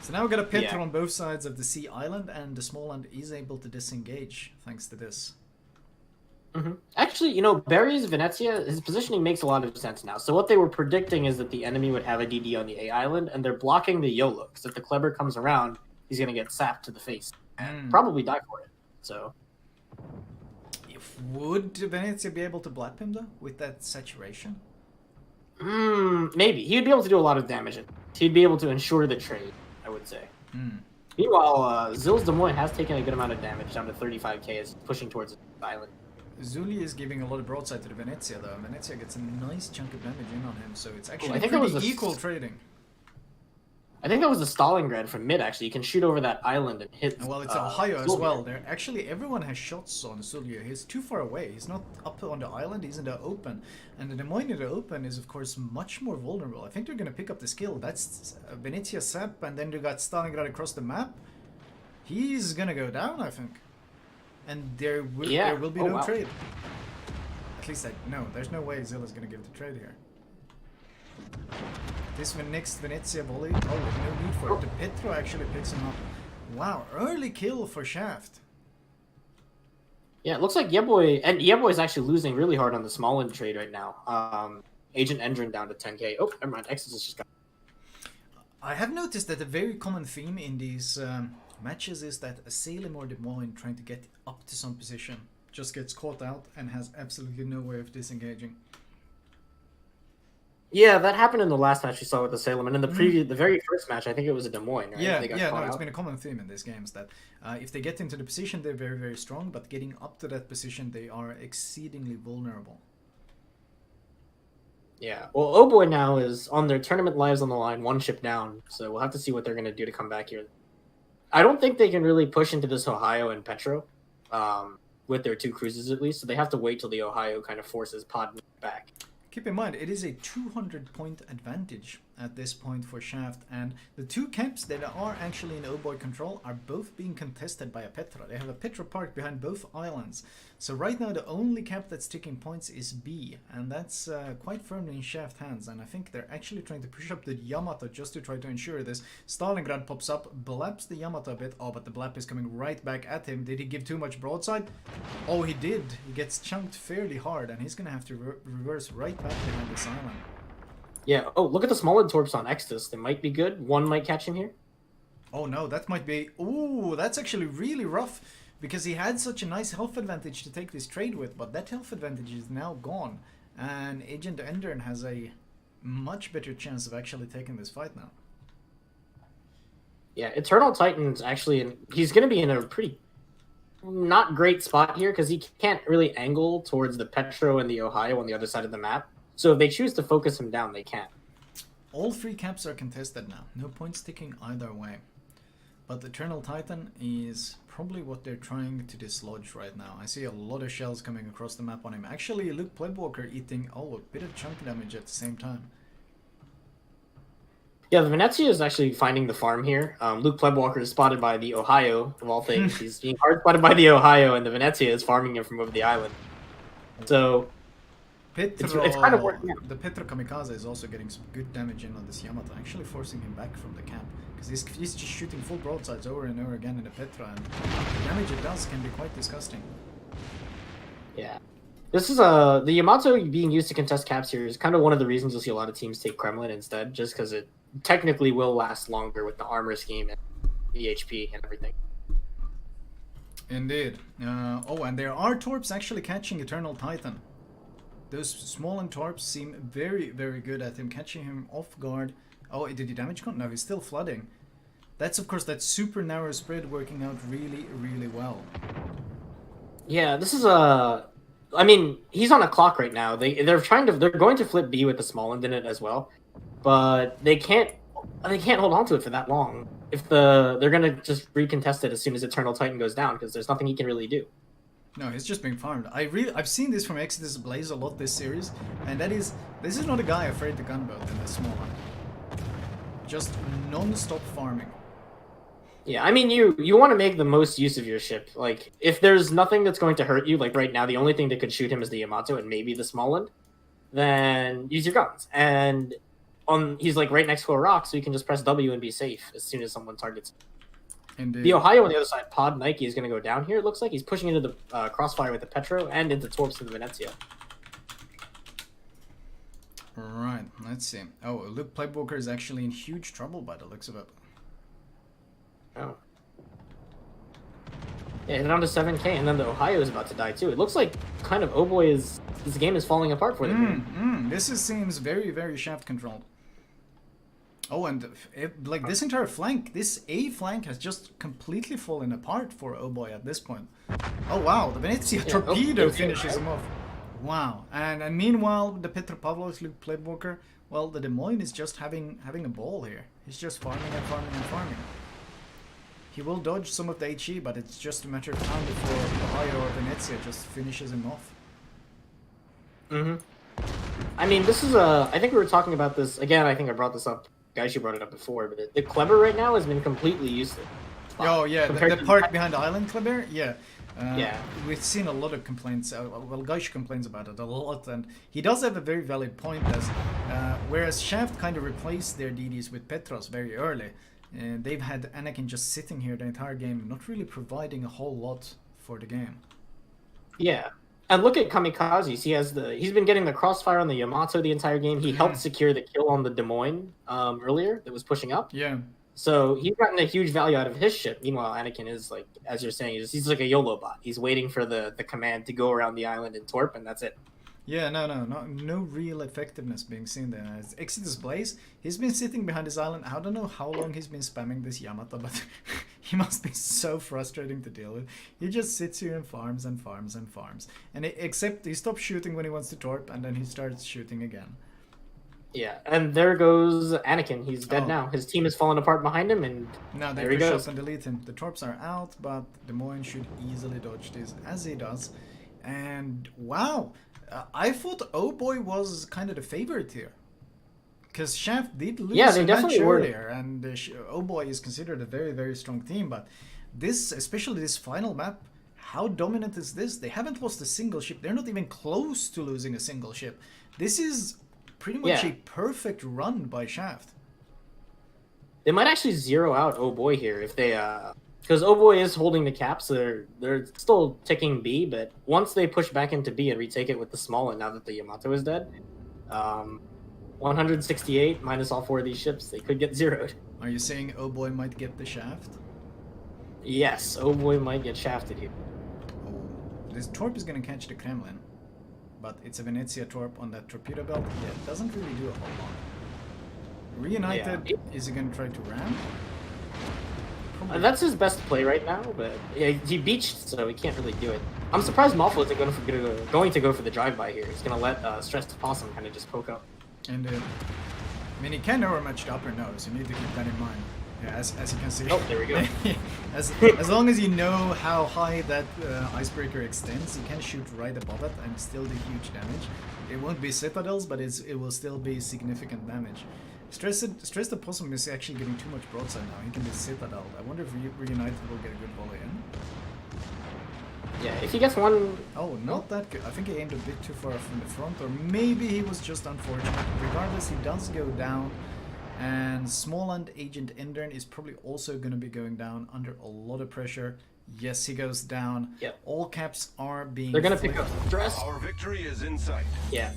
So now we've got a Petro on both sides of the sea island, and the Smoland is able to disengage thanks to this. Actually, you know, Barry's Venezia, his positioning makes a lot of sense now. So what they were predicting is that the enemy would have a DD on the A island, and they're blocking the YOLO, because if the Kleber comes around, he's going to get sapped to the face and probably die for it. So, would Venezia be able to blap him, though, with that saturation? Maybe. He'd be able to do a lot of damage. he'd be able to ensure the trade, I would say. Meanwhile, Zill's Des Moines has taken a good amount of damage, down to 35k as he's pushing towards the island. Zuli is giving a lot of broadside to the Venezia, though. Venezia gets a nice chunk of damage in on him, so it's actually pretty equal trading. I think that was the Stalingrad from mid, actually. You can shoot over that island and hit... Well, it's Ohio as well. There, actually, everyone has shots on Zulia. He's too far away. He's not up on the island. He's in the open. And the Des Moines in the open is, of course, much more vulnerable. I think they're going to pick up the skill. That's Venezia Sep, and then they got Stalingrad across the map. He's going to go down, I think. And there will be no trade. At least, no, there's no way Zilla's going to give the trade here. This next Venezia volley, no need for it. The Petro actually picks him up. Wow, early kill for Shaft. Yeah, it looks like Yeboy, and Yeboy is actually losing really hard on the small end trade right now. Agent Endrin down to 10k. Oh, never mind, Exodus just got... I have noticed that a very common theme in these matches is that a Salem or Des Moines trying to get up to some position just gets caught out and has absolutely no way of disengaging. Yeah, that happened in the last match we saw with the Salem, and in the the very first match, I think it was a Des Moines, right? It's been a common theme in these games that if they get into the position, they're very, very strong, but getting up to that position, they are exceedingly vulnerable. Yeah, well, Oh Boy now is on their tournament lives on the line, one ship down, so we'll have to see what they're going to do to come back here. I don't think they can really push into this Ohio and Petro with their two cruises at least, so they have to wait till the Ohio kind of forces Pod back. Keep in mind, it is a 200-point advantage at this point for Shaft, and the two camps that are actually in O-Boy control are both being contested by a Petra. They have a Petra park behind both islands. So right now the only camp that's taking points is B, and that's quite firmly in Shaft hands, and I think they're actually trying to push up the Yamato just to try to ensure this. Stalingrad pops up, blaps the Yamato a bit. Oh, but the blap is coming right back at him. Did he give too much broadside? Oh, he did. He gets chunked fairly hard, and he's going to have to reverse right back behind this island. Yeah, oh, look at the smaller torps on Exodus. They might be good. One might catch him here. Oh no, that might be... Ooh, that's actually really rough, because he had such a nice health advantage to take this trade with, but that health advantage is now gone, and Agent Endern has a much better chance of actually taking this fight now. Yeah, Eternal Titan's actually... he's going to be in a pretty not great spot here, because he can't really angle towards the Petro and the Ohio on the other side of the map. So if they choose to focus him down, they can. All three camps are contested now. No points ticking either way. But Eternal Titan is probably what they're trying to dislodge right now. I see a lot of shells coming across the map on him. Actually, Luke Plebwalker eating a bit of chunk damage at the same time. Yeah, the Venezia is actually finding the farm here. Luke Plebwalker is spotted by the Ohio, of all things. He's being hard spotted by the Ohio, and the Venezia is farming him from over the island. So... Petro, it's kind of working out. The Petro Kamikaze is also getting some good damage in on this Yamato, actually forcing him back from the camp, because he's just shooting full broadsides over and over again in the Petra, and the damage it does can be quite disgusting. Yeah. This is the Yamato being used to contest caps here is kind of one of the reasons you'll see a lot of teams take Kremlin instead, just because it technically will last longer with the armor scheme and the HP and everything. Indeed. And there are torps actually catching Eternal Titan. Those small and torps seem very, very good at him, catching him off guard. Oh, did he damage count? No, he's still flooding. That's, of course, that super narrow spread working out really, really well. Yeah, this is a... I mean, he's on a clock right now. They're going to flip B with the small end in it as well, but they can't hold on to it for that long. If they're gonna just recontest it as soon as Eternal Titan goes down, because there's nothing he can really do. No, he's just being farmed. I've seen this from Exodus Blaze a lot this series, and this is not a guy afraid to gunboat in the small one. Just non-stop farming. Yeah, I mean, you want to make the most use of your ship. Like, if there's nothing that's going to hurt you, like right now, the only thing that could shoot him is the Yamato and maybe the small one, then use your guns. And he's like right next to a rock, so you can just press W and be safe as soon as someone targets him. Indeed. The Ohio on the other side, Pod Nike is going to go down here, it looks like. He's pushing into the crossfire with the Petro and into Torps in the Venezia. Right, let's see. Oh, Luke Plebwalker is actually in huge trouble by the looks of it. Oh. Yeah, and down to 7k, and then the Ohio is about to die too. It looks like kind of this game is falling apart for them. This seems very, very shaft controlled. Oh, and like this entire flank, this A flank has just completely fallen apart for Oh Boy at this point. Oh wow, the Venezia torpedo finishes him off. Wow, and meanwhile the Petropavlovsk Luke Playboker, well, the Des Moines is just having a ball here. He's just farming and farming and farming. He will dodge some of the HE, but it's just a matter of time before Ohio or Venezia just finishes him off. I mean, this is I think we were talking about this again. I think I brought this up. Guys, you brought it up before, but the Kleber right now has been completely useless. Oh yeah, the part behind the island Kleber, yeah. Yeah. We've seen a lot of complaints. Well, Gaish complains about it a lot, and he does have a very valid point. As whereas Shaft kind of replaced their DDs with Petros very early, and they've had Anakin just sitting here the entire game, not really providing a whole lot for the game. Yeah. And look at Kamikazes. He's been getting the crossfire on the Yamato the entire game. He helped secure the kill on the Des Moines earlier that was pushing up. Yeah. So he's gotten a huge value out of his ship. Meanwhile, Anakin is like, as you're saying, he's like a YOLO bot. He's waiting for the command to go around the island and torp, and that's it. Yeah, no real effectiveness being seen there. As Exodus Blaze, he's been sitting behind his island. I don't know how long he's been spamming this Yamato, but he must be so frustrating to deal with. He just sits here and farms and farms and farms. And except he stops shooting when he wants to torp, and then he starts shooting again. Yeah, and there goes Anakin. He's dead now. His team has fallen apart behind him, and now they push up and delete him. The torps are out, but Des Moines should easily dodge this, as he does. And wow, I thought Oh Boy was kind of the favorite here. Because Shaft did lose a match earlier, and Oh Boy is considered a very, very strong team. But this, especially this final map, how dominant is this? They haven't lost a single ship. They're not even close to losing a single ship. This is pretty much a perfect run by Shaft. They might actually zero out Oh Boy here if they because Oh Boy is holding the cap, so they're still ticking B, but once they push back into B and retake it with the small one, now that the Yamato is dead, 168 minus all 4 of these ships, they could get zeroed. Are you saying Oh Boy might get the Shaft? Yes, Oh Boy might get shafted here. Oh, this torp is going to catch the Kremlin, but it's a Venezia torp on that torpedo belt. Yeah, it doesn't really do a whole lot. Reunited, is he going to try to ram? That's his best play right now, but yeah, he beached, so he can't really do it. I'm surprised Moffel isn't going to go for the drive-by here. He's going to let Stressed Possum kind of just poke up. And I mean, he can overmatch the upper nose. You need to keep that in mind. Yeah, as you can see. Oh, there we go. as long as you know how high that icebreaker extends, you can shoot right above it and still do huge damage. It won't be citadels, but it will still be significant damage. Stress the Possum is actually getting too much broadside now. He can do Citadel. I wonder if Reunited will get a good volley in. Yeah, if he gets one... Oh, not that good. I think he aimed a bit too far from the front, or maybe he was just unfortunate. Regardless, he does go down. And Smallland Agent Endern is probably also going to be going down under a lot of pressure. Yes, he goes down. Yep. All caps are being... They're going to pick up stress. Our victory is in sight. Yeah.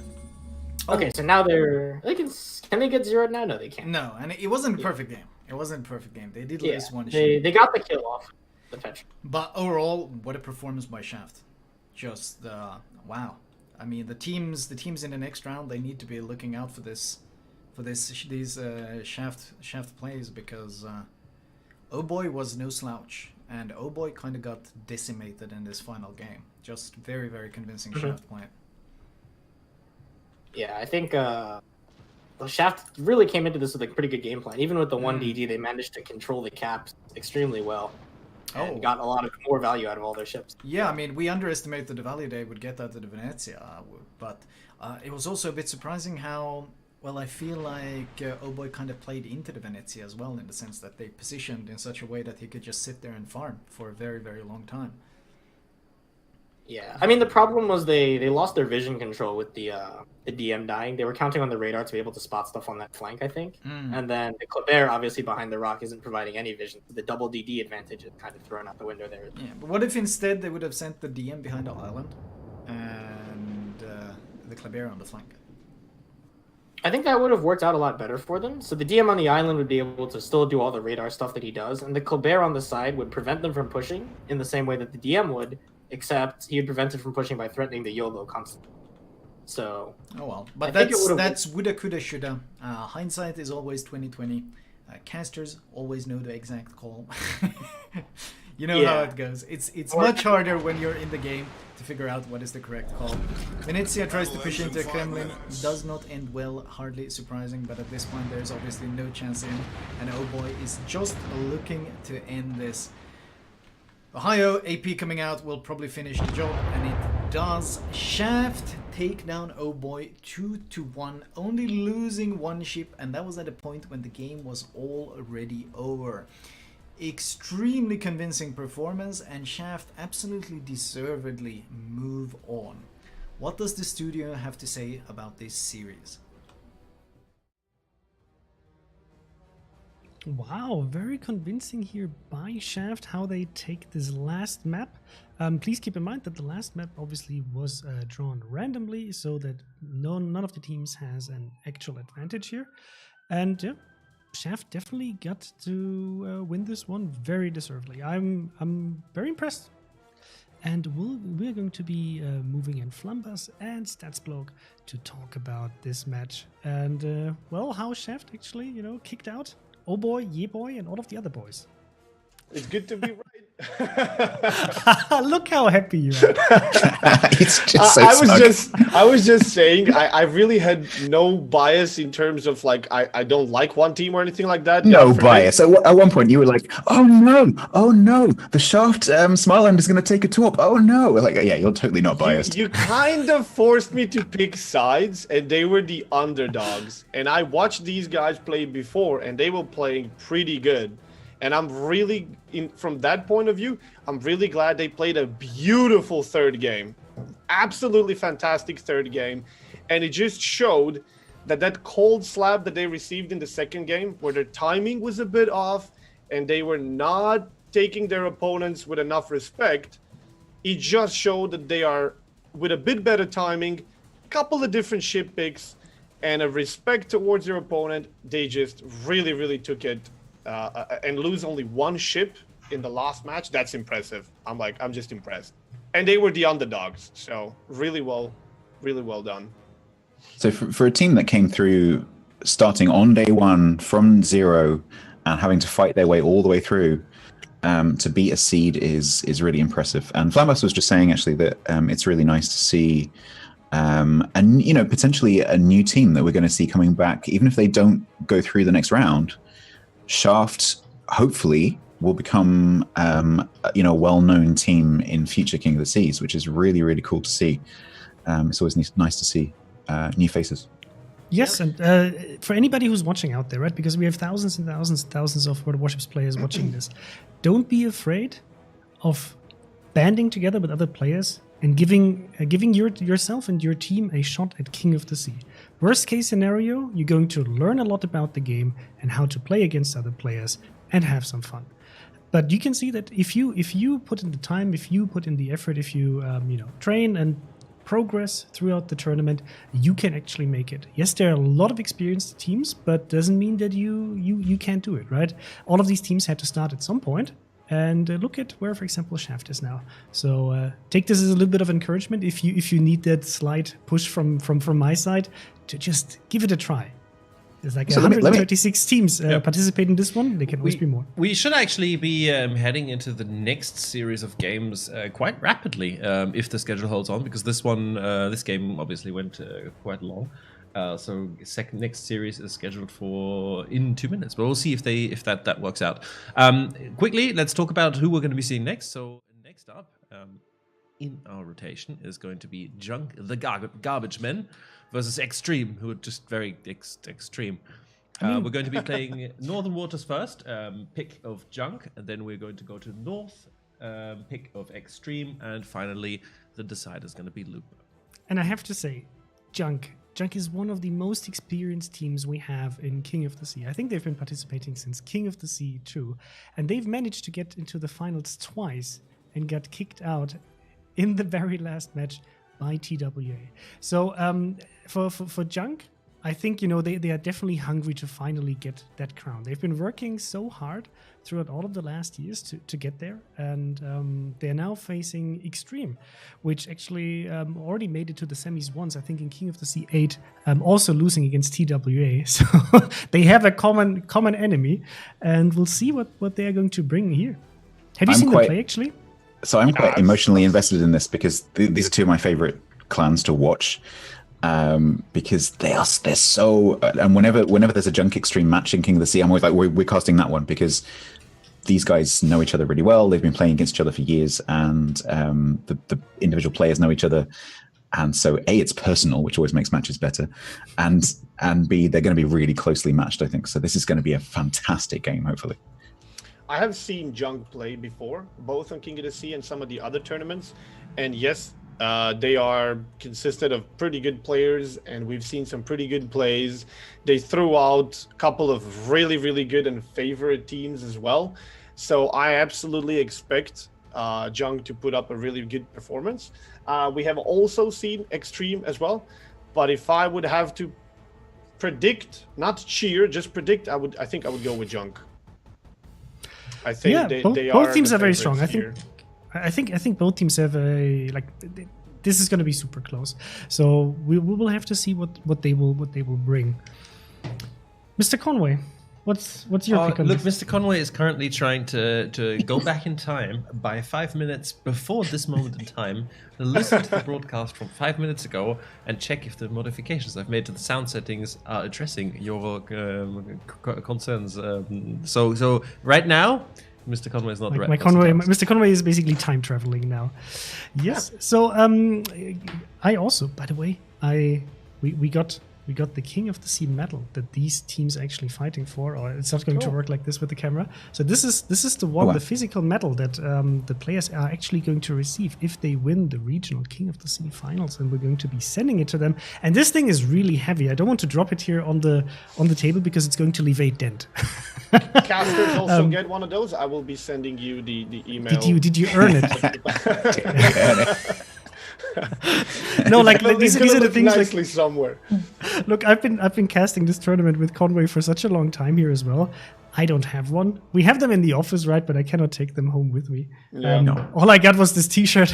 Okay, so now can they get zeroed now? No, they can't. No, and it wasn't a perfect game. It wasn't a perfect game. They did lose one ship. They got the kill off the Petra. But overall, what a performance by Shaft. Just wow. I mean, the teams in the next round, they need to be looking out for these Shaft plays, because Oh Boy was no slouch, and Oh Boy kind of got decimated in this final game. Just very, very convincing Shaft play. Yeah, I think Shaft really came into this with a pretty good game plan. Even with the 1 DD, they managed to control the caps extremely well. And got a lot of more value out of all their ships. Yeah, I mean, we underestimated the value they would get out of the Venezia, but it was also a bit surprising how, well, I feel like Oh Boy kind of played into the Venezia as well, in the sense that they positioned in such a way that he could just sit there and farm for a very, very long time. Yeah, I mean, the problem was they lost their vision control with the DM dying. They were counting on the radar to be able to spot stuff on that flank, I think. And then the Kleber, obviously behind the rock, isn't providing any vision. The double DD advantage is kind of thrown out the window there. Yeah, but what if instead they would have sent the DM behind the island and the Kleber on the flank? I think that would have worked out a lot better for them. So the DM on the island would be able to still do all the radar stuff that he does, and the Kleber on the side would prevent them from pushing in the same way that the DM would, except he would prevent it from pushing by threatening the YOLO constantly. So. Oh well, but I think that's woulda, coulda, shoulda. Hindsight is always 2020. Casters always know the exact call. You know how it goes. It's much harder when you're in the game to figure out what is the correct call. Venezia tries to push into Kremlin, does not end well, hardly surprising, but at this point there's obviously no chance in, and Oh Boy is just looking to end this. Ohio AP coming out will probably finish the job, and it does. Shaft take down Oh Boy 2-1, only losing one ship, and that was at a point when the game was already over. Extremely convincing performance, and Shaft absolutely deservedly move on. What does the studio have to say about this series? Wow, very convincing here by Shaft how they take this last map. Please keep in mind that the last map obviously was drawn randomly, so that none of the teams has an actual advantage here. And yeah, Shaft definitely got to win this one very deservedly. I'm very impressed. And we're going to be moving in Flambass and Statsbloke to talk about this match. And well, how Shaft actually, kicked out Oh Boy, Yeah Boy, and all of the other boys. It's good to be right. Look how happy you are. It's just so smug. I was just saying, I really had no bias in terms of like, I don't like one team or anything like that. No bias. At one point, you were like, oh no, the Shaft Smileland is going to take a top. Oh no. Like, yeah, you're totally not biased. You kind of forced me to pick sides, and they were the underdogs. And I watched these guys play before, and they were playing pretty good. And I'm really, from that point of view, I'm really glad they played a beautiful third game. Absolutely fantastic third game. And it just showed that cold slap that they received in the second game, where their timing was a bit off and they were not taking their opponents with enough respect, it just showed that they are, with a bit better timing, couple of different ship picks, and a respect towards their opponent, they just really, really took it. And lose only one ship in the last match, that's impressive. I'm just impressed. And they were the underdogs, so really well done. So for a team that came through starting on day one from zero and having to fight their way all the way through, to beat a seed is really impressive. And Flambass was just saying actually that it's really nice to see and potentially a new team that we're going to see coming back, even if they don't go through the next round. Shaft hopefully will become a well-known team in future King of the Seas, which is really, really cool to see. It's always nice to see new faces. Yes, and for anybody who's watching out there, right, because we have thousands and thousands and thousands of World of Warships players watching this, don't be afraid of banding together with other players and giving yourself and your team a shot at King of the Sea. Worst case scenario, you're going to learn a lot about the game and how to play against other players and have some fun. But you can see that if you put in the time, if you put in the effort, if you train and progress throughout the tournament, you can actually make it. Yes, there are a lot of experienced teams, but doesn't mean that you can't do it, right? All of these teams had to start at some point. And look at where, for example, Shaft is now. So take this as a little bit of encouragement. If you need that slight push from my side, to just give it a try. There's like 136 teams participate in this one. There can always be more. We should actually be heading into the next series of games quite rapidly if the schedule holds on, because this game obviously went quite long. So next series is scheduled for in 2 minutes, but we'll see if that works out. Quickly, let's talk about who we're going to be seeing next. So next up in our rotation is going to be Junk the Garbage Men versus EnStream, who are just very extreme. We're going to be playing Northern Waters first, pick of Junk, and then we're going to go to North, pick of EnStream, and finally the decider is going to be Loop. And I have to say, Junk is one of the most experienced teams we have in King of the Sea. I think they've been participating since King of the Sea too. And they've managed to get into the finals twice and got kicked out in the very last match by TWA. So for Junk, I think, they are definitely hungry to finally get that crown. They've been working so hard throughout all of the last years to get there. And they're now facing EnStream, which actually already made it to the semis once, I think in King of the Sea 8, also losing against TWA. So they have a common enemy, and we'll see what they are going to bring here. Have you seen them play, actually? So I'm quite emotionally invested in this because these are two of my favorite clans to watch. Because they're so, and whenever there's a Junk EnStream match in King of the Sea, I'm always like, we're casting that one because these guys know each other really well. They've been playing against each other for years, and the individual players know each other. And so A, it's personal, which always makes matches better, and B, they're going to be really closely matched, I think. So this is going to be a fantastic game, hopefully. I have seen Junk play before, both on King of the Sea and some of the other tournaments, and yes, they are consisted of pretty good players, and we've seen some pretty good plays. They threw out a couple of really, really good and favorite teams as well. So I absolutely expect Junk to put up a really good performance. We have also seen EnStream as well, but if I would have to predict, not cheer, just predict, I think I would go with Junk. I think both teams are very strong. I think both teams have this is going to be super close. So we will have to see what they will bring. Mr. Conway, what's your pick on look, this? Mr. Conway is currently trying to go back in time by 5 minutes before this moment in time, listen to the broadcast from 5 minutes ago, and check if the modifications I've made to the sound settings are addressing your concerns. So right now, Mr. Conway is not right. Mr. Conway is basically time traveling now. Yes. So I also, by the way, we got the King of the Sea medal that these teams are actually fighting for, or it's not going to work like this with the camera. So this is the one, the physical medal that the players are actually going to receive if they win the regional King of the Sea finals, and we're going to be sending it to them. And this thing is really heavy. I don't want to drop it here on the table because it's going to leave a dent. Casters also get one of those. I will be sending you the email. Did you earn it? No, like these are the things. Nicely somewhere. Look, I've been casting this tournament with Conway for such a long time here as well. I don't have one. We have them in the office, right? But I cannot take them home with me. Yeah, no. All I got was this T-shirt.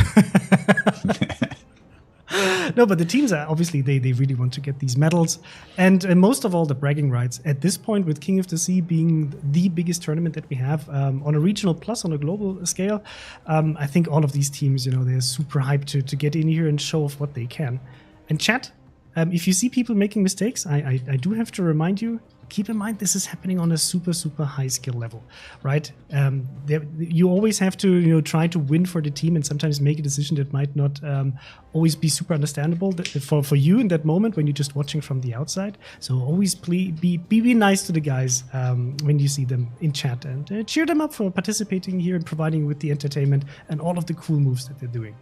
No, but the teams are obviously they really want to get these medals, and most of all the bragging rights at this point, with King of the Sea being the biggest tournament that we have on a regional plus on a global scale. I think all of these teams, they're super hyped to get in here and show off what they can. And chat, if you see people making mistakes, I do have to remind you. Keep in mind, this is happening on a super, super high skill level, right? You always have to, try to win for the team, and sometimes make a decision that might not always be super understandable for you in that moment when you're just watching from the outside. So always be nice to the guys when you see them in chat, and cheer them up for participating here and providing with the entertainment and all of the cool moves that they're doing.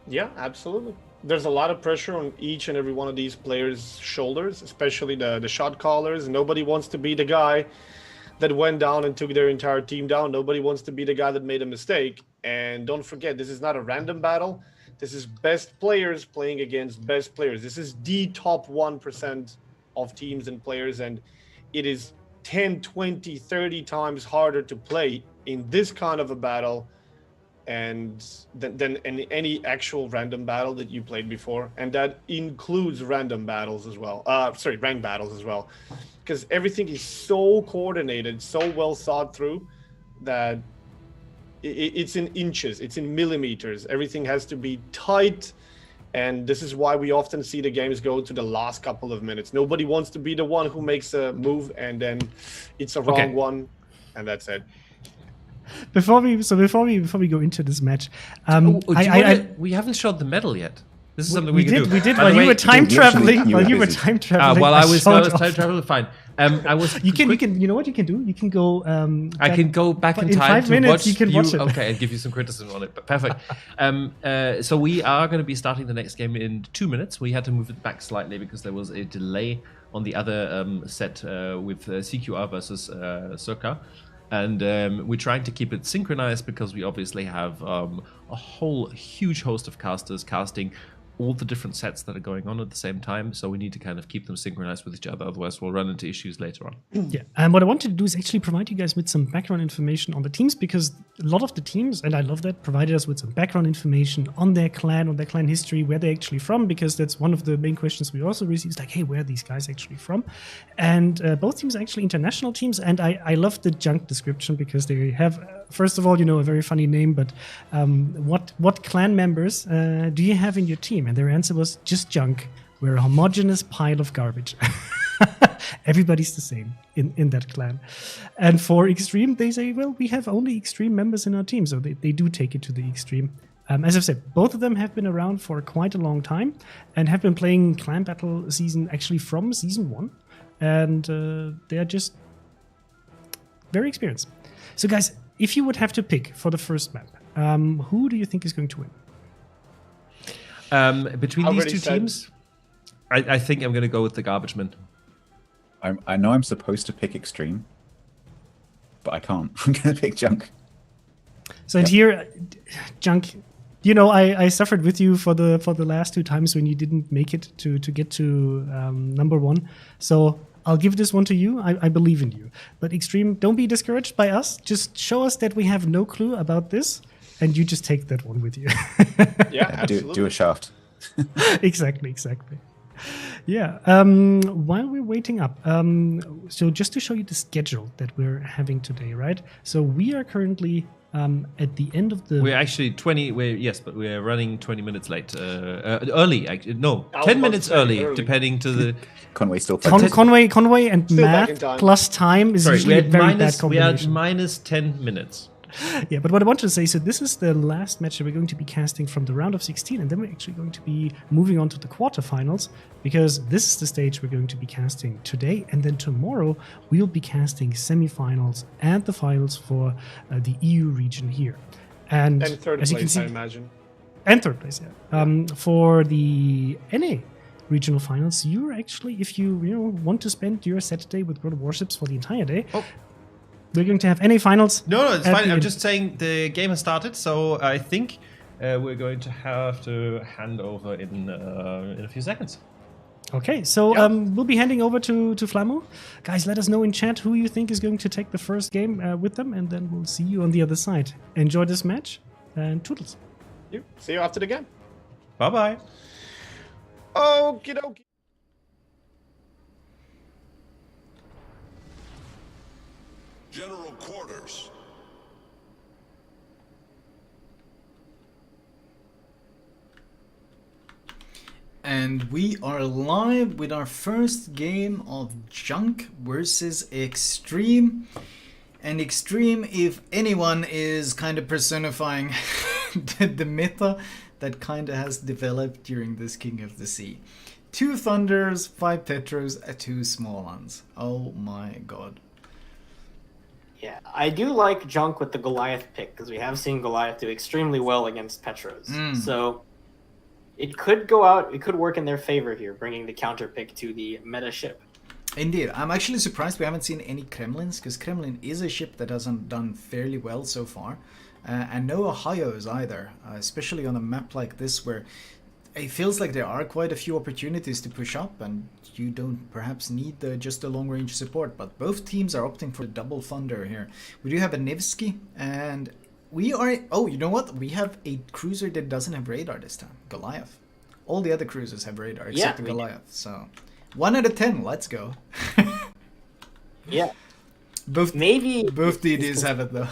Yeah, absolutely. There's a lot of pressure on each and every one of these players' shoulders, especially the shot callers. Nobody wants to be the guy that went down and took their entire team down. Nobody wants to be the guy that made a mistake. And don't forget, this is not a random battle. This is best players playing against best players. This is the top 1% of teams and players, and it is 10, 20, 30 times harder to play in this kind of a battle and than in any actual random battle that you played before, and that includes random battles as well. Ranked battles as well, because everything is so coordinated, so well thought through that it's in inches, it's in millimeters. Everything has to be tight, and this is why we often see the games go to the last couple of minutes. Nobody wants to be the one who makes a move and then it's a wrong one, and that's it. Before we go into this match, we haven't showed the medal yet. This is something we can do. We did while you were time traveling. While you were time traveling. While I was time traveling, fine. You can. You know what you can do? You can go. I can go back in time 5 minutes. You can watch it. Okay, and give you some criticism on it. But perfect. So we are going to be starting the next game in 2 minutes. We had to move it back slightly because there was a delay on the other set with CQR versus Circa. And we're trying to keep it synchronized because we obviously have a whole huge host of casters casting all the different sets that are going on at the same time. So we need to kind of keep them synchronized with each other. Otherwise, we'll run into issues later on. Yeah, and what I wanted to do is actually provide you guys with some background information on the teams, because a lot of the teams, and I love that, provided us with some background information on their clan history, where they're actually from, because that's one of the main questions we also received, like, hey, where are these guys actually from? And both teams are actually international teams, and I love the Junk description, because they have, first of all, a very funny name, but what clan members do you have in your team? And their answer was just Junk. We're a homogeneous pile of garbage. Everybody's the same in that clan. And for Extreme, they say, well, we have only Extreme members in our team, so they do take it to the extreme. As I've said, both of them have been around for quite a long time and have been playing Clan Battle season actually from season 1. And they are just very experienced. So guys, if you would have to pick for the first map, who do you think is going to win? Between these two teams, I think I'm going to go with the Garbage Men. I know I'm supposed to pick Extreme, but I can't. I'm going to pick Junk. So and here, Junk, I suffered with you for the last 2 times when you didn't make it to get to number 1. So I'll give this one to you. I believe in you. But Extreme, don't be discouraged by us. Just show us that we have no clue about this, and you just take that one with you. Yeah, absolutely. Do a shaft. Exactly. Yeah. While we're waiting up, so just to show you the schedule that we're having today, right? So we are currently at the end of the. We're actually but we're running 20 minutes late. Early, no, 10 minutes early, depending to the. Conway still. Conway and Still back in math time. plus time is usually a very bad we had combination. minus 10 minutes. Yeah, but what I want to say, so this is the last match that we're going to be casting from the round of 16, and then we're actually going to be moving on to the quarterfinals, because this is the stage we're going to be casting today, and then tomorrow we'll be casting semifinals and the finals for the EU region here. And third as you place, can see, I imagine. and third place, yeah. For the NA regional finals, you're actually, if you want to spend your Saturday with World of Warships for the entire day, we're going to have NA finals. No, it's fine. I'm just saying the game has started, so I think we're going to have to hand over in a few seconds. Okay, so we'll be handing over to Flamu. Guys, let us know in chat who you think is going to take the first game with them, and then we'll see you on the other side. Enjoy this match, and toodles. See you after the game. Bye-bye. Okie dokie. General quarters. And we are live with our first game of Junk versus Extreme. And Extreme, if anyone, is kind of personifying the meta that kind of has developed during this King of the Sea. 2 Thunders, 5 Petros, 2 Small Ones. Oh my god. Yeah, I do like Junk with the Goliath pick, because we have seen Goliath do extremely well against Petros. So it could go out, it could work in their favor here, bringing the counter pick to the meta ship. Indeed. I'm actually surprised we haven't seen any Kremlins, because Kremlin is a ship that hasn't done fairly well so far. And no Ohios either, especially on a map like this where it feels like there are quite a few opportunities to push up, and you don't perhaps need just the long-range support. But both teams are opting for the double Thunder here. We do have a Nevsky, and we are... Oh, you know what? We have a cruiser that doesn't have radar this time. Goliath. All the other cruisers have radar except the Goliath. So 1 out of 10. Let's go. Yeah. Both DDs have it though.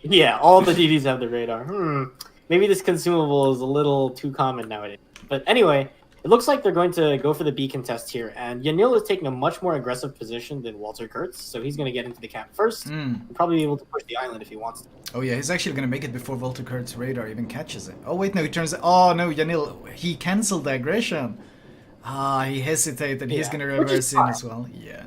Yeah, all the DDs have the radar. Maybe this consumable is a little too common nowadays. But anyway, it looks like they're going to go for the beacon test here. And Yanil is taking a much more aggressive position than Walter Kurtz. So he's going to get into the cap first. And probably be able to push the island if he wants to. Oh yeah, he's actually going to make it before Walter Kurtz's radar even catches it. Oh wait, no, he turns it. Oh no, Yanil, he cancelled the aggression. He hesitated. He's going to reverse in as well. Yeah.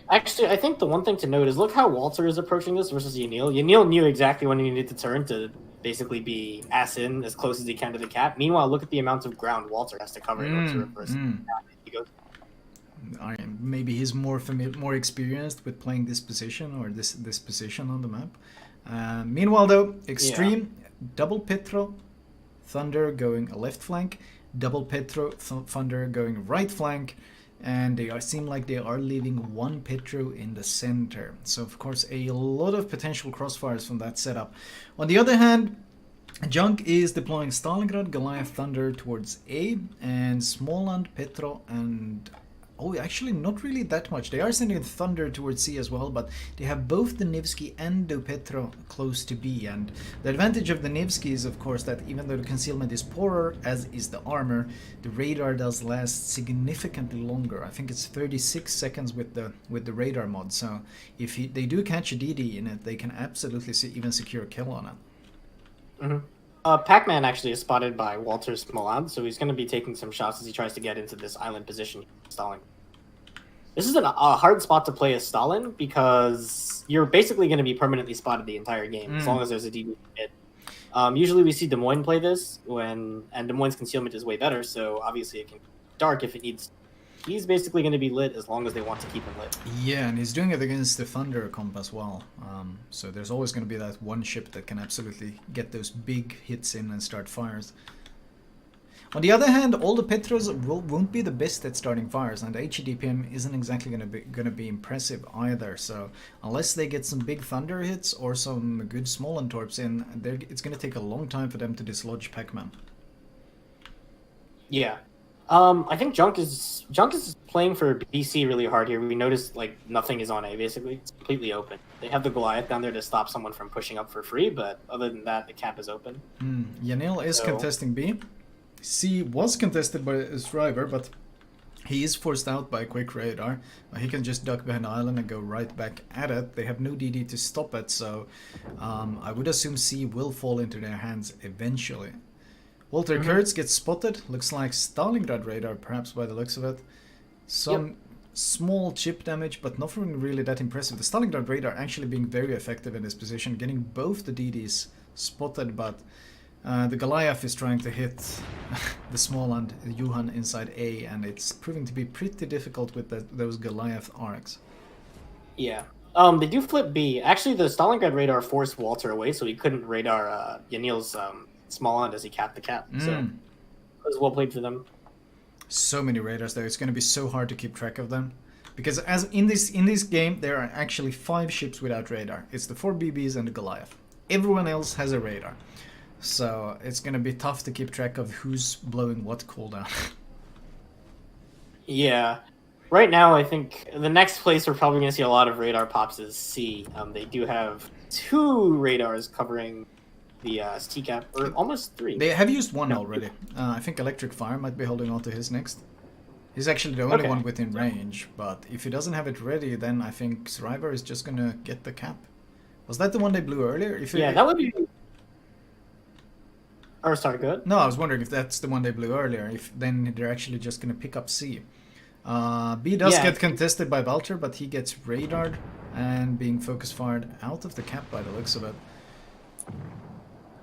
Actually, I think the one thing to note is look how Walter is approaching this versus Yanil. Yanil knew exactly when he needed to turn to basically be ass in as close as he can to the cap. Meanwhile, look at the amount of ground Walter has to cover in order to reverse. Maybe he's more experienced with playing this position or this position on the map. Meanwhile, though, Extreme, double Petro, Thunder going left flank, double Petro Thunder going right flank, and they seem like they are leaving one Petro in the center. So of course a lot of potential crossfires from that setup. On the other hand, Junk is deploying Stalingrad, Goliath Thunder towards A, and Småland, Petro, and... oh, actually not really that much. They are sending Thunder towards C as well, but they have both the Nevsky and the Petro close to B. And the advantage of the Nevsky is, of course, that even though the concealment is poorer, as is the armor, the radar does last significantly longer. I think it's 36 seconds with the radar mod. So if they do catch a DD in it, they can absolutely even secure a kill on it. Mm-hmm. Pac-Man actually is spotted by Walter Smolan, so he's going to be taking some shots as he tries to get into this island position. Stalin. This is a hard spot to play as Stalin because you're basically going to be permanently spotted the entire game as long as there's a DD hit. Usually we see Des Moines play this and Des Moines' concealment is way better, so obviously it can be dark if it needs. He's basically going to be lit as long as they want to keep him lit. Yeah, and he's doing it against the Thunder comp as well. So there's always going to be that one ship that can absolutely get those big hits in and start fires. On the other hand, all the Petros won't be the best at starting fires, and HEDPM isn't exactly going to be impressive either. So unless they get some big Thunder hits or some good Smolan torps in, it's going to take a long time for them to dislodge Pac-Man. Yeah. I think Junk is playing for BC really hard here. We noticed like nothing is on A basically. It's completely open. They have the Goliath down there to stop someone from pushing up for free, but other than that, the cap is open. Yanil is contesting B. C was contested by a driver, but he is forced out by a quick radar. He can just duck behind the island and go right back at it. They have no DD to stop it, so I would assume C will fall into their hands eventually. Walter Kurtz gets spotted. Looks like Stalingrad radar, perhaps by the looks of it. Some small chip damage, but nothing really that impressive. The Stalingrad radar actually being very effective in this position, getting both the DDs spotted, but the Goliath is trying to hit the Småland Johan inside A, and it's proving to be pretty difficult with those Goliath arcs. Yeah. They do flip B. Actually, the Stalingrad radar forced Walter away, so he couldn't radar Yanil's Småland as he capped the cap. So it was well played for them. So many radars though, it's going to be so hard to keep track of them. Because as in this game, there are actually 5 ships without radar. It's the 4 BBs and the Goliath. Everyone else has a radar. So it's going to be tough to keep track of who's blowing what cooldown. Yeah. Right now, I think the next place we're probably going to see a lot of radar pops is C. They do have 2 radars covering the T-cap, or almost 3. They have used 1 already. I think Electric Fire might be holding on to his next. He's actually the only one within range, but if he doesn't have it ready, then I think Sriver is just going to get the cap. Was that the one they blew earlier? That would be... Or sorry, good. No, I was wondering if that's the one they blew earlier, if then they're actually just going to pick up C. B does get contested by Valter, but he gets radared and being focus fired out of the cap by the looks of it.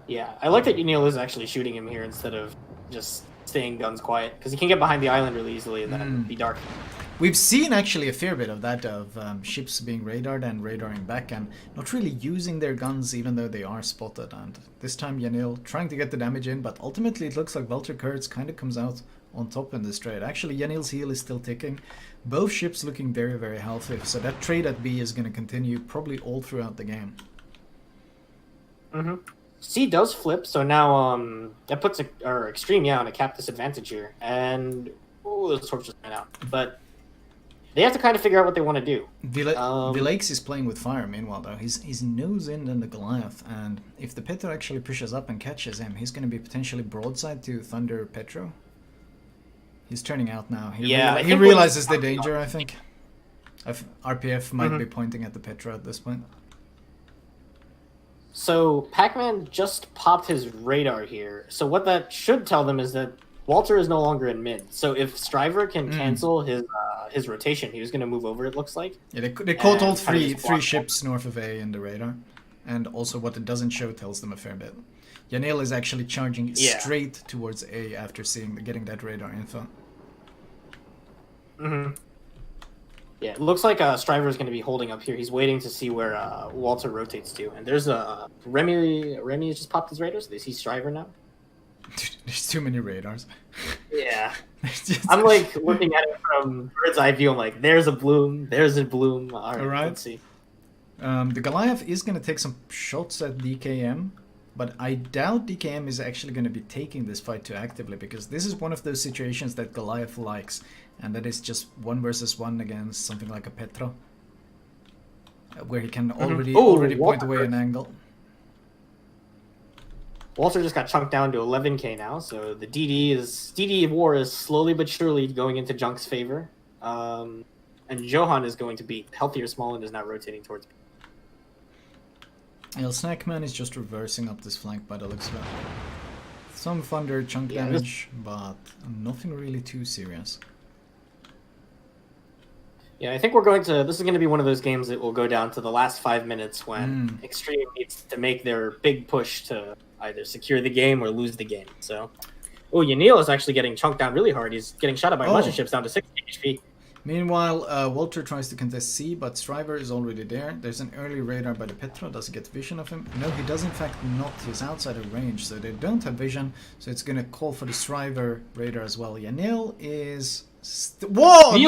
Yeah, I like that Yanil is actually shooting him here instead of just staying guns quiet, because he can get behind the island really easily and then be dark. We've seen actually a fair bit of that, of ships being radared and radaring back and not really using their guns even though they are spotted. And this time Yanil trying to get the damage in, but ultimately it looks like Valter Kurtz kind of comes out on top in this trade. Actually, Yanil's heal is still ticking. Both ships looking very, very healthy. So that trade at B is going to continue probably all throughout the game. C does flip, so now that puts Extreme on a cap disadvantage here. And the torch just went out. But they have to kind of figure out what they want to do. Vilakes is playing with fire meanwhile though. He's nose in the Goliath, and if the Petro actually pushes up and catches him, he's going to be potentially broadside to Thunder Petro. He's turning out now. He realizes the danger, I think. RPF might be pointing at the Petro at this point. So Pac-Man just popped his radar here. So what that should tell them is that Walter is no longer in mid. So if Striver can cancel his rotation, he was going to move over, it looks like. Yeah, they caught all three ships north of A in the radar. And also what it doesn't show tells them a fair bit. Yanil is actually charging straight towards A after getting that radar info. Yeah, it looks like Striver is going to be holding up here. He's waiting to see where Walter rotates to. And there's Remy has just popped his radar, so they see Striver now. There's too many radars. Yeah. Just- I'm like looking at it from bird's eye view. I'm like, there's a bloom, there's a bloom. All right. Let's see. The Goliath is going to take some shots at DKM, but I doubt DKM is actually going to be taking this fight too actively, because this is one of those situations that Goliath likes, and that is just 1 versus 1 against something like a Petra, where he can already point away an angle. Walter just got chunked down to 11k now, so the DD war is slowly but surely going into Junk's favor. And Johan is going to beat healthier Small and is now rotating towards. Snackman is just reversing up this flank by the looks of it. Some thunder chunk damage, but nothing really too serious. Yeah, I think this is going to be one of those games that will go down to the last 5 minutes when EnStream needs to make their big push to either secure the game or lose the game. So, Yanil is actually getting chunked down really hard. He's getting shot at by Warships down to 60 HP. Meanwhile, Walter tries to contest C, but Striver is already there. There's an early radar by the Petra. Does he get vision of him? No, he does in fact not. He's outside of range, so they don't have vision. So it's going to call for the Striver radar as well. Yanil is... Whoa! He's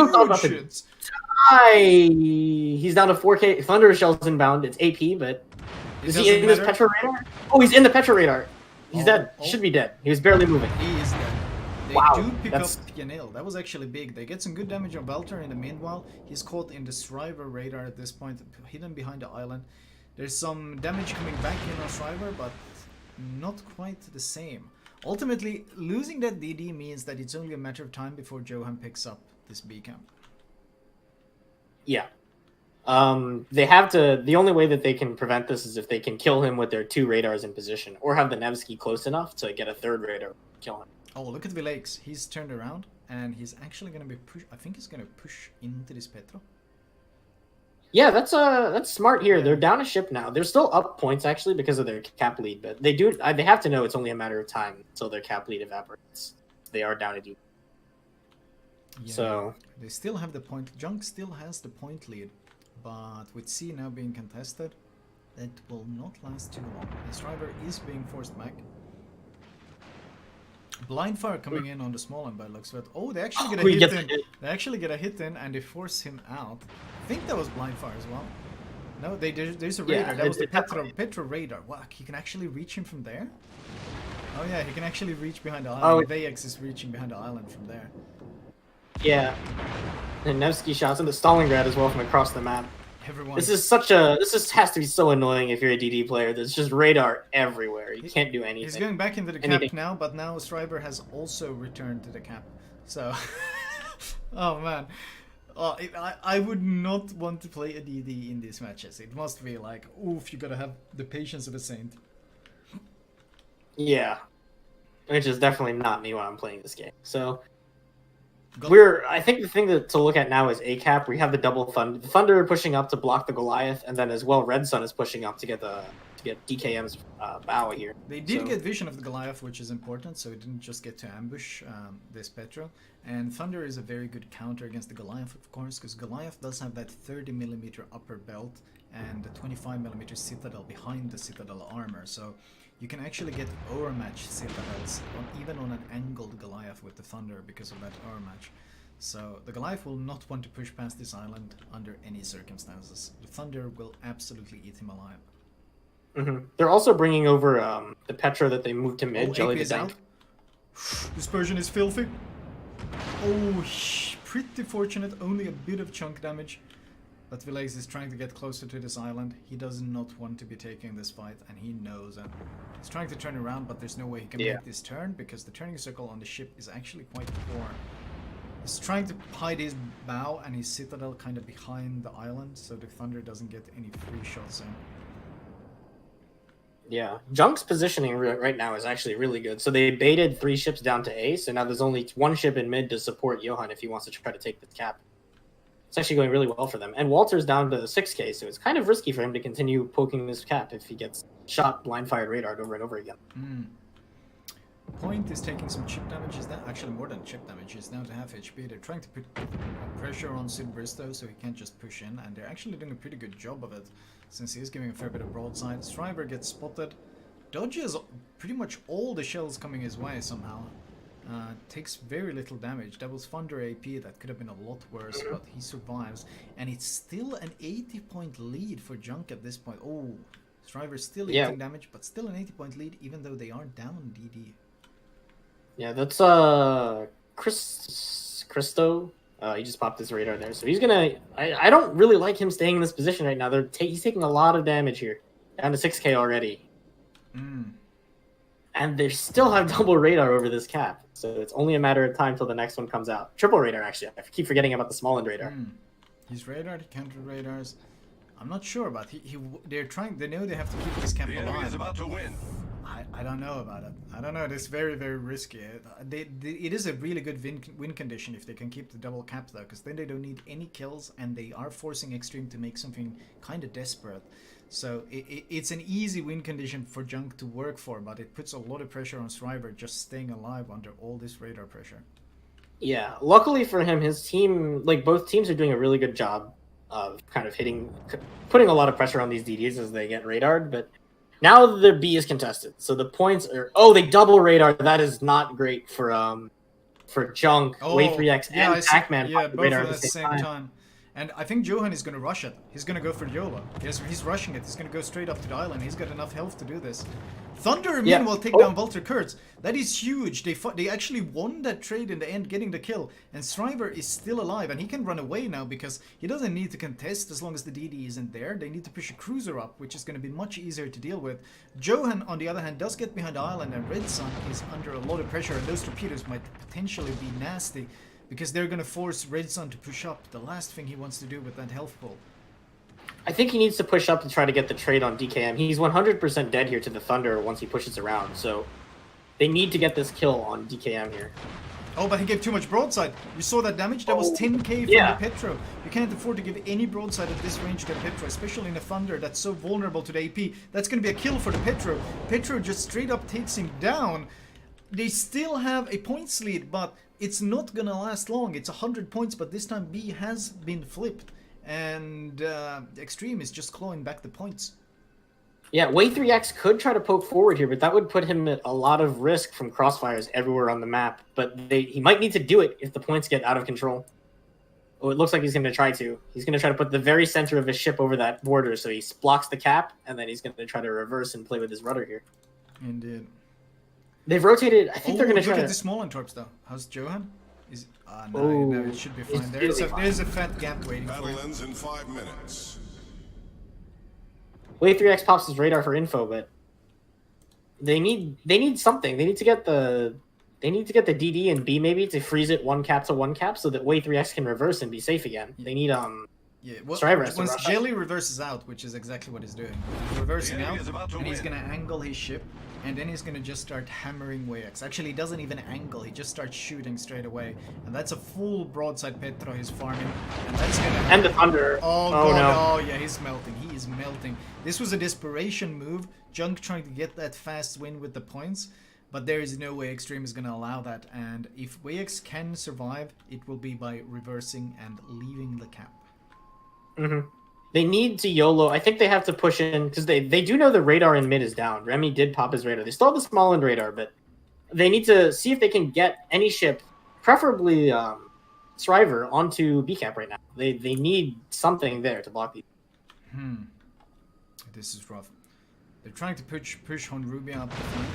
down to 4k. Thunder Shell's inbound. It's AP, but... Is he in this Petra radar? Oh, he's in the Petra radar. He's dead. He should be dead. He was barely moving. He is dead. They do pick up Yanil. That was actually big. They get some good damage on Welter in the meanwhile. He's caught in the Striver radar at this point, hidden behind the island. There's some damage coming back in on Striver, but not quite the same. Ultimately, losing that DD means that it's only a matter of time before Johan picks up this B camp. Yeah. They have to. The only way that they can prevent this is if they can kill him with their 2 radars in position, or have the Nevsky close enough to get a 3rd radar kill him. Oh, look at Vilakes. He's turned around, and he's actually going to be push. I think he's going to push into this Petra. Yeah, that's smart here. They're down a ship now. They're still up points actually because of their cap lead, but they have to know it's only a matter of time until their cap lead evaporates. They are down a deep. Yeah, so they still have the point. Junk still has the point lead, but with C now being contested, that will not last too long. The Striver is being forced back. Blind fire coming in on the small end by looks of it. Oh, they actually get a hit in. They actually get a hit in, and they force him out. I think that was blind fire as well. No, there's a radar. That was the Petra radar. Wow, he can actually reach him from there? Oh yeah, he can actually reach behind the island. Vax is reaching behind the island from there. Yeah. And Nevsky shots into Stalingrad as well from across the map. Everyone. This has to be so annoying if you're a DD player. There's just radar everywhere. You can't do anything. He's going back into the cap now, but now Striver has also returned to the cap. So, oh man, I would not want to play a DD in these matches. It must be like, oof, you gotta have the patience of a saint. Yeah, which is definitely not me when I'm playing this game. So. I think the thing to look at now is A cap. We have the double Thunder pushing up to block the Goliath, and then as well Red Sun is pushing up to get DKM's bow here. They did get vision of the Goliath, which is important, so it didn't just get to ambush this Petra. And Thunder is a very good counter against the Goliath, of course, because Goliath does have that 30mm upper belt and the 25mm citadel behind the citadel armor. So you can actually get overmatch citadels even on an angled Goliath with the Thunder because of that overmatch. So the Goliath will not want to push past this island under any circumstances. The Thunder will absolutely eat him alive. They're also bringing over the Petra that they moved to mid. Jelly the tank. Dispersion is filthy. Oh, pretty fortunate. Only a bit of chunk damage. But Villags is trying to get closer to this island. He does not want to be taking this fight, and he knows it. He's trying to turn around, but there's no way he can make this turn, because the turning circle on the ship is actually quite poor. He's trying to hide his bow and his citadel kind of behind the island, so the Thunder doesn't get any free shots in. Yeah, Junk's positioning right now is actually really good. So they baited 3 ships down to A, so now there's only 1 ship in mid to support Johan if he wants to try to take the cap. It's actually going really well for them. And Walter's down to 6k, so it's kind of risky for him to continue poking this cap if he gets shot blind-fired radar over and over again. Point is taking some chip damage. Is that actually more than chip damage? He's down to half HP. They're trying to put pressure on Sid Bristow so he can't just push in, and they're actually doing a pretty good job of it, since he is giving a fair bit of broadside. Striver gets spotted. dodges pretty much all the shells coming his way somehow. Takes very little damage. That was Thunder AP, that could have been a lot worse, but he survives. And it's still an 80-point lead for Junk at this point. Oh, Striver's still eating damage, but still an 80-point lead, even though they are down DD. Yeah, that's Christo. He just popped his radar there, so he's gonna. I don't really like him staying in this position right now. He's taking a lot of damage here, down to 6k already. And they still have double radar over this cap, so it's only a matter of time till the next one comes out. Triple radar, actually. I keep forgetting about the small end radar. He's radared, he counter radars. I'm not sure about they're trying. They know they have to keep this cap alive. About to win. I don't know about it. I don't know. It's very, very risky. It is a really good win condition if they can keep the double cap though, because then they don't need any kills and they are forcing EnStream to make something kind of desperate. So it's an easy win condition for Junk to work for, but it puts a lot of pressure on Striver just staying alive under all this radar pressure. Yeah, luckily for him, his team, like both teams, are doing a really good job of kind of putting a lot of pressure on these DDs as they get radared, but now their B is contested, so the points are... Oh, they double radar. That is not great for Junk, Way3X, and Pac-Man. Yeah, both at the same time. And I think Johan is going to rush it. He's going to go for YOLO. He's rushing it. He's going to go straight up to the island. He's got enough health to do this. Thunder meanwhile take down Walter Kurtz. That is huge. They actually won that trade in the end, getting the kill. And Striver is still alive, and he can run away now because he doesn't need to contest as long as the DD isn't there. They need to push a cruiser up, which is going to be much easier to deal with. Johan, on the other hand, does get behind the island, and Red Sun is under a lot of pressure, and those torpedoes might potentially be nasty because they're going to force Red Sun to push up. The last thing he wants to do with that health pool. I think he needs to push up to try to get the trade on DKM. He's 100% dead here to the Thunder once he pushes around, so they need to get this kill on DKM here. Oh, but he gave too much broadside. You saw that damage? That was 10k from the Petro. You can't afford to give any broadside at this range to the Petro, especially in a Thunder that's so vulnerable to the AP. That's going to be a kill for the Petro. Petro just straight up takes him down. They still have a points lead, but it's not going to last long. It's 100 points, but this time B has been flipped. And EnStream is just clawing back the points. Yeah, Way3X could try to poke forward here, but that would put him at a lot of risk from crossfires everywhere on the map. But he might need to do it if the points get out of control. Oh, it looks like he's going to try to. He's going to try to put the very center of his ship over that border, so he blocks the cap, and then he's going to try to reverse and play with his rudder here. Indeed. They've rotated. I think they're going to try to... Look at the small torps, though. How's Johan? No, it should be fine. There's a fat gap waiting for him. Ends in 5 minutes. Way3X pops his radar for info, but they need something. They need to get the DD and B maybe to freeze it 1 cap to 1 cap so that Way3X can reverse and be safe again. They need once Jelly reverses out, which is exactly what he's doing. He's reversing out, and he's gonna angle his ship, and then he's gonna just start hammering Way-X. Actually, he doesn't even angle, he just starts shooting straight away. And that's a full broadside Petro he's farming, and that's gonna... And the Thunder. Oh god, no. Yeah, he's melting. He is melting. This was a desperation move, Junk trying to get that fast win with the points, but there is no way EnStream is gonna allow that, and if Way-X can survive, it will be by reversing and leaving the cap. They need to YOLO. I think they have to push in because they do know the radar in mid is down. Remy did pop his radar. They still have the small end radar, but they need to see if they can get any ship, preferably Striver, onto B cap right now. They need something there to block these. This is rough. They're trying to push Honrubia up the flank.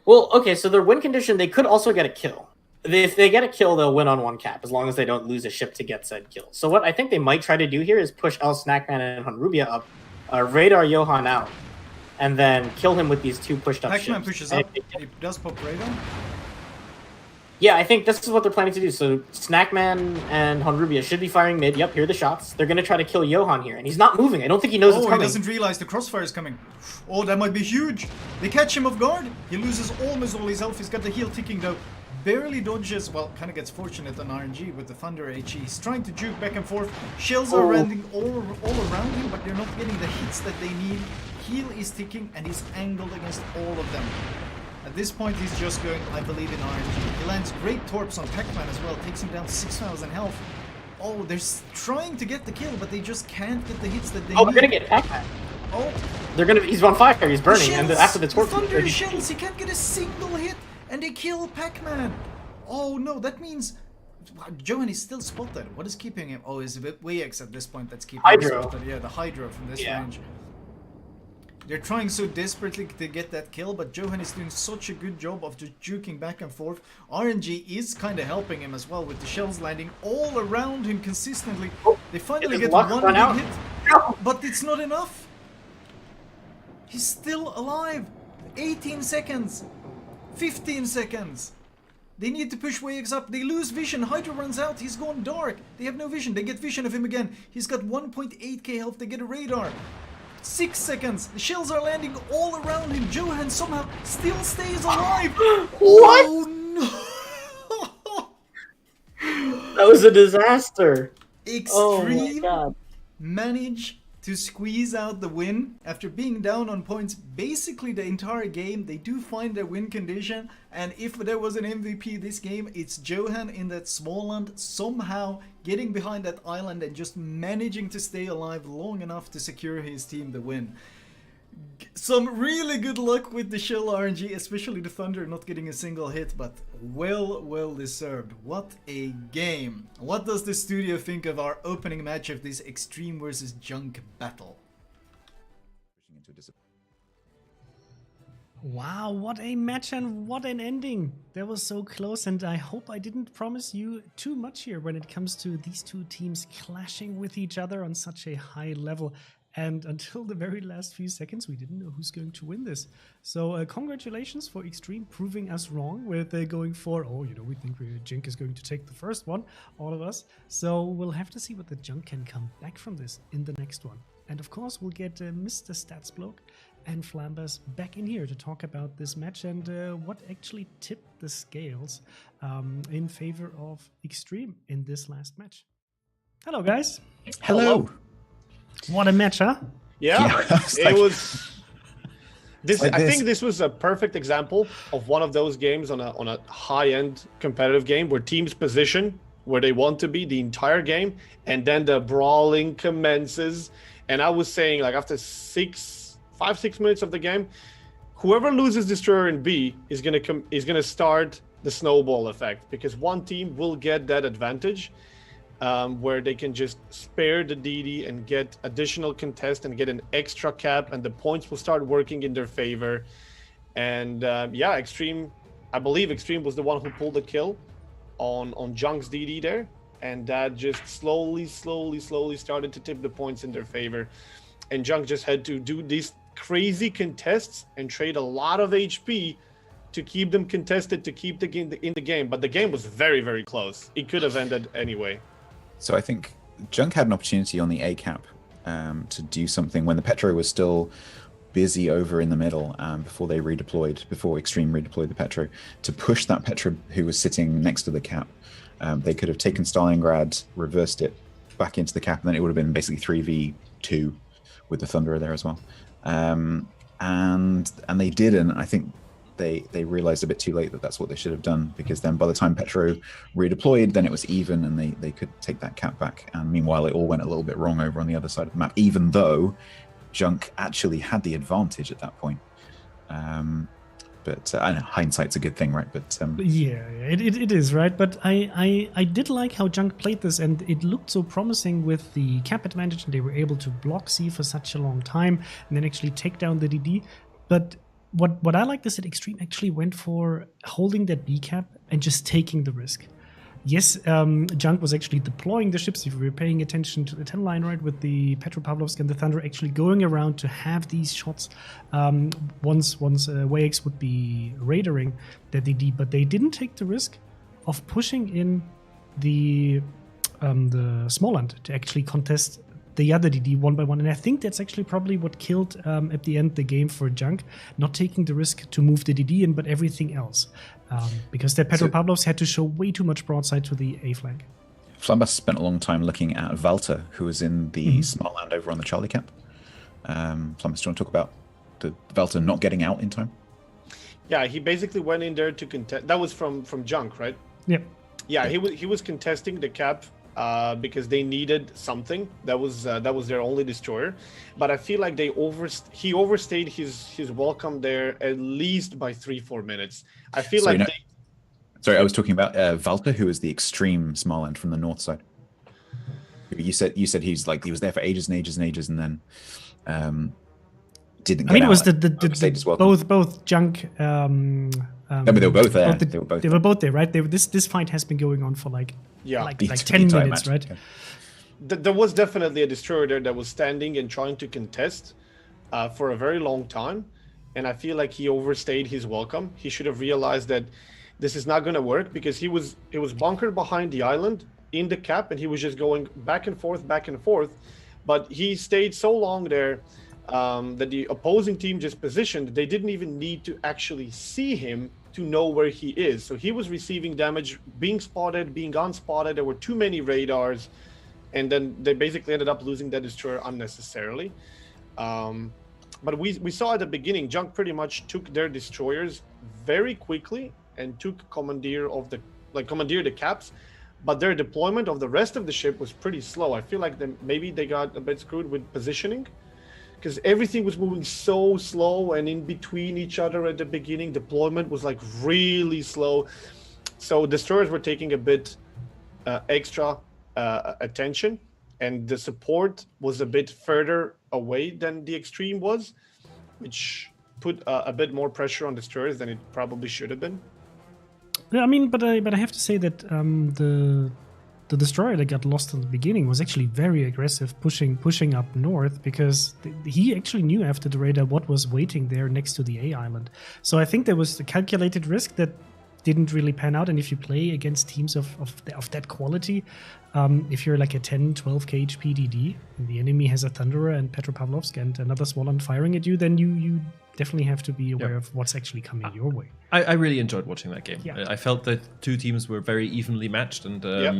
Well, okay, so their win condition, they could also get a kill. If they get a kill, they'll win on 1 cap, as long as they don't lose a ship to get said kill. So what I think they might try to do here is push El Snackman and Honrubia up, radar Johan out, and then kill him with these 2 pushed up ships. Pac-Man pushes up, he does pop radar? Yeah, I think this is what they're planning to do. So Snackman and Honrubia should be firing mid. Yep, here are the shots. They're going to try to kill Johan here, and he's not moving. I don't think he knows it's coming. He doesn't realize the crossfire is coming. Oh, that might be huge. They catch him off guard. He loses almost all his health. He's got the heal ticking though. Barely dodges, well, kind of gets fortunate on RNG with the Thunder HE. He's trying to juke back and forth. Shells are landing all around him, but they're not getting the hits that they need. Heal is ticking, and he's angled against all of them. At this point, he's just going, I believe in RNG. He lands great torps on Pac-Man as well, takes him down to 6,000 health. Oh, they're trying to get the kill, but they just can't get the hits that they need. Oh, we're gonna get Pac-Man. Oh, He's on fire. He's burning, and after the torch, Thunder shells. He can't get a single hit, and they kill Pac-Man. Oh no, that means Johan is still spotted. What is keeping him? Oh, it's a bit WX at this point that's keeping him spotted. Yeah, the Hydro from this range. They're trying so desperately to get that kill, but Johan is doing such a good job of just juking back and forth. RNG is kind of helping him as well, with the shells landing all around him consistently. They finally get one big hit, but it's not enough. He's still alive. 18 seconds. 15 seconds. They need to push WX up. They lose vision. Hydra runs out. He's gone dark. They have no vision. They get vision of him again. He's got 1.8k health. They get a radar. 6 seconds. The shells are landing all around him. Johan somehow still stays alive. What? Oh no. That was a disaster. EnStream managed to squeeze out the win after being down on points basically the entire game. They do find their win condition, and if there was an MVP this game, it's Johan in that small land, somehow getting behind that island and just managing to stay alive long enough to secure his team the win. Some really good luck with the shell RNG, especially the Thunder not getting a single hit, but well deserved. What a game. What does the studio think of our opening match of this EnStream versus Junk battle? Wow, what a match and what an ending. That was so close, and I hope I didn't promise you too much here when it comes to these two teams clashing with each other on such a high level. And until the very last few seconds, we didn't know who's going to win this. So congratulations for EnStream proving us wrong with going for, we think Junk is going to take the first one, all of us. So we'll have to see what the Junk can come back from this in the next one. And of course, we'll get Mr. Statsbloke and Flambass back in here to talk about this match and what actually tipped the scales in favor of EnStream in this last match. Hello, guys. Hello. What a match, huh? Yeah, it was. I think this was a perfect example of one of those games on a high-end competitive game where teams position where they want to be the entire game, and then the brawling commences. And I was saying, like, after 5-6 minutes of the game, whoever loses Destroyer in B is gonna start the snowball effect, because one team will get that advantage. Where they can just spare the DD and get additional contest and get an extra cap, and the points will start working in their favor. And EnStream, I believe EnStream was the one who pulled the kill on Junk's DD there, and that just slowly started to tip the points in their favor. And Junk just had to do these crazy contests and trade a lot of HP to keep them contested, to keep the game in the game. But the game was very close. It could have ended anyway. So I think Junk had an opportunity on the A cap to do something when the Petro was still busy over in the middle before EnStream redeployed the Petro, to push that Petro who was sitting next to the cap. They could have taken Stalingrad, reversed it back into the cap, and then it would have been basically 3v2 with the Thunderer there as well. And they didn't. I think they realized a bit too late that that's what they should have done, because then by the time Petro redeployed, then it was even and they could take that cap back. And meanwhile, it all went a little bit wrong over on the other side of the map, even though Junk actually had the advantage at that point. But I know hindsight's a good thing, right? But yeah, it is, right? But I did like how Junk played this, and it looked so promising with the cap advantage, and they were able to block C for such a long time and then actually take down the DD. But what I liked is that EnStream actually went for holding that B cap and just taking the risk. Yes, Junk was actually deploying the ships, if we were paying attention to the 10 line, right, with the Petropavlovsk and the Thunder actually going around to have these shots once WX would be raidering the DD, but they didn't take the risk of pushing in the small land to actually contest the other DD one by one. And I think that's actually probably what killed at the end the game for Junk, not taking the risk to move the DD in, but everything else. Because their Petropavlovs had to show way too much broadside to the A flank. Flambass spent a long time looking at Walter, who was in the small land over on the Charlie cap. Flambass, do you want to talk about the Walter not getting out in time? Yeah, he basically went in there to contest. That was from Junk, right? Yep. Yeah, he was contesting the cap because they needed something. That was their only destroyer. But I feel like he overstayed his welcome there at least by 3-4 minutes. I feel Sorry, like no. Sorry, I was talking about Valter, who is the extreme small end from the north side. You said he was there for ages and ages and ages, and then didn't. Get I mean, it was the both Junk. I mean, they were both there. They were both there, right? This fight has been going on for like 10 minutes, right? Yeah. There was definitely a destroyer there that was standing and trying to contest for a very long time, and I feel like he overstayed his welcome. He should have realized that this is not going to work, because he was bunkered behind the island in the cap, and he was just going back and forth, but he stayed so long there that the opposing team just positioned. They didn't even need to actually see him to know where he is. So he was receiving damage, being spotted, being unspotted. There were too many radars, and then they basically ended up losing that destroyer unnecessarily. But we saw at the beginning, Junk pretty much took their destroyers very quickly and took commandeer the caps, but their deployment of the rest of the ship was pretty slow. I feel like maybe they got a bit screwed with positioning, because everything was moving so slow, and in between each other at the beginning, deployment was like really slow. So destroyers were taking a bit extra attention, and the support was a bit further away than the extreme was, which put a bit more pressure on destroyers than it probably should have been. Yeah, I mean, but I have to say that the destroyer that got lost in the beginning was actually very aggressive, pushing up north, because he actually knew after the radar what was waiting there next to the A island. So I think there was a calculated risk that didn't really pan out. And if you play against teams of that quality, if you're like a 10, 12 kh PDD, and the enemy has a Thunderer and Petropavlovsk and another Smolan firing at you, then you definitely have to be aware of what's actually coming your way. I really enjoyed watching that game. Yeah. I felt that two teams were very evenly matched, and I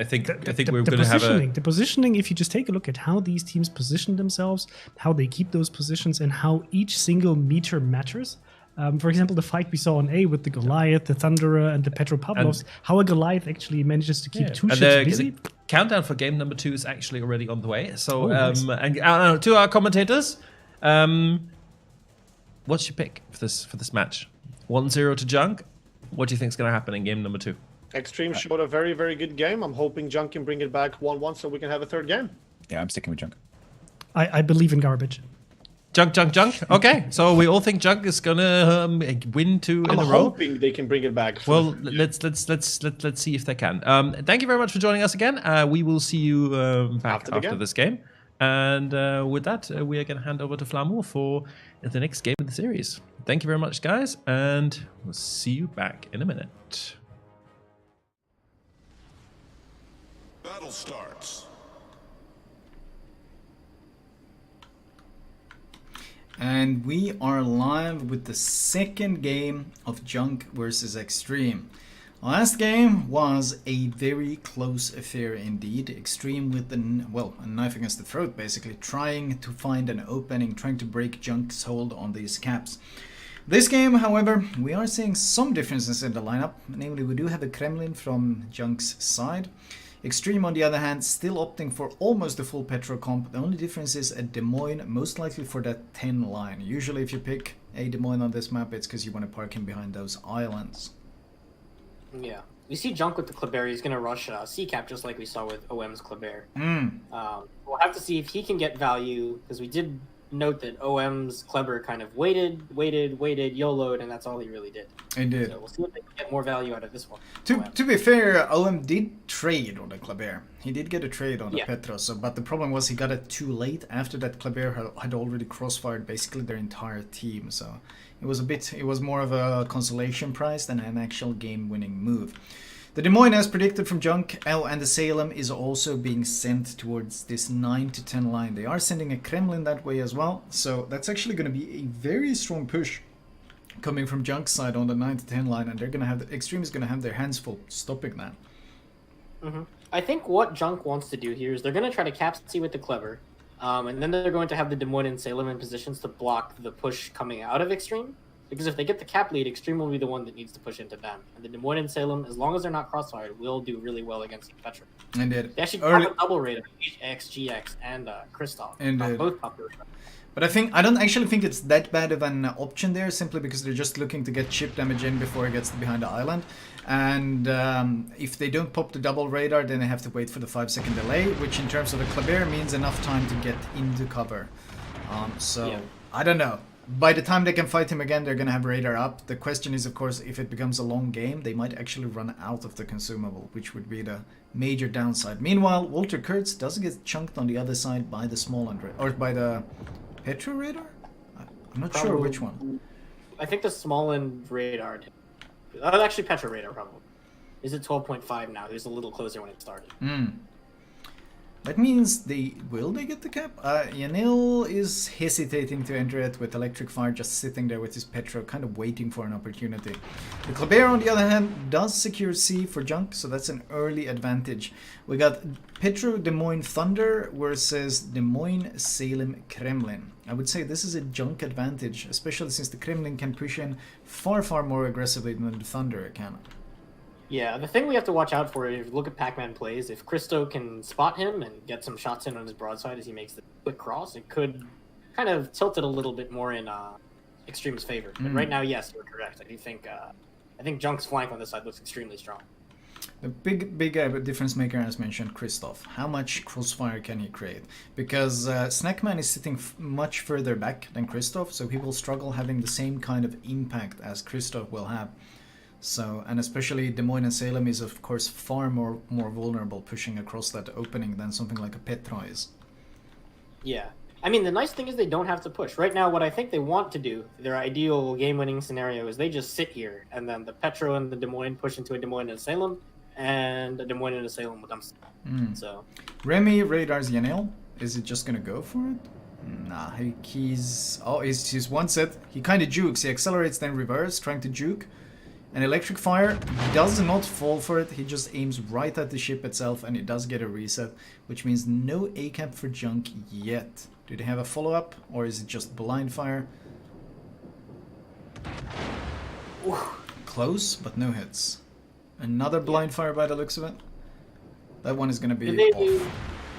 think we're the going to have the positioning. If you just take a look at how these teams position themselves, how they keep those positions, and how each single meter matters. For example, the fight we saw on A with the Goliath, the Thunderer, and the Petropavlovsk, how a Goliath actually manages to keep two ships busy. The countdown for game number 2 is actually already on the way. So, nice. And to our commentators, what's your pick for this match? 1-0 to Junk. What do you think is going to happen in game number 2? Extreme showed a very, very good game. I'm hoping Junk can bring it back 1-1 so we can have a third game. Yeah, I'm sticking with Junk. I believe in garbage. Junk. Okay, so we all think Junk is gonna win 2 in a row. I'm hoping they can bring it back. Well, let's see if they can. Thank you very much for joining us again. We will see you back after this game. And with that, we are going to hand over to Flamu for the next game of the series. Thank you very much, guys, and we'll see you back in a minute. Battle starts. And we are live with the second game of Junk versus Extreme. Last game was a very close affair indeed. Extreme with a knife against the throat, basically, trying to find an opening, trying to break Junk's hold on these caps. This game, however, we are seeing some differences in the lineup. Namely, we do have a Kremlin from Junk's side. Extreme, on the other hand, still opting for almost the full Petro comp. The only difference is a Des Moines, most likely for that 10 line. Usually if you pick a Des Moines on this map, it's because you want to park him behind those islands. Yeah. We see Junk with the Kleber. He's going to rush C-Cap just like we saw with OM's Kleber. We'll have to see if he can get value, because we did note that OM's Kleber kind of waited, YOLO'd, and that's all he really did. He did. So we'll see if they can get more value out of this one. To be fair, OM did trade on the Kleber. He did get a trade on the Petro, but the problem was he got it too late after that Kleber had already crossfired basically their entire team. So it was more of a consolation prize than an actual game-winning move. The Des Moines, as predicted from Junk, and the Salem is also being sent towards this 9 to 10 line. They are sending a Kremlin that way as well, so that's actually going to be a very strong push coming from Junk's side on the 9 to 10 line, and they're going to have Extreme is going to have their hands full stopping that. I think what Junk wants to do here is they're going to try to cap C with the Kleber, and then they're going to have the Des Moines and Salem in positions to block the push coming out of Extreme. Because if they get the cap lead, EnStream will be the one that needs to push into them. And the Des Moines and Salem, as long as they're not crossfired, will do really well against Petra. Indeed. They actually pop a double radar, HX, GX, and Christoph. Indeed. Both pop radar. But I don't actually think it's that bad of an option there, simply because they're just looking to get chip damage in before it gets behind the island. And if they don't pop the double radar, then they have to wait for the 5-second delay, which in terms of a Kleber means enough time to get into cover. So, I don't know. By the time they can fight him again, they're going to have radar up. The question is, of course, if it becomes a long game, they might actually run out of the consumable, which would be the major downside. Meanwhile, Walter Kurtz does get chunked on the other side by the Smoland, or by the Petro radar? I'm not sure which one. I think the Smoland radar. Actually, Petra radar, probably. Is it 12.5 now? It was a little closer when it started. That means will they get the cap? Yanil is hesitating to enter it with Electric Fire, just sitting there with his Petro, kind of waiting for an opportunity. The Kleber, on the other hand, does secure C for junk, so that's an early advantage. We got Petro Des Moines Thunder versus Des Moines Salem Kremlin. I would say this is a junk advantage, especially since the Kremlin can push in far, far more aggressively than the Thunder can. Yeah, the thing we have to watch out for, if you look at Pac-Man plays, if Christo can spot him and get some shots in on his broadside as he makes the quick cross, it could kind of tilt it a little bit more in EnStream's favor. But right now, yes, you're correct. I think Junk's flank on this side looks extremely strong. The big difference maker, as mentioned, Christoph. How much crossfire can he create? Because Snackman is sitting much further back than Christoph, so he will struggle having the same kind of impact as Christoph will have. So, and especially Des Moines and Salem is of course far more vulnerable pushing across that opening than something like a Petra is. Yeah. I mean, the nice thing is they don't have to push. Right now, what I think they want to do, their ideal game-winning scenario, is they just sit here, and then the Petro and the Des Moines push into a Des Moines and Salem, and a Des Moines and a Salem with them. So, Remy radars Yanil. Is it just gonna go for it? Nah, he's one set. He kind of jukes. He accelerates, then reverse, trying to juke. And Electric Fire does not fall for it, he just aims right at the ship itself, and it does get a reset, which means no A-cap for junk yet. Do they have a follow-up, or is it just blind fire? Close, but no hits. Another blind fire by the looks of it. That one is going to be off.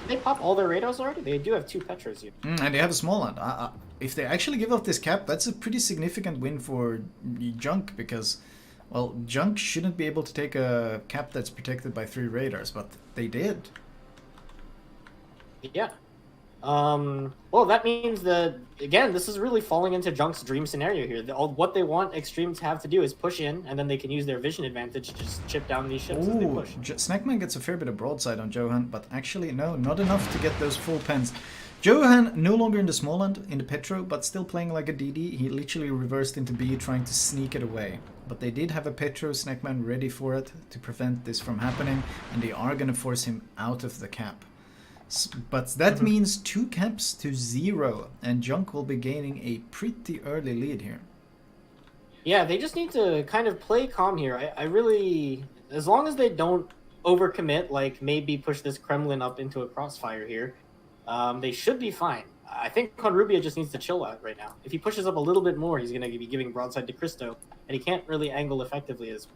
They pop all their radars already? They do have 2 Petras here. And they have a small one. If they actually give up this cap, that's a pretty significant win for junk, because... well, junk shouldn't be able to take a cap that's protected by 3 radars, but they did. Yeah. Well, that means that, again, this is really falling into junk's dream scenario here. What they want EnStream to have to do is push in, and then they can use their vision advantage to just chip down these ships as they push. Snackman gets a fair bit of broadside on Johan, but actually, no, not enough to get those full pens. Johan no longer in the Smoland, in the Petro, but still playing like a DD. He literally reversed into B, trying to sneak it away. But they did have a Petro Snackman ready for it to prevent this from happening, and they are going to force him out of the cap. But that means 2 caps to 0, and Junk will be gaining a pretty early lead here. Yeah, they just need to kind of play calm here. I really, as long as they don't overcommit, like maybe push this Kremlin up into a crossfire here, they should be fine. I think Conrubia just needs to chill out right now. If he pushes up a little bit more, he's going to be giving broadside to Christo, and he can't really angle effectively as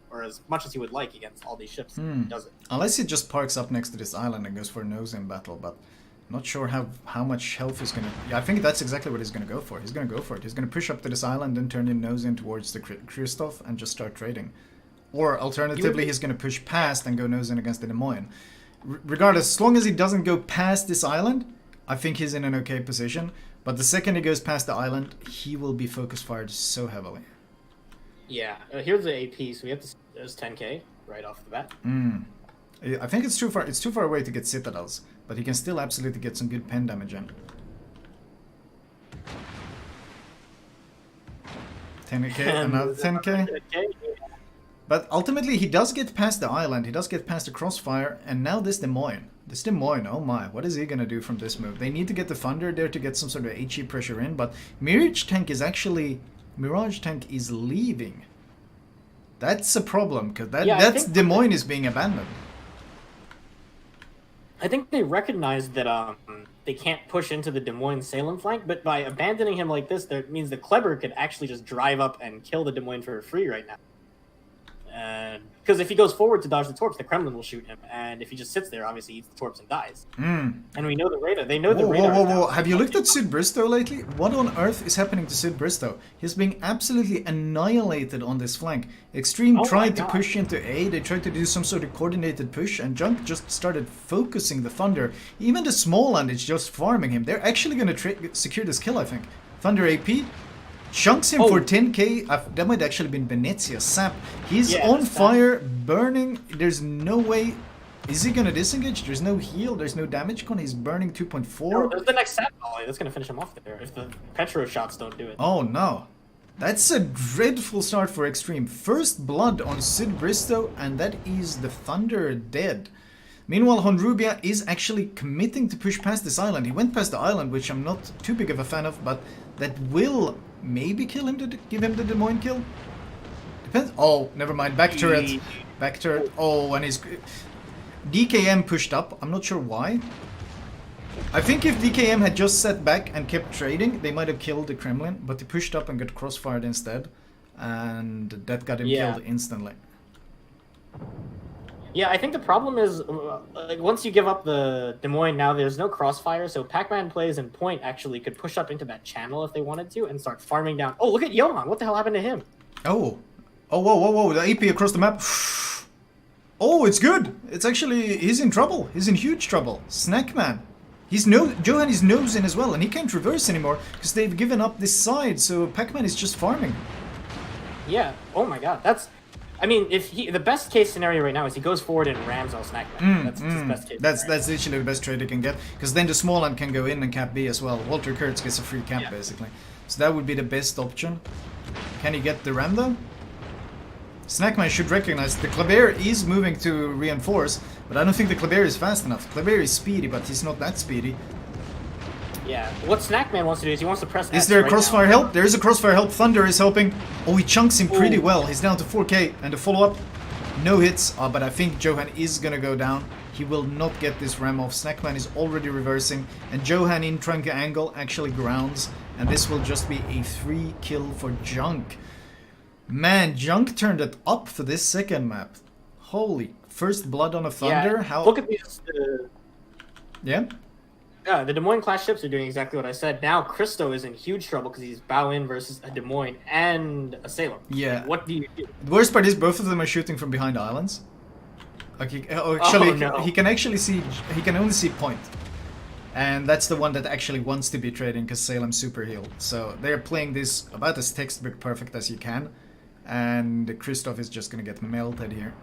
much as he would like against all these ships. He does it. Unless he just parks up next to this island and goes for a nose-in battle, but I'm not sure how much health is going to... Yeah, I think that's exactly what he's going to go for. He's going to go for it. He's going to push up to this island and turn in nose-in towards the Christoph and just start trading. Or alternatively, he's going to push past and go nose-in against the Des Moines. Regardless, as long as he doesn't go past this island, I think he's in an okay position, but the second he goes past the island, he will be focus fired so heavily. Yeah, here's the AP, so we have to... There's 10k right off the bat. I think it's too far. It's too far away to get citadels, but he can still absolutely get some good pen damage in. 10k, another 10k. But ultimately, he does get past the island. He does get past the crossfire, and now this Des Moines. This Des Moines, oh my, what is he gonna do from this move? They need to get the Thunder there to get some sort of HE pressure in, but Mirage Tank is leaving. That's a problem, because that's Des Moines is being abandoned. I think they recognize that they can't push into the Des Moines Salem flank, but by abandoning him like this, that means the Kleber could actually just drive up and kill the Des Moines for free right now. Because if he goes forward to dodge the torps, the Kremlin will shoot him, and if he just sits there, obviously he eats the torps and dies. And we know the radar. They know the radar. Whoa! Have you looked at Sid Bristow lately? What on earth is happening to Sid Bristow? He's being absolutely annihilated on this flank. EnStream tried to push into A. They tried to do some sort of coordinated push, and Junk just started focusing the Thunder. Even the small end is just farming him. They're actually going to secure this kill, I think. Thunder AP. Chunks him for 10k. That might actually been Venezia Sap. He's on fire, burning. There's no way. Is he gonna disengage? There's no heal. There's no damage con. He's burning 2.4. No, there's the next Sap volley. That's gonna finish him off there if the Petro shots don't do it. Oh no. That's a dreadful start for EnStream. First blood on Sid Bristow, and that is the Thunder dead. Meanwhile, Honrubia is actually committing to push past this island. He went past the island, which I'm not too big of a fan of, but that will maybe kill him to give him the Des Moines kill. Depends. Oh, never mind. Back turret. Back turret. Oh, and his DKM pushed up. I'm not sure why. I think if DKM had just sat back and kept trading, they might have killed the Kremlin, but he pushed up and got crossfired instead, and that got him killed instantly. Yeah, I think the problem is, like, once you give up the Des Moines, now there's no crossfire, so Pac-Man plays and Point actually could push up into that channel if they wanted to and start farming down. Oh, look at Johan! What the hell happened to him? Oh. Oh, whoa. The AP across the map. Oh, it's good. It's actually, he's in trouble. He's in huge trouble. Snackman. Johan is nosing as well, and he can't reverse anymore because they've given up this side, so Pac-Man is just farming. Yeah. Oh my god. I mean, the best case scenario right now is he goes forward and rams all Snackman. That's his best case. That's literally the best trade he can get, because then the small end can go in and cap B as well. Walter Kurtz gets a free cap basically, so that would be the best option. Can he get the ram though? Snackman should recognize the Kleber is moving to reinforce, but I don't think the Kleber is fast enough. Kleber is speedy, but he's not that speedy. Yeah, what Snackman wants to do is he wants to press. Is there a crossfire help? There is a crossfire help. Thunder is helping. Oh, he chunks him pretty well. He's down to 4k, and the follow-up, no hits. But I think Johan is gonna go down. He will not get this ram off. Snackman is already reversing, and Johan in trying to angle actually grounds, and this will just be a 3 kill for Junk. Man, Junk turned it up for this second map. Holy, first blood on a Thunder. Yeah, how? Look at these. Yeah. Yeah, the Des Moines class ships are doing exactly what I said. Now Christo is in huge trouble because he's bow in versus a Des Moines and a Salem. Yeah. Like, what do you do? The worst part is both of them are shooting from behind islands. Like he can actually see. He can only see Point, and that's the one that actually wants to be trading because Salem's super healed. So they're playing this about as textbook perfect as you can, and Christoph is just gonna get melted here.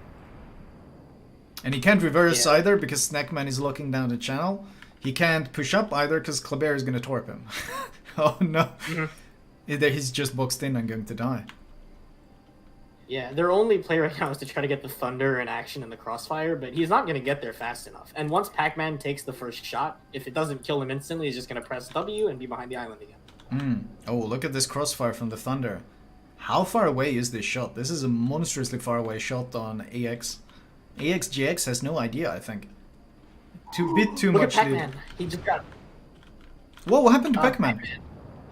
And he can't reverse either because Snackman is locking down the channel. He can't push up either because Kleber is going to torp him. Oh no. He's just boxed in and going to die. Yeah, their only play right now is to try to get the Thunder in action in the crossfire, but he's not going to get there fast enough. And once Pac-Man takes the first shot, if it doesn't kill him instantly, he's just going to press W and be behind the island again. Oh, look at this crossfire from the Thunder. How far away is this shot? This is a monstrously far away shot on AX. AXGX has no idea, I think. Bit too Look much at Pac-Man. He just got... Whoa, what happened to Pac-Man?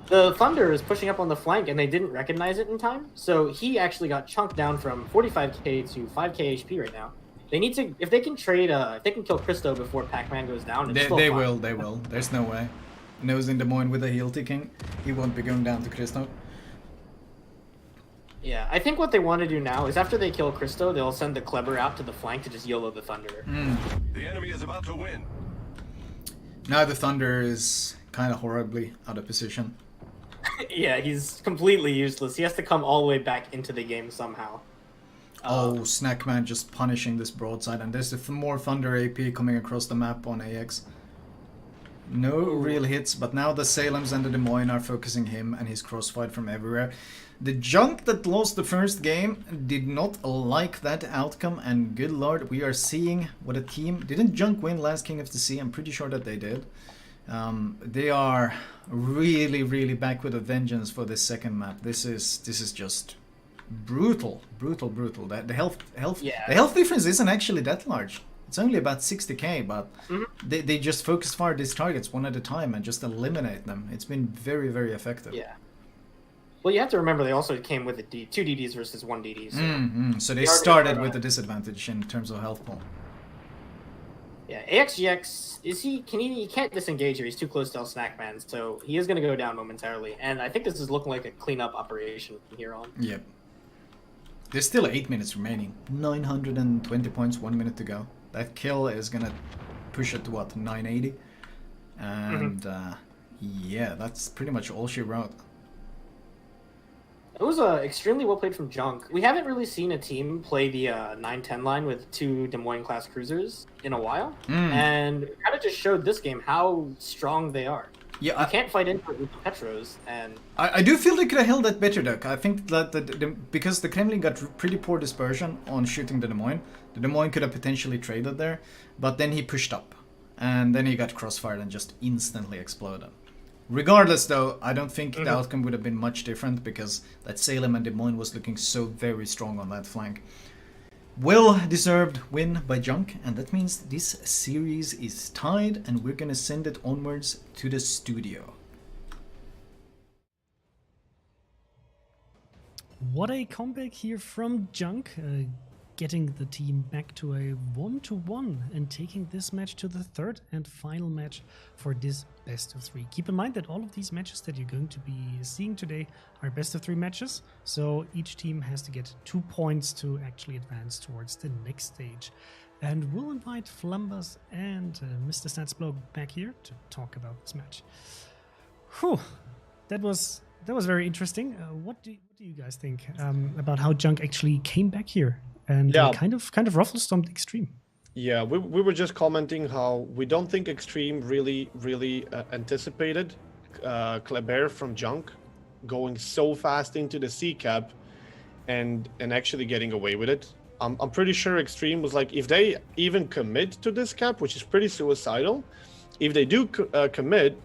The Thunder is pushing up on the flank, and they didn't recognize it in time, so he actually got chunked down from 45k to 5k HP right now. They need to... If they can trade... if they can kill Christo before Pac-Man goes down, it's They will. There's no way. Knows in Des Moines with a heal ticking, he won't be going down to Christo. Yeah, I think what they want to do now is after they kill Christo, they'll send the Kleber out to the flank to just YOLO the Thunder. The enemy is about to win. Now the Thunder is kind of horribly out of position. Yeah, he's completely useless. He has to come all the way back into the game somehow. Oh, Snackman just punishing this broadside, and there's more Thunder AP coming across the map on AX. No real hits, but now the Salems and the Des Moines are focusing him, and he's crossfired from everywhere. The Junk that lost the first game did not like that outcome, and good lord, we are seeing what a team... Didn't Junk win last King of the Sea? I'm pretty sure that they did. They are really, really back with a vengeance for this second map. This is just brutal. The health difference isn't actually that large. It's only about 60k, but they just focus fire these targets one at a time and just eliminate them. It's been very, very effective. Yeah. Well, you have to remember they also came with two DDs versus one DD. So, so they started with a disadvantage in terms of health pool. Yeah, AXGX he can't disengage here. He's too close to El Snackman, so he is going to go down momentarily. And I think this is looking like a cleanup operation from here on. Yep. There's still 8 minutes remaining. 920 points, 1 minute to go. That kill is going to push it to what, 980? And yeah, that's pretty much all she wrote. It was extremely well played from Junk. We haven't really seen a team play the 9-10 line with 2 Des Moines class cruisers in a while, and it kind of just showed this game how strong they are. Yeah, you can't fight into it with the Petros, and I do feel they could have held that better, though. I think that because the Kremlin got pretty poor dispersion on shooting the Des Moines could have potentially traded there, but then he pushed up, and then he got crossfired and just instantly exploded. Regardless, though, I don't think the outcome would have been much different because that Salem and Des Moines was looking so very strong on that flank. Well-deserved win by Junk, and that means this series is tied, and we're gonna send it onwards to the studio. What a comeback here from Junk, getting the team back to a 1-1 and taking this match to the third and final match for this best of 3. Keep in mind that all of these matches that you're going to be seeing today are best of 3 matches, so each team has to get 2 points to actually advance towards the next stage. And we'll invite Flambass and Mr. Statsbloke back here to talk about this match. Whew, that was very interesting. What do you guys think about how Junk actually came back here and kind of ruffle-stomped EnStream? Yeah, we were just commenting how we don't think EnStream really anticipated Kleber from Junk going so fast into the C cap and actually getting away with it. I'm pretty sure EnStream was like, if they even commit to this cap, which is pretty suicidal, if they do commit,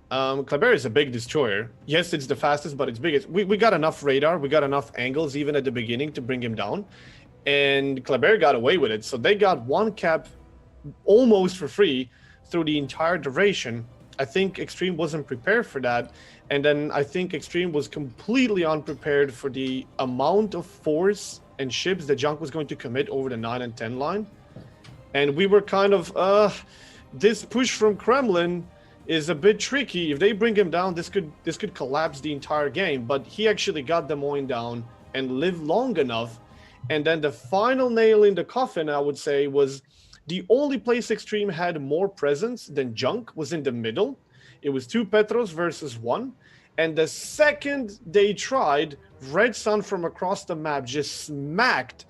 Kleber is a big destroyer. Yes, it's the fastest, but it's biggest. We got enough radar, we got enough angles even at the beginning to bring him down. And Kleber got away with it. So they got 1 cap almost for free through the entire duration. I think EnStream wasn't prepared for that. And then I think EnStream was completely unprepared for the amount of force and ships that Junk was going to commit over the 9 and 10 line. And we were kind of, this push from Kremlin is a bit tricky. If they bring him down, this could collapse the entire game. But he actually got Des Moines down and lived long enough. And then the final nail in the coffin, I would say, was the only place EnStream had more presence than Junk was in the middle. It was 2 Petros versus 1. And the second they tried, Red Sun from across the map just smacked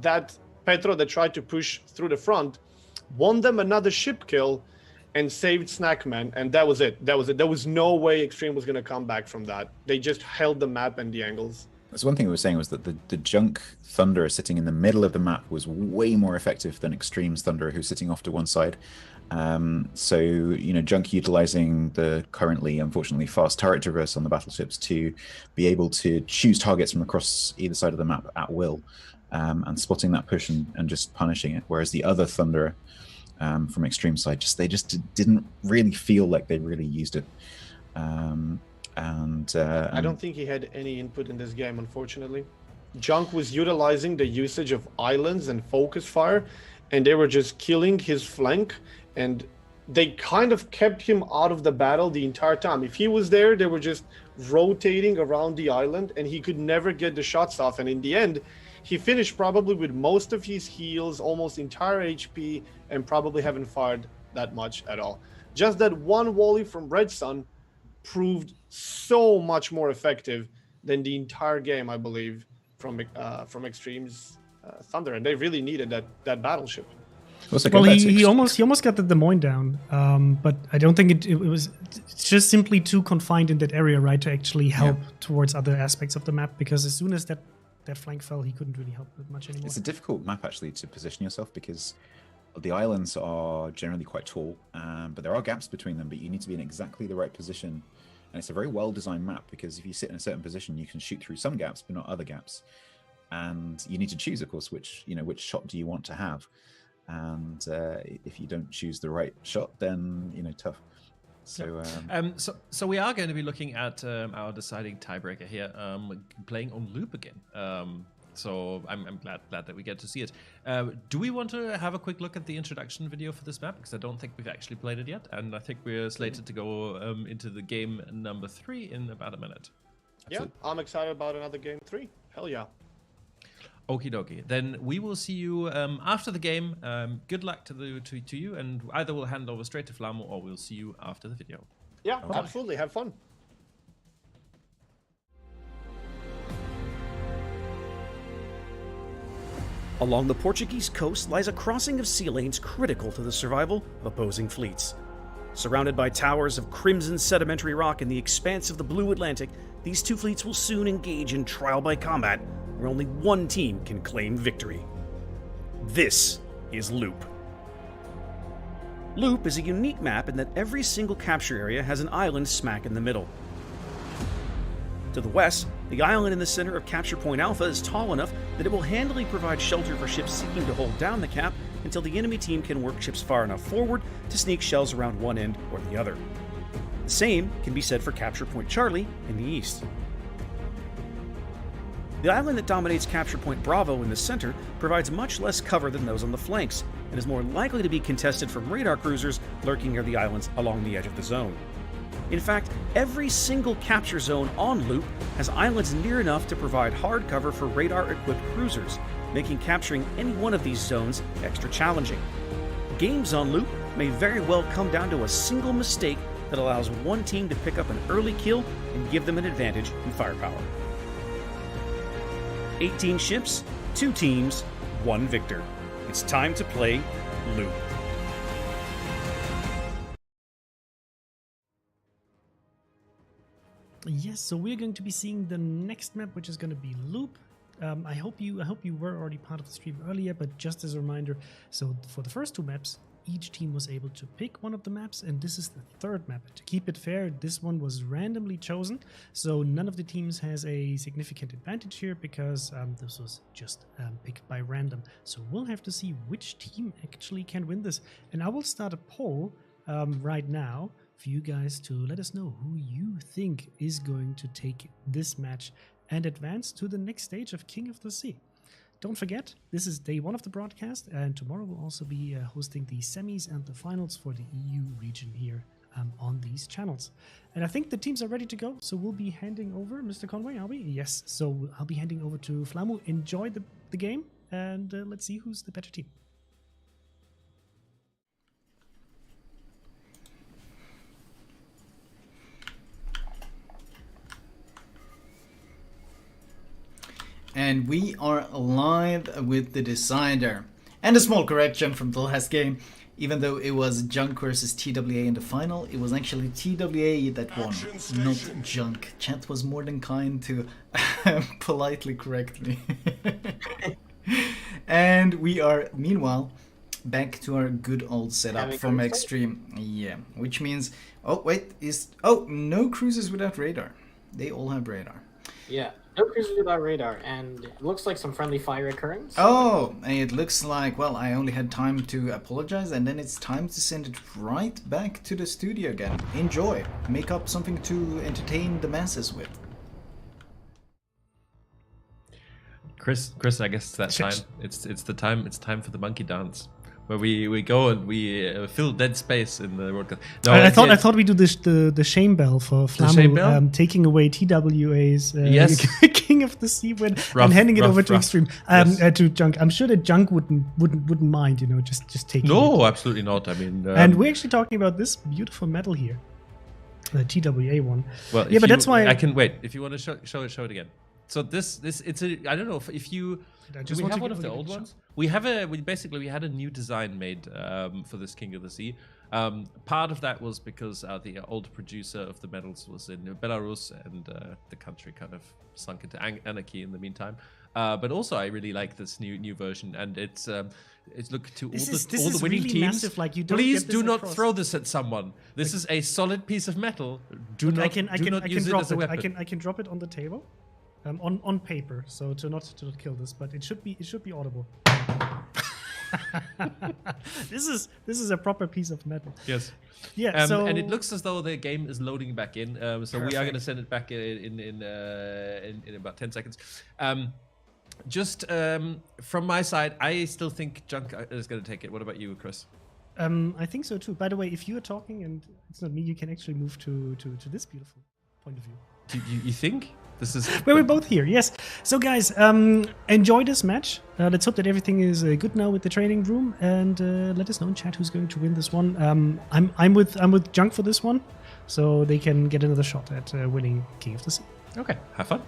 that Petro that tried to push through the front, won them another ship kill, and saved Snackman. And that was it. That was it. There was no way EnStream was going to come back from that. They just held the map and the angles. So one thing we were saying was that the Junk Thunderer sitting in the middle of the map was way more effective than EnStream's Thunderer, who's sitting off to one side. So, you know, Junk utilizing the currently, unfortunately, fast turret traverse on the battleships to be able to choose targets from across either side of the map at will, and spotting that push and just punishing it. Whereas the other Thunderer from EnStream's side, they just didn't really feel like they really used it. I don't think he had any input in this game, unfortunately. Junk was utilizing the usage of islands and focus fire, and they were just killing his flank, and they kind of kept him out of the battle the entire time. If he was there, they were just rotating around the island, and he could never get the shots off. And in the end, he finished probably with most of his heals, almost entire HP, and probably haven't fired that much at all. Just that one volley from Red Sun proved so much more effective than the entire game, I believe, from EnStream's Thunder, and they really needed that battleship. Well, he almost got the Des Moines down, but I don't think it was just simply too confined in that area, right, to actually help towards other aspects of the map, because as soon as that flank fell, he couldn't really help it much anymore. It's a difficult map, actually, to position yourself, because the islands are generally quite tall, but there are gaps between them, but you need to be in exactly the right position. And it's a very well-designed map, because if you sit in a certain position, you can shoot through some gaps, but not other gaps. And you need to choose, of course, which shot do you want to have. and if you don't choose the right shot, then tough. So, so we are going to be looking at our deciding tiebreaker here, playing on loop again. So I'm glad that we get to see it. Do we want to have a quick look at the introduction video for this map? Because I don't think we've actually played it yet, and I think we're slated to go into the game number 3 in about a minute. Yeah, I'm excited about another game 3. Hell yeah. Okie dokie. Then we will see you after the game. Good luck to you, and either we'll hand over straight to Flamu or we'll see you after the video. Yeah, absolutely. Have fun. Along the Portuguese coast lies a crossing of sea lanes critical to the survival of opposing fleets. Surrounded by towers of crimson sedimentary rock in the expanse of the blue Atlantic, these two fleets will soon engage in trial by combat, where only one team can claim victory. This is Loop. Loop is a unique map in that every single capture area has an island smack in the middle. To the west, the island in the center of Capture Point Alpha is tall enough that it will handily provide shelter for ships seeking to hold down the cap until the enemy team can work ships far enough forward to sneak shells around one end or the other. The same can be said for Capture Point Charlie in the east. The island that dominates Capture Point Bravo in the center provides much less cover than those on the flanks, and is more likely to be contested from radar cruisers lurking near the islands along the edge of the zone. In fact, every single capture zone on Loop has islands near enough to provide hard cover for radar-equipped cruisers, making capturing any one of these zones extra challenging. Games on Loop may very well come down to a single mistake that allows one team to pick up an early kill and give them an advantage in firepower. 18 ships, 2 teams, 1 victor. It's time to play Loop. Yes, so we're going to be seeing the next map, which is going to be Loop. I hope you were already part of the stream earlier, but just as a reminder, so for the first 2 maps, each team was able to pick one of the maps, and this is the 3rd map. To keep it fair, this one was randomly chosen, so none of the teams has a significant advantage here because this was just picked by random. So we'll have to see which team actually can win this. And I will start a poll right now for you guys to let us know who you think is going to take this match and advance to the next stage of King of the Sea. Don't forget, this is day 1 of the broadcast, and tomorrow we'll also be hosting the semis and the finals for the EU region here on these channels. And I think the teams are ready to go, so we'll be handing over, Mr. Conway, are we? Yes, so I'll be handing over to Flamu. Enjoy the game, and let's see who's the better team. And we are live with the decider. And a small correction from the last game. Even though it was Junk versus TWA in the final, it was actually TWA that won, not Junk. Chat was more than kind to politely correct me. And we are, meanwhile, back to our good old setup from EnStream. Yeah, which means... Oh, wait, no cruisers without radar. They all have radar. Yeah. No cruisers without radar, and it looks like some friendly fire occurring. Oh, it looks like, well, I only had time to apologize, and then it's time to send it right back to the studio again. Enjoy. Make up something to entertain the masses with. Chris, I guess it's that time. It's the time. It's time for the monkey dance, where we go and we fill dead space in the broadcast. No, I thought we do the shame bell for Flamu, taking away TWA's King of the Sea win and handing it over to EnStream to Junk. I'm sure that Junk wouldn't mind, just taking. No, absolutely not. I mean, and we're actually talking about this beautiful medal here, the TWA one. Well, yeah, but that's why I can wait. If you want to show it again. So this it's a, I don't know if you do we have one of the old ones. We had a new design made for this King of the Sea. Part of that was because the old producer of the medals was in Belarus, and the country kind of sunk into anarchy in the meantime. But also, I really like this new version, and it's look to all the winning really teams. Massive, like please do not throw this at someone. This is a solid piece of metal. Do not use it as a weapon. I can drop it on the table. On paper, so to not kill this, but it should be audible. This is a proper piece of metal. Yes. Yeah. And it looks as though the game is loading back in. So we are going to send it back in about 10 seconds. From my side, I still think Junk is going to take it. What about you, Chris? I think so too. By the way, if you are talking and it's not me, you can actually move to this beautiful point of view. You think? This is where we're both here, yes. So guys, enjoy this match. Let's hope that everything is good now with the training room, and let us know in chat who's going to win this one. I'm with Junk for this one, so they can get another shot at winning King of the Sea. Okay, have fun.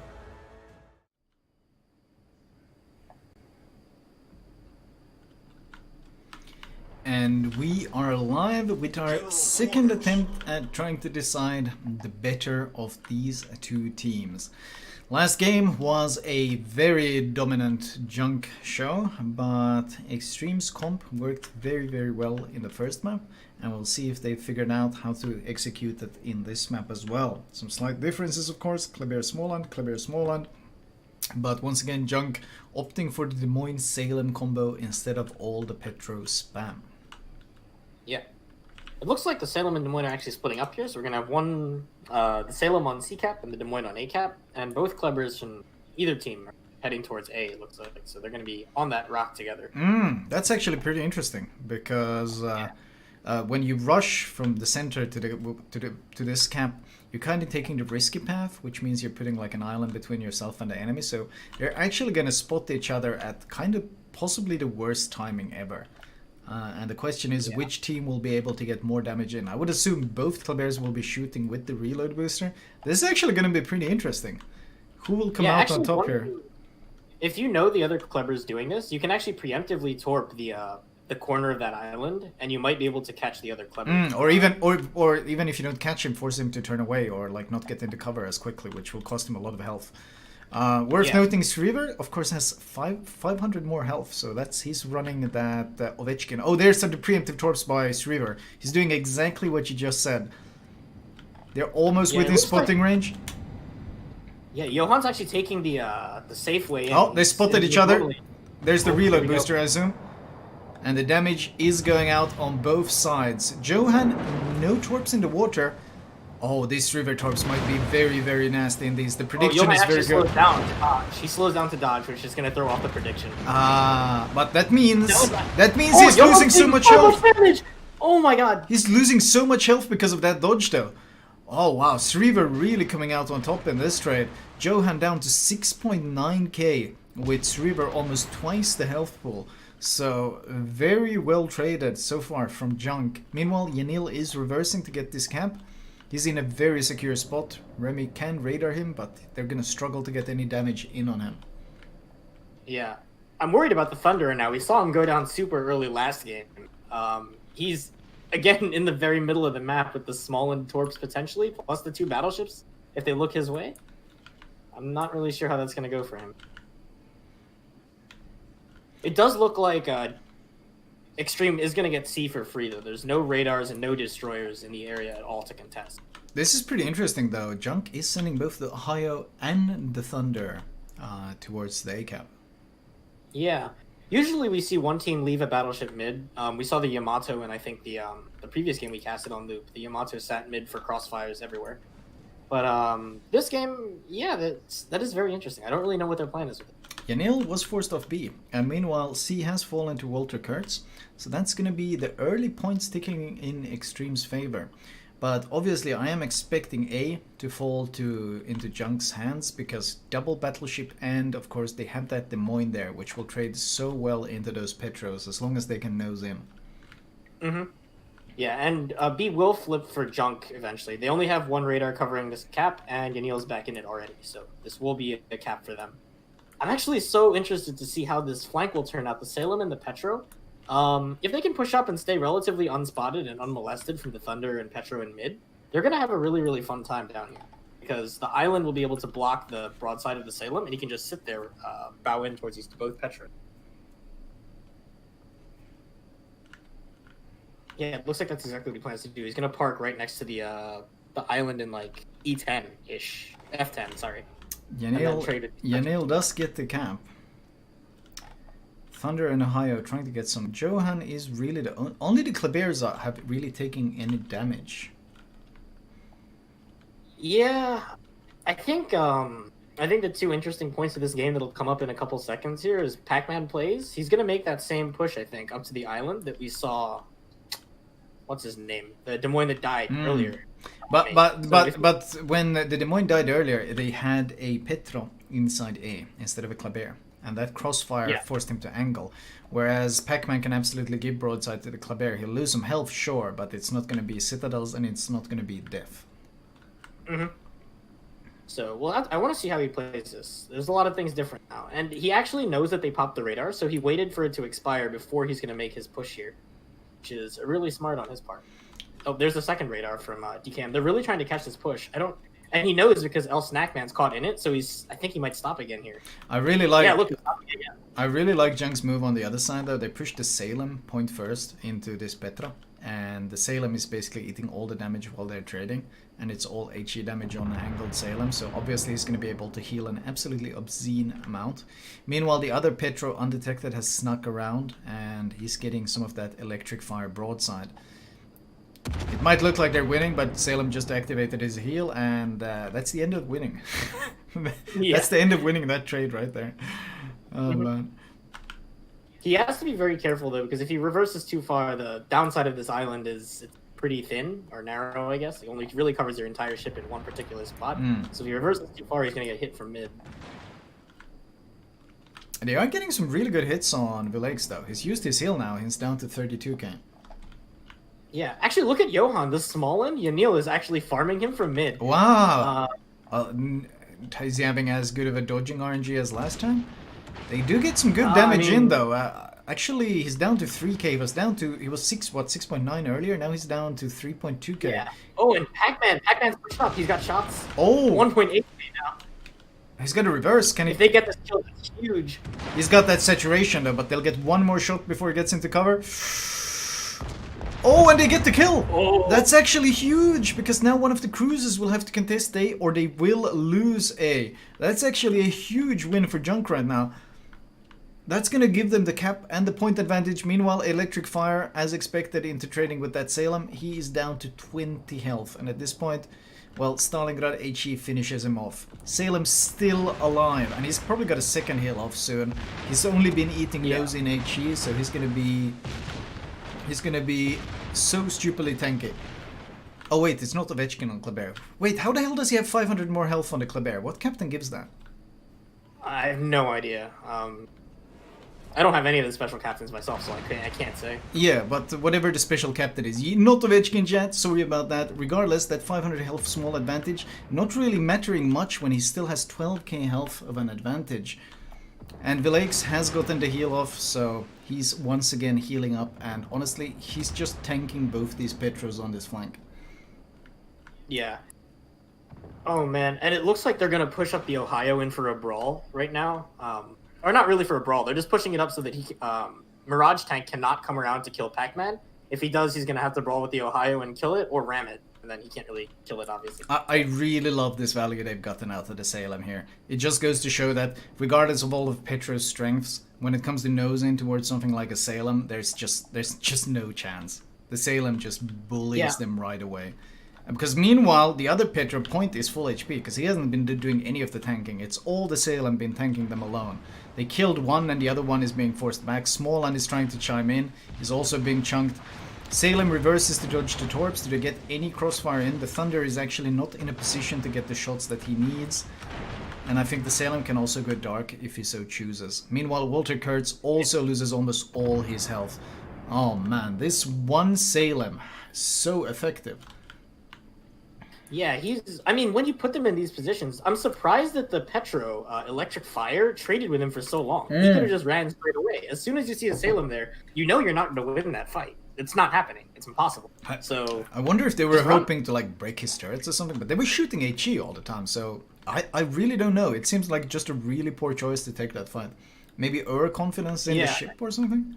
And we are live with our second attempt at trying to decide the better of these two teams. Last game was a very dominant Junk show, but EnStream's comp worked very, very well in the first map, and we'll see if they figured out how to execute it in this map as well. Some slight differences, of course. Kleber-Småland. But once again, Junk opting for the Des Moines-Salem combo instead of all the Petro spam. Yeah. It looks like the Salem and Des Moines are actually splitting up here, so we're going to have one, the Salem on C cap and the Des Moines on A cap, and both Klebers from either team are heading towards A, it looks like, so they're going to be on that rock together. That's actually pretty interesting, because when you rush from the center to this cap, you're kind of taking the risky path, which means you're putting like an island between yourself and the enemy, so they're actually going to spot each other at kind of possibly the worst timing ever. And the question is, which team will be able to get more damage in? I would assume both Klebers will be shooting with the reload booster. This is actually going to be pretty interesting. Who will come out on top here? If you know the other Klebers doing this, you can actually preemptively torp the corner of that island, and you might be able to catch the other Klebers. Or even if you don't catch him, force him to turn away or like not get into cover as quickly, which will cost him a lot of health. Worth noting, Shriver, of course, has 500 more health, so he's running that Ovechkin. Oh, there's some preemptive torps by Shriver. He's doing exactly what you just said. They're almost within spotting range. Yeah, Johan's actually taking the safe way in. Oh, they spotted each other. There's the reload booster, I assume. And the damage is going out on both sides. Johan, no torps in the water. Oh, these river torps might be very, very nasty in these. The prediction is very good. She slows down to dodge, which is going to throw off the prediction. But that means he's losing so much health. Oh my god. He's losing so much health because of that dodge, though. Oh wow, Shriver really coming out on top in this trade. Johan down to 6.9k with Shriver almost twice the health pool. So very well traded so far from Junk. Meanwhile, Yanil is reversing to get this camp. He's in a very secure spot. Remy can radar him, but they're going to struggle to get any damage in on him. Yeah. I'm worried about the Thunderer now. We saw him go down super early last game. He's, again, in the very middle of the map with the Småland torps potentially, plus the two battleships, if they look his way. I'm not really sure how that's going to go for him. It does look like EnStream is going to get C for free, though. There's no radars and no destroyers in the area at all to contest. This is pretty interesting, though. Junk is sending both the Ohio and the Thunder towards the A-cap. Yeah. Usually we see one team leave a battleship mid. We saw the Yamato in, I think, the previous game we casted on loop. The Yamato sat mid for crossfires everywhere. But this game, yeah, that is very interesting. I don't really know what their plan is with it. Yanil was forced off B, and meanwhile C has fallen to Walter Kurtz, so that's going to be the early points ticking in EnStream's favor. But obviously I am expecting A to fall into Junk's hands, because double battleship, and of course they have that Des Moines there, which will trade so well into those Petros as long as they can nose in. Mm-hmm. Yeah, and B will flip for Junk eventually. They only have one radar covering this cap, and Yanil's back in it already, so this will be a cap for them. I'm actually so interested to see how this flank will turn out, the Salem and the Petro. If they can push up and stay relatively unspotted and unmolested from the Thunder and Petro in mid, they're going to have a really, really fun time down here. Because the island will be able to block the broadside of the Salem, and he can just sit there, bow in towards both Petro. Yeah, it looks like that's exactly what he plans to do. He's going to park right next to the island in, like, E10-ish. F10, sorry. Yanil does get the camp. Thunder and Ohio trying to get some. Johan is really the only the Klebears have really taken any damage. Yeah, I think the two interesting points of this game that'll come up in a couple seconds here is Pac-Man plays. He's gonna make that same push, I think, up to the island that we saw. What's his name? The Des Moines that died earlier. But when the Des Moines died earlier, they had a Petro inside A instead of a Kleber, and that crossfire forced him to angle. Whereas Pac-Man can absolutely give broadside to the Kleber. He'll lose some health, sure, but it's not going to be citadels and it's not going to be death. Mm-hmm. So, well, I want to see how he plays this. There's a lot of things different now, and he actually knows that they popped the radar, so he waited for it to expire before he's going to make his push here, which is really smart on his part. Oh, there's a second radar from DCAM. They're really trying to catch this push. And he knows because El Snackman's caught in it, so I think he might stop again here. I really like. Yeah, look, he's stopping again. I really like Jung's move on the other side though. They pushed the Salem point first into this Petra, and the Salem is basically eating all the damage while they're trading, and it's all HE damage on the angled Salem. So obviously he's going to be able to heal an absolutely obscene amount. Meanwhile, the other Petro undetected has snuck around, and he's getting some of that electric fire broadside. It might look like they're winning, but Salem just activated his heal, and that's the end of winning. That's the end of winning that trade right there. Oh, man. He has to be very careful, though, because if he reverses too far, the downside of this island is it's pretty thin, or narrow, I guess. It only really covers your entire ship in one particular spot. So if he reverses too far, he's going to get hit from mid. They are getting some really good hits on Villaix, though. He's used his heal now. He's down to 32k. Yeah, actually, look at Johan. The small one, Yanil is actually farming him from mid. Wow. Is he having as good of a dodging RNG as last time? They do get some good damage in, though. Actually, he's down to 3k. He was 6.9 earlier. Now he's down to 3.2k. Yeah. Oh, and Pac-Man's pushed up. He's got shots. Oh. 1.8k now. He's got a reverse. If they get this kill, that's huge. He's got that saturation, though, but they'll get one more shot before he gets into cover. Oh, and they get the kill! Oh. That's actually huge, because now one of the cruisers will have to contest A, or they will lose A. That's actually a huge win for Junk right now. That's going to give them the cap and the point advantage. Meanwhile, Electric Fire, as expected, into trading with that Salem, he is down to 20 health. And at this point, well, Stalingrad HE finishes him off. Salem's still alive, and he's probably got a second heal off soon. He's only been eating those in HE, so he's going to be... He's gonna be so stupidly tanky. Oh wait, it's not Ovechkin on Kleber. Wait, how the hell does he have 500 more health on the Kleber? What captain gives that? I have no idea. I don't have any of the special captains myself, so I can't say. Yeah, but whatever the special captain is, not Ovechkin yet, sorry about that. Regardless, that 500 health small advantage, not really mattering much when he still has 12k health of an advantage. And Villaix has gotten the heal off, so he's once again healing up, and honestly, he's just tanking both these Petros on this flank. Yeah. Oh man, and it looks like they're gonna push up the Ohio in for a brawl right now. Or not really for a brawl, they're just pushing it up so that Mirage Tank cannot come around to kill Pac-Man. If he does, he's gonna have to brawl with the Ohio and kill it, or ram it. And then he can't really kill it, obviously. I really love this value they've gotten out of the Salem here. It just goes to show that, regardless of all of Petro's strengths, when it comes to nosing towards something like a Salem, there's just no chance. The Salem just bullies them right away. Because meanwhile, the other Petro point is full HP, because he hasn't been doing any of the tanking. It's all the Salem been tanking them alone. They killed one, and the other one is being forced back. Smallland is trying to chime in. He's also being chunked. Salem reverses to dodge the torps. Do they get any crossfire in? The Thunder is actually not in a position to get the shots that he needs. And I think the Salem can also go dark if he so chooses. Meanwhile, Walter Kurtz also loses almost all his health. Oh man, this one Salem, so effective. Yeah, I mean, when you put them in these positions, I'm surprised that the Petro Electric Fire traded with him for so long. He could have just ran straight away. As soon as you see a Salem there, you know you're not going to win that fight. It's not happening. It's impossible. So I wonder if they were hoping to like break his turrets or something, but they were shooting HE all the time, so I really don't know. It seems like just a really poor choice to take that fight. Maybe confidence in the ship or something?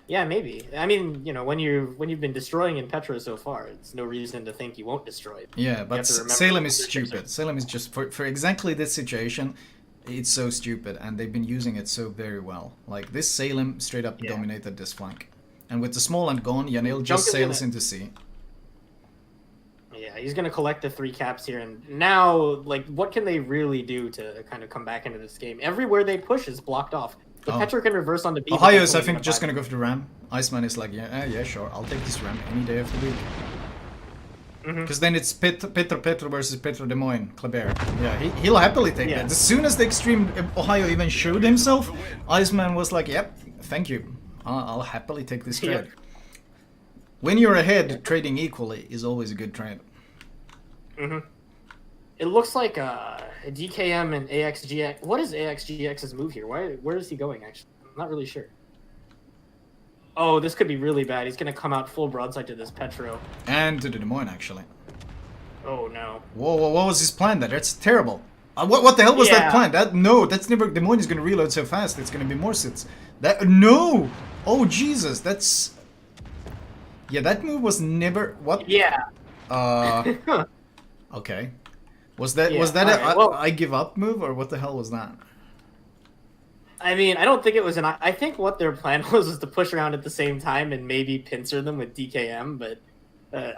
Yeah, maybe. I mean, you know, when you've been destroying in Petro so far, it's no reason to think you won't destroy it. Yeah, but Salem is stupid. Salem is just for exactly this situation. It's so stupid, and they've been using it so very well. Like, this Salem straight up dominated this flank. And with the small end gone, Yanil just sails into sea. Yeah, he's going to collect the 3 caps here, and now, like, what can they really do to kind of come back into this game? Everywhere they push is blocked off. The Petra can reverse onto B. Ohio's, I think, just going to go for the Ram. Iceman is like, yeah, sure, I'll take this Ram any day of the week. Because then it's Petro versus Petro Des Moines, Kleber. Yeah, he'll happily take that. As soon as the Extreme Ohio even showed himself, Iceman was like, yep, thank you. I'll happily take this trade. When you're ahead, trading equally is always a good trade. It looks like DKM and AXGX. What is AXGX's move here? Where is he going, actually? I'm not really sure. Oh, this could be really bad. He's going to come out full broadside to this Petro. And to the Des Moines, actually. Oh, no. Whoa, what was his plan there? That's terrible. What the hell was that plan? That's never... Des Moines is going to reload so fast, it's going to be more sits. No! Oh, Jesus, that's... Yeah, that move was never... What? Yeah. Okay. Was that a I give up move, or what the hell was that? I mean, I don't think it was an... I think what their plan was to push around at the same time and maybe pincer them with DKM, but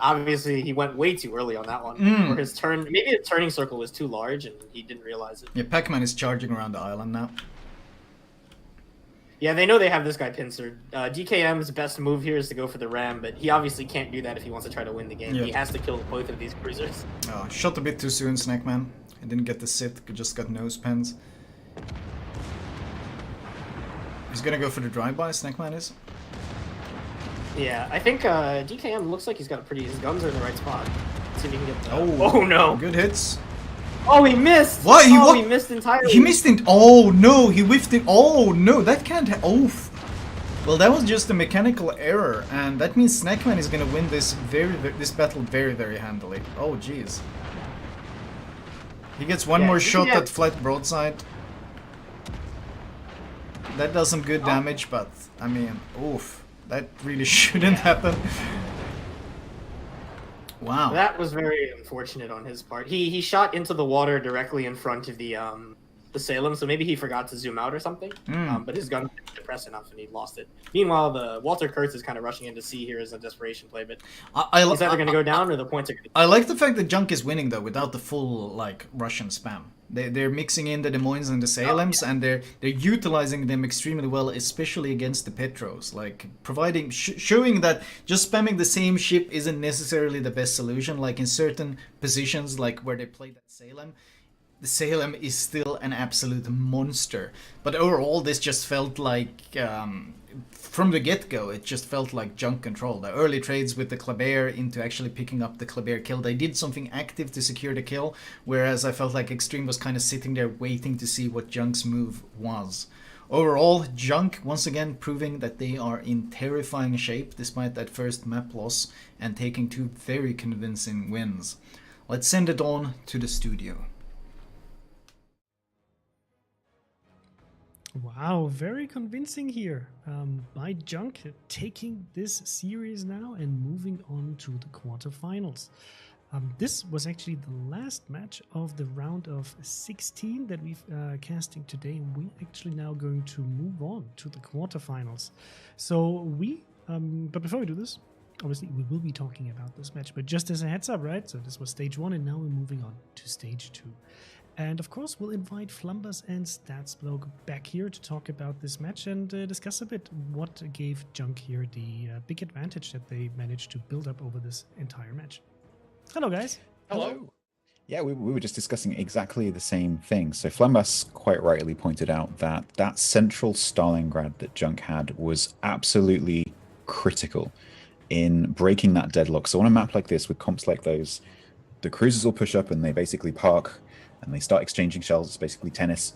obviously he went way too early on that one. Or his turn... Maybe the turning circle was too large and he didn't realize it. Yeah, Pac-Man is charging around the island now. Yeah, they know they have this guy pincered. DKM's best move here is to go for the Ram, but he obviously can't do that if he wants to try to win the game. Yeah. He has to kill both of these cruisers. Oh, shot a bit too soon, Snackman. I didn't get the sit, just got nose pens. He's gonna go for the drive-by, Snackman is. Yeah, I think DKM looks like he's got his guns are in the right spot. Let's see if he can get Oh no! Good hits. Oh, he missed! What? He missed entirely. He missed it. Oh no, he whiffed it. Oh no, that can't well, that was just a mechanical error, and that means Snackman is gonna win this battle very, very handily. Oh jeez. He gets one more shot at flat broadside. That does some good damage, but I mean, oof, that really shouldn't happen. Wow. That was very unfortunate on his part. He shot into the water directly in front of the Salem, so maybe he forgot to zoom out or something. But his gun didn't depress enough and he lost it. Meanwhile, the Walter Kurtz is kind of rushing into C here as a desperation play, but he's either going to go down or the points are going to... I like the fact that Junk is winning, though, without the full, like, Russian spam. They're mixing in the Des Moines and the Salems, and they're utilizing them extremely well, especially against the Petros. Like, providing, showing that just spamming the same ship isn't necessarily the best solution. Like, in certain positions, like where they play that Salem, the Salem is still an absolute monster. But overall, this just felt like, from the get-go, it just felt like Junk control. The early trades with the Kleber into actually picking up the Kleber kill, they did something active to secure the kill, whereas I felt like Extreme was kind of sitting there waiting to see what Junk's move was. Overall, Junk, once again, proving that they are in terrifying shape despite that first map loss and taking 2 very convincing wins. Let's send it on to the studio. Wow, very convincing here by Junk, taking this series now and moving on to the quarterfinals. This was actually the last match of the round of 16 that we've casting today, and we're actually now going to move on to the quarterfinals. So but before we do this, obviously we will be talking about this match, but just as a heads up, right? So this was stage 1, and now we're moving on to stage 2. And of course, we'll invite Flambass and Statsbloke back here to talk about this match and discuss a bit what gave Junk here the big advantage that they managed to build up over this entire match. Hello, guys. Hello. Yeah, we were just discussing exactly the same thing. So Flambass quite rightly pointed out that central Stalingrad that Junk had was absolutely critical in breaking that deadlock. So on a map like this with comps like those, the cruisers will push up and they basically park and they start exchanging shells. It's basically tennis,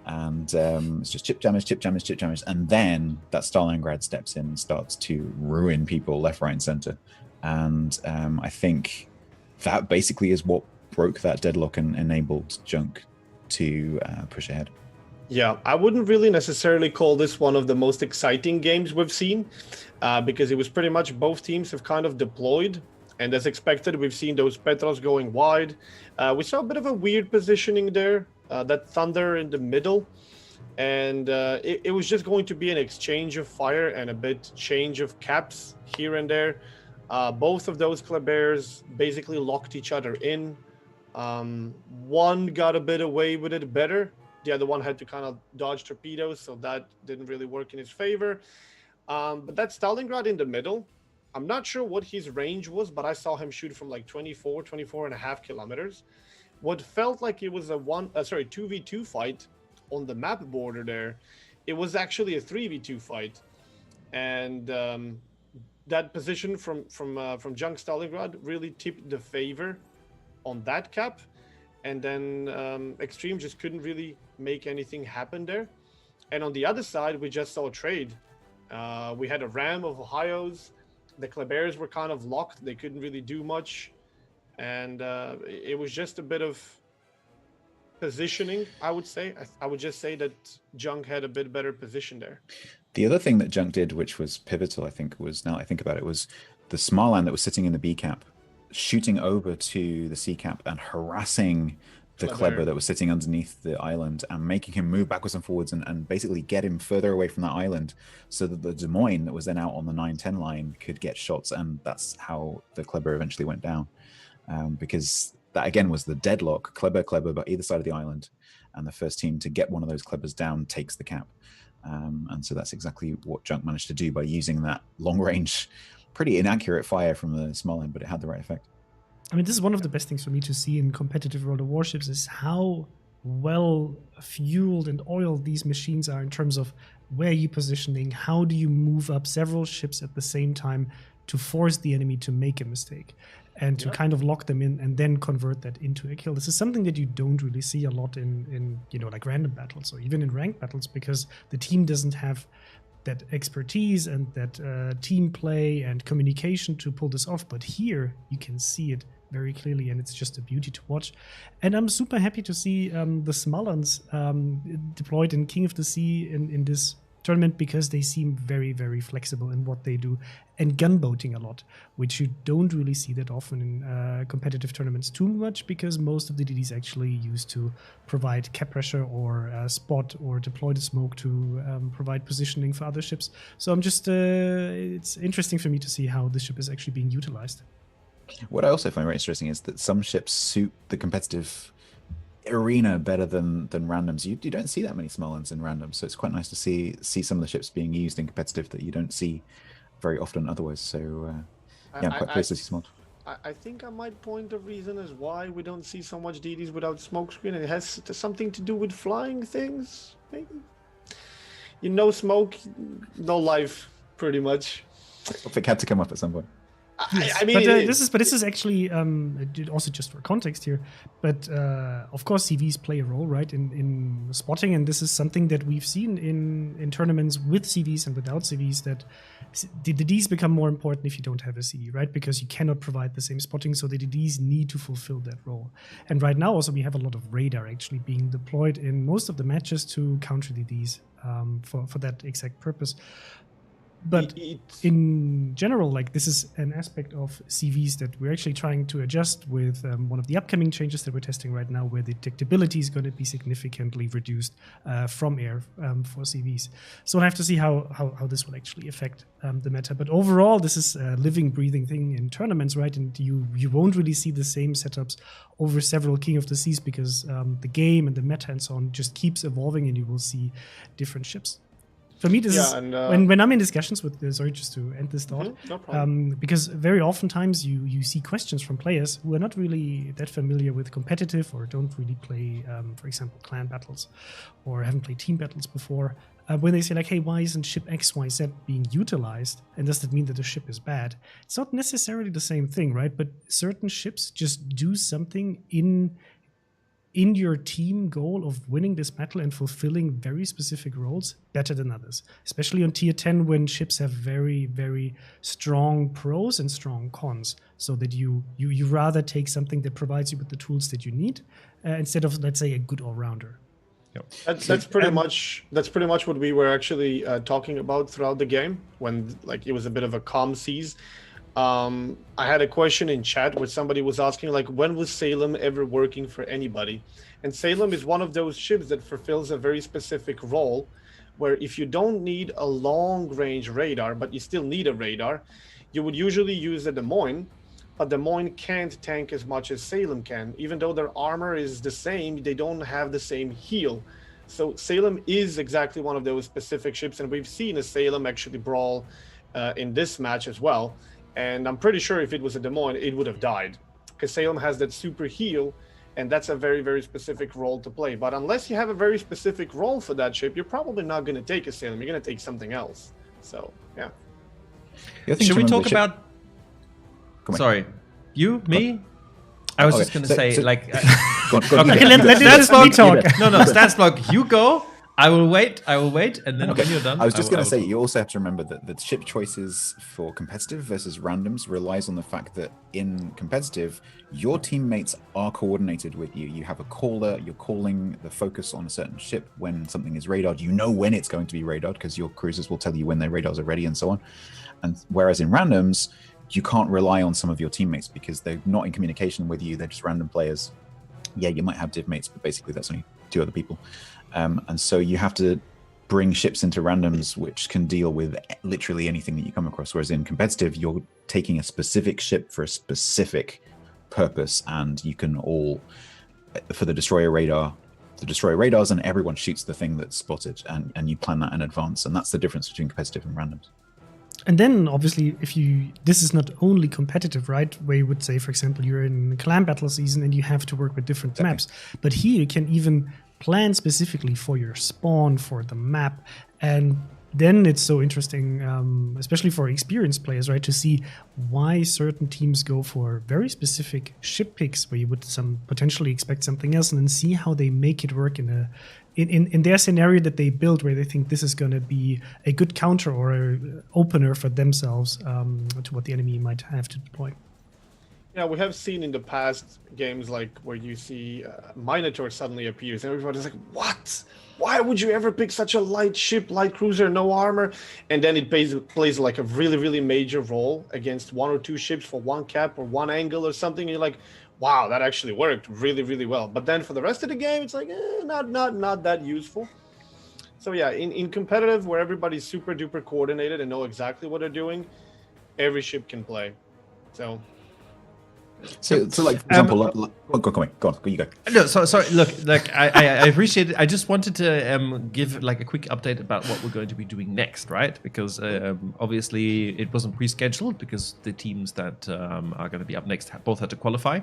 and it's just chip jammers, and then that Stalingrad steps in and starts to ruin people left, right, and center. And I think that basically is what broke that deadlock and enabled Junk to push ahead. Yeah, I wouldn't really necessarily call this one of the most exciting games we've seen, because it was pretty much both teams have kind of deployed. And as expected, we've seen those Petros going wide. We saw a bit of a weird positioning there that thunder in the middle, and it was just going to be an exchange of fire and a bit change of caps here and there. Both of those Klebears basically locked each other in. One got a bit away with it better. The other one had to kind of dodge torpedoes, so that didn't really work in his favor. But that Stalingrad in the middle, I'm not sure what his range was, but I saw him shoot from like 24 and a half kilometers. What felt like it was a 2v2 fight on the map border there, it was actually a 3v2 fight. And that position from Junk Stalingrad really tipped the favor on that cap, and then EnStream just couldn't really make anything happen there. And on the other side, we just saw a trade. We had a ram of Ohio's. The Klebears were kind of locked. They couldn't really do much, and it was just a bit of positioning, I would say. I would just say that Junk had a bit better position there. The other thing that Junk did, which was pivotal, I think, was, now I think about it, was the Smarland that was sitting in the B cap, shooting over to the C cap and harassing the Kleber that was sitting underneath the island and making him move backwards and forwards and basically get him further away from that island so that the Des Moines that was then out on the 9-10 line could get shots, and that's how the Kleber eventually went down. Because that, again, was the deadlock, Kleber, but either side of the island, and the first team to get one of those Klebers down takes the cap. And so that's exactly what Junk managed to do by using that long-range, pretty inaccurate fire from the small end, but it had the right effect. I mean, this is one of the best things for me to see in competitive World of Warships, is how well fueled and oiled these machines are in terms of where you're positioning, how do you move up several ships at the same time to force the enemy to make a mistake and to kind of lock them in and then convert that into a kill. This is something that you don't really see a lot in like random battles or even in ranked battles, because the team doesn't have that expertise and that team play and communication to pull this off. But here you can see it very clearly, and it's just a beauty to watch. And I'm super happy to see the Smallands deployed in King of the Sea in this tournament, because they seem very, very flexible in what they do, and gunboating a lot, which you don't really see that often in competitive tournaments too much, because most of the DDs actually used to provide cap pressure or spot or deploy the smoke to provide positioning for other ships. So I'm just, it's interesting for me to see how this ship is actually being utilized. What I also find very interesting is that some ships suit the competitive arena better than randoms. You don't see that many Smallands in randoms, so it's quite nice to see some of the ships being used in competitive that you don't see very often otherwise. So yeah, I'm quite pleased to see Smalt. I think I might point the reason as why we don't see so much DDs without smokescreen, and it has something to do with flying things, maybe. Smoke, no life, pretty much. It had to come up at some point. Yes. I mean, this is actually also just for context here. But of course, CVs play a role, right, in spotting, and this is something that we've seen in tournaments with CVs and without CVs, that the DDs become more important if you don't have a CV, right? Because you cannot provide the same spotting, so the DDs need to fulfill that role. And right now, also, we have a lot of radar actually being deployed in most of the matches to counter DDs for that exact purpose. But in general, like, this is an aspect of CVs that we're actually trying to adjust with one of the upcoming changes that we're testing right now, where the detectability is going to be significantly reduced from air for CVs. So I have to see how this will actually affect the meta. But overall, this is a living, breathing thing in tournaments, right? And you won't really see the same setups over several King of the Seas, because the game and the meta and so on just keeps evolving, and you will see different ships. For me, this is when I'm in discussions with, sorry, just to end this thought, no problem. Because very oftentimes you see questions from players who are not really that familiar with competitive, or don't really play, for example, clan battles, or haven't played team battles before, when they say, like, hey, why isn't ship XYZ being utilized? And does that mean that the ship is bad? It's not necessarily the same thing, right? But certain ships just do something in your team goal of winning this battle and fulfilling very specific roles better than others, especially on tier 10, when ships have very, very strong pros and strong cons, so that you rather take something that provides you with the tools that you need instead of, let's say, a good all-rounder. That's pretty much what we were actually talking about throughout the game, when, like, it was a bit of a calm seas. I had a question in chat where somebody was asking, like, when was Salem ever working for anybody? And Salem is one of those ships that fulfills a very specific role, where if you don't need a long-range radar, but you still need a radar, you would usually use a Des Moines, but Des Moines can't tank as much as Salem can. Even though their armor is the same, they don't have the same heal. So Salem is exactly one of those specific ships, and we've seen a Salem actually brawl in this match as well. And I'm pretty sure if it was a Des Moines, it would have died, because Salem has that super heal, and that's a very, very specific role to play. But unless you have a very specific role for that ship, you're probably not going to take a Salem. You're going to take something else. So, yeah. Should we talk about... Sorry. You? Me? I was just going to say, like... Go on. Okay, let me talk. No, Statsbloke, you go. I will wait, and then when you're done... I was just going to say, you also have to remember that the ship choices for competitive versus randoms relies on the fact that in competitive, your teammates are coordinated with you. You have a caller, you're calling the focus on a certain ship when something is radared. You know when it's going to be radared because your cruisers will tell you when their radars are ready and so on. And whereas in randoms, you can't rely on some of your teammates because they're not in communication with you. They're just random players. Yeah, you might have div mates, but basically that's only 2 other people. And so you have to bring ships into randoms which can deal with literally anything that you come across. Whereas in competitive, you're taking a specific ship for a specific purpose, and you can all, for the destroyer radars, and everyone shoots the thing that's spotted, and you plan that in advance. And that's the difference between competitive and randoms. And then, obviously, this is not only competitive, right? Where you would say, for example, you're in clan battle season and you have to work with different maps. But here you can even plan specifically for your spawn, for the map. And then it's so interesting, especially for experienced players, right? To see why certain teams go for very specific ship picks where you would potentially expect something else, and then see how they make it work in their scenario that they build, where they think this is going to be a good counter or a opener for themselves to what the enemy might have to deploy. Yeah, we have seen in the past games like where you see Minotaur suddenly appears and everybody's like, what? Why would you ever pick such a light ship, light cruiser, no armor? And then it plays like a really, really major role against 1 or 2 ships for 1 cap or 1 angle or something. And you're like, wow, that actually worked really, really well. But then for the rest of the game, it's like, not that useful. So yeah, in competitive, where everybody's super duper coordinated and know exactly what they're doing, every ship can play. So like, for example, go on, you go. No, sorry. Look, I appreciate it. I just wanted to give like a quick update about what we're going to be doing next, right? Because obviously it wasn't pre-scheduled because the teams that are going to be up next both had to qualify.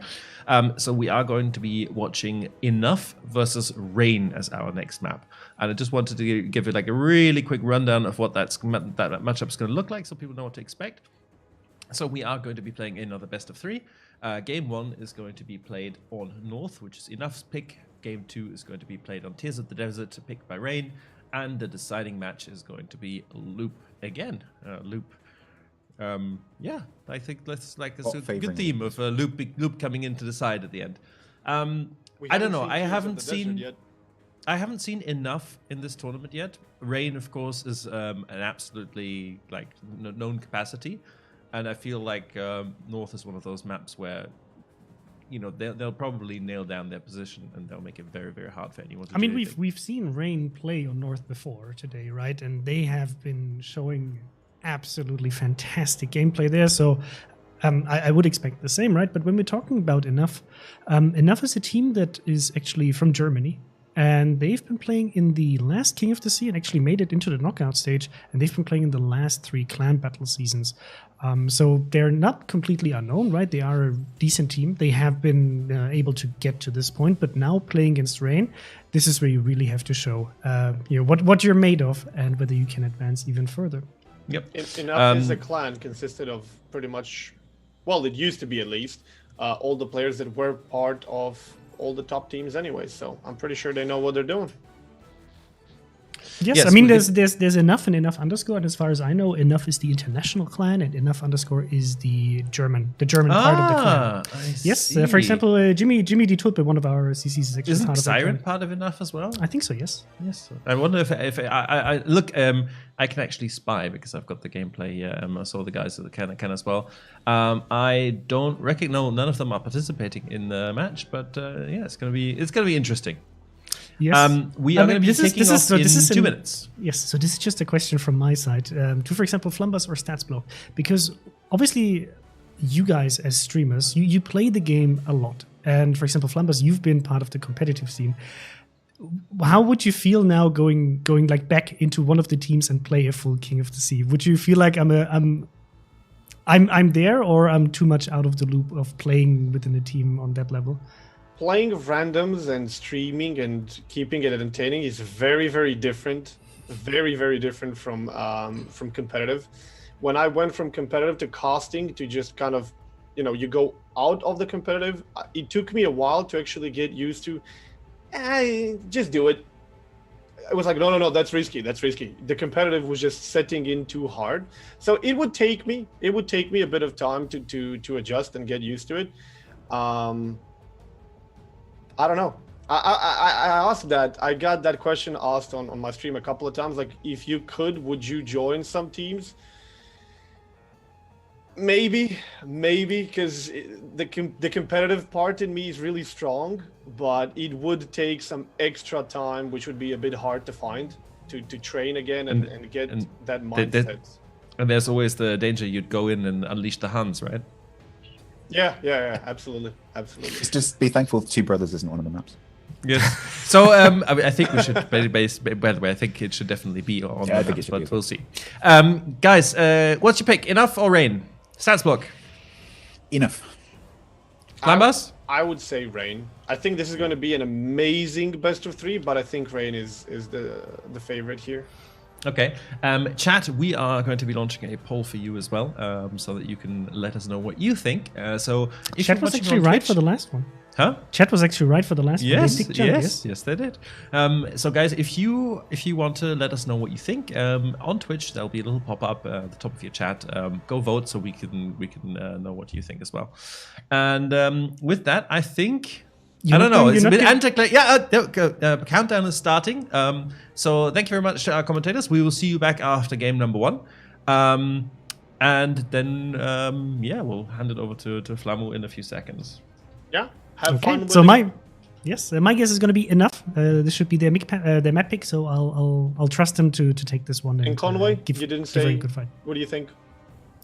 So we are going to be watching Enough versus Rain as our next map, and I just wanted to give it like a really quick rundown of what that matchup is going to look like, so people know what to expect. So we are going to be playing another best of 3. Game 1 is going to be played on North, which is Enough's pick. Game 2 is going to be played on Tears of the Desert, picked by Rain. And the deciding match is going to be Loop again. Loop. Yeah, I think that's like a good theme of Loop coming in to decide at the end. I don't know. I haven't seen enough in this tournament yet. Rain, of course, is an absolutely like known capacity. And I feel like North is one of those maps where, you know, they'll probably nail down their position and they'll make it very, very hard for anyone to do anything. We've seen Rain play on North before today, right? And they have been showing absolutely fantastic gameplay there. So I would expect the same, right? But when we're talking about Enough, Enough is a team that is actually from Germany. And they've been playing in the last King of the Sea and actually made it into the knockout stage. And they've been playing in the last 3 clan battle seasons. So they're not completely unknown, right? They are a decent team. They have been able to get to this point. But now playing against Rain, this is where you really have to show what you're made of and whether you can advance even further. Yep. Enough is a clan consisted of pretty much, well, it used to be at least, all the players that were part of all the top teams anyway, so I'm pretty sure they know what they're doing. Yes, I mean, there's enough and enough underscore, and as far as I know, enough is the international clan, and enough underscore is the German part of the clan. Yes, for example, Jimmy D. Tulpe, one of our CCs, is actually Isn't part of Siren that part of enough as well? I think so. Yes. Yes. I wonder if I look. I can actually spy because I've got the gameplay here. I saw the guys that can as well. I don't reckon. No, none of them are participating in the match, but yeah, it's gonna be interesting. Yes. We are going to be kicking off in 2 minutes. Yes, so this is just a question from my side to, for example, Flambass or Statsbloke, because obviously you guys as streamers, you play the game a lot. And for example, Flambass, you've been part of the competitive scene. How would you feel now going like back into one of the teams and play a full King of the Sea? Would you feel like I'm there, or I'm too much out of the loop of playing within a team on that level? Playing randoms and streaming and keeping it entertaining is very, very different. Very, very different from competitive. When I went from competitive to casting to just kind of, you go out of the competitive, it took me a while to actually get used to, just do it. It was like, no, that's risky. The competitive was just setting in too hard. So it would take me a bit of time to adjust and get used to it. I don't know. I asked that. I got that question asked on my stream a couple of times. Like, if you could, would you join some teams? Maybe, because the competitive part in me is really strong, but it would take some extra time, which would be a bit hard to find to train again and get that mindset. And there's always the danger you'd go in and unleash the Huns, right? Yeah, absolutely. Just be thankful Two Brothers isn't one of the maps. Yes. So I think we should. By the way, I think it should definitely be on the maps, but we'll see. Guys, what's your pick? Enough or Rain? Statsbloke. Enough. Flambass? I would say Rain. I think this is going to be an amazing best of 3, but I think Rain is the favorite here. Okay. Chat, we are going to be launching a poll for you as well, so that you can let us know what you think. So if Chat was actually right for the last one. Huh? Chat was actually right for the last one. Yes, they did. So guys, if you want to let us know what you think, on Twitch there'll be a little pop-up at the top of your chat. Go vote so we can know what you think as well. And with that, I think I don't know. It's a bit anticlimactic. Yeah, countdown is starting. So thank you very much to our commentators. We will see you back after game number 1. And then, we'll hand it over to Flamu in a few seconds. Yeah, have fun with so my guess is going to be enough. This should be their map pick, so I'll trust them to take this one. And Conway, you didn't say. Good fight. What do you think?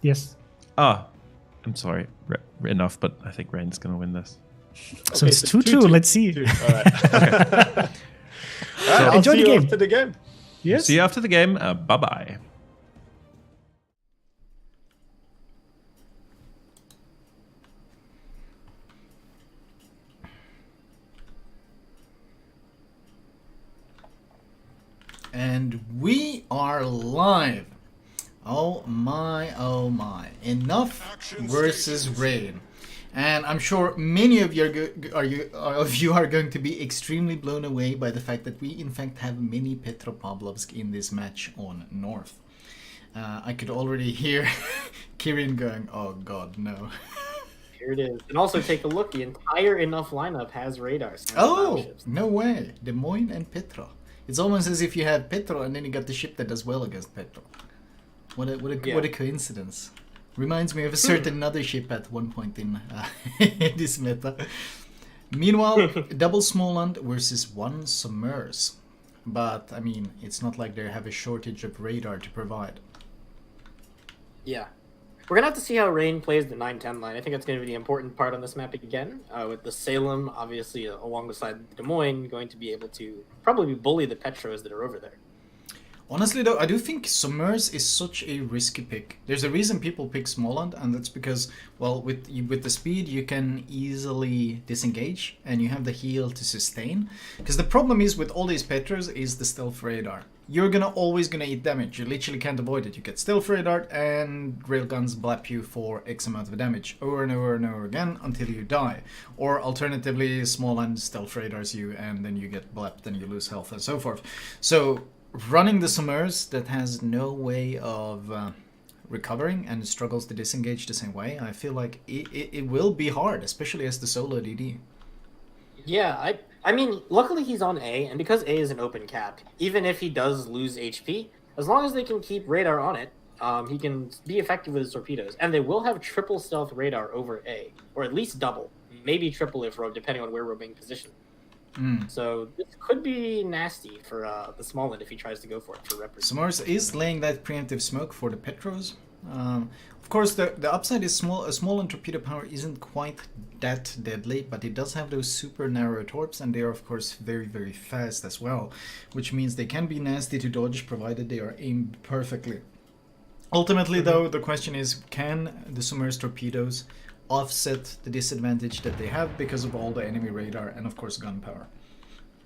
Yes. I'm sorry, enough, but I think Rain's going to win this. So it's 2-2. Let's see. 2. All right. So enjoy the game. After the game. Yes. See you after the game. Bye-bye. And we are live. Oh my. Enough versus Rain. And I'm sure many of you are going to be extremely blown away by the fact that we in fact have many Petropavlovsk in this match on North. I could already hear Kirin going, oh god, no. Here it is. And also take a look, the entire Enough lineup has radars. Oh, no way. Des Moines and Petra. It's almost as if you have Petro and then you got the ship that does well against Petro. What a coincidence. Reminds me of a certain another ship at one point in this meta. Meanwhile, double Smoland versus one Submerse. But, I mean, it's not like they have a shortage of radar to provide. Yeah. We're going to have to see how Rain plays the 9-10 line. I think that's going to be the important part on this map again. With the Salem, obviously, alongside Des Moines, going to be able to probably bully the Petros that are over there. Honestly, though, I do think Submerse is such a risky pick. There's a reason people pick Smoland, and that's because, well, with the speed, you can easily disengage, and you have the heal to sustain. Because the problem is with all these Petros is the stealth radar. You're always gonna eat damage. You literally can't avoid it. You get stealth radar, and railguns blap you for X amount of damage over and over and over again until you die. Or alternatively, Smoland stealth radars you, and then you get blapped and you lose health and so forth. So running the Summers that has no way of recovering and struggles to disengage the same way, I feel like it will be hard, especially as the solo DD. Yeah, I mean, luckily he's on A, and because A is an open cap, even if he does lose HP, as long as they can keep radar on it, he can be effective with his torpedoes. And they will have triple stealth radar over A, or at least double, maybe triple if Rogue, depending on where Rogue being positioned. So this could be nasty for the small end if he tries to go for it for Repri. Summers is laying that preemptive smoke for the Petros. Of course, the upside is a small and torpedo power isn't quite that deadly, but it does have those super narrow torps, and they are of course very, very fast as well, which means they can be nasty to dodge provided they are aimed perfectly. Ultimately, though, the question is, can the Summers torpedoes offset the disadvantage that they have because of all the enemy radar and of course gunpowder?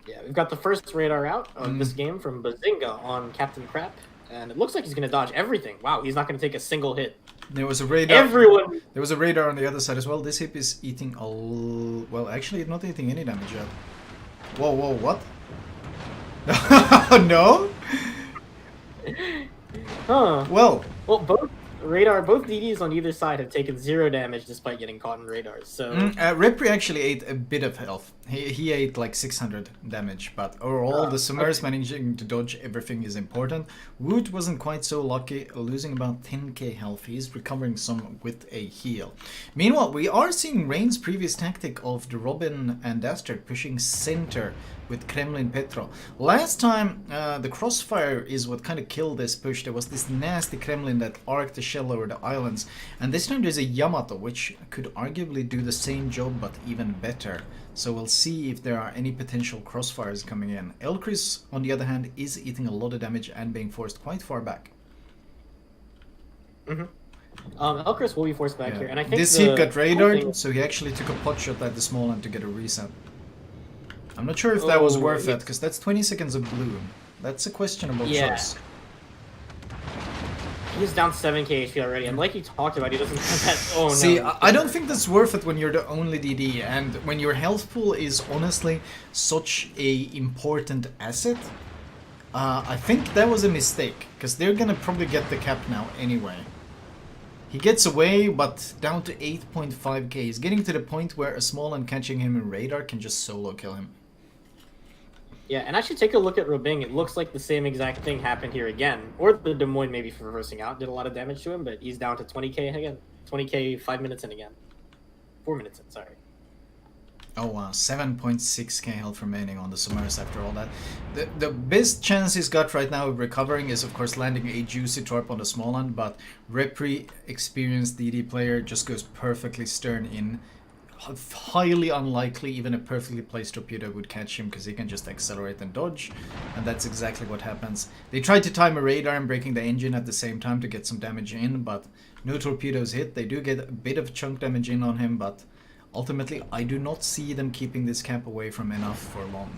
Yeah, we've got the first radar out of this game from Bazinga on Captain Crap, and it looks like he's going to dodge everything. Wow, he's not going to take a single hit. There was a radar. Everyone. There was a radar on the other side as well. This hip is eating well, actually, not eating any damage yet. Whoa, what? No. Huh. Well, both DDs on either side have taken 0 damage despite getting caught in radars. So Repri actually ate a bit of health. He ate like 600 damage, but overall the Summers managing to dodge everything is important. Woot wasn't quite so lucky, losing about 10k health. He's recovering some with a heal. Meanwhile, we are seeing Rain's previous tactic of the Robin and Dastard pushing center with Kremlin Petro. Last time, the crossfire is what kind of killed this push. There was this nasty Kremlin that arced the shell over the islands, and this time there's a Yamato, which could arguably do the same job but even better. So we'll see if there are any potential crossfires coming in. Elchris, on the other hand, is eating a lot of damage and being forced quite far back. Elchris will be forced back here, and I think this hit got radared, so he actually took a pot shot at the small end to get a reset. I'm not sure if that was worth it, because that's 20 seconds of blue. That's a questionable choice. He's down 7k HP already, and like you talked about, he doesn't have that. Oh no. See, I don't think that's worth it when you're the only DD, and when your health pool is honestly such a important asset. I think that was a mistake, because they're gonna probably get the cap now anyway. He gets away, but down to 8.5k. He's getting to the point where a small and catching him in radar can just solo kill him. Yeah, and actually take a look at Robing. It looks like the same exact thing happened here again. Or the Des Moines maybe for reversing out did a lot of damage to him, but he's down to 20k again. 20k 5 minutes in again. 4 minutes in, sorry. Oh wow, 7.6k health remaining on the Summers after all that. The best chance he's got right now of recovering is of course landing a juicy torp on the small end, but Repri, experienced DD player, just goes perfectly stern in. Highly unlikely even a perfectly placed torpedo would catch him because he can just accelerate and dodge, and that's exactly what happens. They tried to time a radar and breaking the engine at the same time to get some damage in, but no torpedoes hit. They do get a bit of chunk damage in on him, but ultimately I do not see them keeping this cap away from enough for long.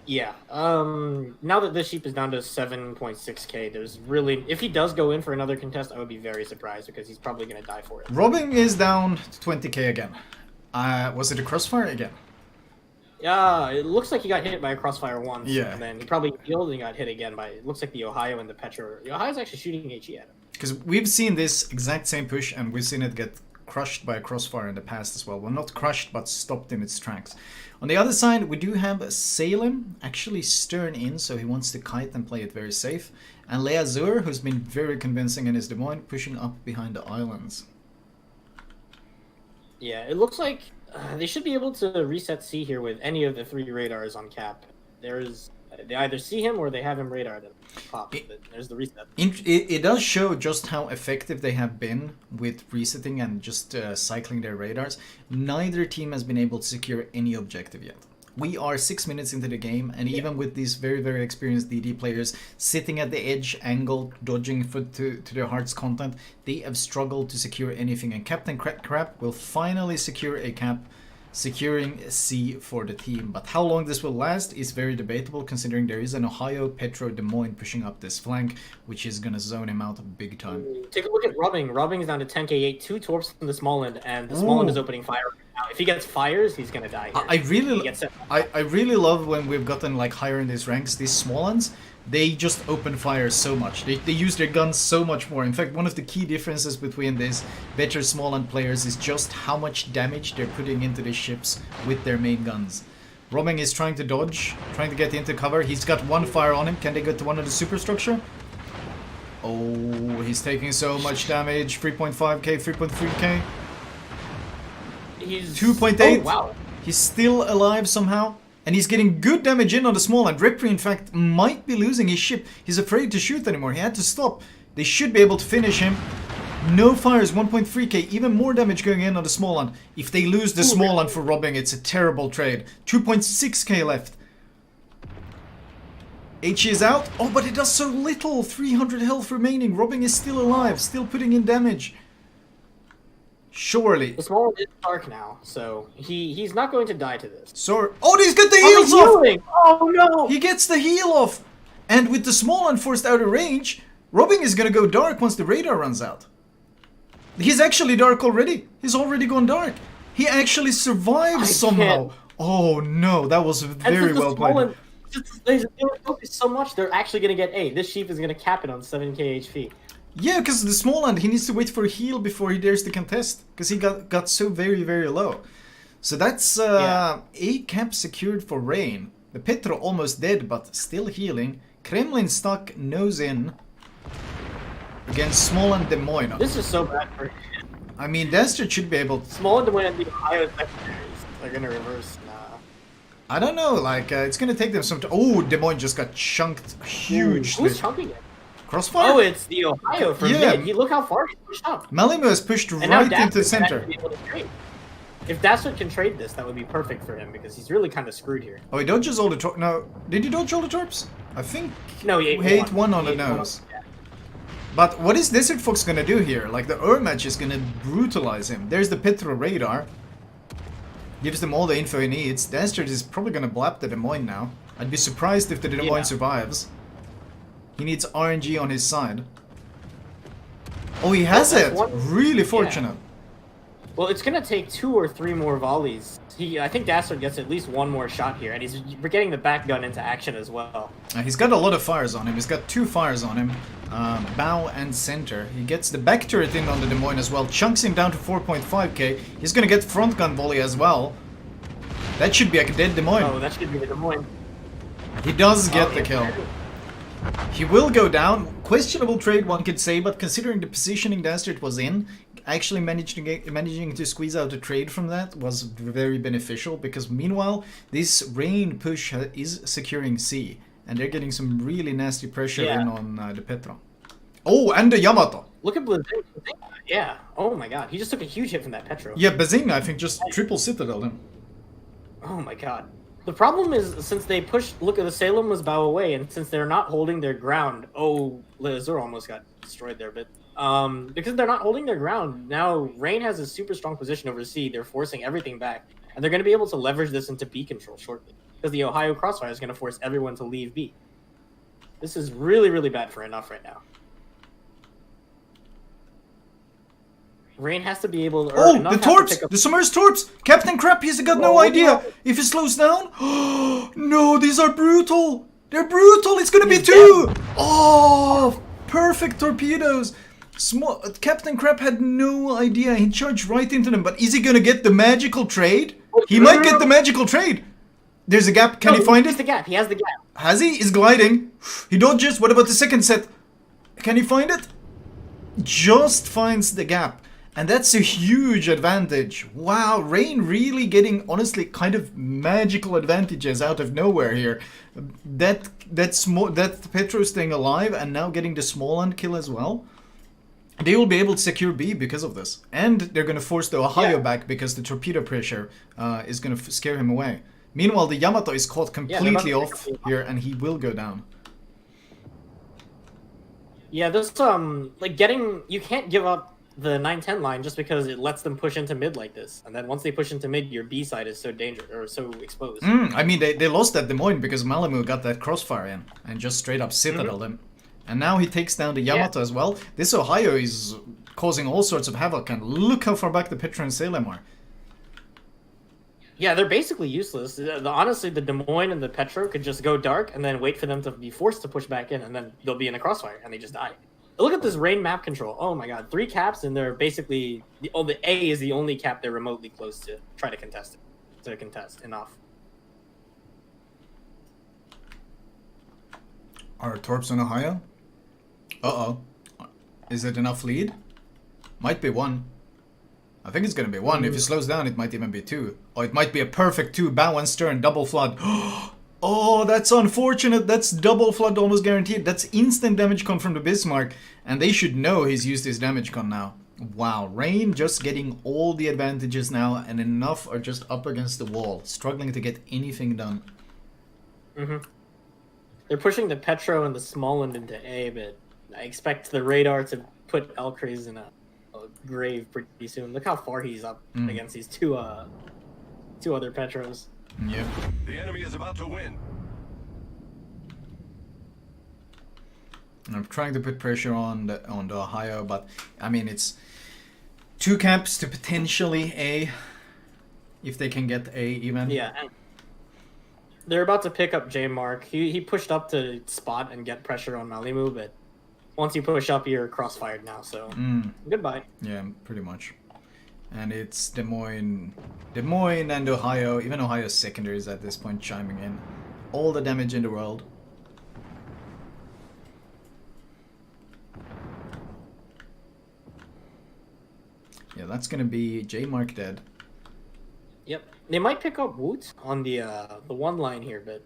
Yeah, now that this sheep is down to 7.6k, there's really, if he does go in for another contest, I would be very surprised because he's probably going to die for it. Robin is down to 20k again. Was it a crossfire again? Yeah, it looks like he got hit by a crossfire once, yeah, and then he probably healed and got hit again by, it looks like the Ohio and the Petro. The Ohio's actually shooting HE at him. Because we've seen this exact same push, and we've seen it get crushed by a crossfire in the past as well. Well, not crushed, but stopped in its tracks. On the other side, we do have Salem actually stern in, so he wants to kite and play it very safe. And Lea Zur, who's been very convincing in his Des Moines, pushing up behind the islands. Yeah, it looks like they should be able to reset C here with any of the 3 radars on cap. They either see him or they have him radared and pop. There's the reset. It does show just how effective they have been with resetting and just cycling their radars. Neither team has been able to secure any objective yet. We are 6 minutes into the game, and even with these very, very experienced DD players sitting at the edge, angle, dodging to their heart's content, they have struggled to secure anything. And Captain Crap will finally secure a cap, securing C for the team. But how long this will last is very debatable, considering there is an Ohio Petro Des Moines pushing up this flank, which is going to zone him out big time. Take a look at Rubbing. Rubbing is down to 10k8, 2 torps from the small end, and the small end is opening fire. now. If he gets fires, he's gonna die. Here. I really love when we've gotten like higher in these ranks. These small ones, they just open fire so much. They use their guns so much more. In fact, one of the key differences between these better small end players is just how much damage they're putting into the ships with their main guns. Robbing is trying to dodge, trying to get into cover. He's got one fire on him. Can they get to one of the superstructure? Oh, he's taking so much damage. 3.5k, 3.3k. He's 2.8. Oh, wow. He's still alive somehow. And he's getting good damage in on the small end. Ripri, in fact, might be losing his ship. He's afraid to shoot anymore. He had to stop. They should be able to finish him. No fires, 1.3k. Even more damage going in on the small end. If they lose the small end for robbing, it's a terrible trade. 2.6k left. HE is out. Oh, but it does so little. 300 health remaining. Robbing is still alive. Still putting in damage. Surely. The small one is dark now, so he's not going to die to this. So, oh, he's got the heals off! Oh no! He gets the heal off! And with the small one forced out of range, Robbing is gonna go dark once the radar runs out. He's actually dark already. He's already gone dark. He actually survives somehow. Oh no, that was very well played. They focus so much, they're actually gonna get A. This sheep is gonna cap it on 7k HP. Yeah, because the small end, he needs to wait for a heal before he dares to contest. Because he got so very, very low. So that's 8 caps secured for Rain. The Petro almost dead, but still healing. Kremlin stuck nose in against Small and Des Moines. This is so bad for him. I mean, Dastard should be able to... Small and Des Moines and the Ohio secondaries are going to reverse. I don't know, like, it's going to take them some time. Oh, Des Moines just got chunked hugely. Who's chunking it? Crossfire? Oh, it's the Ohio from mid. Look how far he pushed up. Malamu has pushed right into the center. If Dastard can trade this, that would be perfect for him because he's really kind of screwed here. Oh, he dodges all the torps. No, did he dodge all the torps? I think no, he ate one on the nose. Yeah. But what is Desert Fox gonna do here? Like the match is gonna brutalize him. There's the Petro radar. Gives them all the info he needs. Dastard is probably gonna blap the Des Moines now. I'd be surprised if the Des Moines survives. He needs RNG on his side. Oh, he has it! Really fortunate. Yeah. Well, it's gonna take 2 or 3 more volleys. I think Dastard gets at least 1 more shot here, and he's getting the back gun into action as well. He's got a lot of fires on him. He's got 2 fires on him, bow and center. He gets the back turret in on the Des Moines as well, chunks him down to 4.5k. He's gonna get front gun volley as well. That should be a dead Des Moines. Oh, that should be the Des Moines. He does get the kill. He will go down. Questionable trade, one could say, but considering the positioning Dastard was in, actually managing to squeeze out a trade from that was very beneficial, because meanwhile, this Rain push is securing C, and they're getting some really nasty pressure in on the Petro. Oh, and the Yamato! Look at Bazinga. Yeah. Oh my god, he just took a huge hit from that Petro. Yeah, Bazinga, I think, just triple citadel him. Oh my god. The problem is, since they pushed, look at the Salem was bow away, and since they're not holding their ground, oh, Azur almost got destroyed there a bit. Because they're not holding their ground, now Rain has a super strong position over C, they're forcing everything back, and they're going to be able to leverage this into B control shortly, because the Ohio Crossfire is going to force everyone to leave B. This is really, really bad for enough right now. Rain has to be able to... Oh, the torps! The submerged torps! Captain Crap, he's got no idea if he slows down. No, these are brutal! They're brutal! It's gonna be 2! Oh, perfect torpedoes! Captain Crap had no idea. He charged right into them, but is he gonna get the magical trade? He might get the magical trade! There's a gap. Can he find it? He has the gap. He has the gap. Has he? He's gliding. He dodges. What about the second set? Can he find it? Just finds the gap. And that's a huge advantage. Wow, Rain really getting, honestly, kind of magical advantages out of nowhere here. That Petro staying alive and now getting the small end kill as well. They will be able to secure B because of this. And they're going to force the Ohio back because the torpedo pressure is going to scare him away. Meanwhile, the Yamato is caught completely off here and he will go down. Yeah, this, like getting, you can't give up the 9-10 line just because it lets them push into mid like this, and then once they push into mid, your B side is so dangerous or so exposed. I mean, they lost at Des Moines because Malamu got that crossfire in and just straight up citadeled him, and now he takes down the Yamato as well. This Ohio is causing all sorts of havoc, and look how far back the Petro and Salem are. Yeah, they're basically useless. Honestly, the Des Moines and the Petro could just go dark and then wait for them to be forced to push back in, and then they'll be in a crossfire and they just die. Look at this rain map control. Oh my god, 3 caps and they're basically the A is the only cap they're remotely close to try to contest it. To contest enough. Are Torps on Ohio? Uh-oh. Is it enough lead? Might be 1. I think it's gonna be 1. If he slows down, it might even be 2. Or it might be a perfect 2. Bow and stern, double flood. Oh, that's unfortunate. That's double flood almost guaranteed. That's instant damage con from the Bismarck. And they should know he's used his damage con now. Wow, Rain just getting all the advantages now, and enough are just up against the wall, struggling to get anything done. They're pushing the Petro and the Smallland into A, but I expect the radar to put Elcraze in a grave pretty soon. Look how far he's up against these two other Petros. Yep. The enemy is about to win. I'm trying to put pressure on the Ohio, but I mean it's 2 caps to potentially A, if they can get A even. Yeah, and they're about to pick up J Mark. He pushed up to spot and get pressure on Malimu, but once you push up, you're crossfired now. So goodbye. Yeah, pretty much. And it's Des Moines and Ohio. Even Ohio's secondaries at this point chiming in. All the damage in the world. Yeah, that's gonna be J Mark dead. Yep, they might pick up Woot on the one line here, but.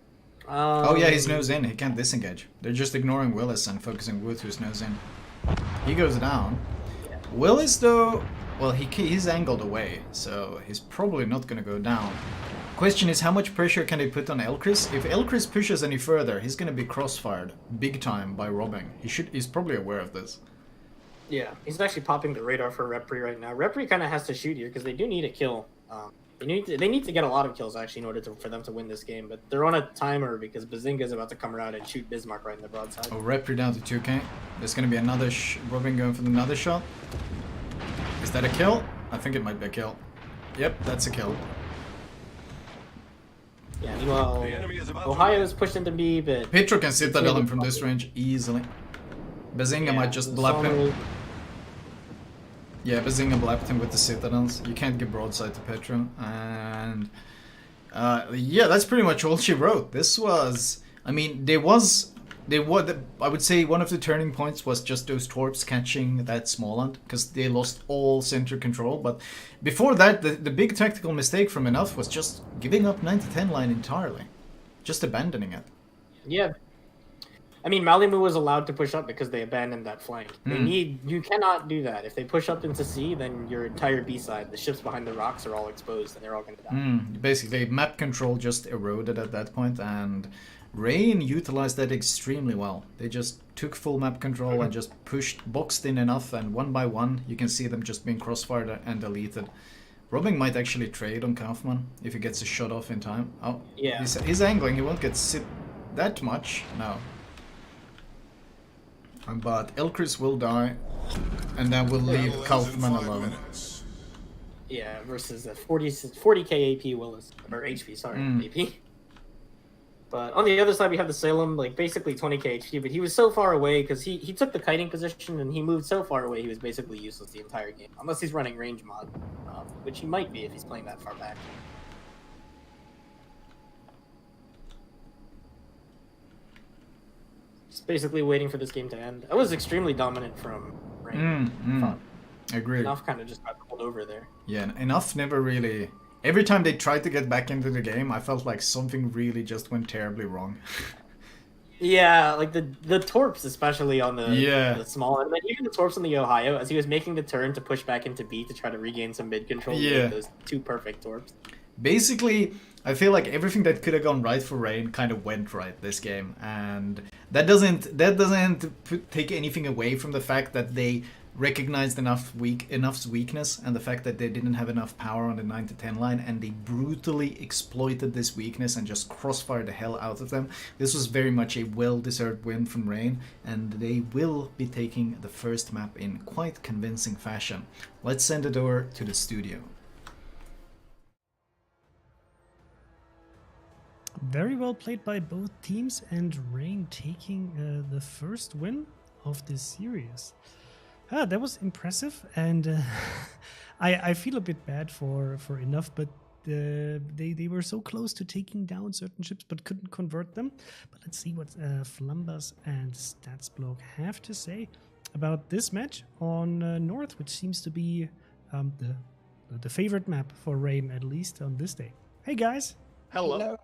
Oh yeah, he's nose in. He can't disengage. They're just ignoring Willis and focusing Woot, who's nose in. He goes down. Yeah. Willis though, well he's angled away, so he's probably not gonna go down. Question is, how much pressure can they put on Elcris? If Elcris pushes any further, he's gonna be crossfired big time by robbing. He's probably aware of this. Yeah, he's actually popping the radar for Repri right now. Repri kind of has to shoot here because they do need a kill. They need to get a lot of kills actually in order for them to win this game. But they're on a timer because Bazinga's about to come around and shoot Bismarck right in the broadside. Oh, Repri down to 2k. There's gonna be another Robin going for another shot. Is that a kill? I think it might be a kill. Yep, that's a kill. Yeah, meanwhile, Ohio's pushed into B, but Petro can citadel him from this range easily. Bazinga might just blap him. Yeah, Bazinga blapped him with the citadels. You can't give broadside to Petro. And yeah, that's pretty much all she wrote. This was, I mean, I would say one of the turning points was just those Torps catching that Smallland, because they lost all center control. But before that, the big tactical mistake from Enough was just giving up 9-10 line entirely. Just abandoning it. Yeah. I mean, Malimu was allowed to push up because they abandoned that flank. You cannot do that. If they push up into C, then your entire B side, the ships behind the rocks are all exposed and they're all going to die. Basically, map control just eroded at that point, and Rain utilized that extremely well. They just took full map control and just boxed in enough, and one by one, you can see them just being crossfired and deleted. Robbing might actually trade on Kaufman if he gets a shot off in time. Oh, yeah. He's angling. He won't get that much. No. But Elcris will die, and then we'll leave Kaufman alone. Yeah, versus a 40k AP Willis, or HP, sorry, AP. But on the other side, we have the Salem, like basically 20k HP, but he was so far away because he took the kiting position and he moved so far away he was basically useless the entire game, unless he's running range mod, which he might be if he's playing that far back. Just basically waiting for this game to end. I was extremely dominant from Rain. I agree. Enough kind of just got pulled over there. Yeah, Enough never really... Every time they tried to get back into the game, I felt like something really just went terribly wrong. Yeah, like the Torps, especially on the small end, even the Torps on the Ohio, as he was making the turn to push back into B to try to regain some mid control. Yeah, those 2 perfect Torps. Basically, I feel like everything that could have gone right for Rain kind of went right this game, and that doesn't take anything away from the fact that they recognized Enough's weakness and the fact that they didn't have enough power on the 9-10 line, and they brutally exploited this weakness and just crossfired the hell out of them. This was very much a well-deserved win from Rain, and they will be taking the first map in quite convincing fashion. Let's send it over to the studio. Very well played by both teams, and Rain taking the first win of this series. That was impressive, and I feel a bit bad for Enough, but they were so close to taking down certain ships but couldn't convert them. But let's see what Flambass and Statsbloke have to say about this match on North, which seems to be the favorite map for Rain, at least on this day. Hey guys! Hello.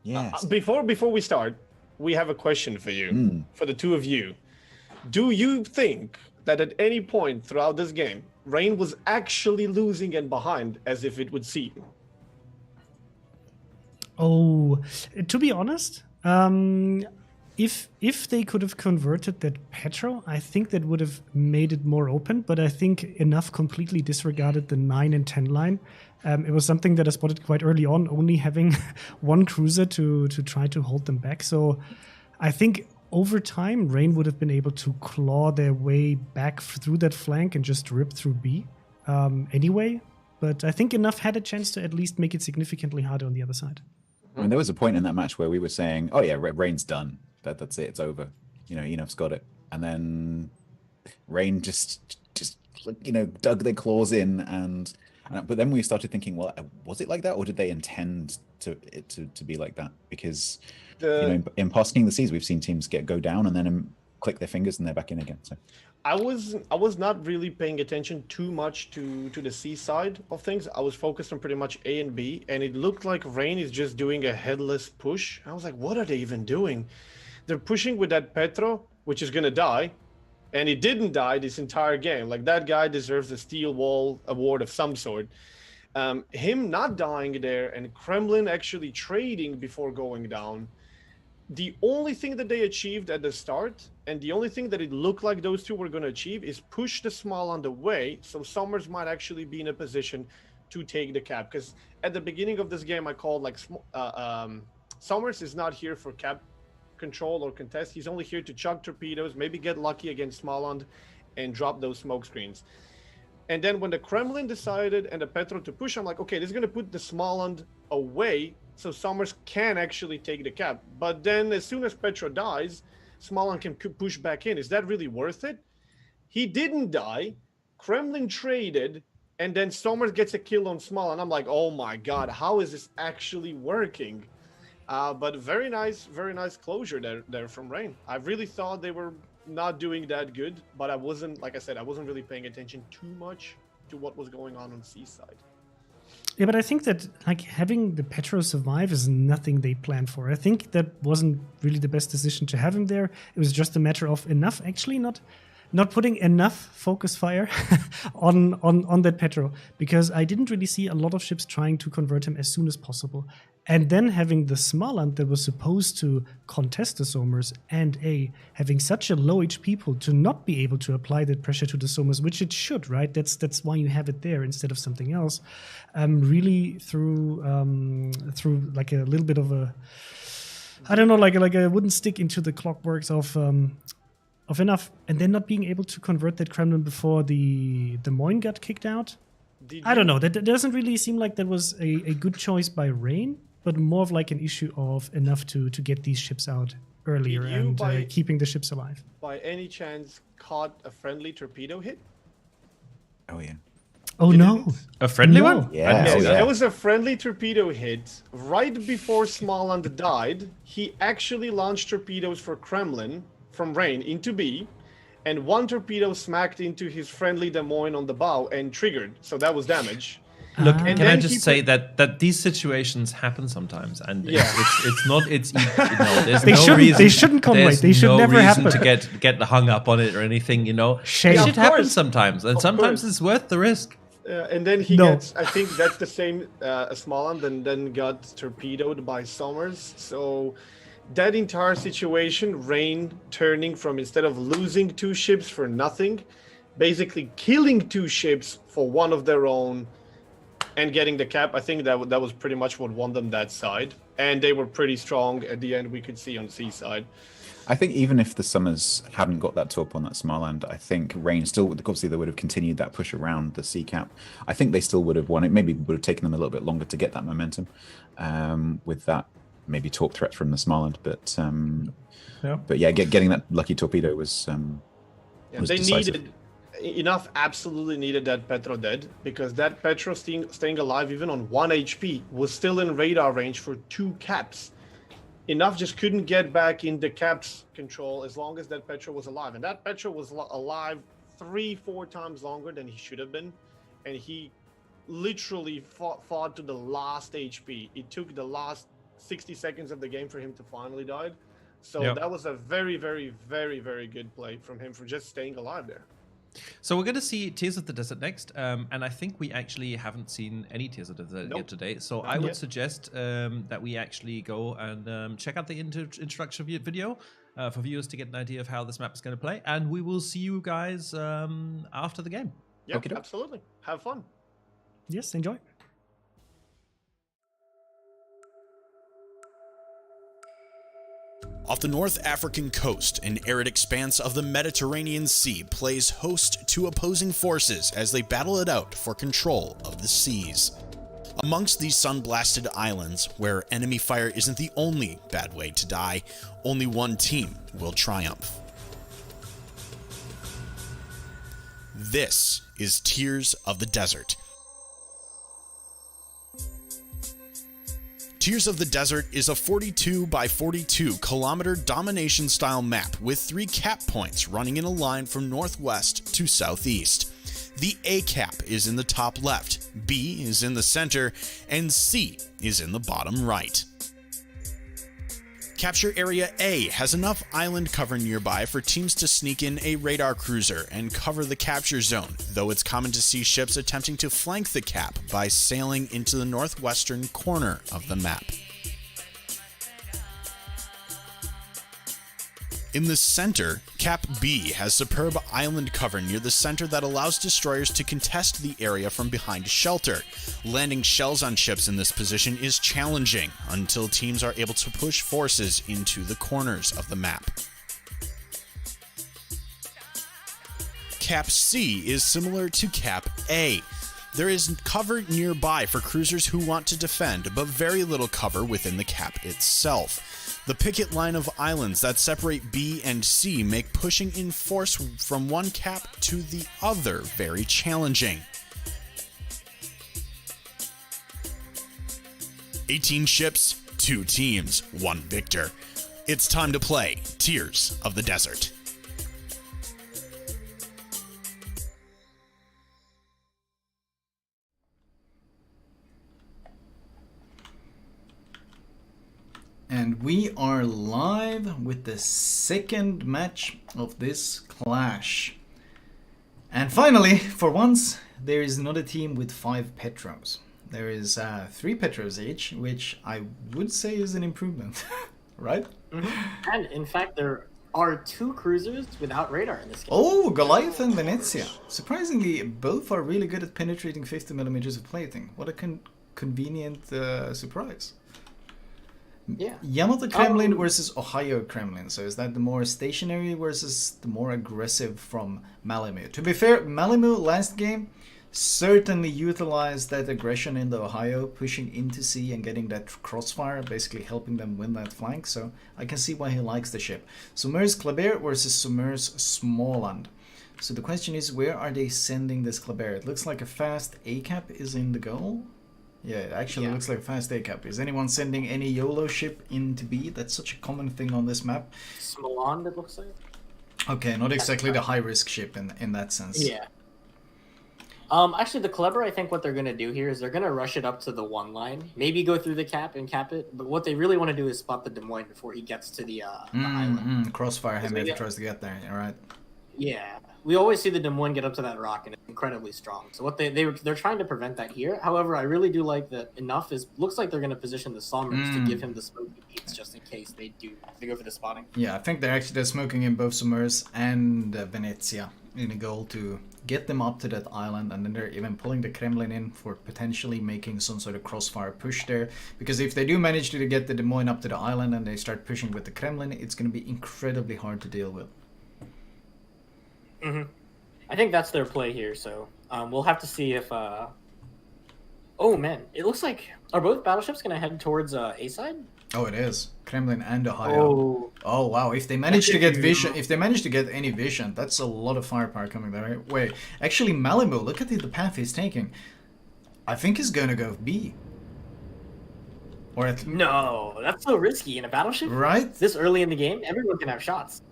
Yes. Before we start, we have a question for you, for the two of you. Do you think that at any point throughout this game, Rain was actually losing and behind, as if it would seem? Oh, to be honest, if they could have converted that Petro, I think that would have made it more open. But I think Enough completely disregarded the 9 and 10 line. It was something that I spotted quite early on, only having one cruiser to try to hold them back. So I think over time, Rain would have been able to claw their way back through that flank and just rip through B anyway. But I think Enough had a chance to at least make it significantly harder on the other side. I mean, there was a point in that match where we were saying, "Oh yeah, Rain's done. That's it. It's over. Enough's got it." And then Rain just dug their claws in, and but then we started thinking, well, was it like that, or did they intend it to be like that? Because in Parking the Seas, we've seen teams go down and then click their fingers and they're back in again. So I was not really paying attention too much to the C side of things. I was focused on pretty much A and B, and it looked like Rain is just doing a headless push. I was like, what are they even doing? They're pushing with that Petro, which is gonna die, and he didn't die this entire game. Like, that guy deserves a Steel Wall award of some sort. Him not dying there and Kremlin actually trading before going down. The only thing that they achieved at the start, and the only thing that it looked like those two were going to achieve, is push the small on the way, so Summers might actually be in a position to take the cap. Because at the beginning of this game, I called like Summers is not here for cap control or contest. He's only here to chug torpedoes, maybe get lucky against Småland, and drop those smoke screens. And then when the Kremlin decided and the Petro to push, I'm like, okay, this is going to put the Småland away, so Summers can actually take the cap. But then as soon as Petro dies, Småland can push back in. Is that really worth it? He didn't die. Kremlin traded, and then Summers gets a kill on Småland. I'm like, oh my god, how is this actually working? But very nice closure there from Rain. I really thought they were not doing that good, but I wasn't, like I said, I wasn't really paying attention too much to what was going on Seaside. Yeah, but I think that like having the Petro survive is nothing they planned for. I think that wasn't really the best decision to have him there. It was just a matter of enough, actually not putting enough focus fire on that Petro, because I didn't really see a lot of ships trying to convert him as soon as possible. And then having the Småland that was supposed to contest the Somers and having such a low HP pool to not be able to apply that pressure to the Somers, which it should, right? That's why you have it there instead of something else. Really through like a little bit of a, I don't know, like a wooden stick into the clockworks of enough, and then not being able to convert that Kremlin before the Des Moines got kicked out. I don't know. That doesn't really seem like that was a good choice by Rain, but more of like an issue of enough to get these ships out earlier and keeping the ships alive. By any chance caught a friendly torpedo hit? Oh yeah. Oh no. A friendly one? Yeah. Yes, there was a friendly torpedo hit right before Småland died. He actually launched torpedoes for Kremlin from Rain into B, and one torpedo smacked into his friendly Des Moines on the bow and triggered, so that was damage. Look, can I just say that these situations happen sometimes, and there's they shouldn't come right. They should never happen. To get hung up on it or anything, Shame. It should happen sometimes, and sometimes it's worth the risk. And then he gets, I think that's the same as Småland, and then got torpedoed by Summers. So that entire situation, Rain turning from, instead of losing 2 ships for nothing, basically killing 2 ships for one of their own and getting the cap. I think that was pretty much what won them that side. And they were pretty strong at the end, we could see on Seaside. I think even if the Summers hadn't got that top on that Smartland, I think Rain still, obviously they would have continued that push around the sea cap. I think they still would have won it. Maybe would have taken them a little bit longer to get that momentum with that maybe top threat from the Smartland. But yeah, getting that lucky torpedo was they decisive. needed enough, absolutely needed that Petro dead, because that Petro staying alive even on 1 HP was still in radar range for 2 caps. Enough just couldn't get back in the caps control as long as that Petro was alive, and that Petro was alive 3-4 times longer than he should have been, and he literally fought to the last HP. It took the last 60 seconds of the game for him to finally die. So that was a very, very, very, very good play from him for just staying alive there. So we're going to see Tears of the Desert next, and I think we actually haven't seen any Tears of the Desert yet today. So I would suggest that we actually go and check out the introduction video for viewers to get an idea of how this map is going to play, and we will see you guys after the game. Yeah, absolutely. Have fun. Yes, enjoy. Off the North African coast, an arid expanse of the Mediterranean Sea plays host to opposing forces as they battle it out for control of the seas. Amongst these sun-blasted islands, where enemy fire isn't the only bad way to die, only one team will triumph. This is Tears of the Desert. Tears of the Desert is a 42 by 42 kilometer domination style map with 3 cap points running in a line from northwest to southeast. The A cap is in the top left, B is in the center, and C is in the bottom right. Capture Area A has enough island cover nearby for teams to sneak in a radar cruiser and cover the capture zone, though it's common to see ships attempting to flank the cap by sailing into the northwestern corner of the map. In the center, Cap B has superb island cover near the center that allows destroyers to contest the area from behind shelter. Landing shells on ships in this position is challenging until teams are able to push forces into the corners of the map. Cap C is similar to Cap A. There is cover nearby for cruisers who want to defend, but very little cover within the cap itself. The picket line of islands that separate B and C make pushing in force from one cap to the other very challenging. 18 ships, 2 teams, 1 victor. It's time to play Tears of the Desert. And we are live with the second match of this clash. And finally, for once, there is not a team with 5 Petros. There is 3 Petros each, which I would say is an improvement, right? Mm-hmm. And in fact, there are 2 cruisers without radar in this game. Oh, Goliath and Venezia. Surprisingly, both are really good at penetrating 50mm of plating. What a convenient surprise. Yeah. Yamato Kremlin versus Ohio Kremlin. So is that the more stationary versus the more aggressive from Malamu? To be fair, Malamu last game certainly utilized that aggression in the Ohio, pushing into sea and getting that crossfire, basically helping them win that flank. So I can see why he likes the ship. Summers Kleber versus Summers Småland. So the question is, where are they sending this Kleber? It looks like a fast A-cap is in the goal. Yeah, it actually looks like a fast A-cap. Is anyone sending any YOLO ship into B? That's such a common thing on this map. Småland, it looks like. Okay, not exactly the high-risk ship in that sense. Yeah. Actually, the Kleber, I think what they're going to do here is they're going to rush it up to the 1 line. Maybe go through the cap and cap it. But what they really want to do is spot the Des Moines before he gets to the island. Crossfire him if he tries to get there, alright. Yeah. We always see the Des Moines get up to that rock, and it's incredibly strong. So what they're trying to prevent that here. However, I really do like that enough is looks like they're going to position the Sommers to give him the smoky beats just in case they go for the spotting. Yeah, I think they're smoking in both Summers and Venezia. in a goal to get them up to that island, and then they're even pulling the Kremlin in for potentially making some sort of crossfire push there. Because if they do manage to get the Des Moines up to the island and they start pushing with the Kremlin, it's going to be incredibly hard to deal with. I think that's their play here, so we'll have to see if... Oh man, it looks like... Are both battleships going to head towards A side? Oh, it is. Kremlin and Ohio. Oh wow, if they manage to get vision, if they manage to get any vision, that's a lot of firepower coming their way. Actually, Malibu, look at the path he's taking. I think he's going to go B. Or at... No, that's so risky in a battleship. Right? This early in the game, everyone can have shots.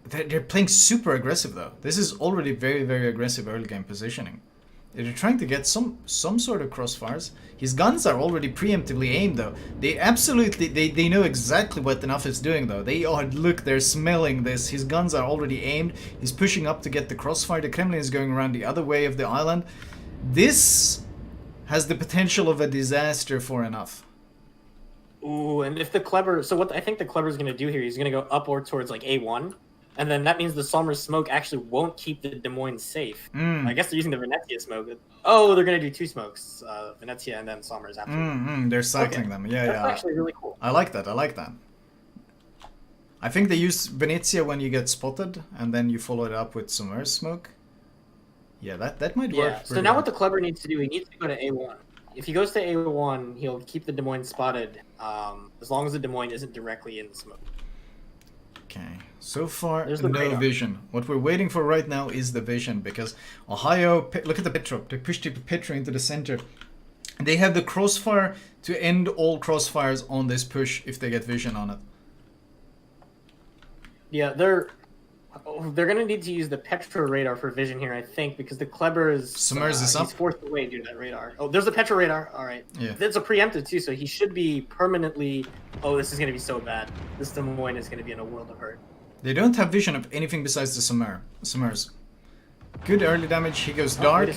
They're playing super aggressive though. This is already very, very aggressive early game positioning. They're trying to get some sort of crossfires. His guns are already preemptively aimed though. They absolutely, they know exactly what enough is doing though. They are, look, they're smelling this. His guns are already aimed. He's pushing up to get the crossfire. The Kremlin is going around the other way of the island. This has the potential of a disaster for enough. Ooh, and if the Clever, so what I think the Clever is going to do here, he's going to go upward towards like A1. And then that means the Sommer's smoke actually won't keep the Des Moines safe. I guess they're using the Venezia smoke. Oh, they're going to do two smokes. Venezia and then Sommer's after. They're cycling them. Yeah, That's actually really cool. I like that. I like that. I think they use Venezia when you get spotted, and then you follow it up with Sommer's smoke. Yeah, that might work. Yeah, so now what the Clever needs to do, he needs to go to A1. If he goes to A1, he'll keep the Des Moines spotted, as long as the Des Moines isn't directly in the smoke. Okay, so far There's the no radar. vision. What we're waiting for right now is the vision, because Ohio, look at the Petra. They pushed the Petra into the center. They have the crossfire to end all crossfires on this push if they get vision on it. Yeah, they're going to need to use the Petra radar for vision here, I think, because the Kleber is... Summers is up. He's forced away due to that radar. Oh, there's the Petra radar. All right. Yeah. It's a preemptive, too, so he should be permanently... Oh, this is going to be so bad. This Des Moines is going to be in a world of hurt. They don't have vision of anything besides the Summers. Good early damage. He goes dark.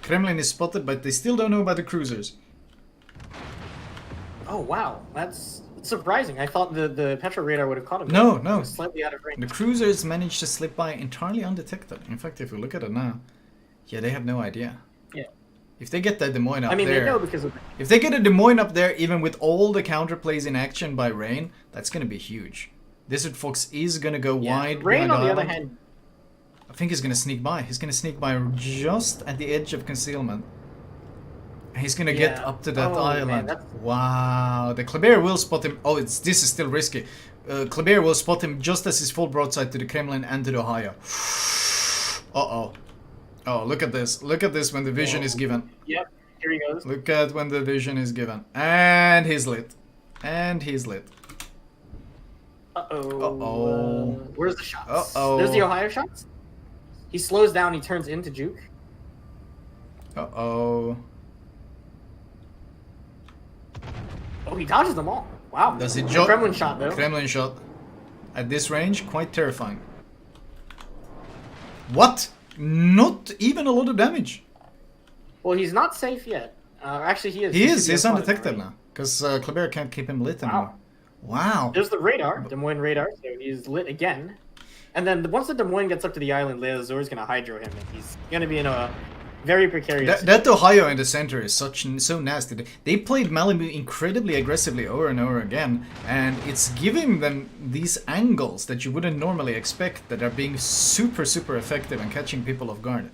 Kremlin is spotted, but they still don't know about the cruisers. Oh, wow. That's surprising. I thought the Petra radar would have caught him. No. It was slightly out of range. The cruisers managed to slip by entirely undetected. In fact, if we look at it now, yeah, they have no idea. Yeah. If they get that Des Moines up I mean, there, they know because of... if they get a Des Moines up there, even with all the counterplays in action by Rain, that's going to be huge. Desert Fox is going to go wide. Rain, on the other island. hand... I think he's going to sneak by. He's going to sneak by just at the edge of concealment. He's going to get up to that island. Man, wow. The Kleber will spot him. Oh, this is still risky. Kleber will spot him just as he's full broadside to the Kremlin and to the Ohio. Uh-oh. Oh, look at this. Look at this when the vision is given. Yep, here he goes. Look at when the vision is given. And he's lit. And he's lit. Uh-oh. Uh-oh. Where's the shots? Uh-oh. There's the Ohio shots. He slows down, he turns into Juke. Uh-oh. Oh, he dodges them all. Wow. Does it The Kremlin shot, though. Kremlin shot. At this range, quite terrifying. What? Not even a lot of damage. Well, he's not safe yet. Actually, he is. He is. should be He's spotted undetected already. now. Because Kleber can't keep him lit anymore. Wow. There's the radar, Des Moines radar, so he's lit again. And then once the Des Moines gets up to the island, Leazor is going to hydro him, and he's going to be in a very precarious... That Ohio in the center is so nasty. They played Malibu incredibly aggressively over and over again, and it's giving them these angles that you wouldn't normally expect that are being super, super effective and catching people off guard.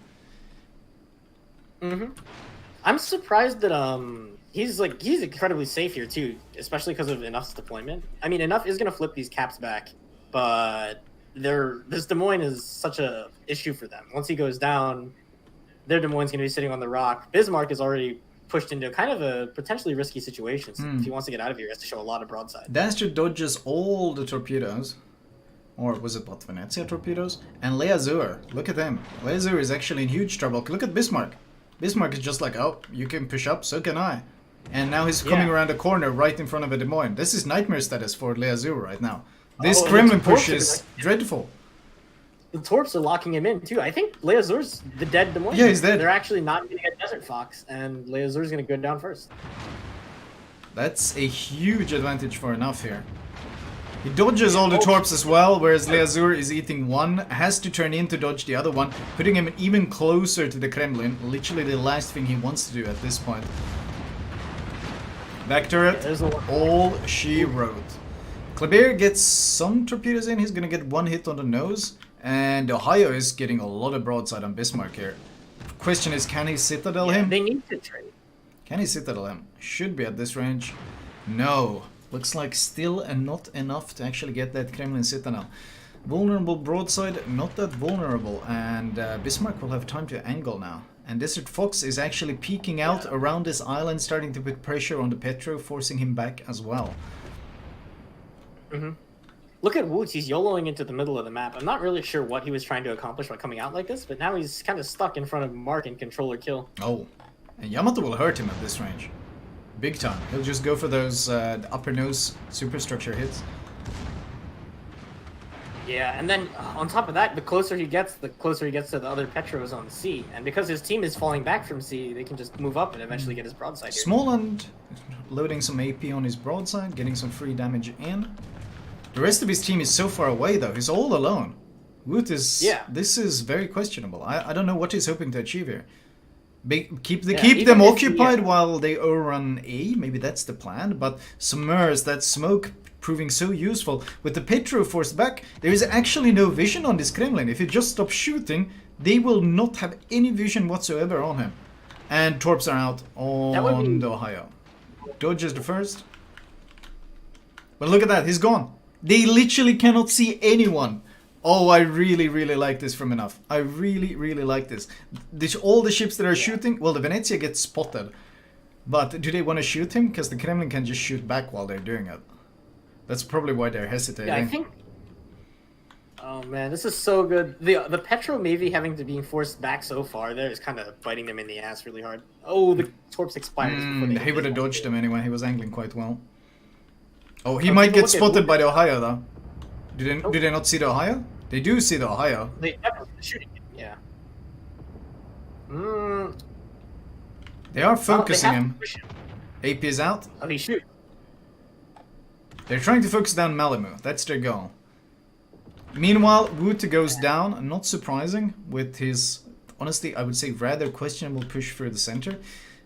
I'm surprised that he's incredibly safe here too, especially because of Enough's deployment. I mean, Enough is going to flip these caps back, but this Des Moines is such a issue for them. Once he goes down, their Des Moines is going to be sitting on the rock. Bismarck is already pushed into kind of a potentially risky situation. So if he wants to get out of here, he has to show a lot of broadside. Dastard dodges all the torpedoes. Or was it Bot Venezia torpedoes? And Leazur, look at him. Leazur is actually in huge trouble. Look at Bismarck. Bismarck is just like, oh, you can push up, so can I. And now he's coming around the corner right in front of a Des Moines. This is nightmare status for Leazur right now. This Kremlin push is dreadful. The Torps are locking him in too. I think Leazur's the dead Des Moines. Yeah, he's dead. They're actually not going to get Desert Fox, and Leazur's going to go down first. That's a huge advantage for Enough here. He dodges all the torps as well, whereas Leazur is eating one, has to turn in to dodge the other one, putting him even closer to the Kremlin. Literally the last thing he wants to do at this point. Back turret, all she wrote. Kleber gets some torpedoes in, he's gonna get one hit on the nose, and Ohio is getting a lot of broadside on Bismarck here. Question is, can he Citadel him? They need to trade. Can he Citadel him? Should be at this range. No. Looks like still and not enough to actually get that Kremlin Citadel. Vulnerable broadside, not that vulnerable, and Bismarck will have time to angle now. And Desert Fox is actually peeking out around this island, starting to put pressure on the Petro, forcing him back as well. Look at Woots, he's YOLOing into the middle of the map. I'm not really sure what he was trying to accomplish by coming out like this, but now he's kind of stuck in front of Mark and controller kill. Oh, and Yamato will hurt him at this range. Big time. He'll just go for those upper nose superstructure hits. Yeah, and then on top of that, the closer he gets to the other Petros on C. And because his team is falling back from C, they can just move up and eventually get his broadside here. Smallland loading some AP on his broadside, getting some free damage in. The rest of his team is so far away though, he's all alone. Woot is... Yeah. This is very questionable. I don't know what he's hoping to achieve here. Keep Yeah, them if occupied while they overrun A, maybe that's the plan, but submerge that smoke proving so useful. With the Petro forced back, there is actually no vision on this Kremlin. If you just stop shooting, they will not have any vision whatsoever on him. And torps are out on the Ohio. Dodges the first. But look at that, he's gone. They literally cannot see anyone. Oh, I really, really like this from enough. I really, really like this. All the ships that are shooting, well, the Venezia gets spotted. But do they want to shoot him? Because the Kremlin can just shoot back while they're doing it. That's probably why they're hesitating. Yeah, I think... Oh man, this is so good. The Petro Navy having to be forced back so far there is kind of biting them in the ass really hard. Oh, the torps expires before they he would have dodged him. him anyway. He was angling quite well. Oh, he might get spotted by the Ohio though. Do they not see the Ohio? They do see the Ohio. They definitely shooting it, yeah. They are focusing him. AP is out. Oh, he shoot. They're trying to focus down Malamu. That's their goal. Meanwhile, Woot goes down. Not surprising with his, honestly, I would say rather questionable push through the center.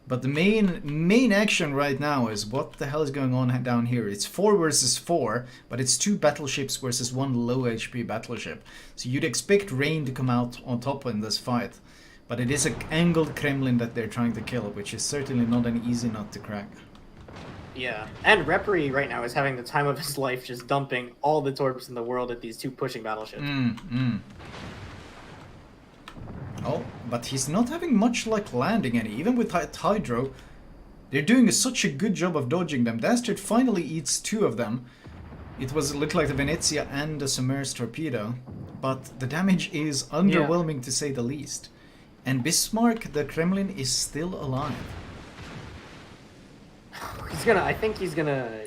But the main action right now is what the hell is going on down here. It's 4 versus 4, but it's 2 battleships versus 1 low HP battleship. So you'd expect Rain to come out on top in this fight. But it is an angled Kremlin that they're trying to kill, which is certainly not an easy nut to crack. Yeah, and Reparee right now is having the time of his life just dumping all the torps in the world at these 2 pushing battleships. Oh, but he's not having much luck landing any. Even with Hydro, they're doing such a good job of dodging them. Dastard finally eats 2 of them. It looked like the Venezia and the Submerged Torpedo, but the damage is underwhelming to say the least. And Bismarck, the Kremlin, is still alive. I think he's gonna...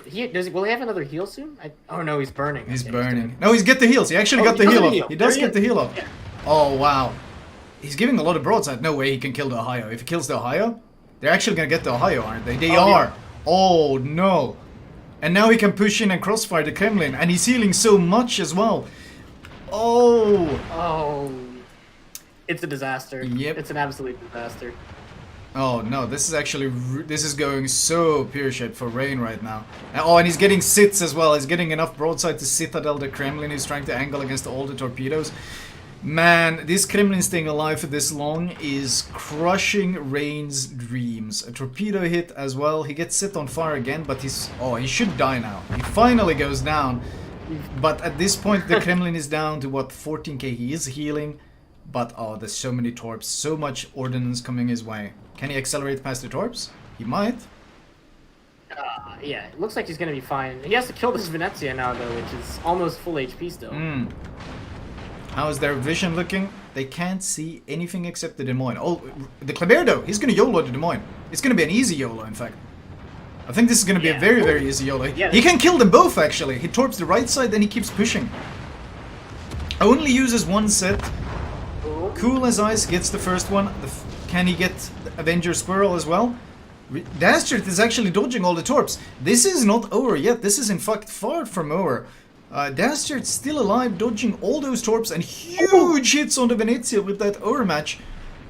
Will he have another heal soon? Oh no, he's burning. He's burning. No, he's get the heals. He actually got the heal up. He does get the heal up. Yeah. Oh, wow. He's giving a lot of broadside. No way he can kill the Ohio. If he kills the Ohio, they're actually gonna get the Ohio, aren't they? They are. Yeah. Oh, no. And now he can push in and crossfire the Kremlin. And he's healing so much as well. Oh. Oh. It's a disaster. Yep. It's an absolute disaster. Oh no, this is actually, this is going so pure shit for Rain right now. Oh, and he's getting sits as well. He's getting enough broadside to Citadel the Kremlin. He's trying to angle against all the torpedoes. Man, this Kremlin staying alive for this long is crushing Rain's dreams. A torpedo hit as well. He gets set on fire again, but he should die now. He finally goes down. But at this point, the Kremlin is down to what, 14k. He is healing. But oh, there's so many torps, so much ordnance coming his way. Can he accelerate past the torps? He might. Yeah, it looks like he's gonna be fine. He has to kill this Venezia now, though, which is almost full HP still. How is their vision looking? They can't see anything except the Des Moines. Oh, the Kleber, though, he's gonna YOLO the Des Moines. It's gonna be an easy YOLO, in fact. I think this is gonna be a very, very easy YOLO. Yeah, he can kill them both, actually. He torps the right side, then he keeps pushing. Only uses 1 set. Cool as ice gets the first one. Can he get Avenger Squirrel as well? Dastard is actually dodging all the torps. This is not over yet. This is in fact far from over. Dastard's still alive, dodging all those torps and huge hits on the Venezia with that overmatch.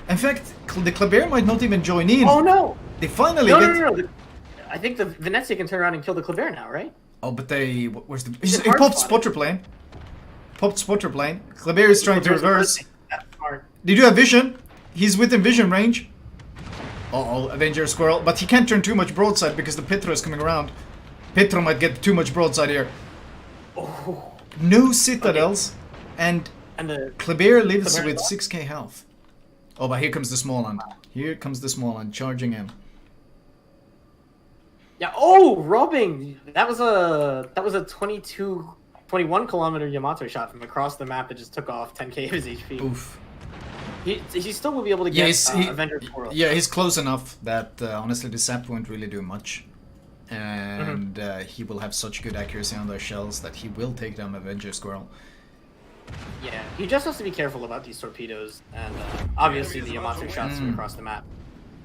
In fact, the Kleber might not even join in. Oh no! They finally No, get... no. I think the Venezia can turn around and kill the Kleber now, right? Oh, but they... Where's the... Is He it hard popped spotting? spotter plane. Popped spotter plane. Kleber is trying to reverse. That's smart. They do have vision. He's within vision range. Uh-oh, Avenger Squirrel. But he can't turn too much broadside because the Petro is coming around. Petro might get too much broadside here. Oh. No citadels. And the Kleber lives Kleber with 6k health. Oh, but here comes the Smallland. Here comes the Smallland charging in. Yeah. Oh, robbing. That was a 21 kilometer Yamato shot from across the map that just took off 10k of his HP. Oof. He still will be able to get Avenger Squirrel. Yeah, he's close enough that honestly the sap won't really do much. And he will have such good accuracy on those shells that he will take down Avenger Squirrel. Yeah, he just has to be careful about these torpedoes and obviously the Yamato shots from across the map.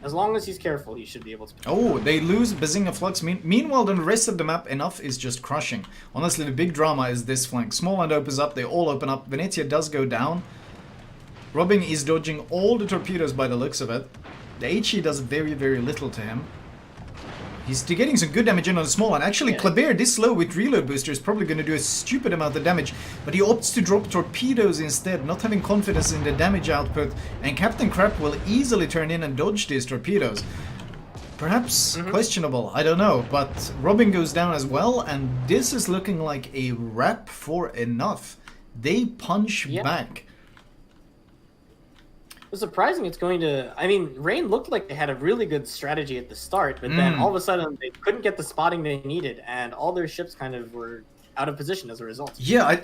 As long as he's careful, he should be able to. Oh, they lose Bazinga Flux. Meanwhile, the rest of the map, enough is just crushing. Honestly, the big drama is this flank. Smallland opens up, they all open up. Venezia does go down. Robin is dodging all the torpedoes by the looks of it. The HE does very, very little to him. He's getting some good damage in on the small one. Actually, yeah. Kleber, this slow with reload booster, is probably going to do a stupid amount of damage, but he opts to drop torpedoes instead, not having confidence in the damage output, and Captain Crap will easily turn in and dodge these torpedoes. Perhaps questionable, I don't know, but Robin goes down as well, and this is looking like a wrap for enough. They punch back. It's surprising it's going to... I mean, Rain looked like they had a really good strategy at the start, but then all of a sudden they couldn't get the spotting they needed, and all their ships kind of were out of position as a result. Yeah, I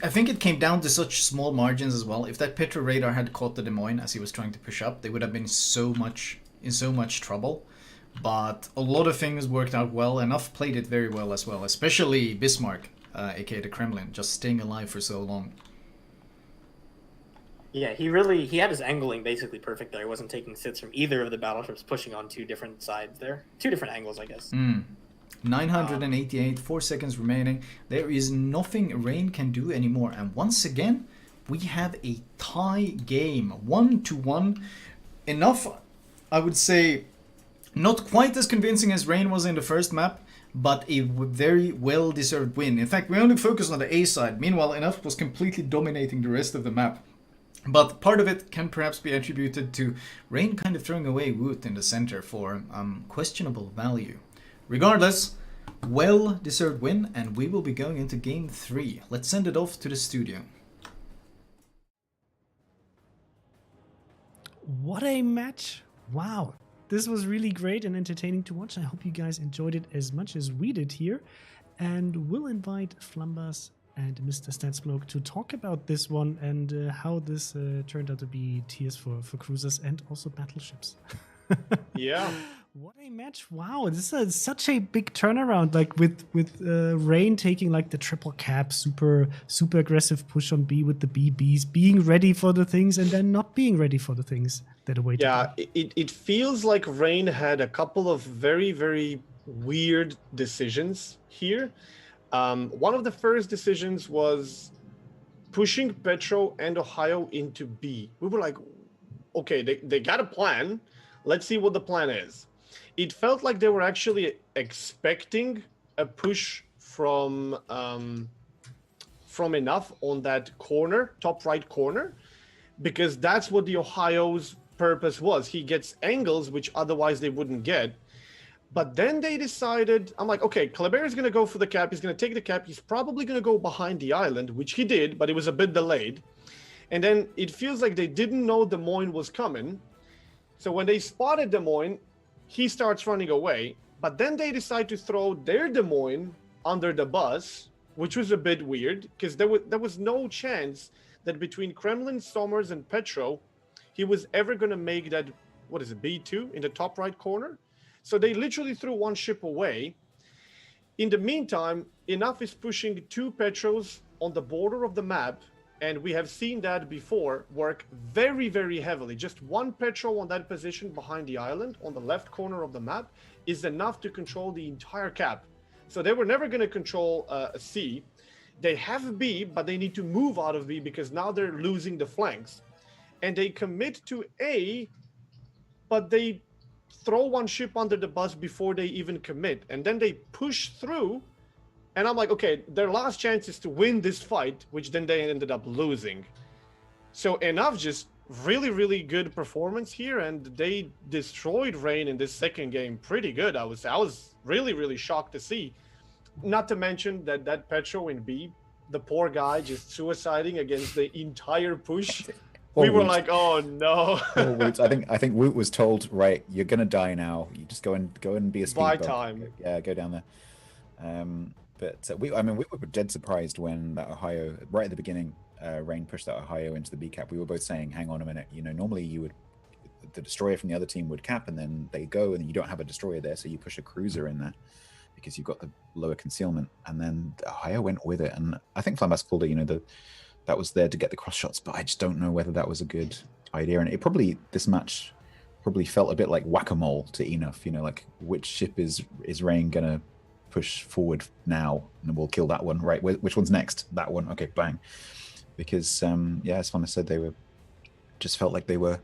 think it came down to such small margins as well. If that Petro radar had caught the Des Moines as he was trying to push up, they would have been in so much trouble. But a lot of things worked out well. Enough played it very well as well, especially Bismarck, aka the Kremlin, just staying alive for so long. Yeah, he had his angling basically perfect there. He wasn't taking sits from either of the battleships, pushing on two different sides there. Two different angles, I guess. 988, 4 seconds remaining. There is nothing Rain can do anymore. And once again, we have a tie game. 1-1. Enough, I would say, not quite as convincing as Rain was in the first map, but a very well-deserved win. In fact, we only focused on the A side. Meanwhile, Enough was completely dominating the rest of the map. But part of it can perhaps be attributed to Rain kind of throwing away Woot in the center for questionable value. Regardless, well-deserved win, and we will be going into Game 3. Let's send it off to the studio. What a match! Wow, this was really great and entertaining to watch. I hope you guys enjoyed it as much as we did here. And we'll invite Flambass and Mr. Statsbloke to talk about this one and how this turned out to be tiers for cruisers and also battleships. Yeah. What a match. Wow, this is such a big turnaround, like with Rain taking like the triple cap, super aggressive push on B with the BBs, being ready for the things and then not being ready for the things that await. Yeah, it feels like Rain had a couple of very, very weird decisions here. One of the first decisions was pushing Petro and Ohio into B. We were like, okay, they got a plan. Let's see what the plan is. It felt like they were actually expecting a push from Enough on that corner, top right corner, because that's what the Ohio's purpose was. He gets angles which otherwise they wouldn't get. But then they decided, I'm like, okay, Kleber is going to go for the cap. He's going to take the cap. He's probably going to go behind the island, which he did, but it was a bit delayed. And then it feels like they didn't know Des Moines was coming. So when they spotted Des Moines, he starts running away. But then they decide to throw their Des Moines under the bus, which was a bit weird because there was no chance that between Kremlin, Sommers, and Petro, he was ever going to make that, what is it, B2 in the top right corner? So they literally threw one ship away. In the meantime, Enough is pushing 2 Petros on the border of the map, and we have seen that before work very, very heavily. Just 1 Petro on that position behind the island on the left corner of the map is enough to control the entire cap. So they were never going to control C. They have B, but they need to move out of B because now they're losing the flanks. And they commit to A, but they throw one ship under the bus before they even commit. And then they push through. And I'm like, okay, their last chance is to win this fight, which then they ended up losing. So enough, just really, really good performance here. And they destroyed Rain in this second game pretty good. I was really, really shocked to see. Not to mention that Petro in B, the poor guy just suiciding against the entire push. We were like, oh no. I think Woot was told, right, you're gonna die now. You just go and be a speedboat. Buy time. Yeah, go down there. But we were dead surprised when that Ohio, right at the beginning, Rain pushed that Ohio into the B cap. We were both saying, hang on a minute, normally the destroyer from the other team would cap and then they go and you don't have a destroyer there, so you push a cruiser in there because you've got the lower concealment. And then the Ohio went with it. And I think Flambass called it, that was there to get the cross shots, but I just don't know whether that was a good idea. And this match probably felt a bit like whack-a-mole to Enough, like which ship is Rain gonna push forward now, and we'll kill that one, right? Which one's next? That one, okay, bang. Because as Flambass said, just felt like they were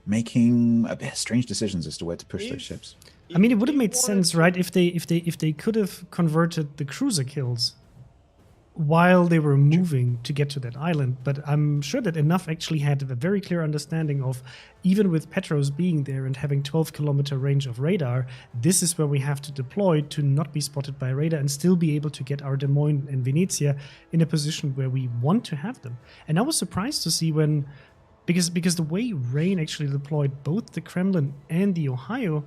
making a bit strange decisions as to where to push those ships. I mean, it would have made sense, right, if they could have converted the cruiser kills while they were moving to get to that island. But I'm sure that Enough actually had a very clear understanding of, even with Petros being there and having 12-kilometer range of radar, this is where we have to deploy to not be spotted by radar and still be able to get our Des Moines and Venezia in a position where we want to have them. And I was surprised to see because the way Rain actually deployed both the Kremlin and the Ohio,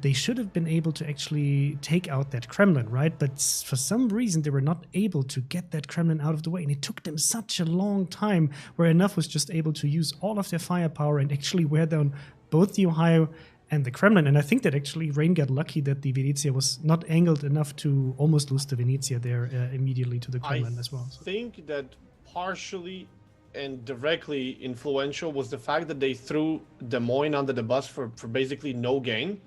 they should have been able to actually take out that Kremlin, right? But for some reason, they were not able to get that Kremlin out of the way. And it took them such a long time, where Enough was just able to use all of their firepower and actually wear down both the Ohio and the Kremlin. And I think that actually Rain got lucky that the Venezia was not angled enough to almost lose the Venezia there immediately to the Kremlin as well. I think that partially and directly influential was the fact that they threw Des Moines under the bus for basically no gain.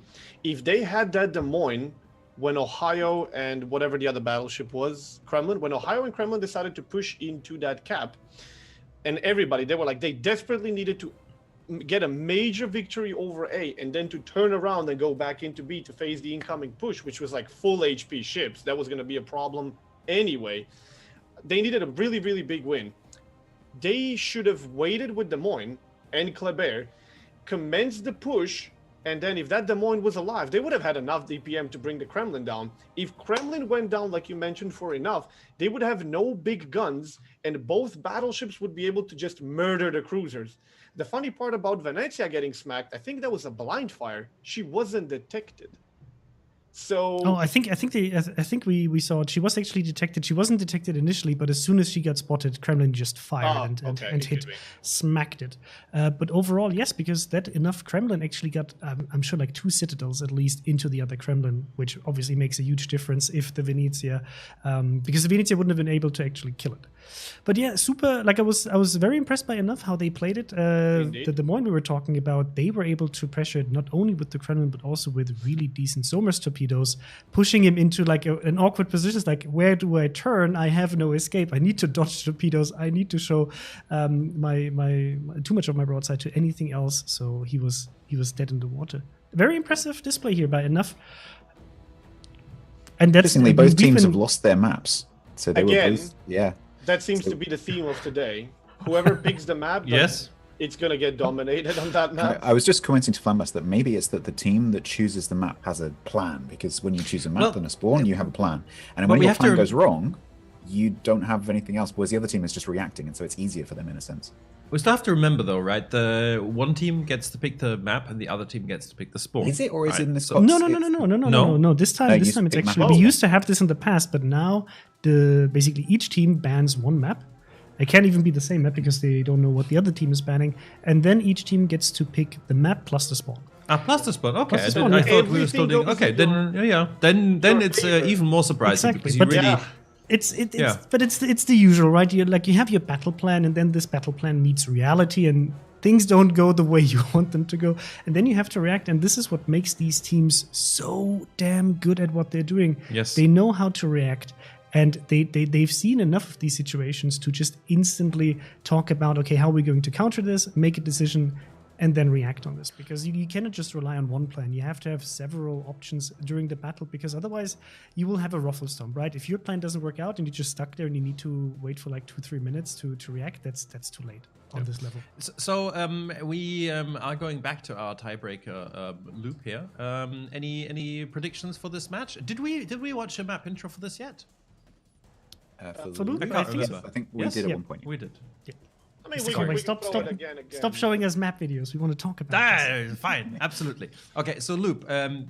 If they had that Des Moines when Ohio and whatever the other battleship was, Kremlin, when Ohio and Kremlin decided to push into that cap, and they desperately needed to get a major victory over A and then to turn around and go back into B to face the incoming push, which was like full HP ships. That was going to be a problem anyway. They needed a really, really big win. They should have waited with Des Moines and Kleber, commenced the push, and then if that Des Moines was alive, they would have had enough DPM to bring the Kremlin down. If Kremlin went down, like you mentioned, for Enough, they would have no big guns, and both battleships would be able to just murder the cruisers. The funny part about Venezia getting smacked, I think that was a blind fire. She wasn't detected. So I think we saw it. She was actually detected. She wasn't detected initially, but as soon as she got spotted, Kremlin just fired and smacked it. But overall, yes, because that Enough Kremlin actually got, I'm sure, like 2 citadels at least into the other Kremlin, which obviously makes a huge difference if the Venezia, because the Venezia wouldn't have been able to actually kill it. But yeah, super. Like I was very impressed by Enough how they played it. The Des Moines we were talking about, they were able to pressure it not only with the Kremlin but also with really decent Somers torpedoes, pushing him into like an awkward position. It's like, where do I turn? I have no escape. I need to dodge torpedoes. I need to show my too much of my broadside to anything else. So he was dead in the water. Very impressive display here by Enough. And that's interestingly, both teams have lost their maps. So they were both, that seems to be the theme of today. Whoever picks the map, it's going to get dominated on that map. I was just commenting to Flambass that maybe it's that the team that chooses the map has a plan, because when you choose a map and a spawn, you have a plan. And when your plan goes wrong, you don't have anything else, whereas the other team is just reacting, and so it's easier for them in a sense. We still have to remember, though, right? The one team gets to pick the map, and the other team gets to pick the spawn. Is it, or is it in the Scots? No. This time it's actually. We used to have this in the past, but now basically each team bans one map. It can't even be the same map because they don't know what the other team is banning, and then each team gets to pick the map plus the spawn. Plus the spawn. Okay, I thought we were still doing. Okay, then it's even more surprising because you really. But it's the usual, right? You have your battle plan, and then this battle plan meets reality, and things don't go the way you want them to go, and then you have to react. And this is what makes these teams so damn good at what they're doing. Yes. They know how to react. And they've seen enough of these situations to just instantly talk about, okay, how are we going to counter this, make a decision, and then react on this. Because you cannot just rely on one plan. You have to have several options during the battle, because otherwise you will have a ruffle stomp, right? If your plan doesn't work out and you're just stuck there and you need to wait for like 2-3 minutes to react, that's too late on this level. So we are going back to our tiebreaker loop here. Any predictions for this match? Did we watch a map intro for this yet? For Luke, I think we did at one point. We did. Yeah. I mean, Stop stop showing us map videos. We want to talk about this. Fine, absolutely. Okay, so Loop,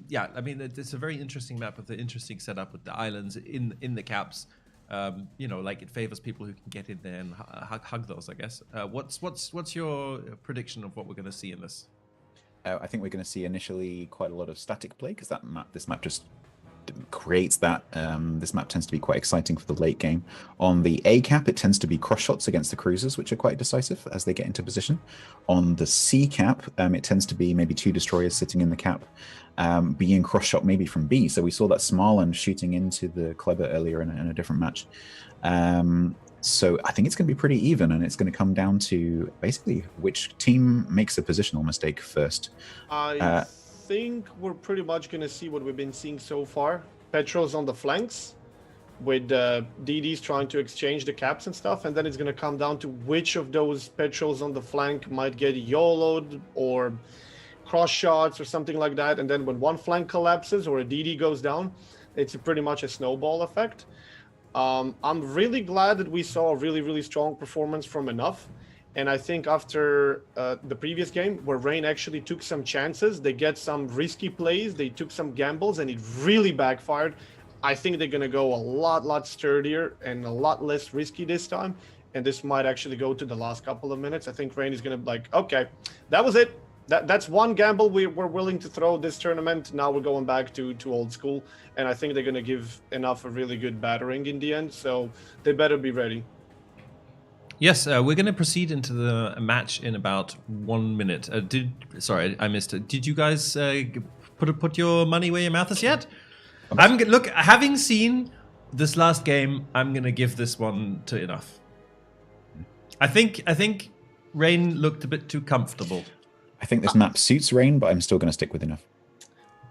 yeah, I mean, it's a very interesting map with the interesting setup with the islands in the caps. You know, like it favors people who can get in there and hug those, I guess. What's your prediction of what we're going to see in this? I think we're going to see initially quite a lot of static play, because this map just creates that. This map tends to be quite exciting for the late game. On the A cap, it tends to be cross shots against the cruisers, which are quite decisive as they get into position. On the C cap, it tends to be maybe 2 destroyers sitting in the cap, being cross shot maybe from B. So we saw that Smarland shooting into the Kleber earlier in a different match. So I think it's going to be pretty even, and it's going to come down to basically which team makes a positional mistake first. I think we're pretty much going to see what we've been seeing so far. Petrol's on the flanks, with DDs trying to exchange the caps and stuff, and then it's going to come down to which of those Petrols on the flank might get YOLO'd or cross shots or something like that, and then when one flank collapses or a DD goes down, it's pretty much a snowball effect. I'm really glad that we saw a really strong performance from Enough. And I think after the previous game, where Rain actually took some chances, they get some risky plays, they took some gambles, and it really backfired. I think they're going to go a lot sturdier and a lot less risky this time. And this might actually go to the last couple of minutes. I think Rain is going to be like, okay, that was it. That's one gamble we're willing to throw this tournament. Now we're going back to old school. And I think they're going to give Enough a really good battering in the end. So they better be ready. Yes, we're going to proceed into the match in about 1 minute. Sorry, I missed it. Did you guys put your money where your mouth is yet? Look, having seen this last game, I'm going to give this one to Enough. I think Rain looked a bit too comfortable. I think this map suits Rain, but I'm still going to stick with Enough.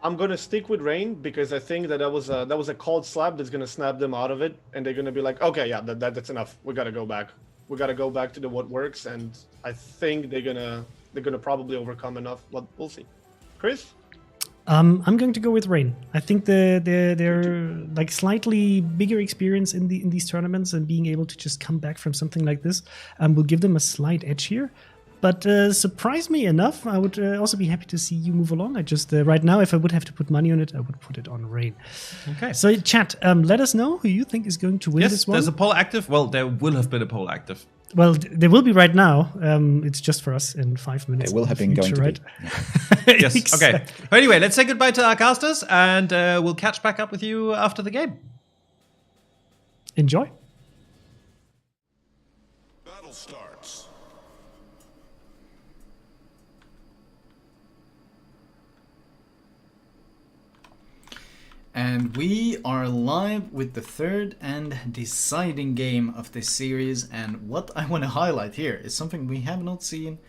I'm going to stick with Rain because I think that was a cold slap that's going to snap them out of it, and they're going to be like, okay, yeah, that's enough. We got to go back. We got to go back to what works, and I think they're gonna probably overcome Enough. But we'll see. Chris? I'm going to go with Rain. I think they're like slightly bigger experience in these tournaments, and being able to just come back from something like this will give them a slight edge here. But surprise me enough, I would also be happy to see you move along. I just right now, if I would have to put money on it, I would put it on Rain. Okay. So chat, let us know who you think is going to win this one. Yes, there's a poll active. Well, there will have been a poll active. Well, there will be right now. It's just for us in 5 minutes. It will have been going to right? be. Yes. Exactly. Okay. But anyway, let's say goodbye to our casters, and we'll catch back up with you after the game. Enjoy. Battle starts. And we are live with the third and deciding game of this series, and what I want to highlight here is something we have not seen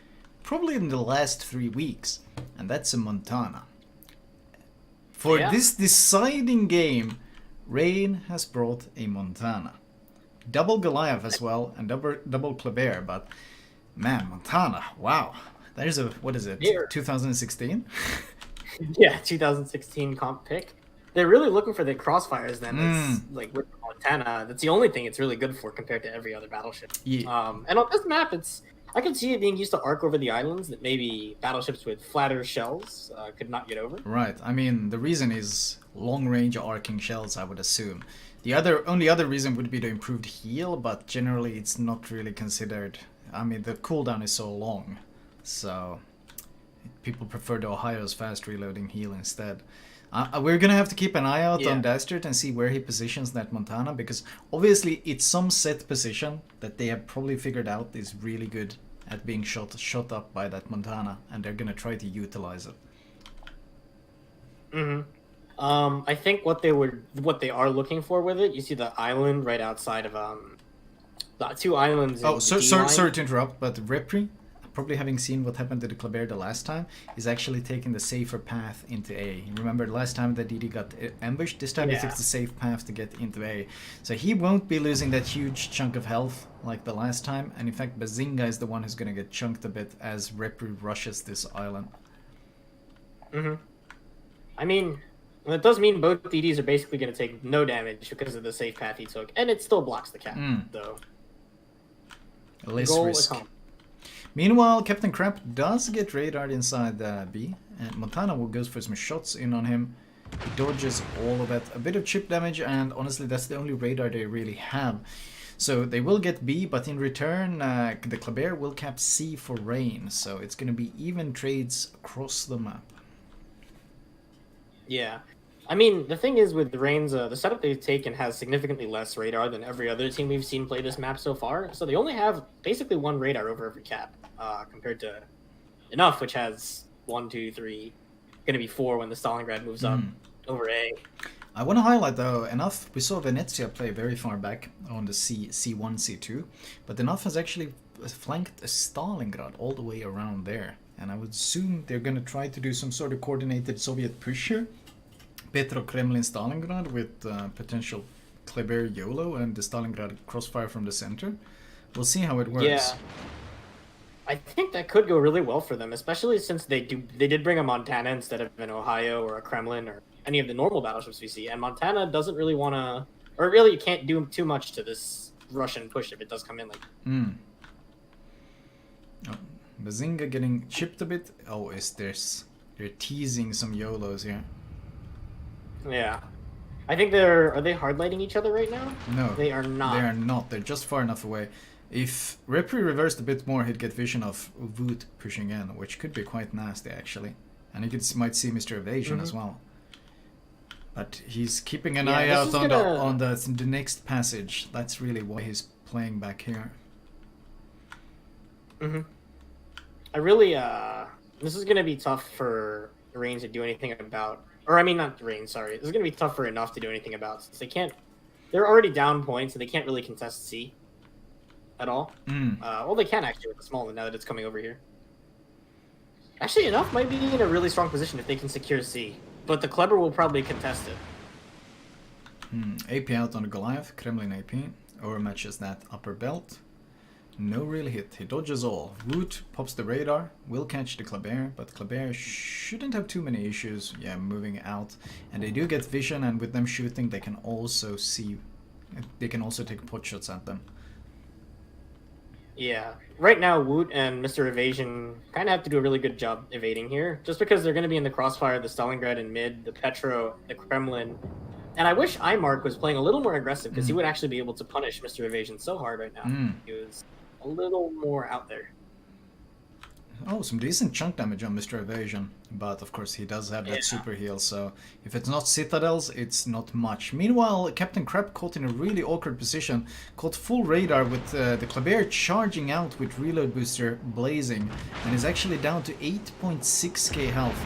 probably in the last 3 weeks, and that's a Montana. For this deciding game, Rain has brought a Montana. Double Goliath as well, and double Kleber, but man, Montana, wow. There's a, what is it, 2016? Yeah, 2016 comp pick. They're really looking for the crossfires then. It's like with Montana, that's the only thing it's really good for compared to every other battleship. Yeah. And on this map, I can see it being used to arc over the islands that maybe battleships with flatter shells could not get over. Right. I mean, the reason is long-range arcing shells, I would assume. The only other reason would be the improved heal, but generally it's not really considered. I mean, the cooldown is so long, so people prefer the Ohio's fast reloading heal instead. We're gonna have to keep an eye out on Dastard and see where he positions that Montana, because obviously it's some set position that they have probably figured out is really good at being shot up by that Montana, and they're gonna try to utilize it. I think what they are looking for with it, you see the island right outside of the 2 islands. Oh, sorry to interrupt, but Repri, probably having seen what happened to the Kleber the last time, is actually taking the safer path into A. Remember last time that DD got ambushed? This time he took the safe path to get into A. So he won't be losing that huge chunk of health like the last time, and in fact Bazinga is the one who's gonna get chunked a bit as Repri rushes this island. I mean, it does mean both DDs are basically going to take no damage because of the safe path he took, and it still blocks the cap, though. Less risk. Meanwhile, Captain Crap does get radared inside B, and Montana goes for some shots in on him. He dodges all of it. A bit of chip damage, and honestly, that's the only radar they really have. So they will get B, but in return, the Kleber will cap C for Rain. So it's going to be even trades across the map. Yeah. I mean, the thing is with Rain's, the setup they've taken has significantly less radar than every other team we've seen play this map so far. So they only have basically 1 radar over every cap, compared to Enough, which has 1, 2, 3, going to be 4 when the Stalingrad moves up over A. I want to highlight though, Enough, we saw Venezia play very far back on the C1, C2, but Enough has actually flanked a Stalingrad all the way around there. And I would assume they're going to try to do some sort of coordinated Soviet push here. Petro, Kremlin, Stalingrad with potential Kleber, YOLO, and the Stalingrad crossfire from the center. We'll see how it works. Yeah. I think that could go really well for them, especially since they did bring a Montana instead of an Ohio or a Kremlin or any of the normal battleships we see. And Montana doesn't really want to, or really you can't do too much to this Russian push if it does come in like. Oh, Bazinga getting chipped a bit. Oh, they're teasing some YOLOs here. Yeah. I think are they hard lighting each other right now? No. They are not. They are not. They're just far enough away. If Repri reversed a bit more, he'd get vision of Woot pushing in, which could be quite nasty actually. And he might see Mr. Evasion as well. But he's keeping an eye out on the next passage. That's really why he's playing back here. I really, this is going to be tough for Rain to do anything about, or I mean not Rain, sorry. This is going to be tough for Enough to do anything about, since they're already down points and they can't really contest C at all. Well, they can actually with the small one now that it's coming over here. Actually, Enough might be in a really strong position if they can secure C, but the Kleber will probably contest it. AP out on the Goliath, Kremlin AP, overmatches that upper belt. No real hit, he dodges all. Woot pops the radar, will catch the Kleber, but Kleber shouldn't have too many issues, moving out. And they do get vision, and with them shooting they can also see, they can also take pot shots at them. Yeah, right now Woot and Mr. Evasion kind of have to do a really good job evading here, just because they're going to be in the crossfire, the Stalingrad in mid, the Petro, the Kremlin. And I wish Imark was playing a little more aggressive, because he would actually be able to punish Mr. Evasion so hard right now. He was a little more out there. Oh, some decent chunk damage on Mr. Evasion, but of course he does have that super heal, so if it's not Citadels, it's not much. Meanwhile, Captain Crab caught in a really awkward position, caught full radar with the Kleber charging out with reload booster blazing, and is actually down to 8.6k health.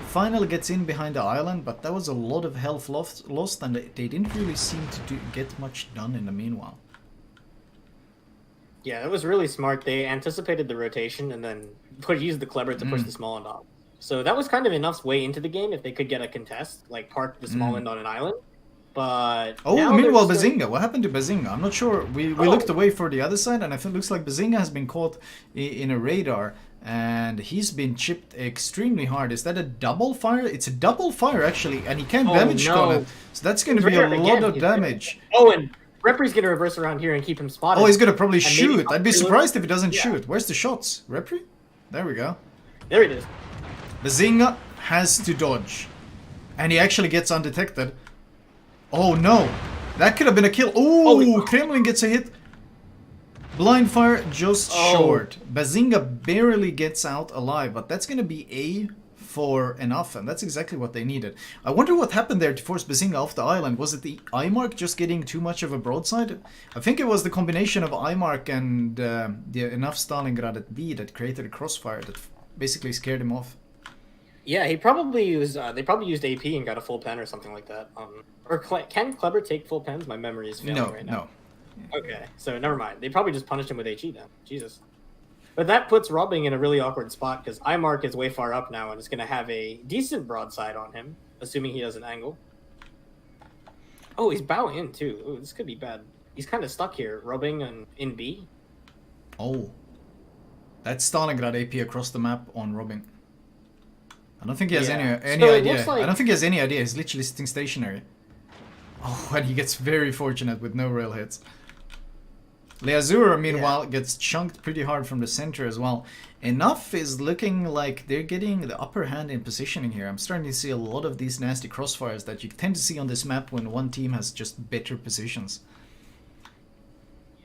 Finally gets in behind the island, but that was a lot of health lost, and they didn't really seem to get much done in the meanwhile. Yeah, that was really smart. They anticipated the rotation and then used the Kleber to push the small end off. So that was kind of Enough's way into the game if they could get a contest, like park the small end on an island. But meanwhile, Bazinga. What happened to Bazinga? I'm not sure. We looked away for the other side, and I feel it looks like Bazinga has been caught in a radar, and he's been chipped extremely hard. Is that a double fire? It's a double fire actually, and he can't damage on it. So that's going to be a lot of damage. And Repri's going to reverse around here and keep him spotted. Oh, he's going to probably shoot. I'd be surprised if he doesn't shoot. Where's the shots? Repri? There we go. There it is. Bazinga has to dodge. And he actually gets undetected. Oh no. That could have been a kill. Ooh, Kremlin gets a hit. Blind fire just short. Bazinga barely gets out alive, but that's going to be A for enough, and that's exactly what they needed. I wonder what happened there to force Bazinga off the island. Was it the Imark just getting too much of a broadside? I think it was the combination of Imark and the enough Stalingrad at B that created a crossfire that basically scared him off. Yeah, he probably used. They probably used AP and got a full pen or something like that. Or can Kleber take full pens? My memory is failing right now. No. Okay, so never mind. They probably just punished him with HE then. Jesus. But that puts Rubbing in a really awkward spot because Imark is way far up now and is going to have a decent broadside on him, assuming he doesn't angle. Oh, he's bow in too. Ooh, this could be bad. He's kind of stuck here. Rubbing in B. Oh. That's Stalingrad AP across the map on Rubbing. I don't think he has any idea. I don't think he has any idea. He's literally sitting stationary. Oh, and he gets very fortunate with no rail hits. Leazur, meanwhile, gets chunked pretty hard from the center as well. Enough is looking like they're getting the upper hand in positioning here. I'm starting to see a lot of these nasty crossfires that you tend to see on this map when one team has just better positions.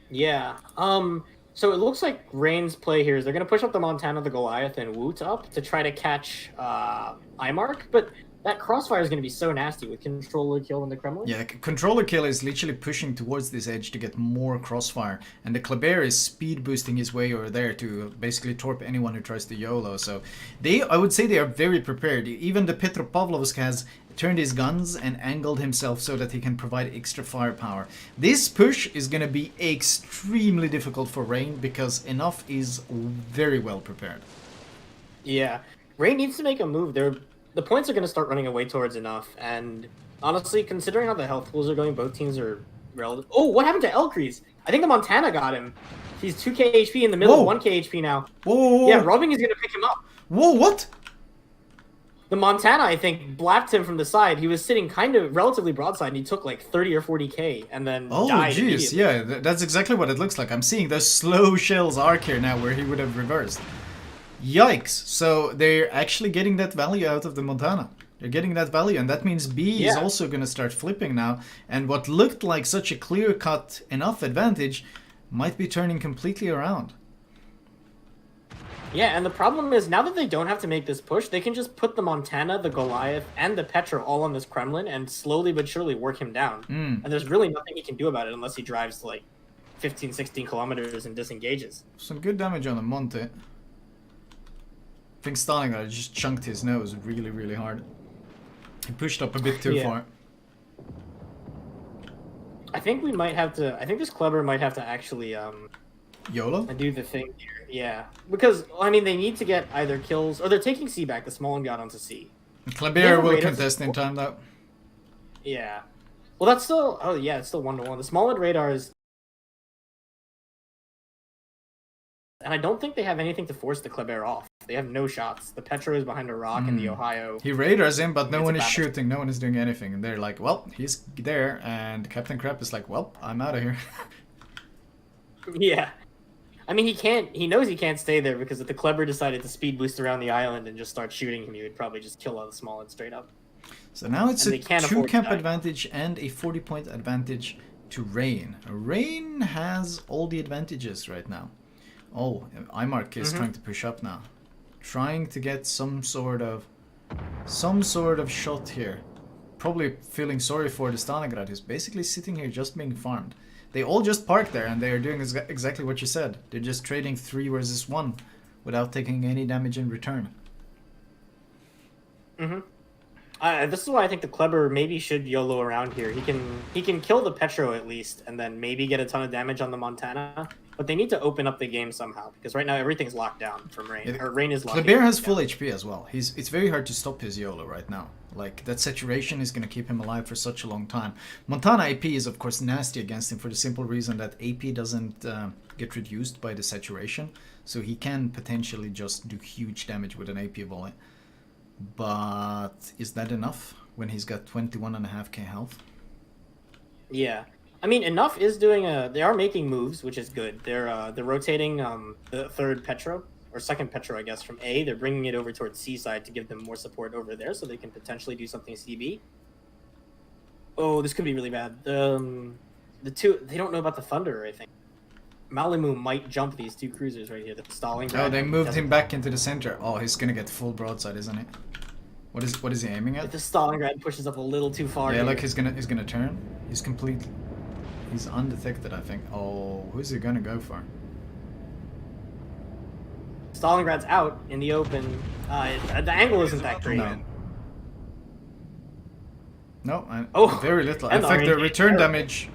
Yeah. So it looks like Rain's play here is they're going to push up the Montana, the Goliath, and Woot up to try to catch Imark, but that crossfire is going to be so nasty with controller kill in the Kremlin. Yeah, controller kill is literally pushing towards this edge to get more crossfire, and the Kleber is speed boosting his way over there to basically torp anyone who tries to YOLO. So I would say they are very prepared. Even the Petropavlovsk has turned his guns and angled himself so that he can provide extra firepower. This push is going to be extremely difficult for Rain because Enough is very well prepared. Yeah, Rain needs to make a move. The points are going to start running away towards Enough, and honestly, considering how the health pools are going, both teams are relative. Oh, what happened to Elcrease? I think the Montana got him. He's 2k HP in the middle, 1k HP now. Whoa. Yeah, Rubbing is going to pick him up. Whoa, what? The Montana, I think, blapped him from the side. He was sitting kind of relatively broadside, and he took like 30 or 40k, and then died jeez, yeah, that's exactly what it looks like. I'm seeing those slow shells arc here now where he would have reversed. Yikes! So they're actually getting that value out of the Montana. They're getting that value, and that means B is also going to start flipping now. And what looked like such a clear-cut enough advantage might be turning completely around. Yeah, and the problem is now that they don't have to make this push, they can just put the Montana, the Goliath, and the Petra all on this Kremlin and slowly but surely work him down. And there's really nothing he can do about it unless he drives to like 15, 16 kilometers and disengages. Some good damage on the Monte. I think Stalingrad just chunked his nose really, really hard. He pushed up a bit too far. I think we might have to. I think this Kleber might have to actually YOLO? do the thing here. Yeah, because I mean they need to get either kills or they're taking C back. The small one got onto C. Kleber will contest in time though. Yeah. Well, that's still. Oh yeah, it's still 1-1. The small one radar is. And I don't think they have anything to force the Kleber off. They have no shots. The Petro is behind a rock and the Ohio. He radars him, but no one is shooting. No one is doing anything. And they're like, well, he's there. And Captain Crap is like, well, I'm out of here. Yeah. I mean, he knows he can't stay there because if the Kleber decided to speed boost around the island and just start shooting him, he would probably just kill all the small and straight up. So now it's a 2-camp advantage and a 40-point advantage to Rain. Rain has all the advantages right now. Oh, Imark is trying to push up now. Trying to get some sort of shot here. Probably feeling sorry for the Stalingrad, who's basically sitting here just being farmed. They all just parked there and they are doing exactly what you said. They're just trading 3 versus 1 without taking any damage in return. This is why I think the Kleber maybe should YOLO around here. He can kill the Petro at least and then maybe get a ton of damage on the Montana. But they need to open up the game somehow because right now everything's locked down from Rain. Or Rain is locked down. Kleber has full HP as well. It's very hard to stop his YOLO right now. Like, that saturation is going to keep him alive for such a long time. Montana AP is, of course, nasty against him for the simple reason that AP doesn't get reduced by the saturation. So he can potentially just do huge damage with an AP volley. But is that enough when he's got 21.5k health? Yeah. I mean, Enough is doing they are making moves, which is good. They're rotating the third Petro, or second Petro, I guess, from A. They're bringing it over towards C side to give them more support over there so they can potentially do something CB. Oh, this could be really bad. The two, they don't know about the Thunder, I think. Malimu might jump these two cruisers right here. The Stalingrad. Oh, they moved him back into the center. Oh, he's gonna get full broadside, isn't he? What is he aiming at? If the Stalingrad pushes up a little too far. Yeah, here. like he's gonna turn. He's undetected, I think. Oh, who's he gonna go for? Stalingrad's out in the open. The angle isn't that great. No, very little. In and fact, the RNG return damage,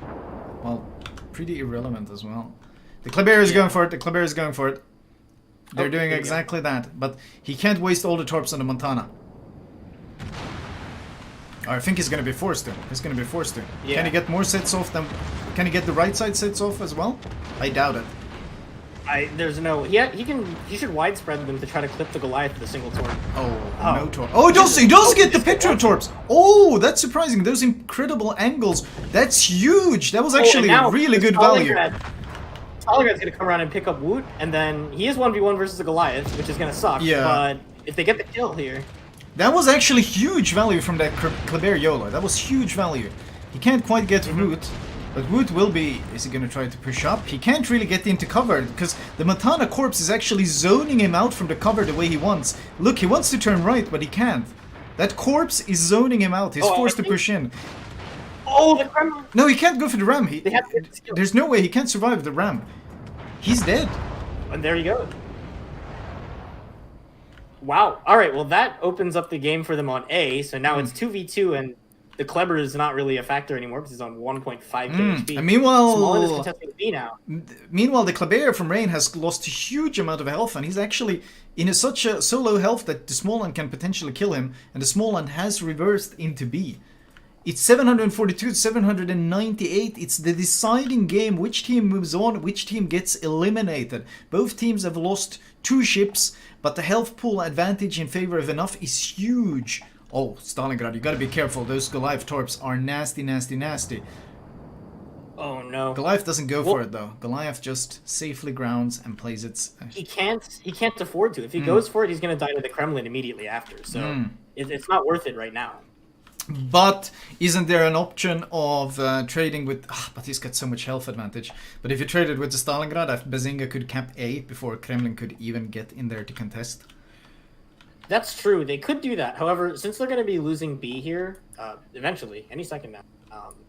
well, pretty irrelevant as well. The Kleber is going for it. The Kleber is going for it. They're doing exactly that, but he can't waste all the torps on the Montana. I think he's going to be forced to. Yeah. Can he get more sets off than... Can he get the right side sets off as well? I doubt it. There's no... He should widespread them to try to clip the Goliath with a single torp. No torp. Oh, he does get the Petro torps! Oh, that's surprising. Those incredible angles. That's huge. That was actually really good value. Stalingrad going to come around and pick up Woot, and then he is 1v1 versus the Goliath, which is going to suck. Yeah. But if they get the kill here... That was actually huge value from that Kleber YOLO. That was huge value. He can't quite get Woot, but Woot will be... Is he going to try to push up? He can't really get into cover, because the Montana corpse is actually zoning him out from the cover the way he wants. Look, he wants to turn right, but he can't. That corpse is zoning him out. He's forced to push in. Oh, the Kremlin! No, he can't go for the ram. There's no way he can't survive the ram. He's dead. And there you go. Wow. All right. Well, that opens up the game for them on A. So now it's 2v2, and the Kleber is not really a factor anymore because he's on 1.5 HP. And meanwhile, Smolin is contesting B now. Meanwhile, the Kleber from Rain has lost a huge amount of health, and he's actually in such a so low health that the Smolin can potentially kill him, and the Smolin has reversed into B. It's 742 to 798. It's the deciding game. Which team moves on, which team gets eliminated. Both teams have lost 2 ships, but the health pool advantage in favor of enough is huge. Oh, Stalingrad, you gotta be careful. Those Goliath torps are nasty, nasty, nasty. Oh no. Goliath doesn't go for it though. Goliath just safely grounds and plays its... He can't afford to. If he goes for it, he's gonna die to the Kremlin immediately after. So it's not worth it right now. But isn't there an option of trading with... but he's got so much health advantage. But if you traded with the Stalingrad, Bazinga could cap A before Kremlin could even get in there to contest. That's true. They could do that. However, since they're going to be losing B here, eventually, any second now,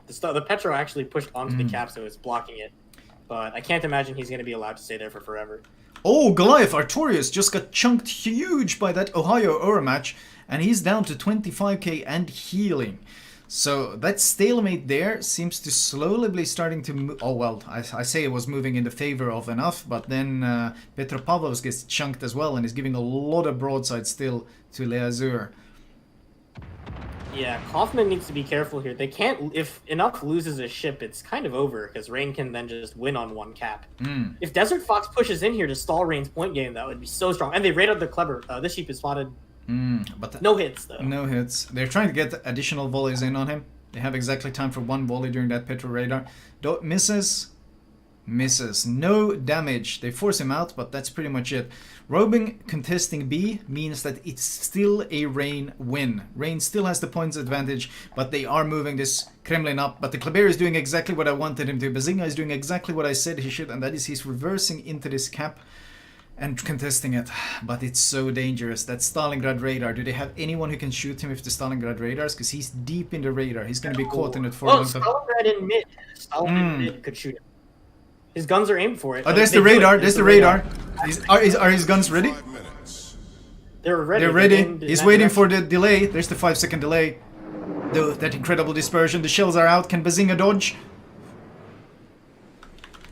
the Petro actually pushed onto the cap, so it's blocking it. But I can't imagine he's going to be allowed to stay there for forever. Oh, Goliath Artorias just got chunked huge by that Ohio Ura match, and he's down to 25k and healing. So that stalemate there seems to slowly be starting to move. Oh well, I say it was moving in the favor of enough, but then Petropavlovsk gets chunked as well, and is giving a lot of broadside still to Leazur. Yeah, Kaufman needs to be careful here. They can't... If Enough loses a ship, it's kind of over, because Rain can then just win on one cap. If Desert Fox pushes in here to stall Rain's point game, that would be so strong. And they raided the Kleber. This ship is spotted. But no hits, though. No hits. They're trying to get additional volleys in on him. They have exactly time for 1 volley during that Petro radar. Misses. No damage. They force him out, but that's pretty much it. Robing contesting B means that it's still a Rain win. Rain still has the points advantage, but they are moving this Kremlin up. But the Kleber is doing exactly what I wanted him to. Bazinga is doing exactly what I said he should, and that is he's reversing into this cap and contesting it. But it's so dangerous. That Stalingrad radar. Do they have anyone who can shoot him with the Stalingrad radars? Because he's deep in the radar. He's going to be caught in it for a long time. Stalingrad in mid. Stalingrad in mid could shoot him. His guns are aimed for it. Oh, there's the radar. There's the radar. Are his guns ready? They're ready. They're ready. He's waiting for the delay. There's the 5-second delay. That incredible dispersion. The shells are out. Can Bazinga dodge?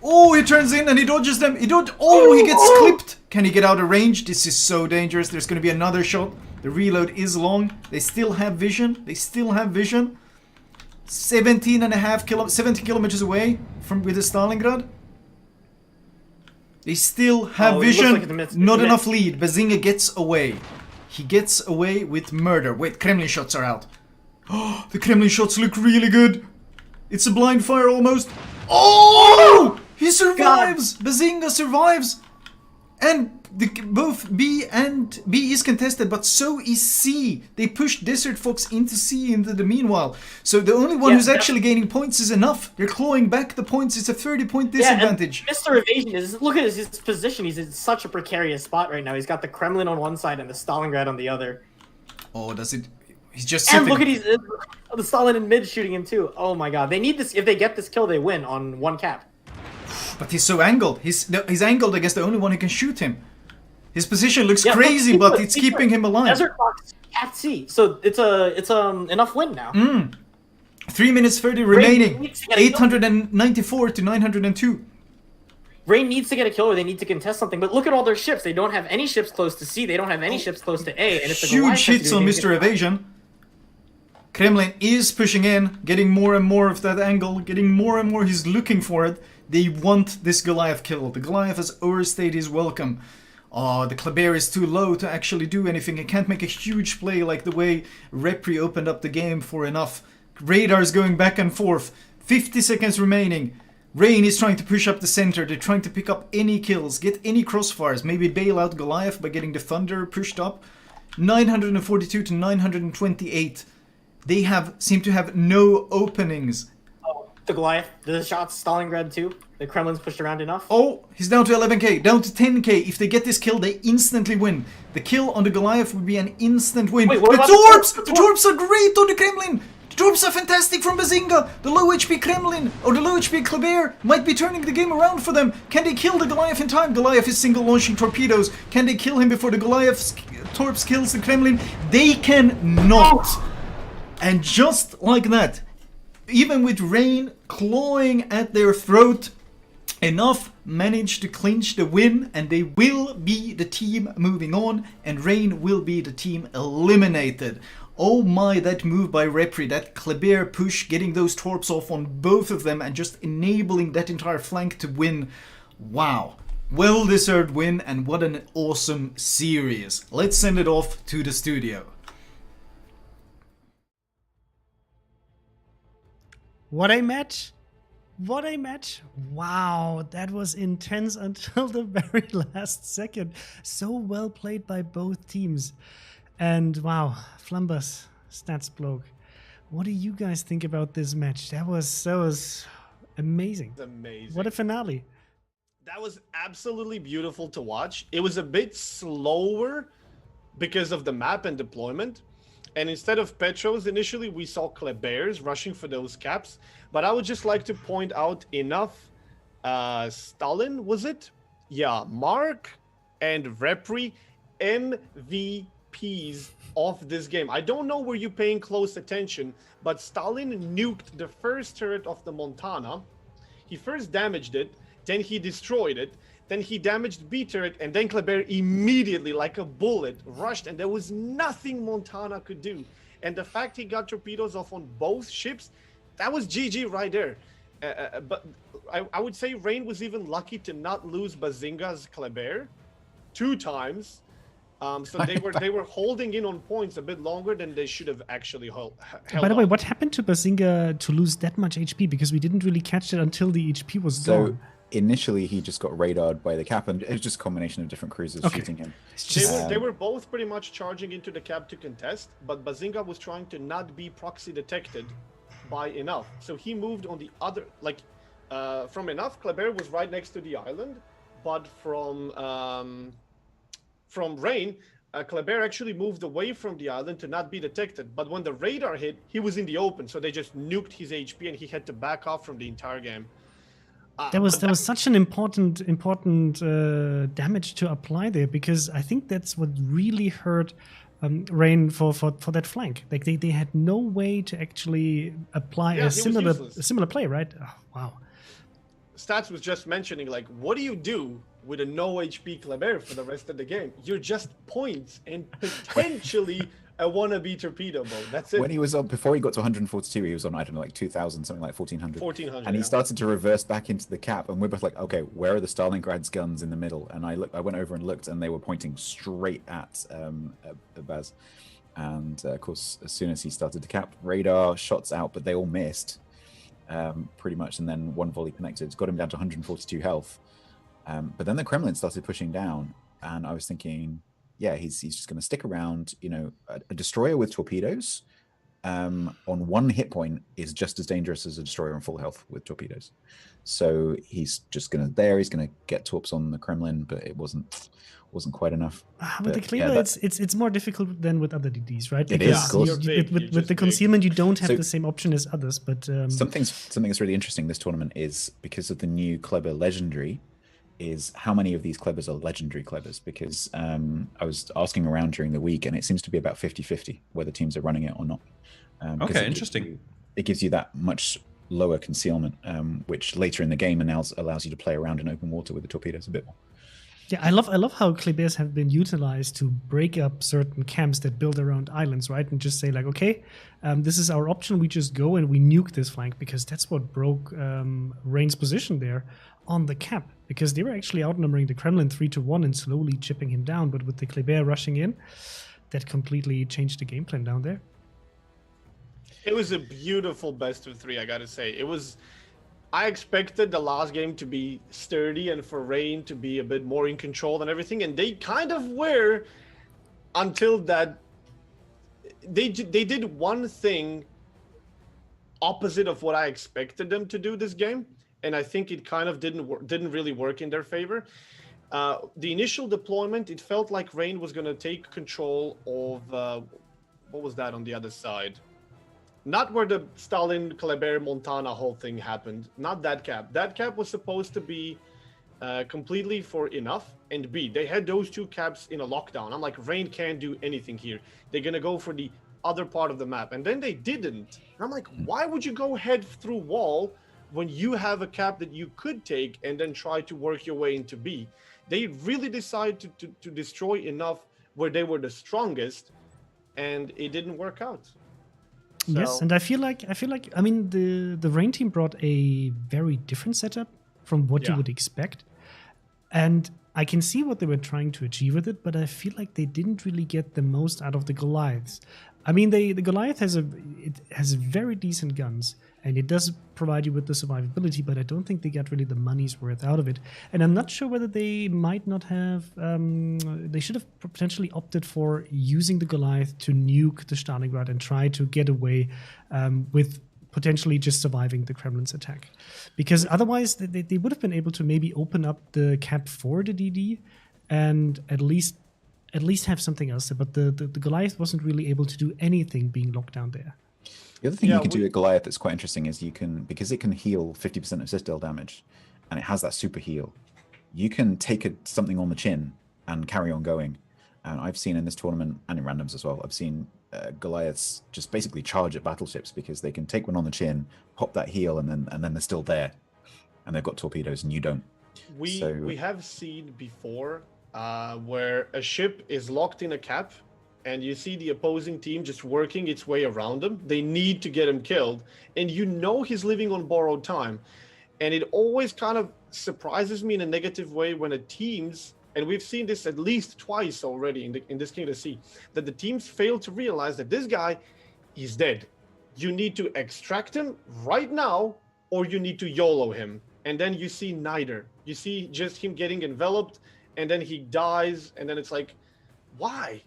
Oh, he turns in and he dodges them. He gets clipped. Can he get out of range? This is so dangerous. There's going to be another shot. The reload is long. They still have vision. 17 kilometers away with the Stalingrad. They still have vision. Like not enough lead. Bazinga gets away. He gets away with murder. Wait, Kremlin shots are out. Oh, the Kremlin shots look really good. It's a blind fire almost. Oh! He survives! God. Bazinga survives! And both B is contested, but so is C. They pushed Desert Fox into C into the meanwhile. So the only one who's actually gaining points is Enough. They're clawing back the points. It's a 30-point disadvantage. Mr. Evasion is, look at his position. He's in such a precarious spot right now. He's got the Kremlin on one side and the Stalingrad on the other. Oh, does it? He's just and sipping. look at the Stalin in mid shooting him too. Oh my god, they need this. If they get this kill, they win on one cap. But he's so angled. He's angled against the only one who can shoot him. His position looks crazy, but it's keeping him alive. Desert Fox at C, so it's enough win now. 3 minutes 30 remaining. 894 to 902. Rain needs to get a kill, or they need to contest something. But look at all their ships. They don't have any ships close to C. They don't have any ships close to A. And it's huge hits on Mr. Evasion. Kremlin is pushing in, getting more and more of that angle, getting more and more. He's looking for it. They want this Goliath kill. The Goliath has overstayed his welcome. The Kleber is too low to actually do anything. He can't make a huge play like the way Repri opened up the game for Enough. Radar is going back and forth. 50 seconds remaining. Rain is trying to push up the center. They're trying to pick up any kills, get any crossfires. Maybe bail out Goliath by getting the Thunder pushed up. 942 to 928. They seem to have no openings. The Goliath, the shots, Stalingrad too. The Kremlin's pushed around enough. Oh, he's down to 11k, down to 10k. If they get this kill, they instantly win. The kill on the Goliath would be an instant win. Wait, the Torps! The Torps are great on the Kremlin! The Torps are fantastic from Bazinga! The low HP Kremlin, or the low HP Kleber, might be turning the game around for them. Can they kill the Goliath in time? Goliath is single launching torpedoes. Can they kill him before the Goliath's Torps kills the Kremlin? They cannot! And just like that, even with Rain clawing at their throat, Enough managed to clinch the win, and they will be the team moving on, and Rain will be the team eliminated. Oh my, that move by Repri, that Kleber push, getting those Torps off on both of them and just enabling that entire flank to win. Wow. Well-deserved win, and what an awesome series. Let's send it off to the studio. What a match! What a match! Wow, that was intense until the very last second. So well played by both teams. And wow, Flambass, Statsbloke, what do you guys think about this match? That was amazing. Amazing. What a finale. That was absolutely beautiful to watch. It was a bit slower because of the map and deployment. And instead of Petros, initially we saw Klebers rushing for those caps. But I would just like to point out Enough, Stalin, was it? Yeah, Mark and Repri, MVPs of this game. I don't know were you paying close attention, but Stalin nuked the first turret of the Montana. He first damaged it, then he destroyed it, then he damaged B turret, and then Kleber immediately, like a bullet, rushed, and there was nothing Montana could do. And the fact he got torpedoes off on both ships, that was GG right there. But I would say Rain was even lucky to not lose Bazinga's Kleber 2 times. So they were holding in on points a bit longer than they should have actually held. By the way, what happened to Bazinga to lose that much HP? Because we didn't really catch it until the HP was gone. Initially, he just got radared by the cap, and it was just a combination of different cruisers shooting him. They were both pretty much charging into the cap to contest, but Bazinga was trying to not be proxy detected by Enough. So he moved on the other, from Enough, Kleber was right next to the island, but from Rain, Kleber actually moved away from the island to not be detected. But when the radar hit, he was in the open, so they just nuked his HP, and he had to back off from the entire game. There was such an important damage to apply there, because I think that's what really hurt Rain for that flank. Like they had no way to actually apply a similar play, right? Oh, wow. Stats was just mentioning, like, what do you do with a no HP Kleber for the rest of the game? You're just points and potentially a wannabe torpedo boat. That's it. When he was on, before he got to 142, he was on, I don't know, like 2,000, something like 1,400. 1,400, and he started to reverse back into the cap, and we're both like, okay, where are the Stalingrad's guns in the middle? And I went over and looked, and they were pointing straight at Baz. And of course, as soon as he started to cap, radar shots out, but they all missed pretty much. And then one volley connected, got him down to 142 health. But then the Kremlin started pushing down. and I was thinking, yeah, he's just going to stick around. You know, a destroyer with torpedoes on 1 hit point is just as dangerous as a destroyer on full health with torpedoes. So he's just going to he's going to get torps on the Kremlin, but it wasn't quite enough. With the Kleber, it's more difficult than with other DDs, right? It is, of course. With the concealment, you don't have the same option as others. But something that's really interesting this tournament is because of the new Kleber legendary, is how many of these Klebers are legendary Klebers, because I was asking around during the week and it seems to be about 50-50 whether teams are running it or not. Okay, interesting. It gives you that much lower concealment, which later in the game allows you to play around in open water with the torpedoes a bit more. Yeah, I love how Klebers have been utilized to break up certain camps that build around islands, right? And just say like, okay, this is our option. We just go and we nuke this flank, because that's what broke Rain's position there on the cap, because they were actually outnumbering the Kremlin 3-1 and slowly chipping him down. But with the Kleber rushing in, that completely changed the game plan down there. It was a beautiful best of 3, I gotta say. I expected the last game to be sturdy and for Rain to be a bit more in control and everything, and they kind of were until that they did one thing opposite of what I expected them to do this game, and I think it kind of didn't really work in their favor. The initial deployment, it felt like Rain was going to take control of what was that on the other side? Not where the Stalin, Kleber, Montana whole thing happened. Not that cap. That cap was supposed to be completely for enough and B. They had those 2 caps in a lockdown. I'm like, Rain can't do anything here. They're going to go for the other part of the map. And then they didn't. And I'm like, why would you go head through wall when you have a cap that you could take and then try to work your way into B? They really decided to destroy enough where they were the strongest, and it didn't work out. So. Yes, and I feel like I mean the Rain team brought a very different setup from what you would expect, and I can see what they were trying to achieve with it, but I feel like they didn't really get the most out of the Goliaths. I mean, the Goliath has very decent guns, and it does provide you with the survivability, but I don't think they got really the money's worth out of it. And I'm not sure whether they might not have, they should have potentially opted for using the Goliath to nuke the Stalingrad and try to get away with potentially just surviving the Kremlin's attack. Because otherwise, they would have been able to maybe open up the cap for the DD and at least have something else there. But the Goliath wasn't really able to do anything being locked down there. The other thing you can do at Goliath that's quite interesting is because it can heal 50% of citadel damage, and it has that super heal, you can take something on the chin and carry on going. And I've seen in this tournament, and in randoms as well, I've seen Goliaths just basically charge at battleships because they can take one on the chin, pop that heal, and then they're still there. And they've got torpedoes and you don't. We have seen before where a ship is locked in a cap and you see the opposing team just working its way around him. They need to get him killed, and you know he's living on borrowed time. And it always kind of surprises me in a negative way when and we've seen this at least twice already in this King of the Sea, that the teams fail to realize that this guy is dead. You need to extract him right now, or you need to YOLO him. And then you see neither. You see just him getting enveloped, and then he dies, and then it's like, why?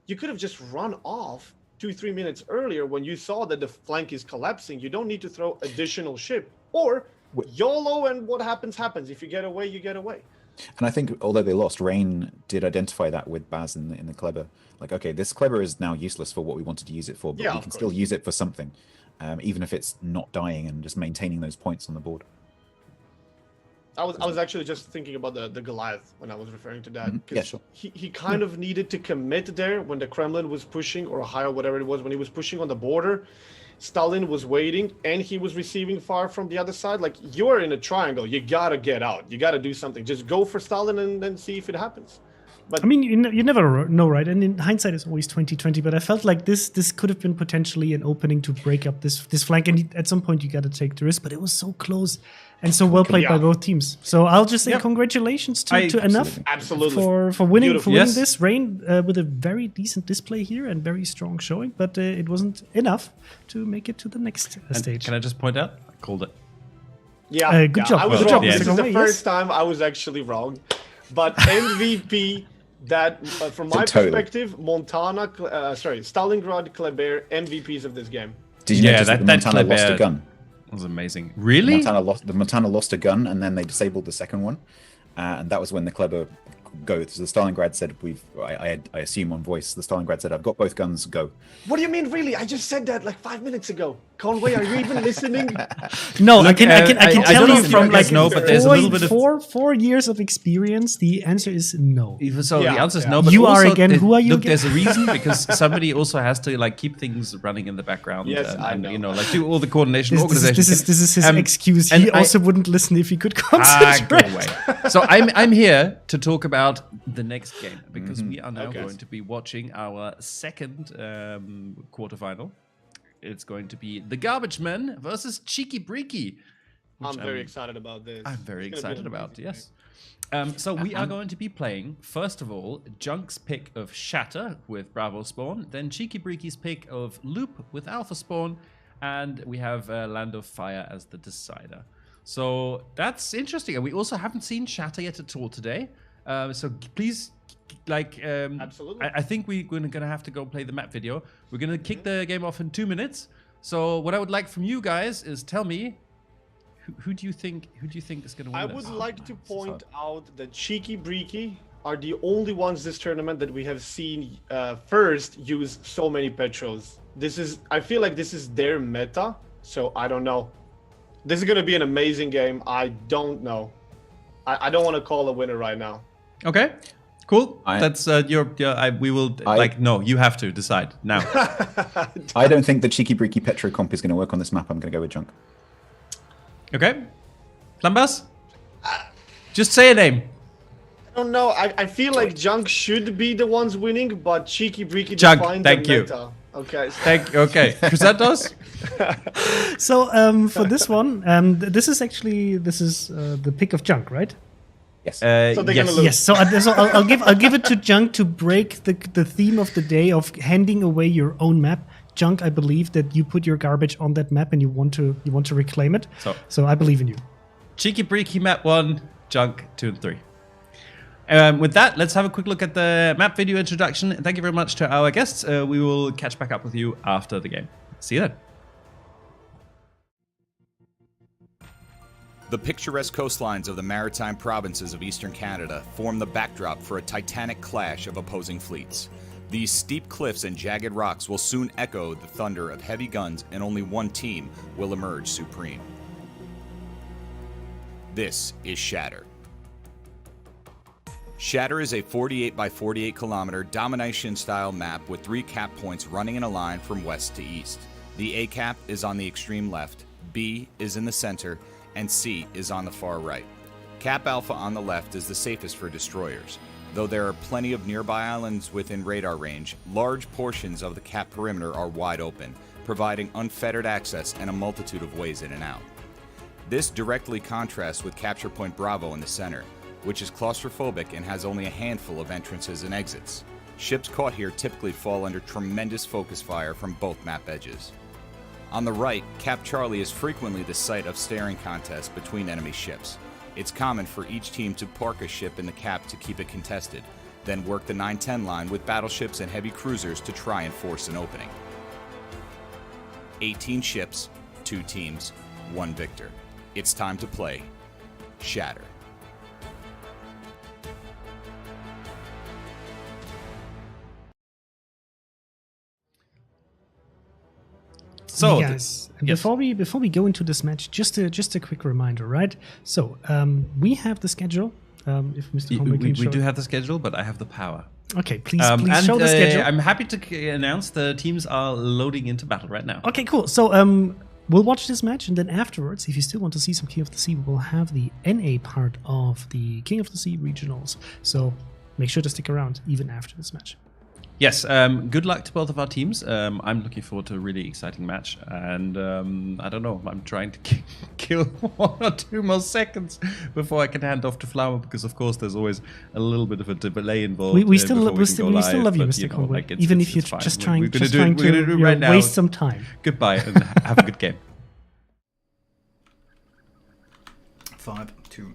You could have just run off 2-3 minutes earlier when you saw that the flank is collapsing. You don't need to throw additional ship. Or YOLO, and what happens. If you get away, you get away. And I think although they lost, Rain did identify that with Baz in the Kleber. Like, okay, this Kleber is now useless for what we wanted to use it for, but we can still use it for something, even if it's not dying and just maintaining those points on the board. I was actually just thinking about the Goliath when I was referring to that. Yeah, sure. He kind of needed to commit there when the Kremlin was pushing, or Ohio, whatever it was, when he was pushing on the border. Stalin was waiting, and he was receiving fire from the other side. Like, you're in a triangle. You got to get out. You got to do something. Just go for Stalin and then see if it happens. But I mean, you never know, right? And in hindsight, it's always 2020. But I felt like this could have been potentially an opening to break up this flank. And at some point, you got to take the risk. But it was so close and so well played by both teams. So I'll just say congratulations to Enough for winning this. Rain with a very decent display here and very strong showing. But it wasn't enough to make it to the next stage. Can I just point out? I called it. Yeah, good job. I was Good wrong. job. This is the first time I was actually wrong. But MVP that from my Totally. perspective, Stalingrad, Kleber, MVPs of this game. Did you notice that Montana lost a gun? Was amazing. Really? Montana lost a gun, and then they disabled the second one, and that was when the Kleber go. So the Stalingrad said, I assume on voice, the Stalingrad said, "I've got both guns. Go." What do you mean, really? I just said that like 5 minutes ago. Conway, are you even listening? No, Look, I can I tell don't know you if from you guys like know, but there's a little bit of 4 years of experience. The answer is no. So the answer is no. But You are also, again. Who are you? Look, again? there's a reason because somebody also has to like keep things running in the background. Yes, I know. You know, like do all the coordination, This organization. is his excuse. and He I- also wouldn't listen if he could Go concentrate. away. So I'm here to talk about the next game because we are now going to be watching our second quarterfinal. It's going to be the Garbage Men versus Cheeky Breeky. I'm very excited about this. I'm very It's gonna be excited about amazing. yes. So we are going to be playing, first of all, Junk's pick of Shatter with Bravo Spawn, then Cheeky Breeky's pick of Loop with Alpha Spawn, and we have Land of Fire as the decider. So that's interesting. And we also haven't seen Shatter yet at all today. So please, like, Absolutely. I think we're going to have to go play the map video. We're going to kick the game off in 2 minutes. So what I would like from you guys is tell me, who do you think is going to win? I this? would like to point out that Cheeky Breeky are the only ones this tournament that we have seen first use so many petros. I feel like this is their meta, so I don't know. This is going to be an amazing game. I don't know. I don't want to call a winner right now. Okay, cool. That's we will no. You have to decide now. I don't think the Cheeky Breeky Petro comp is going to work on this map. I'm going to go with Junk. Okay, Flambass. Just say a name. I don't know. I feel like Junk should be the ones winning, but Cheeky Breeky Junk, defined thank the you. meta. Okay. Okay, Chrysanthos. So for this one, this is the pick of Junk, right? Yes. So they're gonna lose. Yes. So I'll give it to Junk to break the theme of the day of handing away your own map. Junk, I believe that you put your garbage on that map and you want to reclaim it. So I believe in you. Cheeky Breeky map 1, Junk 2 and 3. With that, let's have a quick look at the map video introduction. Thank you very much to our guests. We will catch back up with you after the game. See you then. The picturesque coastlines of the maritime provinces of eastern Canada form the backdrop for a titanic clash of opposing fleets. These steep cliffs and jagged rocks will soon echo the thunder of heavy guns, and only one team will emerge supreme. This is Shatter. Shatter is a 48 by 48 kilometer domination-style map with 3 cap points running in a line from west to east. The A cap is on the extreme left, B is in the center, and C is on the far right. Cap Alpha on the left is the safest for destroyers. Though there are plenty of nearby islands within radar range, large portions of the cap perimeter are wide open, providing unfettered access and a multitude of ways in and out. This directly contrasts with Capture Point Bravo in the center, which is claustrophobic and has only a handful of entrances and exits. Ships caught here typically fall under tremendous focus fire from both map edges. On the right, Cap Charlie is frequently the site of staring contests between enemy ships. It's common for each team to park a ship in the cap to keep it contested, then work the 9-10 line with battleships and heavy cruisers to try and force an opening. 18 ships, 2 teams, 1 victor. It's time to play Shatter. So, yes. Before we go into this match, just a quick reminder, right? So we have the schedule. If Mr. Conway can we show do it. have the schedule, but I have the power. Okay, please And show the schedule. I'm happy to announce the teams are loading into battle right now. Okay, cool. So we'll watch this match, and then afterwards, if you still want to see some King of the Sea, we will have the NA part of the King of the Sea regionals. So make sure to stick around even after this match. Yes, good luck to both of our teams. I'm looking forward to a really exciting match, and I don't know, I'm trying to kill 1 or 2 more seconds before I can hand off to Flamu, because of course there's always a little bit of a delay involved. We still love you, but, Mr. you know, Conway, like, even if you're fine. just We're trying gonna do it to right now. waste some time. Goodbye, and have a good game. 5, 2.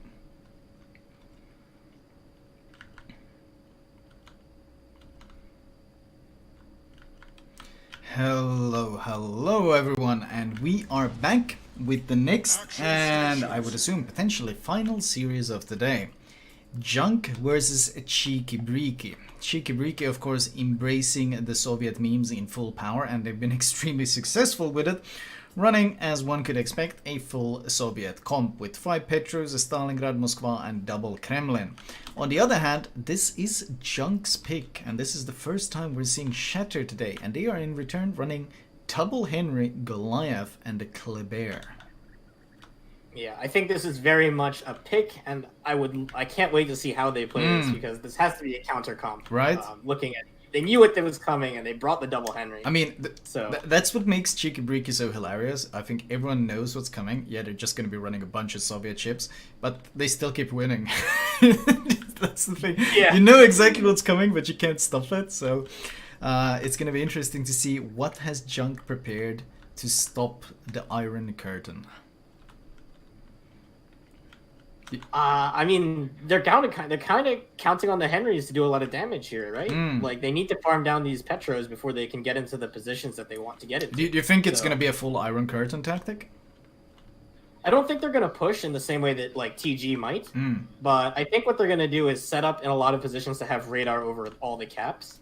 Hello everyone, and we are back with the next, and I would assume potentially final series of the day. Junk versus Cheeky Breeky. Cheeky Breeky, of course, embracing the Soviet memes in full power, and they've been extremely successful with it, running, as one could expect, a full Soviet comp with 5 Petros, a Stalingrad, Moskva, and double Kremlin. On the other hand, this is Junk's pick, and this is the first time we're seeing Shatter today, and they are in return running double Henry, Goliath, and a Kleber. Yeah, I think this is very much a pick, and I can't wait to see how they play this, because this has to be a counter comp. Right? Looking at, they knew what was coming, and they brought the double Henry. I mean, so that's what makes Cheeky Breeky so hilarious. I think everyone knows what's coming. Yeah, they're just going to be running a bunch of Soviet ships, but they still keep winning. That's the thing. Yeah. You know exactly what's coming, but you can't stop it. So it's going to be interesting to see what has Junk prepared to stop the Iron Curtain. I mean, they're kind of counting on the Henrys to do a lot of damage here, right? Like, they need to farm down these Petros before they can get into the positions that they want to get into. Do you think it's going to be a full Iron Curtain tactic? I don't think they're going to push in the same way that, like, TG might, but I think what they're going to do is set up in a lot of positions to have radar over all the caps,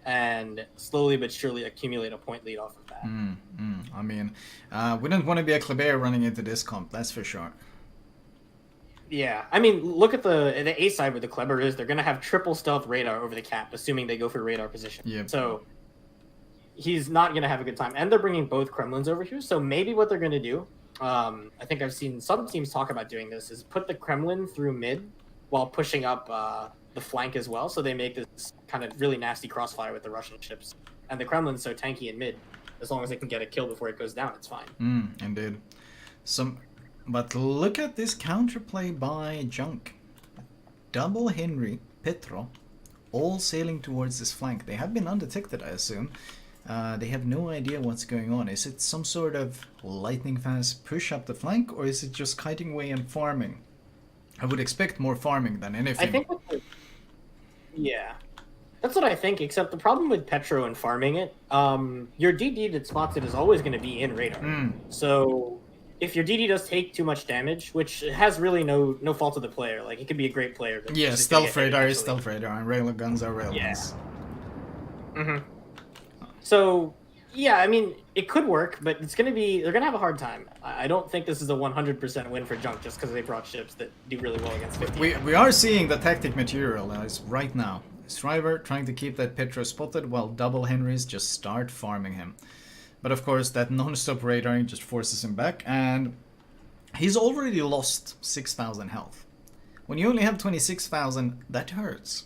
and slowly but surely accumulate a point lead off of that. I mean, we don't want to be a Kleber running into this comp, that's for sure. Yeah, I mean, look at the A side where the Kleber is. They're going to have triple stealth radar over the cap, assuming they go for radar position. Yep. So he's not going to have a good time. And they're bringing both Kremlins over here. So maybe what they're going to do, I think I've seen some teams talk about doing this, is put the Kremlin through mid while pushing up the flank as well. So they make this kind of really nasty crossfire with the Russian ships. And the Kremlin's so tanky in mid. As long as they can get a kill before it goes down, it's fine. Indeed. But look at this counterplay by Junk. Double Henry, Petro, all sailing towards this flank. They have been undetected, I assume. They have no idea what's going on. Is it some sort of lightning fast push up the flank, or is it just kiting away and farming? I would expect more farming than anything. I think yeah. That's what I think, except the problem with Petro and farming it, your DD that spots it is always going to be in radar. So if your DD does take too much damage, which has really no fault of the player, like, it could be a great player. But yeah, stealth radar is stealth radar, and railguns are railguns. Yeah. So, yeah, I mean, it could work, but they're gonna have a hard time. I don't think this is a 100% win for Junk just because they brought ships that do really well against 50. We are seeing the tactic materialize right now. Striver trying to keep that Petro spotted while double Henrys just start farming him. But of course, that non-stop radaring just forces him back, and he's already lost 6,000 health. When you only have 26,000, that hurts.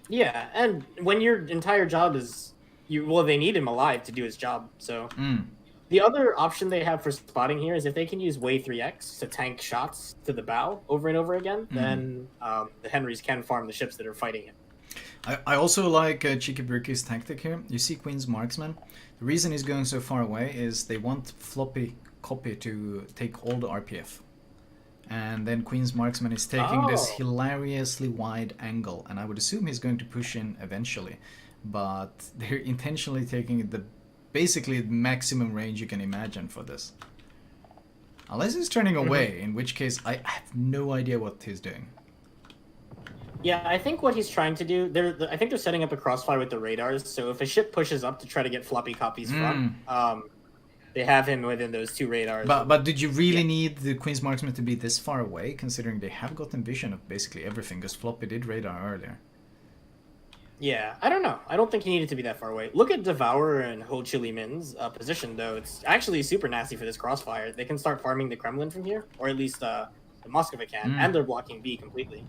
Yeah, and when your entire job is... they need him alive to do his job, so... The other option they have for spotting here is if they can use Way 3X to tank shots to the bow over and over again, then the Henrys can farm the ships that are fighting him. I also like Cheeky Breeky's tactic here. You see Queen's Marksman. The reason he's going so far away is they want Floppy Copy to take all the RPF. And then Queen's Marksman is taking this hilariously wide angle. And I would assume he's going to push in eventually. But they're intentionally taking the basically maximum range you can imagine for this. Unless he's turning away, in which case I have no idea what he's doing. Yeah, I think what he's trying to do, I think they're setting up a crossfire with the radars, so if a ship pushes up to try to get floppy copies from, they have him within those 2 radars. But did you really need the Queen's Marksman to be this far away, considering they have gotten vision of basically everything, because Floppy did radar earlier? Yeah, I don't know. I don't think he needed to be that far away. Look at Devourer and Ho Chi Minh's position, though. It's actually super nasty for this crossfire. They can start farming the Kremlin from here, or at least the Moskva can, and they're blocking B completely.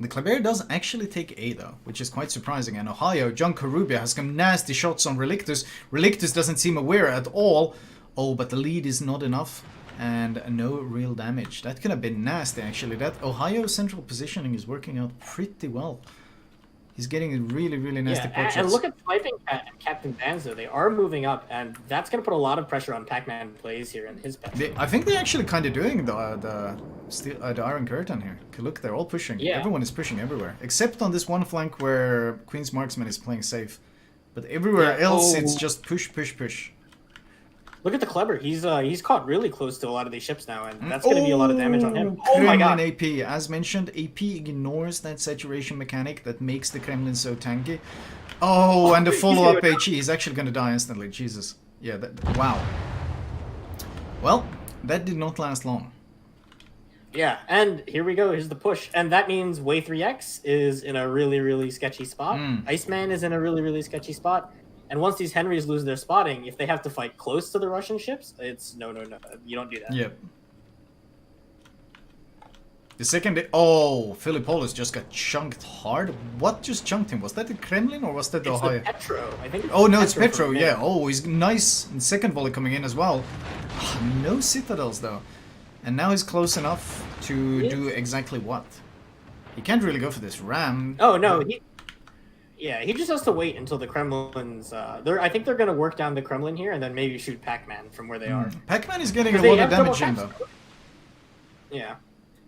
The Kleber does actually take A though, which is quite surprising, and Ohio, John Karubia has some nasty shots on Relictus. Relictus doesn't seem aware at all. Oh, but the lead is not enough, and no real damage. That could have been nasty actually. That Ohio central positioning is working out pretty well. He's getting really, really nasty pot shots. And look at Swiping Cat and Captain Danzo. They are moving up, and that's going to put a lot of pressure on Pac-Man plays here in his patch. I think they're actually kind of doing the Iron Curtain here. Look, they're all pushing. Yeah. Everyone is pushing everywhere. Except on this one flank where Queen's Marksman is playing safe. But everywhere Yeah. else, it's Oh. just push, push, push. Look at the Kleber. He's caught really close to a lot of these ships now, and that's going to be a lot of damage on him. Oh my Kremlin god! AP. As mentioned, AP ignores that saturation mechanic that makes the Kremlin so tanky. Oh, and the follow-up HE. He's actually going to die instantly. Jesus. Yeah, wow. Well, that did not last long. Yeah, and here we go. Here's the push, and that means Way 3X is in a really, really sketchy spot. Iceman is in a really, really sketchy spot. And once these Henrys lose their spotting, if they have to fight close to the Russian ships, it's no. You don't do that. Yep. The second... Oh, Philippolis just got chunked hard. What just chunked him? Was that the Kremlin or was that the It's Ohio? the Petro. I think. Oh, no, it's from Petro, there. yeah. Oh, he's nice. And second volley coming in as well. No citadels, though. And now he's close enough to do exactly what? He can't really go for this ram. Oh, no. He just has to wait until the Kremlin's... I think they're going to work down the Kremlin here and then maybe shoot Pac-Man from where they are. Pac-Man is getting a Because they lot of have double damage in, caps. though. Yeah.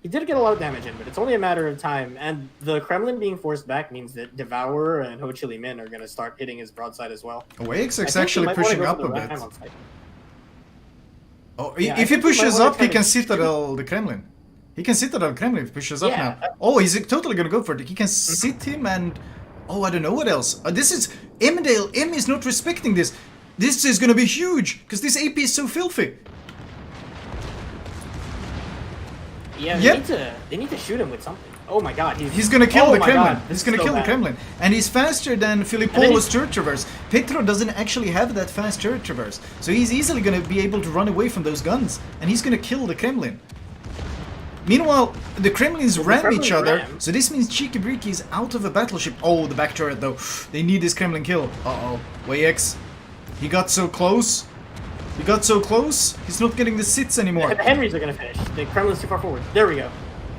He did get a lot of damage in, but it's only a matter of time. And the Kremlin being forced back means that Devourer and Ho Chi Minh are going to start hitting his broadside as well. AXX actually pushing up a bit. Oh, Yeah, if I he think he pushes might wanna up, he try can to citadel the Kremlin. He can citadel the Kremlin if he pushes up Yeah. now. Oh, he's totally gonna go for it. He can sit him and... Oh, I don't know what else. This is... Emdale, M is not respecting this. This is gonna be huge, because this AP is so filthy. Yeah, they need to shoot him with something. Oh my god, he's gonna kill oh the my Kremlin. God, He's this gonna is so kill the bad. Kremlin. And he's faster than then Philippolis' turret traverse. Petro doesn't actually have that fast turret traverse. So he's easily gonna be able to run away from those guns. And he's gonna kill the Kremlin. Meanwhile, the Kremlins ram each other. So this means Cheeky Breaky is out of a battleship. Oh, the back turret though. They need this Kremlin kill. Uh-oh. Wayx. He got so close. He got so close. He's not getting the sits anymore. The Henrys are gonna finish. The Kremlin's too far forward. There we go.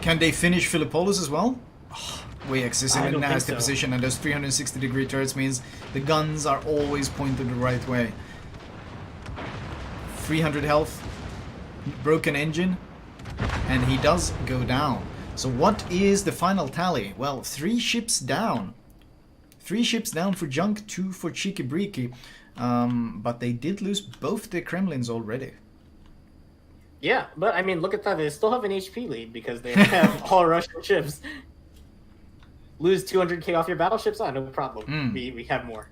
Can they finish Philippolis as well? Oh, Wayx is in I a don't think nasty so. position, and those 360-degree turrets means the guns are always pointed the right way. 300 health, broken engine, and he does go down. So what is the final tally? Well, 3 ships down. 3 ships down for Junk, 2 for Cheeky Breaky. But they did lose both the Kremlins already. Yeah, but I mean, look at that. They still have an HP lead because they have all Russian ships. Lose 200k off your battleships? Ah, no problem. We have more.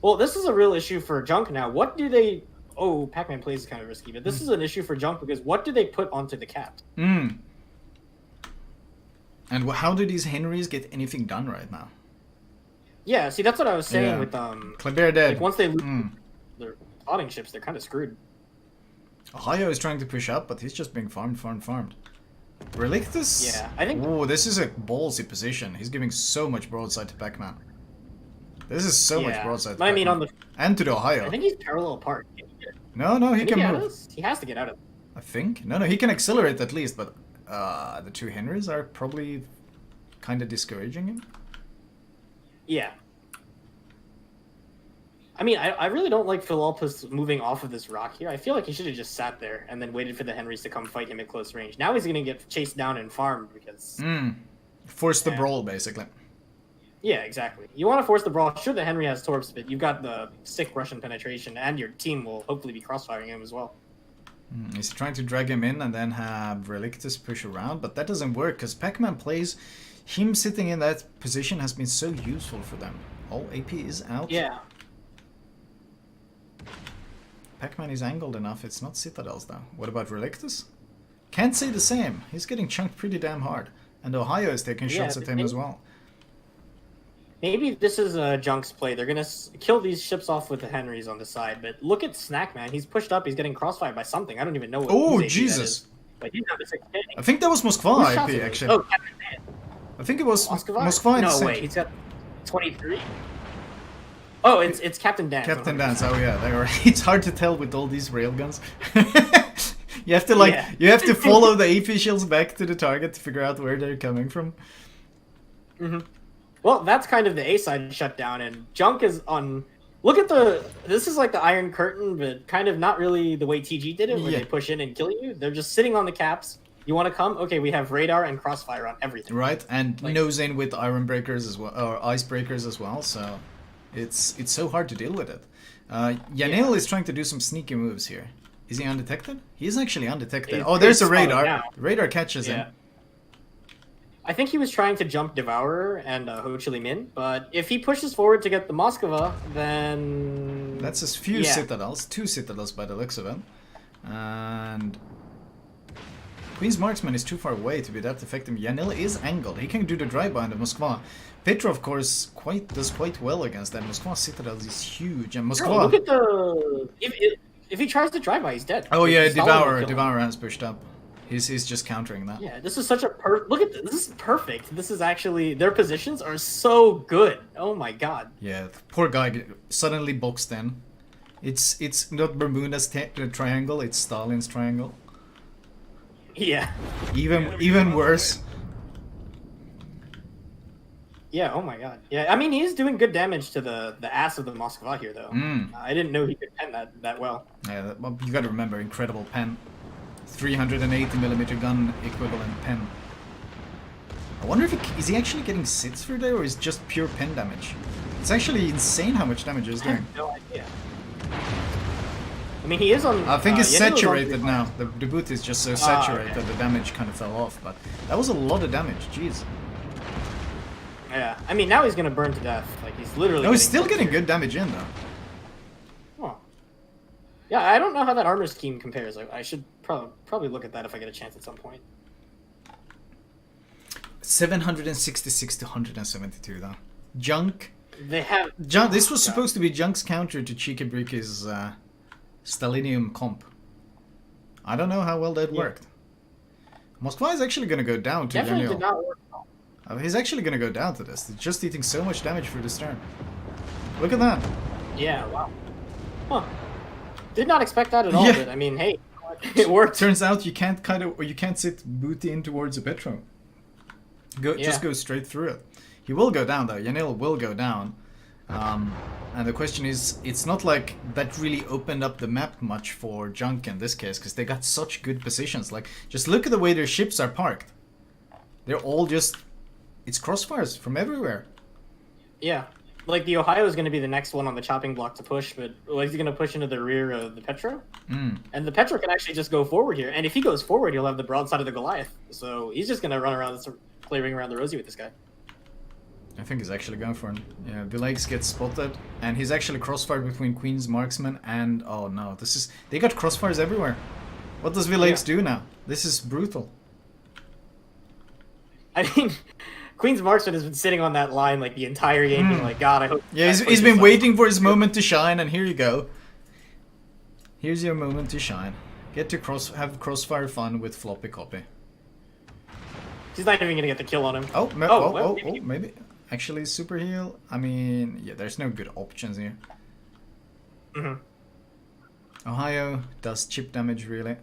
Well, this is a real issue for Junk now. What do they... Oh, Pac-Man plays is kind of risky, but this is an issue for Junk because what do they put onto the cap? And how do these Henrys get anything done right now? Yeah, see, that's what I was saying Yeah. with... Kleber dead. Like, once they lose their plotting ships, they're kind of screwed. Ohio is trying to push up, but he's just being farmed. Relictus? Yeah, I think... Oh, this is a ballsy position. He's giving so much broadside to Pac-Man. This is so much broadside to I mean, Pac-Man. on the... And to the Ohio. I think he's parallel apart. No, he can get out of move. this? He has to get out of it. I think. No, he can accelerate at least, but the 2 Henrys are probably kind of discouraging him. Yeah. I mean, I really don't like Philolpus moving off of this rock here. I feel like he should have just sat there and then waited for the Henrys to come fight him at close range. Now he's going to get chased down and farmed because... Force the brawl, basically. Yeah, exactly. You want to force the brawl. Sure, the Henry has torps, but you've got the sick Russian penetration, and your team will hopefully be crossfiring him as well. He's trying to drag him in and then have Relictus push around, but that doesn't work because Pac-Man plays... Him sitting in that position has been so useful for them. Oh, AP is out. Yeah. Pac-Man is angled enough, it's not Citadels though. What about Relictus? Can't say the same. He's getting chunked pretty damn hard. And Ohio is taking shots at him as well. Maybe this is a Junk's play. They're going to kill these ships off with the Henrys on the side. But look at Snackman. He's pushed up. He's getting crossfired by something. I don't even know what Oh, whose AP Jesus. that is. But he's not the 6 standing. I think that was Moskva Whose IP shots are those? actually. Oh, Captain Dan. I think it was Moskva? Moskva. No way. He's got 23. Oh, it's Captain Dan. Captain Dance. Oh yeah, they are. It's hard to tell with all these railguns. You have to you have to follow the AP shields back to the target to figure out where they're coming from. Well, that's kind of the A side shutdown, and Junk is on. Look at the. This is like the Iron Curtain, but kind of not really the way TG did it, where they push in and kill you. They're just sitting on the caps. You want to come? Okay, we have radar and crossfire on everything. Right, and nose in with iron breakers as well, or ice breakers as well. So It's so hard to deal with it. Yanil is trying to do some sneaky moves here. Is he undetected? He is actually undetected. Oh, there's a radar. Now. Radar catches him. I think he was trying to jump Devourer and Ho Chi Minh, but if he pushes forward to get the Moskva, then... That's a few citadels. 2 citadels by the looks of it. And... Queen's Marksman is too far away to be that effective. Yanil is angled. He can do the drive-by on the Moskva. Petra, of course, does quite well against that. Moskva citadel is huge. And Moskva... Look at the... If he tries to drive by, he's dead. Oh yeah, Devourer has pushed up. He's just countering that. Yeah, this is such a look at this. This is perfect. This is actually their positions are so good. Oh my god. Yeah, poor guy suddenly boxed in. It's not Bermuda's triangle. It's Stalin's triangle. Yeah. Even worse. Yeah. Oh my god. Yeah. I mean, he's doing good damage to the ass of the Moskva here, though. I didn't know he could pen that well. Yeah, well, you got to remember, incredible pen. 380mm gun equivalent pen. I wonder if is he actually getting sits for there, or is it just pure pen damage? It's actually insane how much damage he's doing. I have no idea. I mean, he is on... I think it's saturated now. The boot is just so saturated that the damage kind of fell off, but that was a lot of damage, jeez. Yeah, I mean, now he's gonna burn to death. Like, he's literally... No, he's still getting good damage in, though. Oh. Yeah, I don't know how that armor scheme compares. I should probably look at that if I get a chance at some point. 766 to 172, though. Junk. They have... This was supposed to be Junk's counter to Cheeky Brick's Stalinium comp. I don't know how well that worked. Moskva is actually going to go down to Definitely Daniel. did not work. He's actually going to go down to this. It's just eating so much damage for this turn. Look at that. Yeah, wow. Huh. Did not expect that at all, but I mean, hey, it worked. Turns out you can't sit booty in towards a Petro. Just go straight through it. He will go down though. Yanil will go down. And the question is, it's not like that really opened up the map much for Junk in this case, because they got such good positions. Like, just look at the way their ships are parked. They're all just... It's crossfires from everywhere. Yeah. Like, the Ohio is going to be the next one on the chopping block to push, but he's going to push into the rear of the Petro. And the Petro can actually just go forward here. And if he goes forward, he'll have the broadside of the Goliath. So he's just going to run around, play ring around the rosy with this guy. I think he's actually going for him. Yeah, Villags gets spotted, and he's actually crossfired between Queen's Marksman and... Oh no, they got crossfires everywhere. What does Villags do now? This is brutal. I mean... Queen's Marksman has been sitting on that line like the entire game, being like, God, I hope... Yeah, he's been waiting for his moment to shine, and here you go. Here's your moment to shine. Get to have crossfire fun with floppy copy. He's not even gonna get the kill on him. Maybe. Actually, super heal. I mean, yeah, there's no good options here. Ohio does chip damage, really.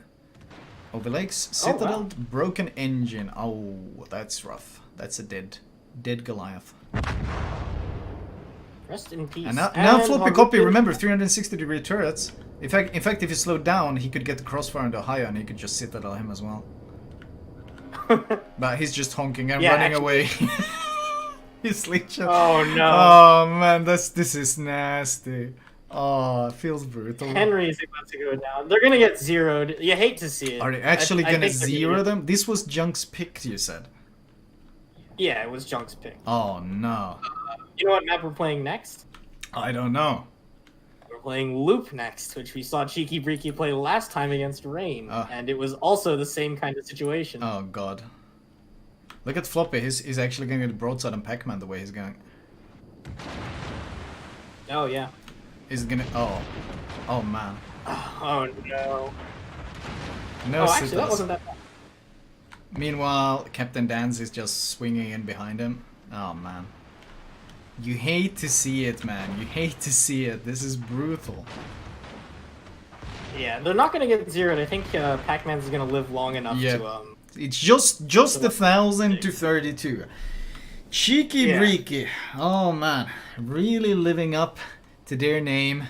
Overlakes, Citadel, broken engine. Oh, that's rough. That's a dead Goliath. Rest in peace. And now floppy copy. Remember, 360-degree turrets. In fact, if he slowed down, he could get the crossfire on the Ohio, and he could just Citadel him as well. But he's just honking and running away. He's slingshot. Oh no! Oh man, this is nasty. Oh, it feels brutal. Henry's about to go down. They're gonna get zeroed. You hate to see it. Are they actually gonna zero them? This was Junk's pick, you said. Yeah, it was Junk's pick. Oh no. You know what map we're playing next? I don't know. We're playing Loop next, which we saw Cheeky Breeky play last time against Rain, and it was also the same kind of situation. Oh god. Look at Floppy, he's actually going to get broadside on Pac-Man the way he's going. Oh yeah. Is it gonna... Oh man. Oh no. No, actually that wasn't that bad. Meanwhile, Captain Dance is just swinging in behind him. Oh man. You hate to see it, man. You hate to see it. This is brutal. Yeah, they're not gonna get zeroed. I think Pac-Man's gonna live long enough to It's just 1,000 to 32. Cheeky Breeky. Oh man. Really living up to their name.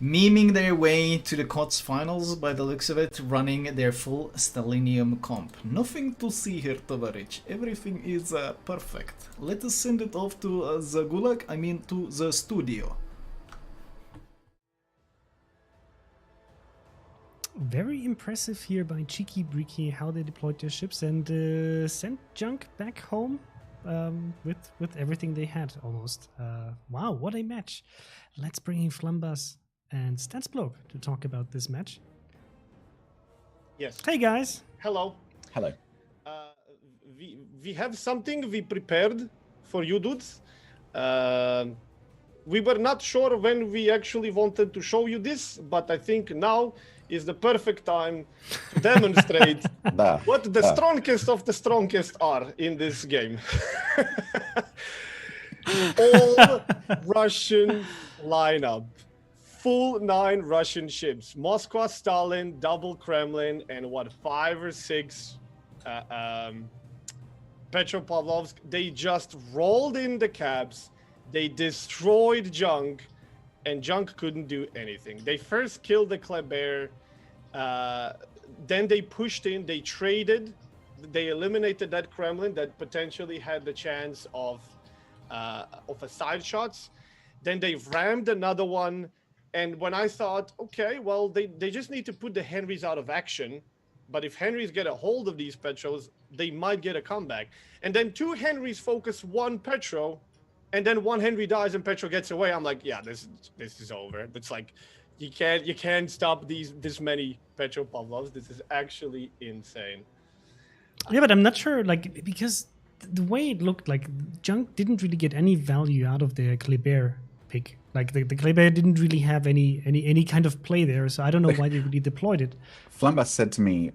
memeing their way to the COTS finals by the looks of it, running their full Stellinium comp. Nothing to see here, Tovarich. Everything is perfect. Let us send it off to the Gulag, to the studio. Very impressive here by Cheeky Breaky how they deployed their ships and sent Junk back home with everything they had almost. Wow, what a match. Let's bring in Flambass and Statsbloke to talk about this match. Yes. Hey guys. Hello. Hello. We have something we prepared for you dudes. We were not sure when we actually wanted to show you this, but I think now is the perfect time to demonstrate what the strongest of the strongest are in this game. All Russian lineup. Full 9 Russian ships. Moscow, Stalin, double Kremlin, and 5 or 6 Petropavlovsk. They just rolled in the caps. They destroyed Junk, and Junk couldn't do anything. They first killed the Kleber, then they pushed in, they traded, they eliminated that Kremlin that potentially had the chance of a side shots. Then they rammed another one, and when I thought, okay, well, they just need to put the Henrys out of action, but if Henrys get a hold of these Petros, they might get a comeback. And then 2 Henrys focus 1 Petro, and then 1 Henry dies and Petro gets away. I'm like, yeah, this is over. It's like you can't stop this many Petropavlovs. This is actually insane. Yeah, but I'm not sure, because the way it looked, Junk didn't really get any value out of the Kleber pick. The Kleber didn't really have any kind of play there, so I don't know why they really deployed it. Flambass said to me,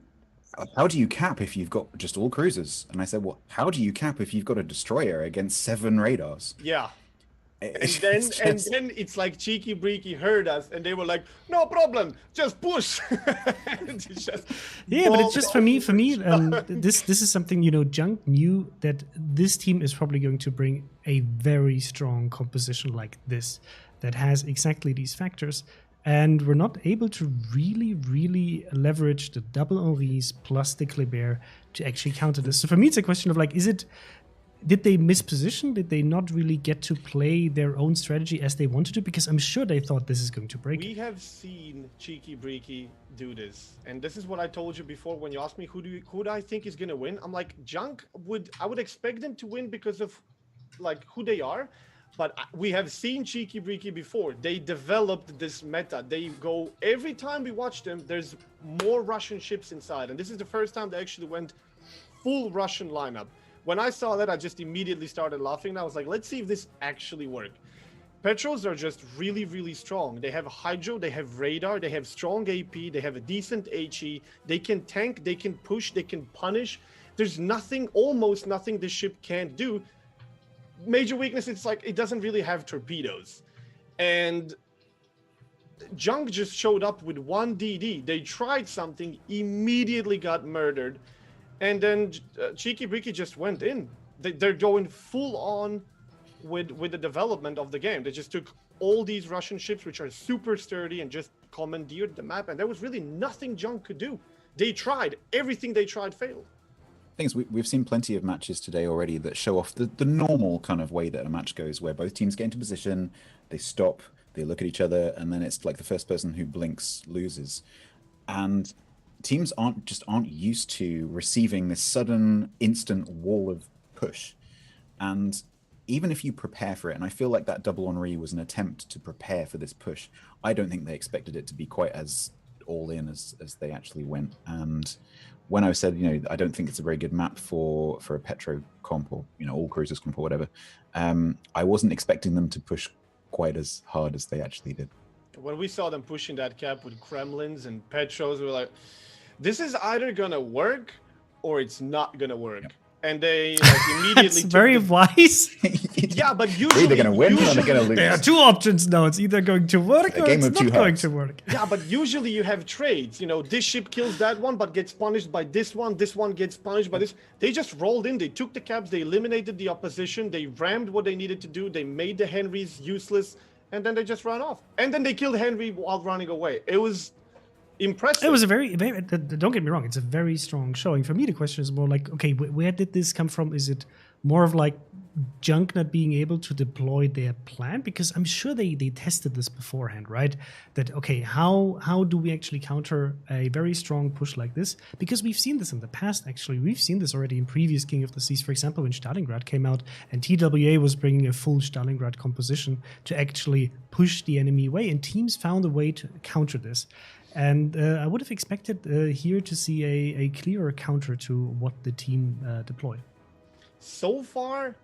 how do you cap if you've got just all cruisers? And I said, well, how do you cap if you've got a destroyer against 7 radars? Yeah. And then it's like Cheeky Breaky heard us and they were like, no problem, just push. Yeah, but it's just for me, this is something, Junk knew that this team is probably going to bring a very strong composition like this that has exactly these factors. And we're not able to really leverage the double Henris plus the Kleber to actually counter this. So for me, it's a question of did they misposition? Did they not really get to play their own strategy as they wanted to? Because I'm sure they thought this is going to break. We have seen Cheeky Breaky do this. And this is what I told you before when you asked me who do I think is going to win. I'm like, Junk I would expect them to win because of who they are. But we have seen Cheeky Breaky before. They developed this meta. They go, every time we watch them, there's more Russian ships inside. And this is the first time they actually went full Russian lineup. When I saw that, I just immediately started laughing. And I was like, let's see if this actually works. Petros are just really strong. They have hydro, they have radar, they have strong AP, they have a decent HE. They can tank, they can push, they can punish. There's almost nothing this ship can't do. Major weakness, it's it doesn't really have torpedoes. And Junk just showed up with 1 DD. They tried something, immediately got murdered. And then Cheeky Breaky just went in. They're going full on with the development of the game. They just took all these Russian ships, which are super sturdy, and just commandeered the map. And there was really nothing Junk could do. They tried. Everything they tried failed. Things we've seen plenty of matches today already that show off the normal kind of way that a match goes, where both teams get into position, they stop, they look at each other, and then it's like the first person who blinks loses. And teams aren't used to receiving this sudden, instant wall of push. And even if you prepare for it, and I feel like that double Henri was an attempt to prepare for this push, I don't think they expected it to be quite as all in as they actually went. And when I said, I don't think it's a very good map for a Petro comp or, all cruisers comp or whatever, I wasn't expecting them to push quite as hard as they actually did. When we saw them pushing that cap with Kremlins and Petros, we were like, this is either going to work or it's not going to work. Yep. And they immediately... That's very wise. Yeah, but usually... They're going to win or they're going to lose. There are 2 options now. It's either going to work or it's not going to work. Yeah, but usually you have trades. This ship kills that one but gets punished by this one gets punished by this. They just rolled in. They took the caps. They eliminated the opposition. They rammed what they needed to do. They made the Henrys useless. and then they just run off. And then they killed Henry while running away. It was impressive. It was a very, don't get me wrong, it's a very strong showing. For me, the question is more like, okay, where did this come from? Is it more of like Junk not being able to deploy their plan? Because I'm sure they tested this beforehand, right? That, okay, how do we actually counter a very strong push like this? Because we've seen this in the past, actually. We've seen this already in previous King of the Seas, for example, when Stalingrad came out and TWA was bringing a full Stalingrad composition to actually push the enemy away, and teams found a way to counter this. And I would have expected here to see a clearer counter to what the team deployed. So far,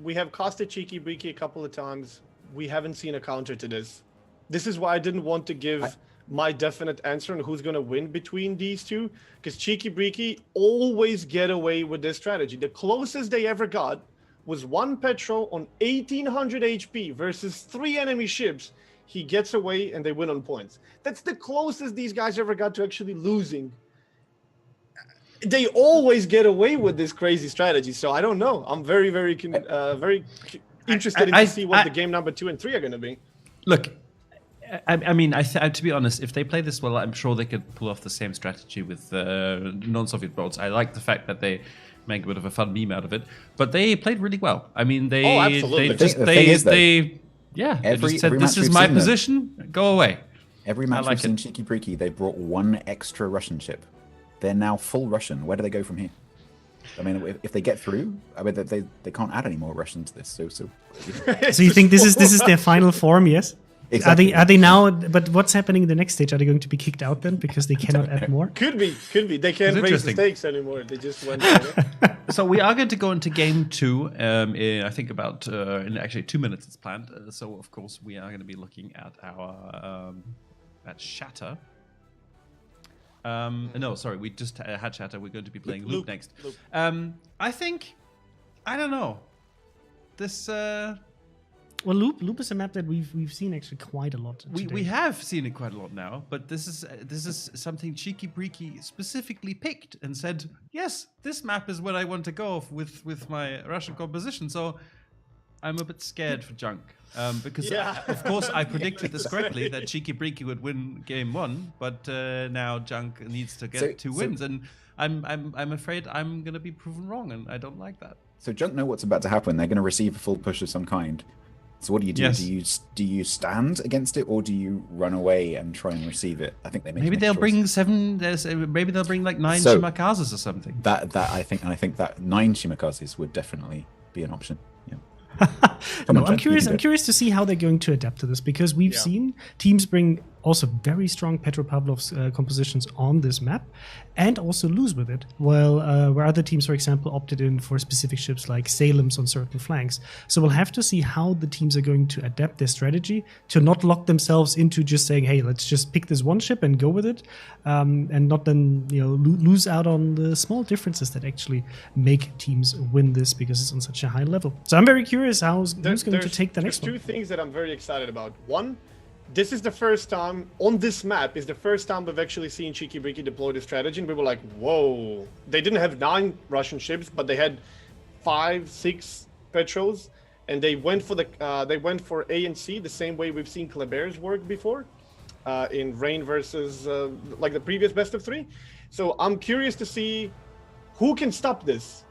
we have costed Cheeky Breeky a couple of times. We haven't seen a counter to this. This is why I didn't want to give my definite answer on who's going to win between these two, because Cheeky Breeky always get away with this strategy. The closest they ever got was one Petrol on 1800 HP versus 3 enemy ships. He gets away and they win on points. That's the closest these guys ever got to actually losing. They always get away with this crazy strategy. So I don't know. I'm very, very interested to see what the game number 2 and 3 are going to be. Look, I mean, to be honest, if they play this well, I'm sure they could pull off the same strategy with non-Soviet boats. I like the fact that they make a bit of a fun meme out of it, but they played really well. I mean, yeah, they just said, this is my position, go away. Every match we've seen Cheeky Breeky, they brought one extra Russian ship. They're now full Russian. Where do they go from here? I mean, if they get through, I mean, they can't add any more Russian to this. So you think this is their final form? Yes. Exactly. Are they now? But what's happening in the next stage? Are they going to be kicked out then because they cannot add more? Could be. They can't raise the stakes anymore. They just went. So we are going to go into game 2. In, I think about in actually 2 minutes it's planned. So of course we are going to be looking at our at Shatter. No, sorry, we just had Shatter. We're going to be playing Loop next. Loop. I think, I don't know. This. Well, Loop is a map that we've seen actually quite a lot. We have seen it quite a lot now, but this is something Cheeky Breeky specifically picked and said, yes, this map is what I want to go with my Russian composition. So I'm a bit scared for Junk because of course I predicted this correctly that Cheeky Breeky would win game 1, but now Junk needs to get 2 wins, and I'm afraid I'm going to be proven wrong, and I don't like that. So Junk know what's about to happen. They're going to receive a full push of some kind. So what do you do? Yes. Do you stand against it, or do you run away and try and receive it? I think they maybe they'll bring 7. Maybe they'll bring like 9 Shimakazes or something. That I think that 9 Shimakazes would definitely be an option. Yeah. I'm curious to see how they're going to adapt to this, because we've seen teams bring also very strong Petropavlov's compositions on this map and also lose with it, while where other teams, for example, opted in for specific ships like Salem's on certain flanks. So we'll have to see how the teams are going to adapt their strategy to not lock themselves into just saying, hey, let's just pick this one ship and go with it, and not then lose out on the small differences that actually make teams win this because it's on such a high level. So I'm very curious who's going to take the next one. There's 2 things that I'm very excited about. One, this is the first time on this map is the first time we've actually seen Cheeky Breeky deploy the strategy, and we were like, whoa. They didn't have 9 Russian ships, but they had 5, 6 Petros, and they went for A and C the same way we've seen Kleber's work before in Rain versus like the previous best of 3. So I'm curious to see who can stop this.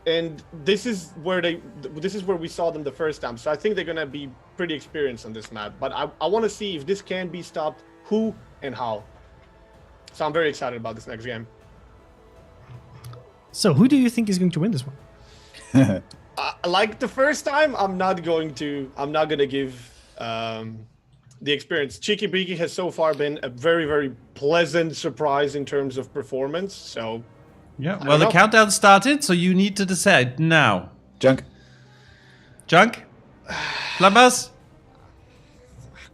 And this is where we saw them the first time. So I think they're going to be pretty experienced on this map. But I want to see if this can be stopped, who and how. So I'm very excited about this next game. So who do you think is going to win this one? Like the first time, I'm not going to give the experience. Cheeky Breeky has so far been a very, very pleasant surprise in terms of performance. So. Yeah, well, the countdown started, so you need to decide now. Junk? Flambass?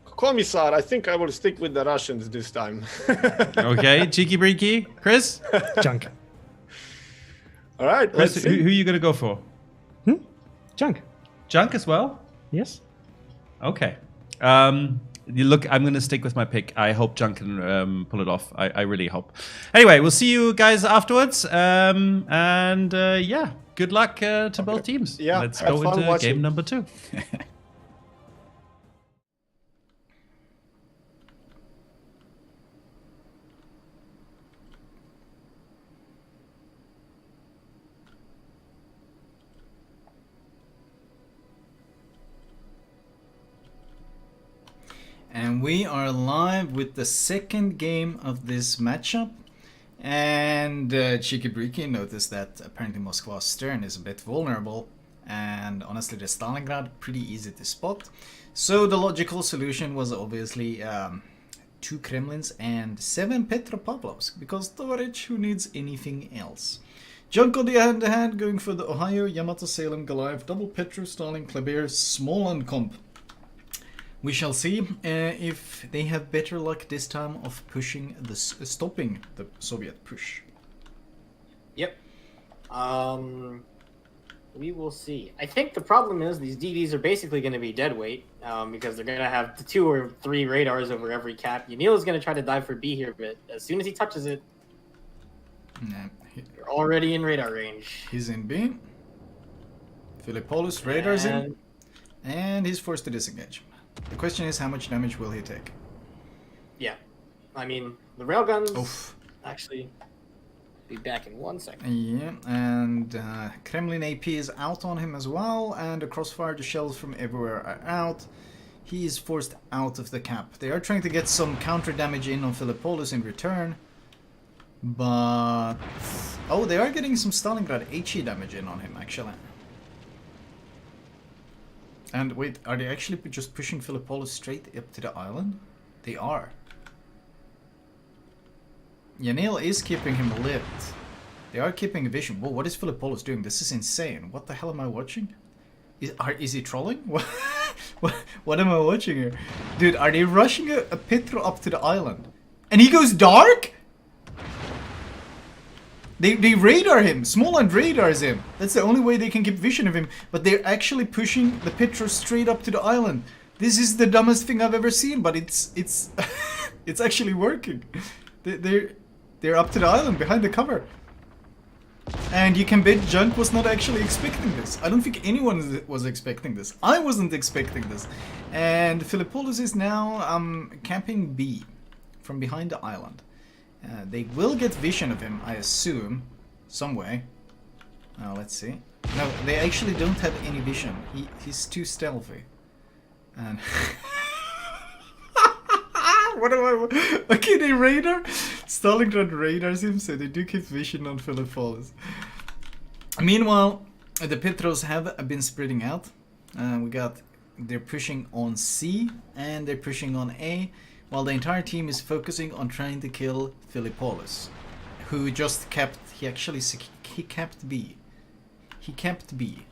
Commissar, I think I will stick with the Russians this time. Okay, Cheeky Breeky. Chris? Junk. All right, Chris, who are you going to go for? Junk. Junk as well? Yes. Okay. Look, I'm going to stick with my pick. I hope Junk can pull it off. I really hope. Anyway, we'll see you guys afterwards. Good luck to both teams. Yeah, let's go into game number 2. We are live with the second game of this matchup. And Cheeky Breaky noticed that apparently Moskva's stern is a bit vulnerable. And honestly, the Stalingrad pretty easy to spot. So the logical solution was obviously 2 Kremlins and 7 Petropavlovsk. Because Tovarich, who needs anything else? Junk on the other hand, going for the Ohio, Yamato, Salem, Goliath, double Petro, Stalin, Kleber, Smolensk comp. We shall see if they have better luck this time of pushing the stopping the Soviet push. Yep. We will see. I think the problem is these DDs are basically going to be dead weight because they're going to have 2 or 3 radars over every cap. Yanil is going to try to dive for B here, but as soon as he touches it, you're already in radar range. He's in B. Philippoulos radars in. And he's forced to disengage. The question is, how much damage will he take? Yeah. I mean, the railguns actually be back in 1 second. Yeah, and Kremlin AP is out on him as well, and the crossfire, the shells from everywhere are out. He is forced out of the cap. They are trying to get some counter damage in on Philippoulos in return. But... oh, they are getting some Stalingrad HE damage in on him, actually. And wait, are they actually just pushing Philippoulos straight up to the island? They are. Yanil is keeping him lit. They are keeping vision. Whoa, what is Philippoulos doing? This is insane. What the hell am I watching? Is he trolling? What am I watching here? Dude, are they rushing a Petro up to the island? And he goes dark? They radar him. Smolensk radars him. That's the only way they can keep vision of him. But they're actually pushing the Petro straight up to the island. This is the dumbest thing I've ever seen, but it's it's actually working. They're up to the island behind the cover. And you can bet Junk was not actually expecting this. I don't think anyone was expecting this. I wasn't expecting this. And Philippoulos is now camping B from behind the island. They will get vision of him, I assume, some way. Let's see. No, they actually don't have any vision. He's too stealthy. And what am I? Okay, they radar. Stalingrad radars him, so they do keep vision on Philippoulos. Meanwhile, the Petros have been spreading out. They're pushing on C and they're pushing on A. While the entire team is focusing on trying to kill Philippoulos, who just kept, he kept B. He kept B.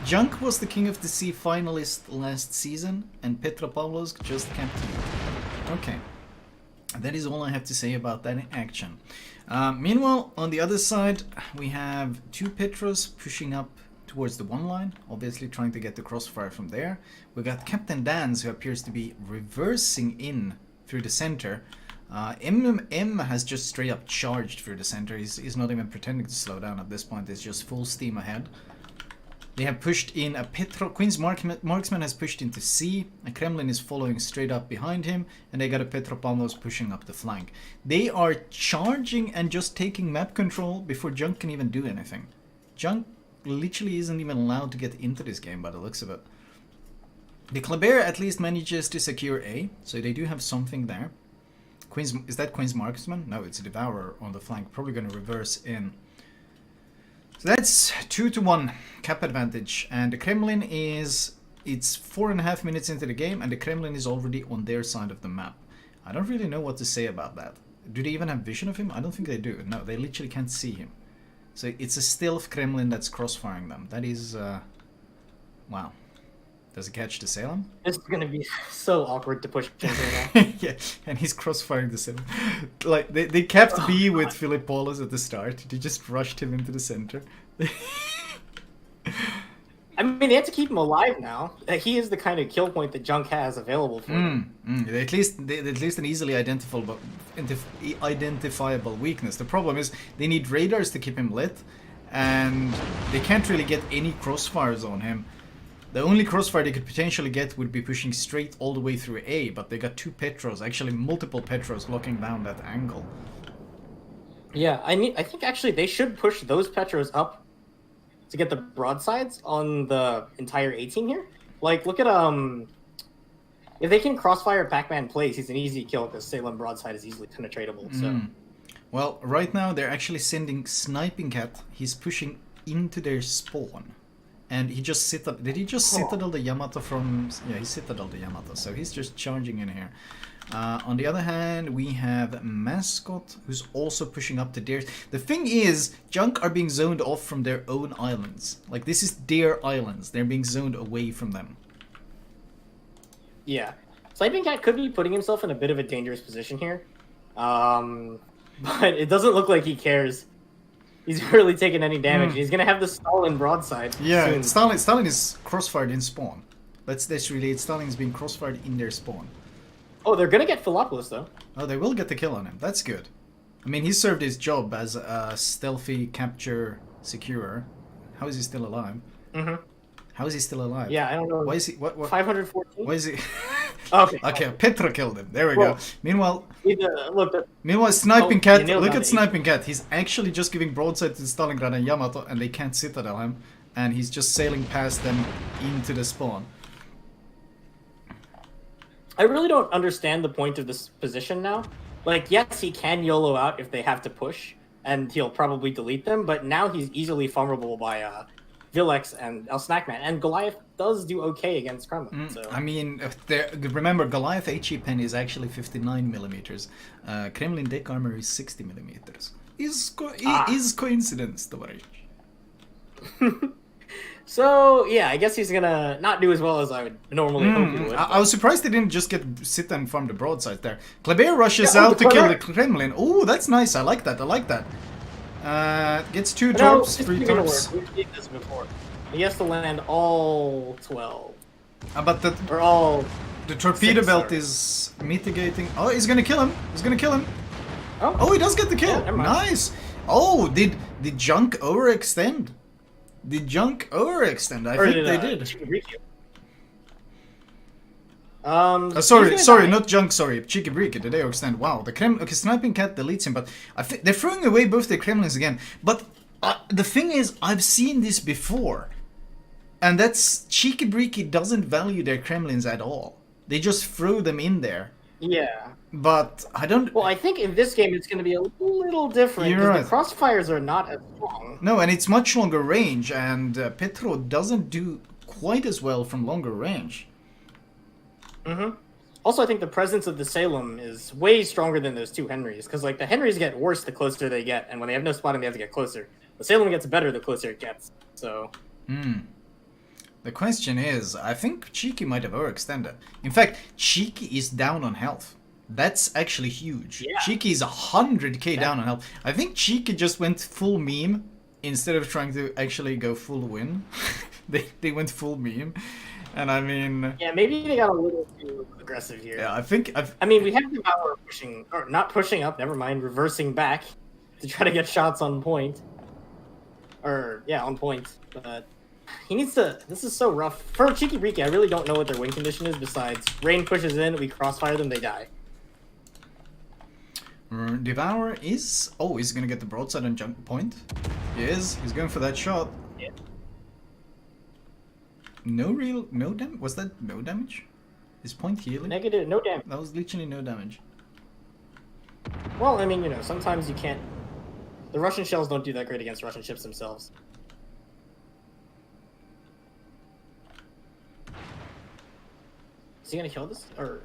Junk was the King of the Sea finalist last season, and Petropavlovsk just kept B. Okay. That is all I have to say about that action. Meanwhile, on the other side, we have 2 Petros pushing up towards the 1 line, obviously trying to get the crossfire from there. We got Captain Dan's, who appears to be reversing in through the center. M has just straight up charged through the center. He's not even pretending to slow down at this point. It's just full steam ahead. They have pushed in a Petro. Queen's Marksman has pushed into C. A Kremlin is following straight up behind him. And they got a Petropavlovsk pushing up the flank. They are charging and just taking map control before Junk can even do anything. Junk literally isn't even allowed to get into this game by the looks of it. The Kleber at least manages to secure A, so they do have something there. Is that Queen's Marksman? No, it's a Devourer on the flank, probably going to reverse in. So that's 2-1 cap advantage, and the Kremlin it's 4.5 minutes into the game, and the Kremlin is already on their side of the map. I don't really know what to say about that. Do they even have vision of him? I don't think they do. No, they literally can't see him. So it's a stealth Kremlin that's crossfiring them. That is, wow. Does it catch the Salem? This is gonna be so awkward to push into now. Yeah, and he's crossfiring the Salem. Like, they kept B with Philippoulos at the start. They just rushed him into the center. I mean, they have to keep him alive now. He is the kind of kill point that Junk has available for them. At least an easily identifiable weakness. The problem is they need radars to keep him lit, and they can't really get any crossfires on him. The only crossfire they could potentially get would be pushing straight all the way through A, but they got 2 Petros, actually multiple Petros locking down that angle. Yeah, I think actually they should push those Petros up to get the broadsides on the entire A team here. Like, look at if they can crossfire Pac-Man plays, he's an easy kill because Salem broadside is easily penetratable. So, Well, right now they're actually sending Sniping Cat. He's pushing into their spawn. And he just did he just Citadel the Yamato from... Yeah, he Citadel the Yamato, so he's just charging in here. On the other hand, we have Mascot, who's also pushing up to theirs. The thing is, Junk are being zoned off from their own islands. Like, this is their islands. They're being zoned away from them. yeah. Sniping Cat could be putting himself in a bit of a dangerous position here. But it doesn't look like he cares. He's barely taking any damage. He's gonna have the Stalin broadside. Yeah, soon. Stalin is crossfired in spawn. That's really it. Stalin is being crossfired in their spawn. Oh, they're gonna get Philopoulos though. Oh, they will get the kill on him. That's good. I mean, he served his job as a stealthy capture securer. How is he still alive? How is he still alive? Yeah, I don't know. Why is he? What? 514. Why is he? Okay. Okay, Petra killed him. There we go. Meanwhile, Look. Meanwhile, Sniping Cat, you nailed look that. at Sniping Cat. He's actually just giving broadside to Stalingrad and Yamato, and they can't Citadel him. And he's just sailing past them into the spawn. I really don't understand the point of this position now. Like, yes, he can YOLO out if they have to push, and he'll probably delete them, but now he's easily farmable by Vilex and El Snackman, and Goliath does do okay against Kremlin. So. I mean, remember, Goliath HE pen is actually 59 millimeters. Kremlin deck armor is 60 millimeters. Is coincidence, tovarищ. So, yeah, I guess he's gonna not do as well as I would normally hope he would. I was surprised they didn't just sit and farm the broadside there. Kleber rushes out to kill the Kremlin. Oh, that's nice. I like that. Gets 2 torps, 3 torps. We've seen this before. He has to land all 12. But the torpedo belt is mitigating. Oh, he's gonna kill him. Oh, he does get the kill. Yeah, nice. Oh, did Junk overextend? I think they did. Sorry, not Junk. Sorry, Chikibriki. Did they overextend? Wow, the Sniping Cat deletes him, but I think they're throwing away both their Kremlins again. But the thing is, I've seen this before, and that's Chikibriki doesn't value their Kremlins at all. They just throw them in there. Yeah. But I don't... Well, I think in this game it's going to be a little different because right. the crossfires are not as strong. No, and it's much longer range, and Petro doesn't do quite as well from longer range. Also, I think the presence of the Salem is way stronger than those 2 Henrys, because like the Henrys get worse the closer they get, and when they have no spotting, they have to get closer. The Salem gets better the closer it gets. So. The question is, I think Cheeky might have overextended. In fact, Cheeky is down on health. That's actually huge. Yeah. Cheeky is 100k down on health. I think Cheeky just went full meme instead of trying to actually go full win. they went full meme. And I mean... Yeah, maybe they got a little too aggressive here. Yeah, I mean, we have Devour pushing... Or not pushing up, never mind. Reversing back to try to get shots on point. Or, yeah, on point. But he needs to... This is so rough. For Cheeky Briki, I really don't know what their win condition is besides Rain pushes in, we crossfire them, they die. Devour is... Oh, he's gonna get the broadside on jump point. He is. He's going for that shot. Yeah. No damage? Was that no damage? Is point healing? Negative, no damage. That was literally no damage. Well, I mean, you know, sometimes you can't... The Russian shells don't do that great against Russian ships themselves. Is he gonna kill this? Or...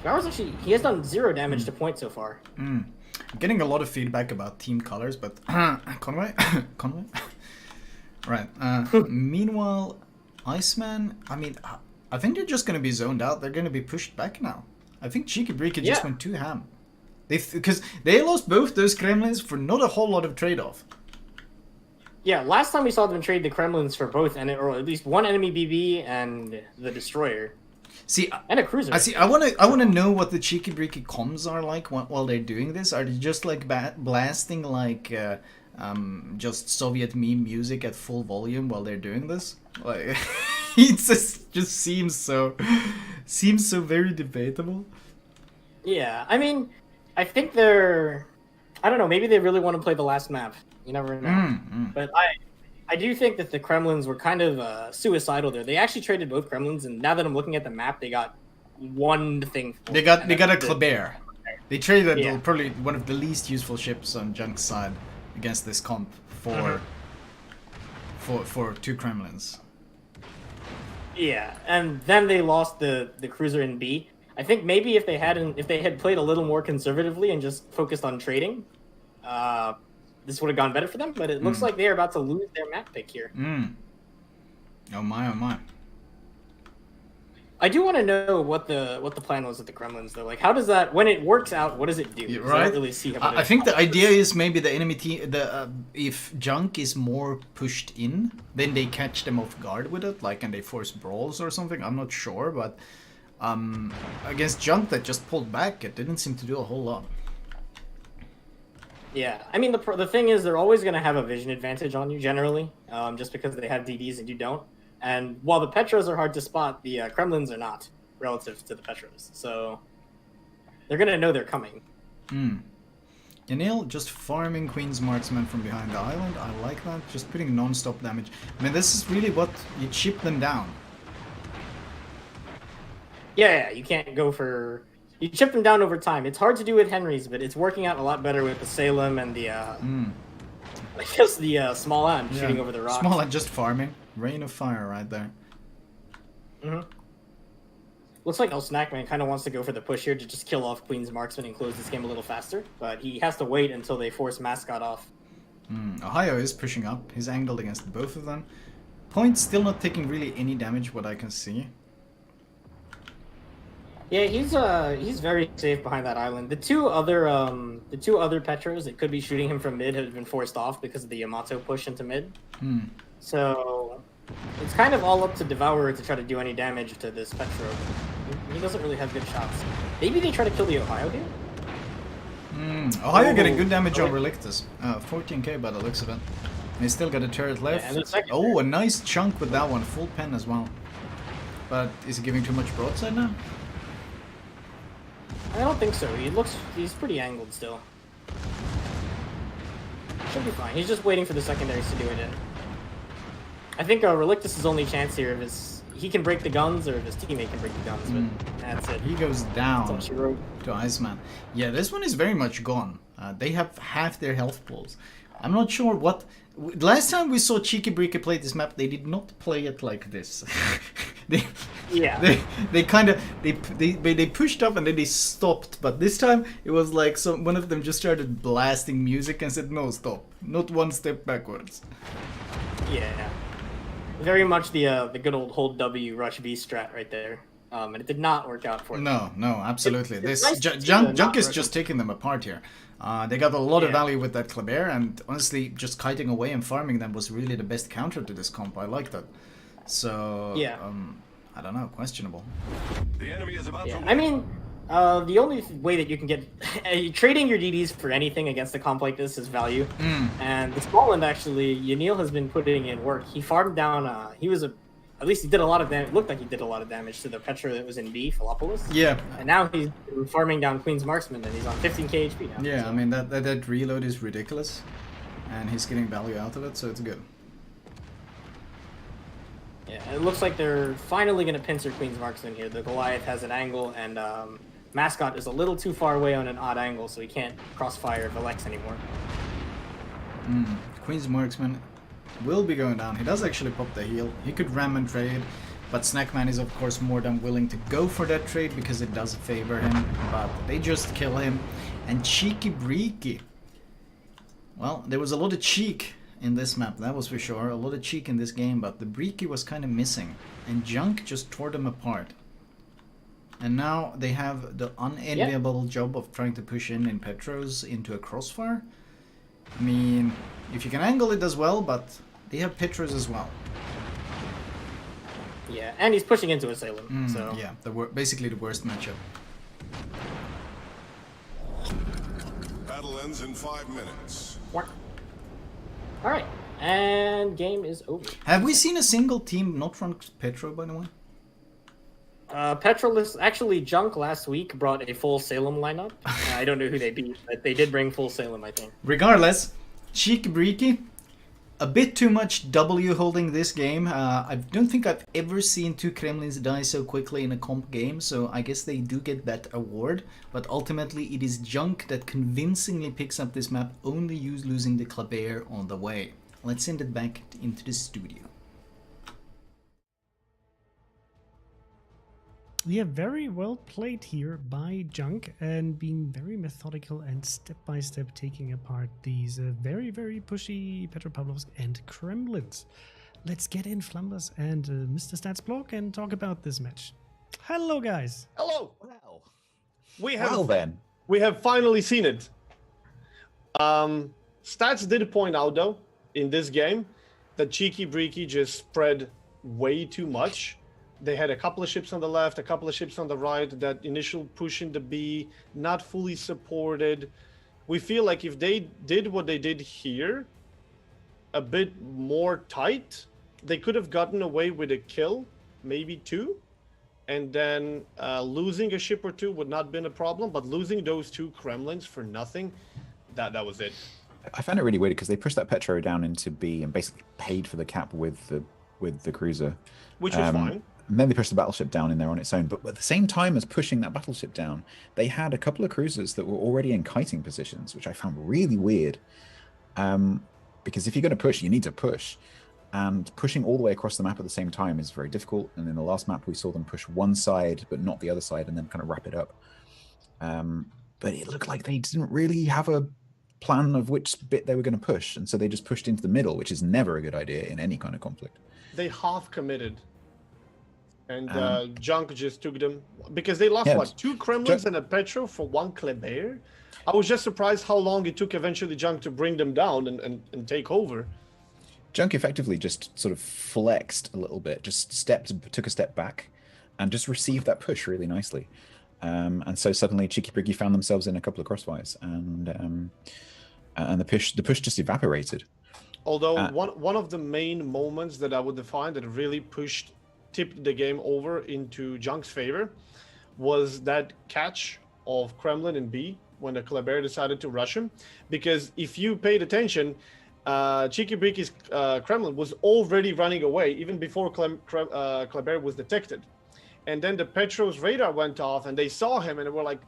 Devour's actually... He has done 0 damage to point so far. I'm getting a lot of feedback about team colors, but... Conway? Right. Meanwhile, Iceman... I mean, I think they're just gonna be zoned out. They're gonna be pushed back now. I think Cheeky Briki just went too ham. Because they lost both those Kremlins for not a whole lot of trade-off. Yeah, last time we saw them trade the Kremlins for both, or at least one enemy BB and the Destroyer. See, and a cruiser. I want to know what the Cheeky Briki comms are like while they're doing this. Are they just like blasting like just Soviet meme music at full volume while they're doing this? Like, it just seems so very debatable. Yeah, I mean, I think they're... I don't know, maybe they really want to play the last map. You never know. But I do think that the Kremlins were kind of suicidal there. They actually traded both Kremlins, and now that I'm looking at the map, they got one thing. For They it, got and a that's the- Kleber. They traded Yeah. probably one of the least useful ships on Junk's side against this comp for two Kremlins. Yeah, and then they lost the cruiser in B. I think maybe if they had played a little more conservatively and just focused on trading, this would have gone better for them. But it looks like they're about to lose their map pick here. Oh my, oh my. I do want to know what the plan was with the Kremlins though. Like, how does that when it works out? What does it do? 'Cause I Right. don't really see how. I think the idea is maybe the enemy team, if Junk is more pushed in, then they catch them off guard with it, like, and they force brawls or something. I'm not sure, but against Junk that just pulled back, it didn't seem to do a whole lot. Yeah, I mean the thing is they're always going to have a vision advantage on you generally, just because they have DDs and you don't. And while the Petros are hard to spot, the Kremlins are not relative to the Petros. So they're going to know they're coming. Yanil just farming Queen's Marksman from behind the island. I like that. Just putting non-stop damage. I mean, this is really what you chip them down. Yeah, you can't go for... You chip them down over time. It's hard to do with Henry's, but it's working out a lot better with the Salem and the... I guess the small end shooting over the rocks. Small end just farming. Rain of fire right there. Looks like El Snackman kind of wants to go for the push here to just kill off Queen's Marksman and close this game a little faster, but he has to wait until they force Mascot off. Ohio is pushing up. He's angled against both of them. Point still not taking really any damage, what I can see. Yeah, he's very safe behind that island. The two other Petros that could be shooting him from mid have been forced off because of the Yamato push into mid. So it's kind of all up to Devourer to try to do any damage to this Petro. He doesn't really have good shots. Maybe they try to kill the Ohio here? Ohio getting good damage on Relictus. 14k by the looks of it. And he's still got a turret left. and the second a nice chunk with that one. Full pen as well. But is he giving too much broadside now? I don't think so. He's pretty angled still. Should be fine. He's just waiting for the secondaries to do it in. I think Relictus' only chance here is he can break the guns or if his teammate can break the guns, but that's it. He goes down That's all she wrote. to Iceman. Yeah, this one is very much gone. They have half their health pools. I'm not sure what... Last time we saw Cheeky Breaky play this map, they did not play it like this. They kind of they pushed up and then they stopped, but this time it was like one of them just started blasting music and said no, stop, not one step backwards. Yeah, very much the good old hold W rush B strat right there, and it did not work out for them. No, absolutely. It's This nice to see Junk the is not just taking them apart here. They got a lot of value with that Kleber, and honestly, just kiting away and farming them was really the best counter to this comp. I like that. So I don't know, questionable. The enemy is about to I mean, the only way that you can get trading your DDs for anything against a comp like this is value. And the small end actually, Yanil has been putting in work. He farmed down. At least he did a lot of damage. Looked like he did a lot of damage to the Petro that was in B, Philopolis. Yeah. And now he's farming down Queen's Marksman, and he's on 15k HP now. Yeah, so. I mean that reload is ridiculous, and he's getting value out of it, so it's good. Yeah, it looks like they're finally going to pincer Queen's Marksman here. The Goliath has an angle, and Mascot is a little too far away on an odd angle, so he can't crossfire Velex anymore. Queen's Marksman will be going down. He does actually pop the heal. He could ram and trade, but Snackman is of course more than willing to go for that trade because it does favor him, but they just kill him. And Cheeky Breaky. Well, there was a lot of cheek in this map, that was for sure. A lot of cheek in this game, but the Breaky was kind of missing. And Junk just tore them apart. And now they have the unenviable job of trying to push in Petros into a crossfire. I mean, if you can angle it as well, but they have Petros as well. Yeah, and he's pushing into a Salem, so... Yeah, basically the worst matchup. Battle ends in 5 minutes. Alright, and game is over. Have we seen a single team not run Petro, by the way? Petrolus, actually, Junk last week brought a full Salem lineup. I don't know who they beat, but they did bring full Salem, I think. Regardless, Cheeky Breaky, A bit too much W holding this game. I don't think I've ever seen two Kremlins die so quickly in a comp game, so I guess they do get that award. But ultimately, it is Junk that convincingly picks up this map, only losing the Kleber on the way. Let's send it back into the studio. Yeah, very well played here by Junk, and being very methodical and step-by-step taking apart these very, very pushy Petropavlovsk and Kremlins. Let's get in Flambass and Mr. Statsbloke and talk about this match. Hello, guys. Hello. Well, We have well then. we have finally seen it. Stats did point out though in this game that Cheeky Breeky just spread way too much. They had a couple of ships on the left, a couple of ships on the right. That initial push in the B, not fully supported. We feel like if they did what they did here, a bit more tight, they could have gotten away with a kill, maybe two. And then losing a ship or two would not have been a problem. But losing those two Kremlins for nothing, that was it. I found it really weird because they pushed that Petro down into B and basically paid for the cap with the cruiser. Which was fine. And then they pushed the battleship down in there on its own. But at the same time as pushing that battleship down, they had a couple of cruisers that were already in kiting positions, which I found really weird. Because if you're going to push, you need to push. And pushing all the way across the map at the same time is very difficult. And in the last map, we saw them push one side, but not the other side, and then kind of wrap it up. But it looked like they didn't really have a plan of which bit they were going to push. And so they just pushed into the middle, which is never a good idea in any kind of conflict. They half committed. And Junk just took them because they lost what, two Kremlins and a Petro for one Kleber. I was just surprised how long it took eventually Junk to bring them down and take over. Junk effectively just sort of flexed a little bit, just took a step back, and just received that push really nicely. And so suddenly Cheeky Briggy found themselves in a couple of crossfires, and the push just evaporated. Although one of the main moments that I would define that really tipped the game over into Junk's favor was that catch of Kremlin in B when the Kleber decided to rush him. Because if you paid attention, Cheeky Breeky's Kremlin was already running away even before Kleber was detected. And then the Petro's radar went off and they saw him and they were like,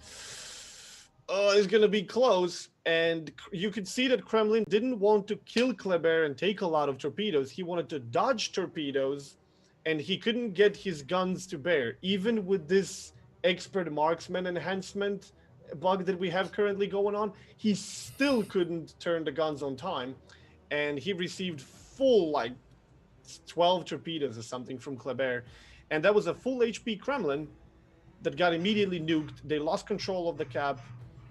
oh, it's going to be close. And you could see that Kremlin didn't want to kill Kleber and take a lot of torpedoes. He wanted to dodge torpedoes, and he couldn't get his guns to bear. Even with this expert marksman enhancement bug that we have currently going on, he still couldn't turn the guns on time. And he received full, 12 torpedoes or something from Kleber. And that was a full HP Kremlin that got immediately nuked. They lost control of the cap.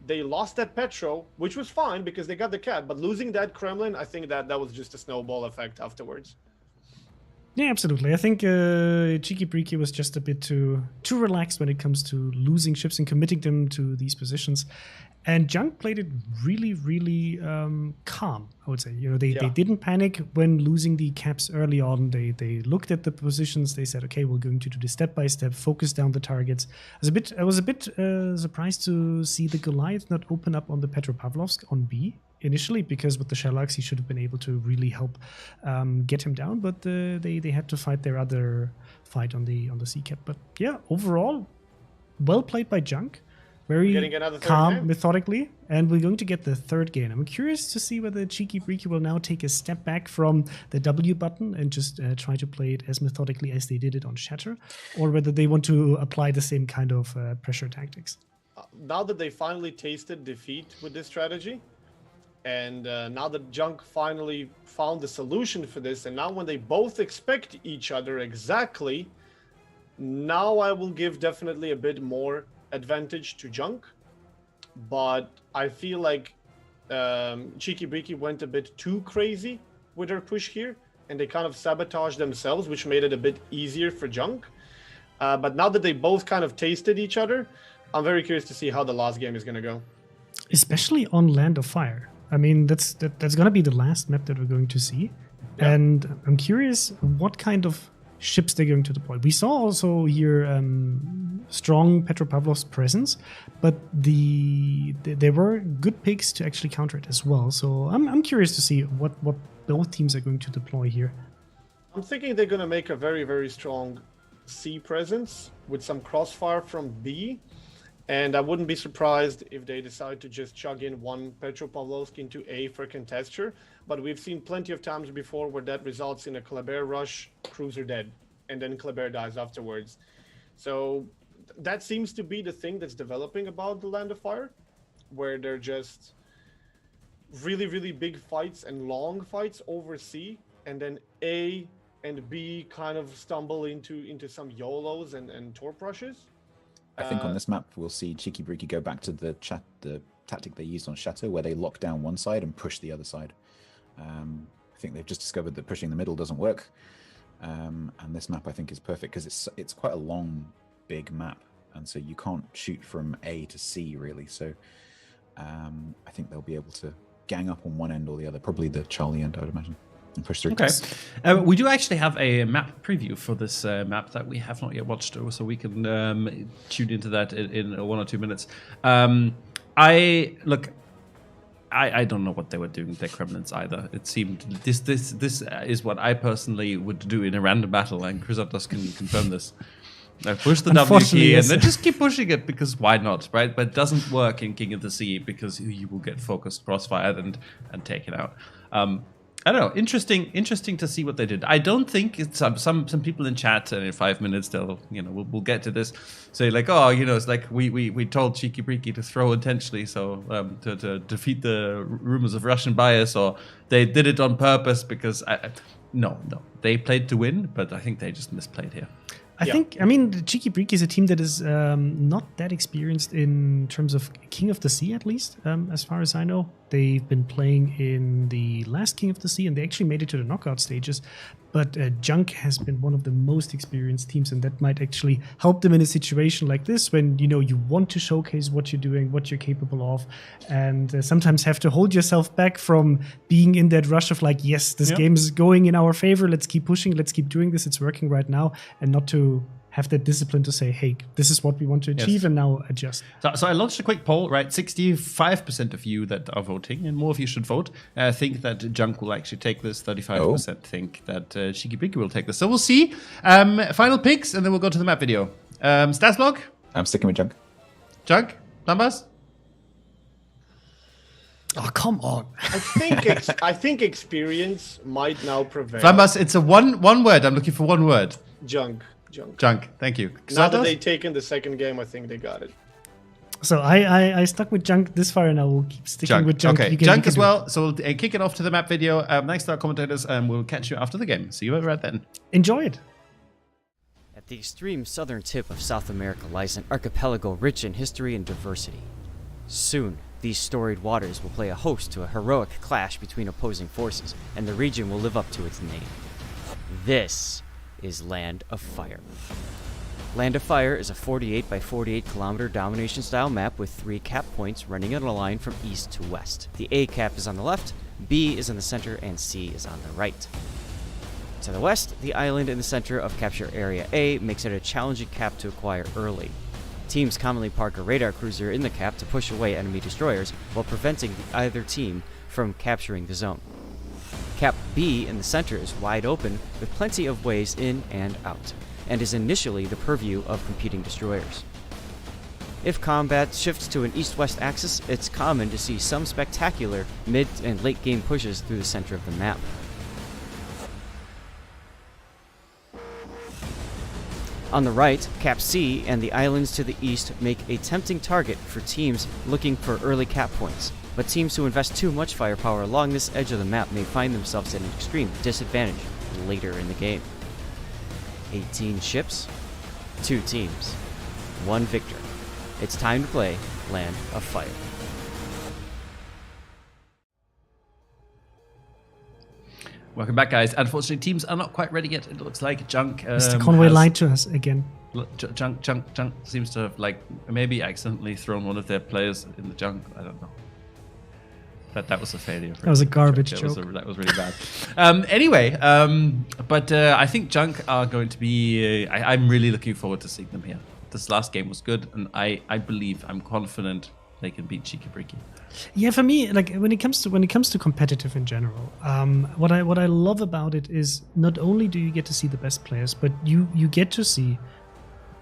They lost that Petro, which was fine because they got the cap. But losing that Kremlin, I think that was just a snowball effect afterwards. Yeah, absolutely. I think Cheeky Breeky was just a bit too relaxed when it comes to losing ships and committing them to these positions. And Junk played it really, really calm, I would say. They didn't panic when losing the caps early on. They looked at the positions. They said, okay, we're going to do this step by step, focus down the targets. I was a bit surprised to see the Goliath not open up on the Petropavlovsk on B initially, because with the Sherlocks he should have been able to really help get him down, but they had to fight their other fight on the C cap. But yeah, overall, well played by Junk. Very calm, game. Methodically, and we're going to get the third game. I'm curious to see whether Cheeky Breeky will now take a step back from the W button and just try to play it as methodically as they did it on Shatter, or whether they want to apply the same kind of pressure tactics. Now that they finally tasted defeat with this strategy, and now that Junk finally found the solution for this, and now when they both expect each other exactly, now I will give definitely a bit more advantage to Junk. But I feel like Cheeky Breeky went a bit too crazy with her push here, and they kind of sabotaged themselves, which made it a bit easier for Junk. But now that they both kind of tasted each other, I'm very curious to see how the last game is going to go. Especially on Land of Fire. I mean, that's going to be the last map that we're going to see. Yeah. And I'm curious what kind of ships they're going to deploy. We saw also here strong Petropavlov's presence, but there were good picks to actually counter it as well. So I'm curious to see what both teams are going to deploy here. I'm thinking they're going to make a very, very strong C presence with some crossfire from B. And I wouldn't be surprised if they decide to just chug in one Petropavlovsk into A for contesture. But we've seen plenty of times before where that results in a Kleber rush, cruiser dead, and then Kleber dies afterwards. So that seems to be the thing that's developing about the Land of Fire, where they're just really, really big fights and long fights over C, and then A and B kind of stumble into some YOLOs and torp rushes. I think on this map we'll see Cheeky Breeky go back to the tactic they used on Chateau, where they lock down one side and push the other side. I think they've just discovered that pushing the middle doesn't work, and this map I think is perfect because it's quite a long, big map, and so you can't shoot from A to C really. So I think they'll be able to gang up on one end or the other, probably the Charlie end, I would imagine. Push through. Okay. We do actually have a map preview for this map that we have not yet watched, so we can tune into that in 1 or 2 minutes. I don't know what they were doing with their Kremlins either. It seemed this is what I personally would do in a random battle, and Chrysotos can confirm this. Push the W key and then just keep pushing it because why not, right? But it doesn't work in King of the Sea because you will get focused, crossfired, and taken out. I don't know. Interesting to see what they did. I don't think it's some people in chat, and in 5 minutes they'll we'll get to this. Say like, oh, it's like we told Cheeky Breeky to throw intentionally, so to defeat the rumors of Russian bias, or they did it on purpose because no, they played to win, but I think they just misplayed here. I think, the Cheeky Breeky is a team that is not that experienced in terms of King of the Sea, at least, as far as I know. They've been playing in the last King of the Sea, and they actually made it to the knockout stages. But Junk has been one of the most experienced teams, and that might actually help them in a situation like this when, you want to showcase what you're doing, what you're capable of, and sometimes have to hold yourself back from being in that rush of like, yes, this game is going in our favor, let's keep pushing, let's keep doing this, it's working right now, and not to have that discipline to say, hey, this is what we want to achieve, and now adjust. So I launched a quick poll, right? 65% of you that are voting, and more of you should vote, think that Junk will actually take this. 35% think that Cheeky Breeky will take this. So we'll see. Final picks, and then we'll go to the map video. Statsbloke? I'm sticking with Junk. Junk? Flambass? Oh, come on. I think experience might now prevail. Flambass, it's a one word. I'm looking for one word. Junk. Thank you. Now that they've taken the second game, I think they got it. So I stuck with Junk this far, and I will keep sticking with Junk. Okay, Junk as well. So we'll kick it off to the map video. Thanks to our commentators, and we'll catch you after the game. See you right then. Enjoy it. At the extreme southern tip of South America lies an archipelago rich in history and diversity. Soon, these storied waters will play a host to a heroic clash between opposing forces, and the region will live up to its name. This is Land of Fire. Land of Fire is a 48 by 48 kilometer domination style map with 3 cap points running in a line from east to west. The A cap is on the left, B is in the center, and C is on the right. To the west, the island in the center of capture area A makes it a challenging cap to acquire early. Teams commonly park a radar cruiser in the cap to push away enemy destroyers while preventing either team from capturing the zone. Cap B in the center is wide open with plenty of ways in and out, and is initially the purview of competing destroyers. If combat shifts to an east-west axis, it's common to see some spectacular mid and late game pushes through the center of the map. On the right, Cap C and the islands to the east make a tempting target for teams looking for early cap points, but teams who invest too much firepower along this edge of the map may find themselves at an extreme disadvantage later in the game. 18 ships, 2 teams, 1 victor. It's time to play Land of Fire. Welcome back, guys. Unfortunately, teams are not quite ready yet. It looks like Junk. Mr. Conway lied to us again. Junk seems to have maybe accidentally thrown one of their players in the junk. I don't know. That was a failure. That was a garbage joke. That was really bad. Anyway, but I think Junk are going to be. I'm really looking forward to seeing them here. This last game was good, and I believe, I'm confident they can beat Cheeky Breaky. Yeah, for me, like when it comes to competitive in general, what I love about it is not only do you get to see the best players, but you get to see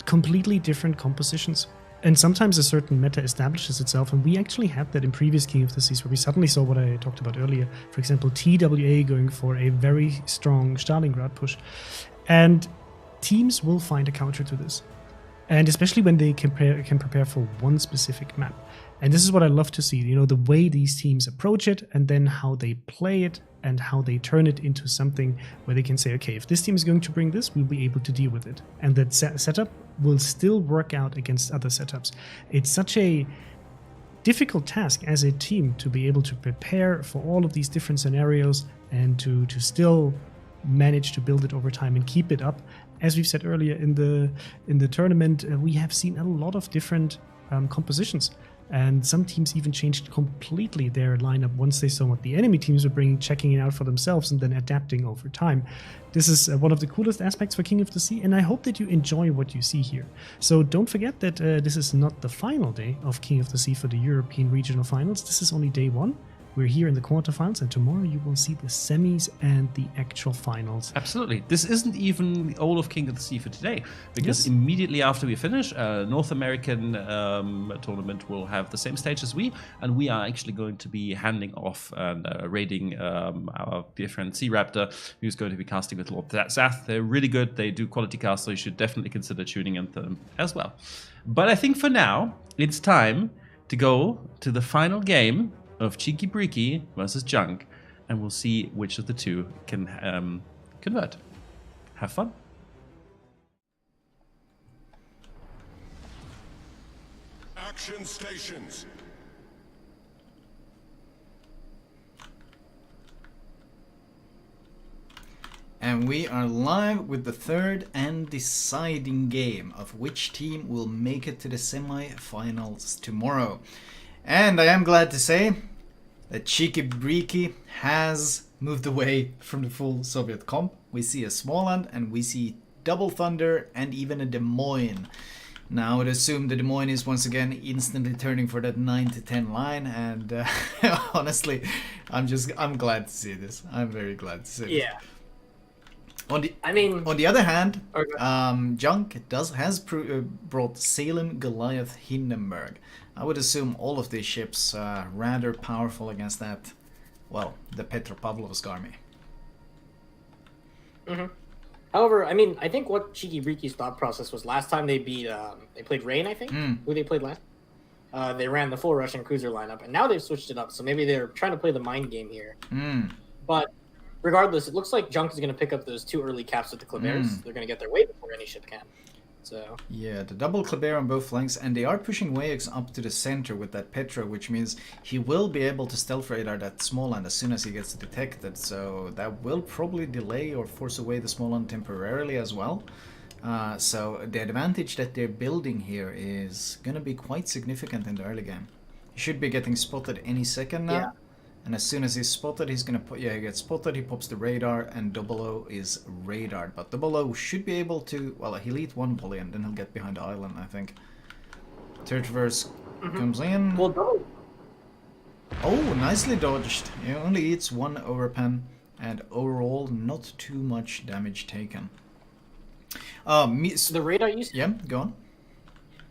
completely different compositions. And sometimes a certain meta establishes itself, and we actually had that in previous King of the Seas, where we suddenly saw what I talked about earlier. For example, TWA going for a very strong Stalingrad push. And teams will find a counter to this. And especially when they can prepare for one specific map. And this is what I love to see, the way these teams approach it, and then how they play it, and how they turn it into something where they can say, okay, if this team is going to bring this, we'll be able to deal with it. And that setup will still work out against other setups. It's such a difficult task as a team to be able to prepare for all of these different scenarios and to still manage to build it over time and keep it up. As we've said earlier in the tournament, we have seen a lot of different compositions. And some teams even changed completely their lineup once they saw what the enemy teams were bringing, checking it out for themselves, and then adapting over time. This is one of the coolest aspects for King of the Sea, and I hope that you enjoy what you see here. So don't forget that this is not the final day of King of the Sea for the European Regional Finals. This is only day 1. We're here in the quarterfinals, and tomorrow you will see the semis and the actual finals. Absolutely. This isn't even all of King of the Sea for today, because immediately after we finish, North American tournament will have the same stage as we, and we are actually going to be handing off and raiding our dear friend Sea Raptor, who's going to be casting with Lord Zath. They're really good. They do quality cast, so you should definitely consider tuning into them as well. But I think for now, it's time to go to the final game of Cheeky Breaky versus Junk, and we'll see which of the two can convert. Have fun. Action stations. And we are live with the third and deciding game of which team will make it to the semi-finals tomorrow. And I am glad to say that Cheeky Breaky has moved away from the full Soviet comp. We see a Småland, and we see Double Thunder, and even a Des Moines. Now I would assume the Des Moines is once again instantly turning for that 9 to 10 line, and honestly, I'm glad to see this. I'm very glad to see this. Yeah. On the other hand, Junk has brought Salem, Goliath, Hindenburg. I would assume all of these ships are rather powerful against that, well, the Petropavlovsk army. Mm-hmm. However, I think what Cheeky Breaky's thought process was last time they beat, they played Rain, I think, who they played last. They ran the full Russian cruiser lineup, and now they've switched it up, so maybe they're trying to play the mind game here. But regardless, it looks like Junk is going to pick up those 2 early caps with the Klebers. They're going to get their way before any ship can. So yeah, the double Kleber on both flanks, and they are pushing Wayex up to the center with that Petra, which means he will be able to stealth radar that Småland as soon as he gets detected. So that will probably delay or force away the Småland temporarily as well. So the advantage that they're building here is going to be quite significant in the early game. He should be getting spotted any second now. Yeah. And as soon as he's spotted, he's gonna put. Yeah, he gets spotted. He pops the radar, and Double O is radared. But Double O should be able to. Well, he'll eat 1 volley, and then he'll get behind the island, I think. Tertiverse comes in. Well, Double. Oh, nicely dodged. He only eats 1 overpen, and overall, not too much damage taken. The radar usage. Yeah, go on.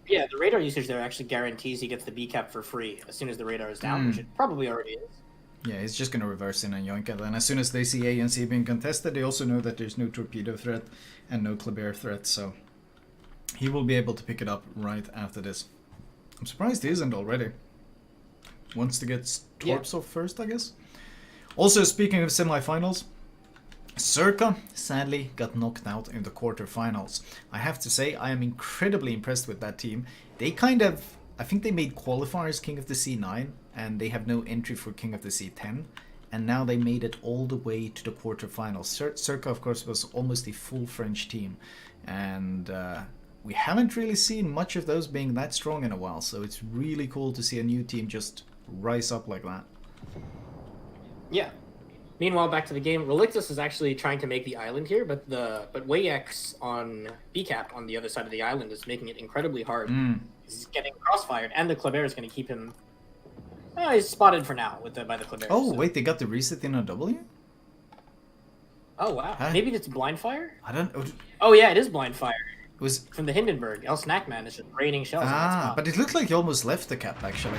Yeah, the radar usage there actually guarantees he gets the B cap for free as soon as the radar is down, which it probably already is. Yeah, he's just going to reverse in and yoink it. And as soon as they see A and C being contested, they also know that there's no torpedo threat and no Kleber threat, so he will be able to pick it up right after this. I'm surprised he isn't already. Wants to get Torps off first, I guess. Also, speaking of semifinals, Circa sadly got knocked out in the quarterfinals. I have to say, I am incredibly impressed with that team. They I think they made qualifiers King of the Sea 9, and they have no entry for King of the Sea 10. And now they made it all the way to the quarterfinals. Circa, of course, was almost a full French team. And we haven't really seen much of those being that strong in a while. So it's really cool to see a new team just rise up like that. Yeah. Meanwhile, back to the game, Relictus is actually trying to make the island here, but Wayex on BCAP on the other side of the island is making it incredibly hard. He's getting crossfired, and the Kleber is going to keep him. He's spotted for now by the Kleber. Oh, wait, they got the reset in a W? Oh, wow. Maybe it's blind fire? I don't... Oh, yeah, it is blind fire. It was... From the Hindenburg. El Snackman is just raining shells on that spot. But it looked like he almost left the cap, actually.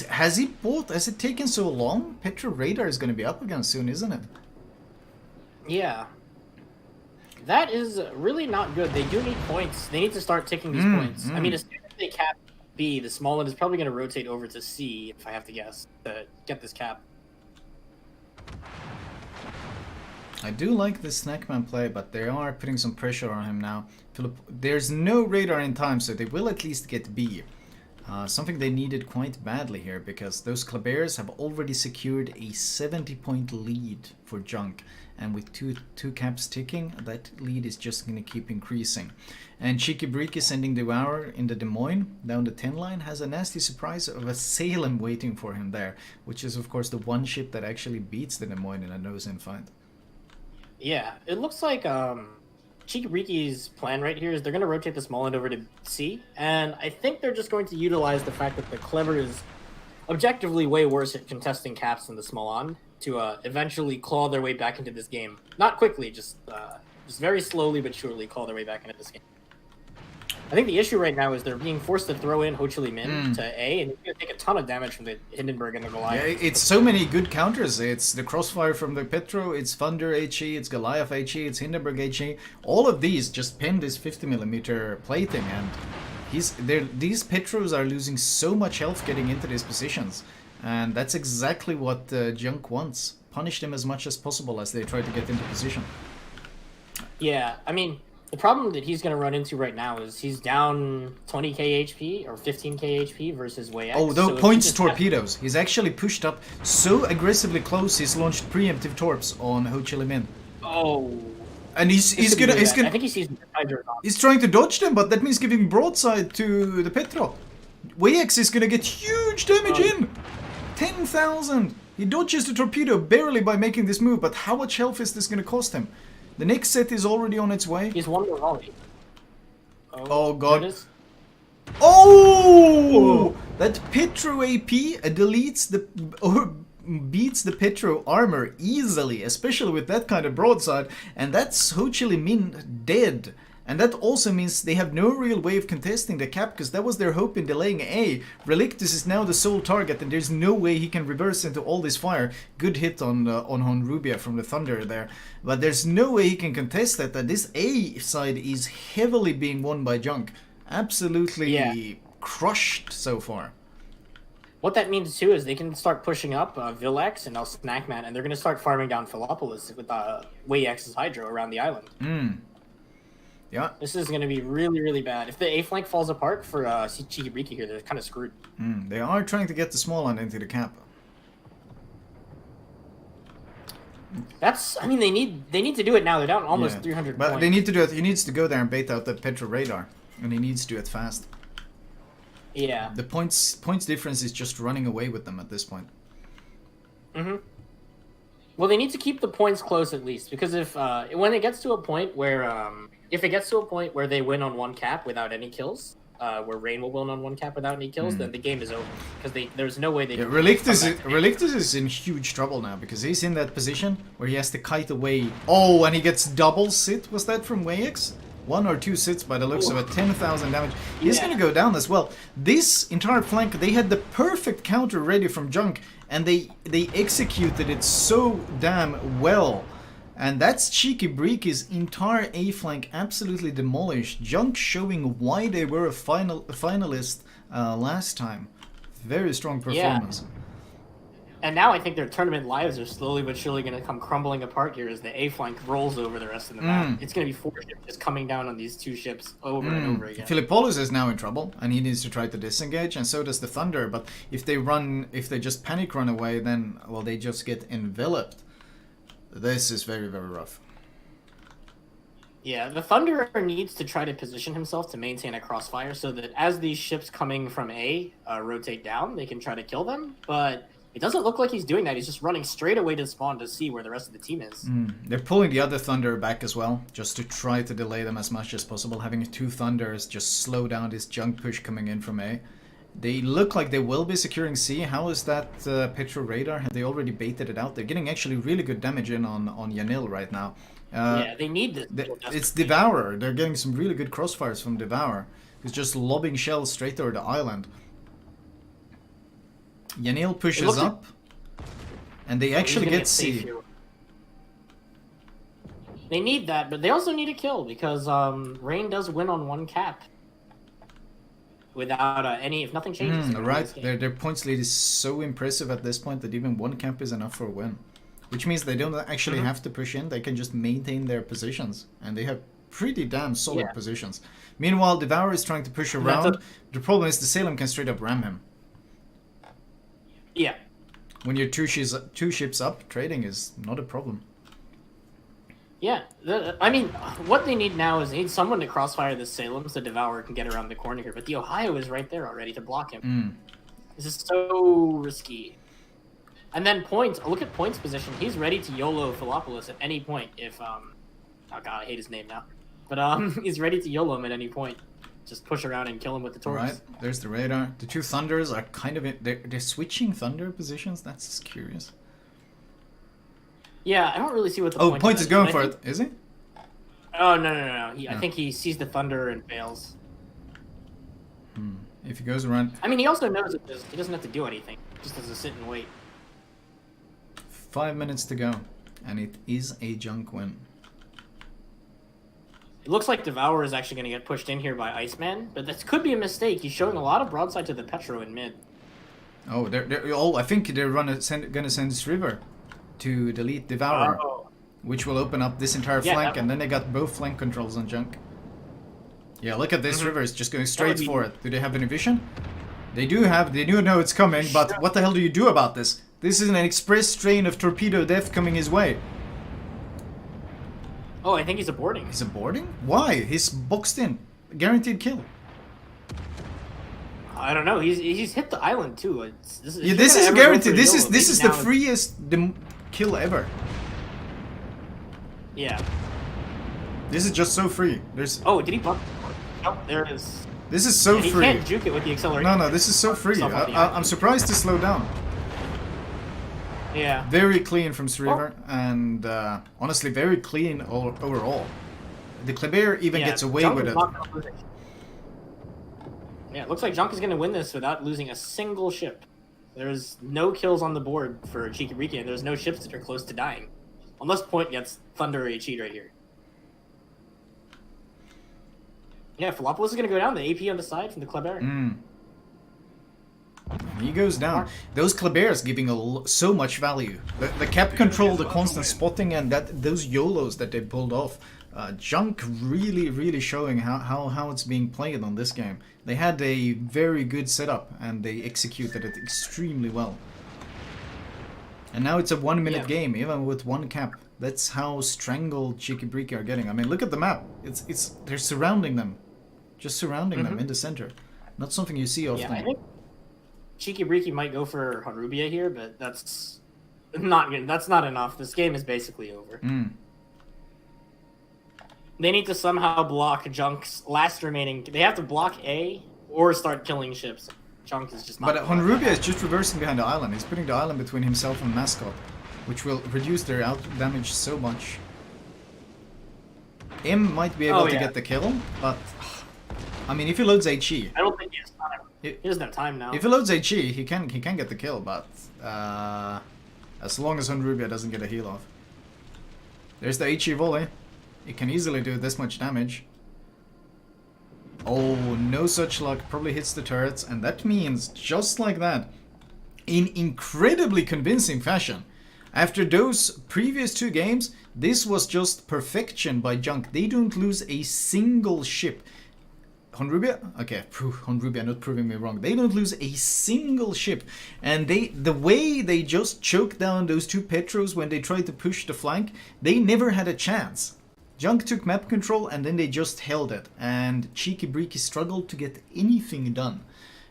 Has it taken so long? Petro Radar is going to be up again soon, isn't it? Yeah. That is really not good. They do need points. They need to start taking these points. I mean, as soon as they cap B, the small one is probably going to rotate over to C, if I have to guess, to get this cap. I do like the Snackman play, but they are putting some pressure on him now. There's no radar in time, so they will at least get B. Something they needed quite badly here, because those Klebers have already secured a 70-point lead for Junk. And with two caps ticking, that lead is just going to keep increasing. And Cheeky Breaky sending Devour in the Des Moines down the 10 line has a nasty surprise of a Salem waiting for him there, which is of course the one ship that actually beats the Des Moines in a nose-in fight. Yeah, it looks like Cheeky Breaky's plan right here is they're going to rotate the small end over to C, and I think they're just going to utilize the fact that the Clever is objectively way worse at contesting caps than the small end to eventually claw their way back into this game. Not quickly, just very slowly but surely claw their way back into this game. I think the issue right now is they're being forced to throw in Ho Chi Minh to A, and it's going to take a ton of damage from the Hindenburg and the Goliath. Yeah, it's so many good counters. It's the Crossfire from the Petro, it's Thunder HE, it's Goliath HE, it's Hindenburg HE. All of these just pin this 50mm plating, and these Petros are losing so much health getting into these positions. And that's exactly what Junk wants. Punish them as much as possible as they try to get into position. Yeah, I mean, the problem that he's going to run into right now is he's down 20k HP or 15k HP versus Way X. Oh, the points torpedoes. He's actually pushed up so aggressively close. He's launched preemptive torps on Ho Chi Minh. Oh. And he's gonna. I think he sees the Hydra. He's trying to dodge them, but that means giving broadside to the Petro. Way X is gonna get huge damage in. 10,000. He dodges the torpedo barely by making this move, but how much health is this gonna cost him? The next set is already on its way. He's one more volley. Oh god. Oh! That Petro AP deletes the or beats the Petro armor easily, especially with that kind of broadside, and that's Ho Chi Minh dead. And that also means they have no real way of contesting the cap, because that was their hope in delaying A. Relictus is now the sole target, and there's no way he can reverse into all this fire. Good hit on Honrubia from the Thunder there. But there's no way he can contest that this A side is heavily being won by Junk. Absolutely crushed so far. What that means too is they can start pushing up Vilex and El Snackman, and they're going to start farming down Philopolis with Way X's Hydro around the island. Yeah. This is going to be really, really bad. If the A flank falls apart for Cheeky Breaky here, they're kind of screwed. They are trying to get the small one into the cap. I mean, they need to do it now. They're down almost 300 but points. They need to do it. He needs to go there and bait out that Petro radar, and he needs to do it fast. Yeah. The points difference is just running away with them at this point. Well, they need to keep the points close at least, because if when it gets to a point where they win on one cap without any kills, where Rain will win on one cap without any kills, then the game is over, because there's no way they can. Relictus is in huge trouble now, because he's in that position where he has to kite away. Oh, and he gets double sit. Was that from Wayx? 1 or 2 sits by the looks of it. 10,000 damage. He's gonna go down as well. This entire flank, they had the perfect counter ready from Junk, and they executed it so damn well. And that's Cheeky Breaky's entire A flank absolutely demolished. Junk showing why they were a finalist last time. Very strong performance. Yeah. And now I think their tournament lives are slowly but surely going to come crumbling apart here as the A flank rolls over the rest of the map. It's going to be 4 ships just coming down on these 2 ships over and over again. Philippolis is now in trouble, and he needs to try to disengage, and so does the Thunder. But if they just panic run away, then, well, they just get enveloped. This is very, very rough. Yeah, the Thunder needs to try to position himself to maintain a crossfire so that as these ships coming from A rotate down, they can try to kill them. But It doesn't look like he's doing that. He's just running straight away to spawn to see where the rest of the team is. They're pulling the other Thunder back as well, just to try to delay them as much as possible. Having 2 Thunders just slow down this junk push coming in from A. They look like they will be securing C. How is that Petro radar? Have they already baited it out? They're getting actually really good damage in on Yanil right now. Yeah, they need this. It's Devourer. They're getting some really good crossfires from Devourer, who's just lobbing shells straight over the island. Yanil pushes up, and they actually get C. They need that, but they also need a kill because Rain does win on 1 cap. Without if nothing changes. Right, their points lead is so impressive at this point that even 1 cap is enough for a win. Which means they don't actually have to push in, they can just maintain their positions. And they have pretty damn solid positions. Meanwhile, Devourer is trying to push around. The problem is the Salem can straight up ram him. Yeah. When you're 2 ships up, trading is not a problem. Yeah, I mean, what they need now is they need someone to crossfire the Salem so Devourer can get around the corner here. But the Ohio is right there already to block him. This is so risky. And then Points, look at Points' position. He's ready to YOLO Philopoulos at any point if, oh god, I hate his name now. But he's ready to YOLO him at any point. Just push around and kill him with the torps. Right, there's the radar. The 2 Thunders are kind of, they're switching Thunder positions? That's just curious. Yeah, I don't really see what the point Point is going for it, is he? Oh, no. I think he sees the Thunder and fails. If he goes around... I mean, he also knows that he doesn't have to do anything. He just has to sit and wait. 5 minutes to go, and it is a junk win. It looks like Devourer is actually going to get pushed in here by Iceman, but this could be a mistake. He's showing a lot of broadside to the Petro in mid. Oh, I think they're gonna send this river to delete Devourer, which will open up this entire flank, and then they got both flank controls on junk. Yeah, look at this river, it's just going straight for it. Do they have any vision? They do know it's coming, but what the hell do you do about this? This is an express train of torpedo death coming his way. Oh, I think he's aborting. He's aborting? Why? He's boxed in. Guaranteed kill. I don't know. He's hit the island too. This is guaranteed. This is the freest kill ever. Yeah. This is just so free. There's. Oh, did he bump? Oh, there it is. This is so free. He can't juke it with the acceleration. No, this is so free. I'm surprised to slow down. Yeah. Very clean from Sriver, and honestly, very clean overall. The Kleber even gets away with it. Yeah, it looks like Junk is going to win this without losing a single ship. There's no kills on the board for Cheeky Riki, and there's no ships that are close to dying. Unless Point gets Thunder or cheat right here. Yeah, Philopoulos is going to go down. The AP on the side from the Kleber. He goes down. Those Klebers giving so much value. The cap control, the constant spotting, and those YOLOs that they pulled off. Junk really showing how it's being played on this game. They had a very good setup and they executed it extremely well. And now it's a 1 minute game, even with 1 cap. That's how strangled Cheeky Riki are getting. I mean, look at the map. They're surrounding them, just surrounding them in the center. Not something you see often. Yeah, I think Cheeky Riki might go for Honrubia here, but that's not enough. This game is basically over. They need to somehow block Junk's last remaining. They have to block A or start killing ships. Junk is just not. But Honrubia is just reversing behind the island. He's putting the island between himself and Mascot, which will reduce their out damage so much. M might be able to get the kill, but I mean, if he loads HE, I don't think he has time. He doesn't have time now. If he loads HE, he can get the kill, but as long as Honrubia doesn't get a heal off. There's the HE volley. It can easily do this much damage. Oh, no such luck. Probably hits the turrets, and that means just like that, in incredibly convincing fashion, after those previous 2 games, this was just perfection by Junk. They don't lose a single ship. Honrubia? Okay, Honrubia not proving me wrong. They don't lose a single ship. And the way they just choked down those 2 Petros when they tried to push the flank, they never had a chance. Junk took map control and then they just held it. And Cheeky Riki struggled to get anything done.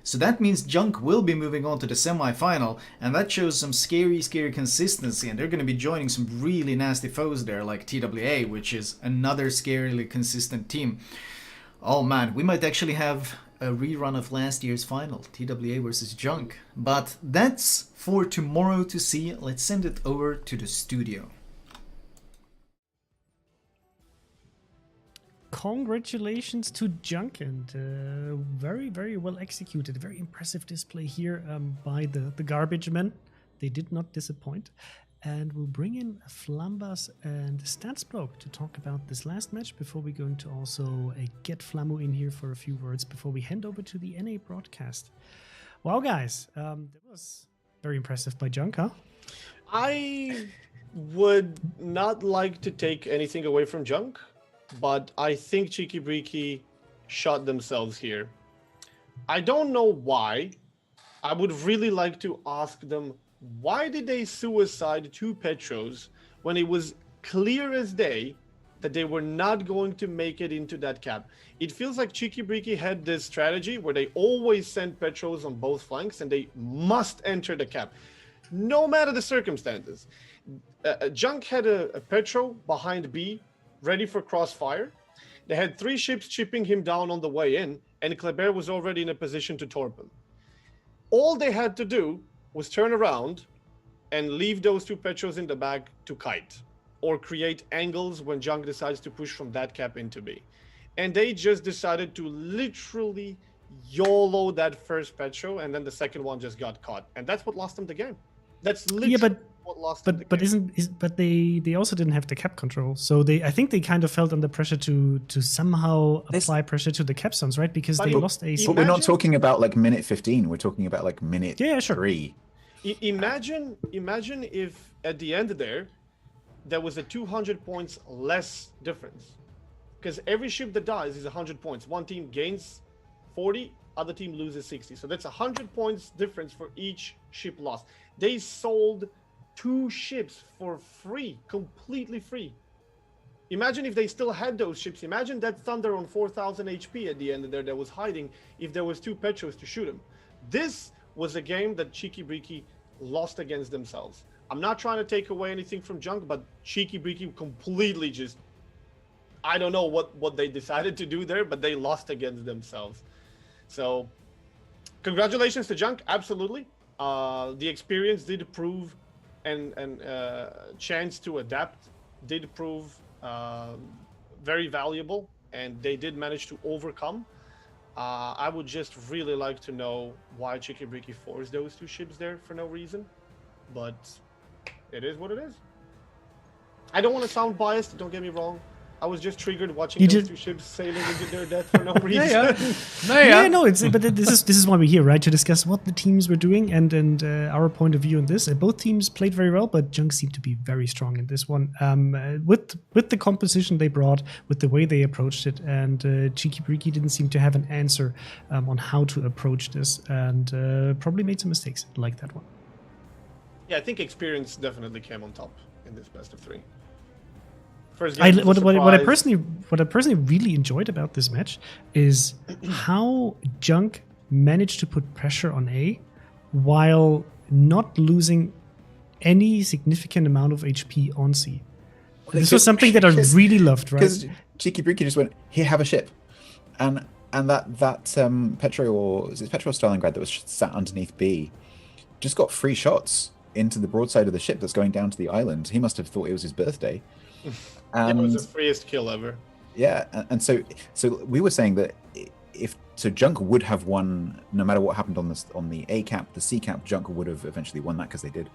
So that means Junk will be moving on to the semi-final, and that shows some scary consistency, and they're going to be joining some really nasty foes there, like TWA, which is another scarily consistent team. Oh man, we might actually have a rerun of last year's final, TWA versus Junk. But that's for tomorrow to see. Let's send it over to the studio. Congratulations to Junk, and very well executed. Very impressive display here by the garbage men. They did not disappoint. And we'll bring in Flambass and Statsbloke to talk about this last match before we're going to also get Flamu in here for a few words before we hand over to the NA broadcast. Wow, guys, that was very impressive by Junk, huh? I would not like to take anything away from Junk, but I think Cheeky Breeky shot themselves here. I don't know why. I would really like to ask them, why did they suicide 2 Petros when it was clear as day that they were not going to make it into that cap? It feels like Cheeky Breeky had this strategy where they always send Petros on both flanks and they must enter the cap, no matter the circumstances. Junk had a Petro behind B, ready for crossfire. They had 3 ships chipping him down on the way in, and Kleber was already in a position to torp him. All they had to do was turn around and leave those 2 Petros in the back to kite, or create angles when Junk decides to push from that cap into B. And they just decided to literally YOLO that first Petro, and then the second one just got caught. And that's what lost them the game. That's literally what lost them the game. But they also didn't have the cap control. So I think they kind of felt under pressure to somehow apply pressure to the cap zones, right? Because they lost a... But we're not talking about like minute 15. We're talking about like minute 3. Imagine if at the end there was a 200 points less difference. Because every ship that dies is 100 points. One team gains 40, other team loses 60. So that's 100 points difference for each ship lost. They sold 2 ships for free, completely free. Imagine if they still had those ships. Imagine that Thunder on 4,000 HP at the end there that was hiding if there was 2 Petros to shoot him. This was a game that Cheeky Breeky lost against themselves. I'm not trying to take away anything from Junk, but Cheeky Breeky completely just... I don't know what they decided to do there, but they lost against themselves. So, congratulations to Junk, absolutely. The experience did prove, and chance to adapt did prove very valuable, and they did manage to overcome. I would just really like to know why Cheeky Breeky forced those 2 ships there for no reason, but it is what it is. I don't want to sound biased, don't get me wrong. I was just triggered watching those 2 ships sailing into their death for no reason. But this is why we're here, right? To discuss what the teams were doing and our point of view on this. Both teams played very well, but Junk seemed to be very strong in this one. With the composition they brought, with the way they approached it, and Cheeky Breeky didn't seem to have an answer on how to approach this, and probably made some mistakes like that one. Yeah, I think experience definitely came on top in this best of 3. What I personally really enjoyed about this match is how Junk managed to put pressure on A while not losing any significant amount of HP on C. This was something that I really loved, right? Because Cheeky Breeky just went, "Here, have a ship," and that Petro or Stalingrad that was sat underneath B just got 3 shots into the broadside of the ship that's going down to the island. He must have thought it was his birthday. It was the freest kill ever. Yeah, and so we were saying that if Junk would have won no matter what happened on the A cap, the C cap, Junk would have eventually won that because they did.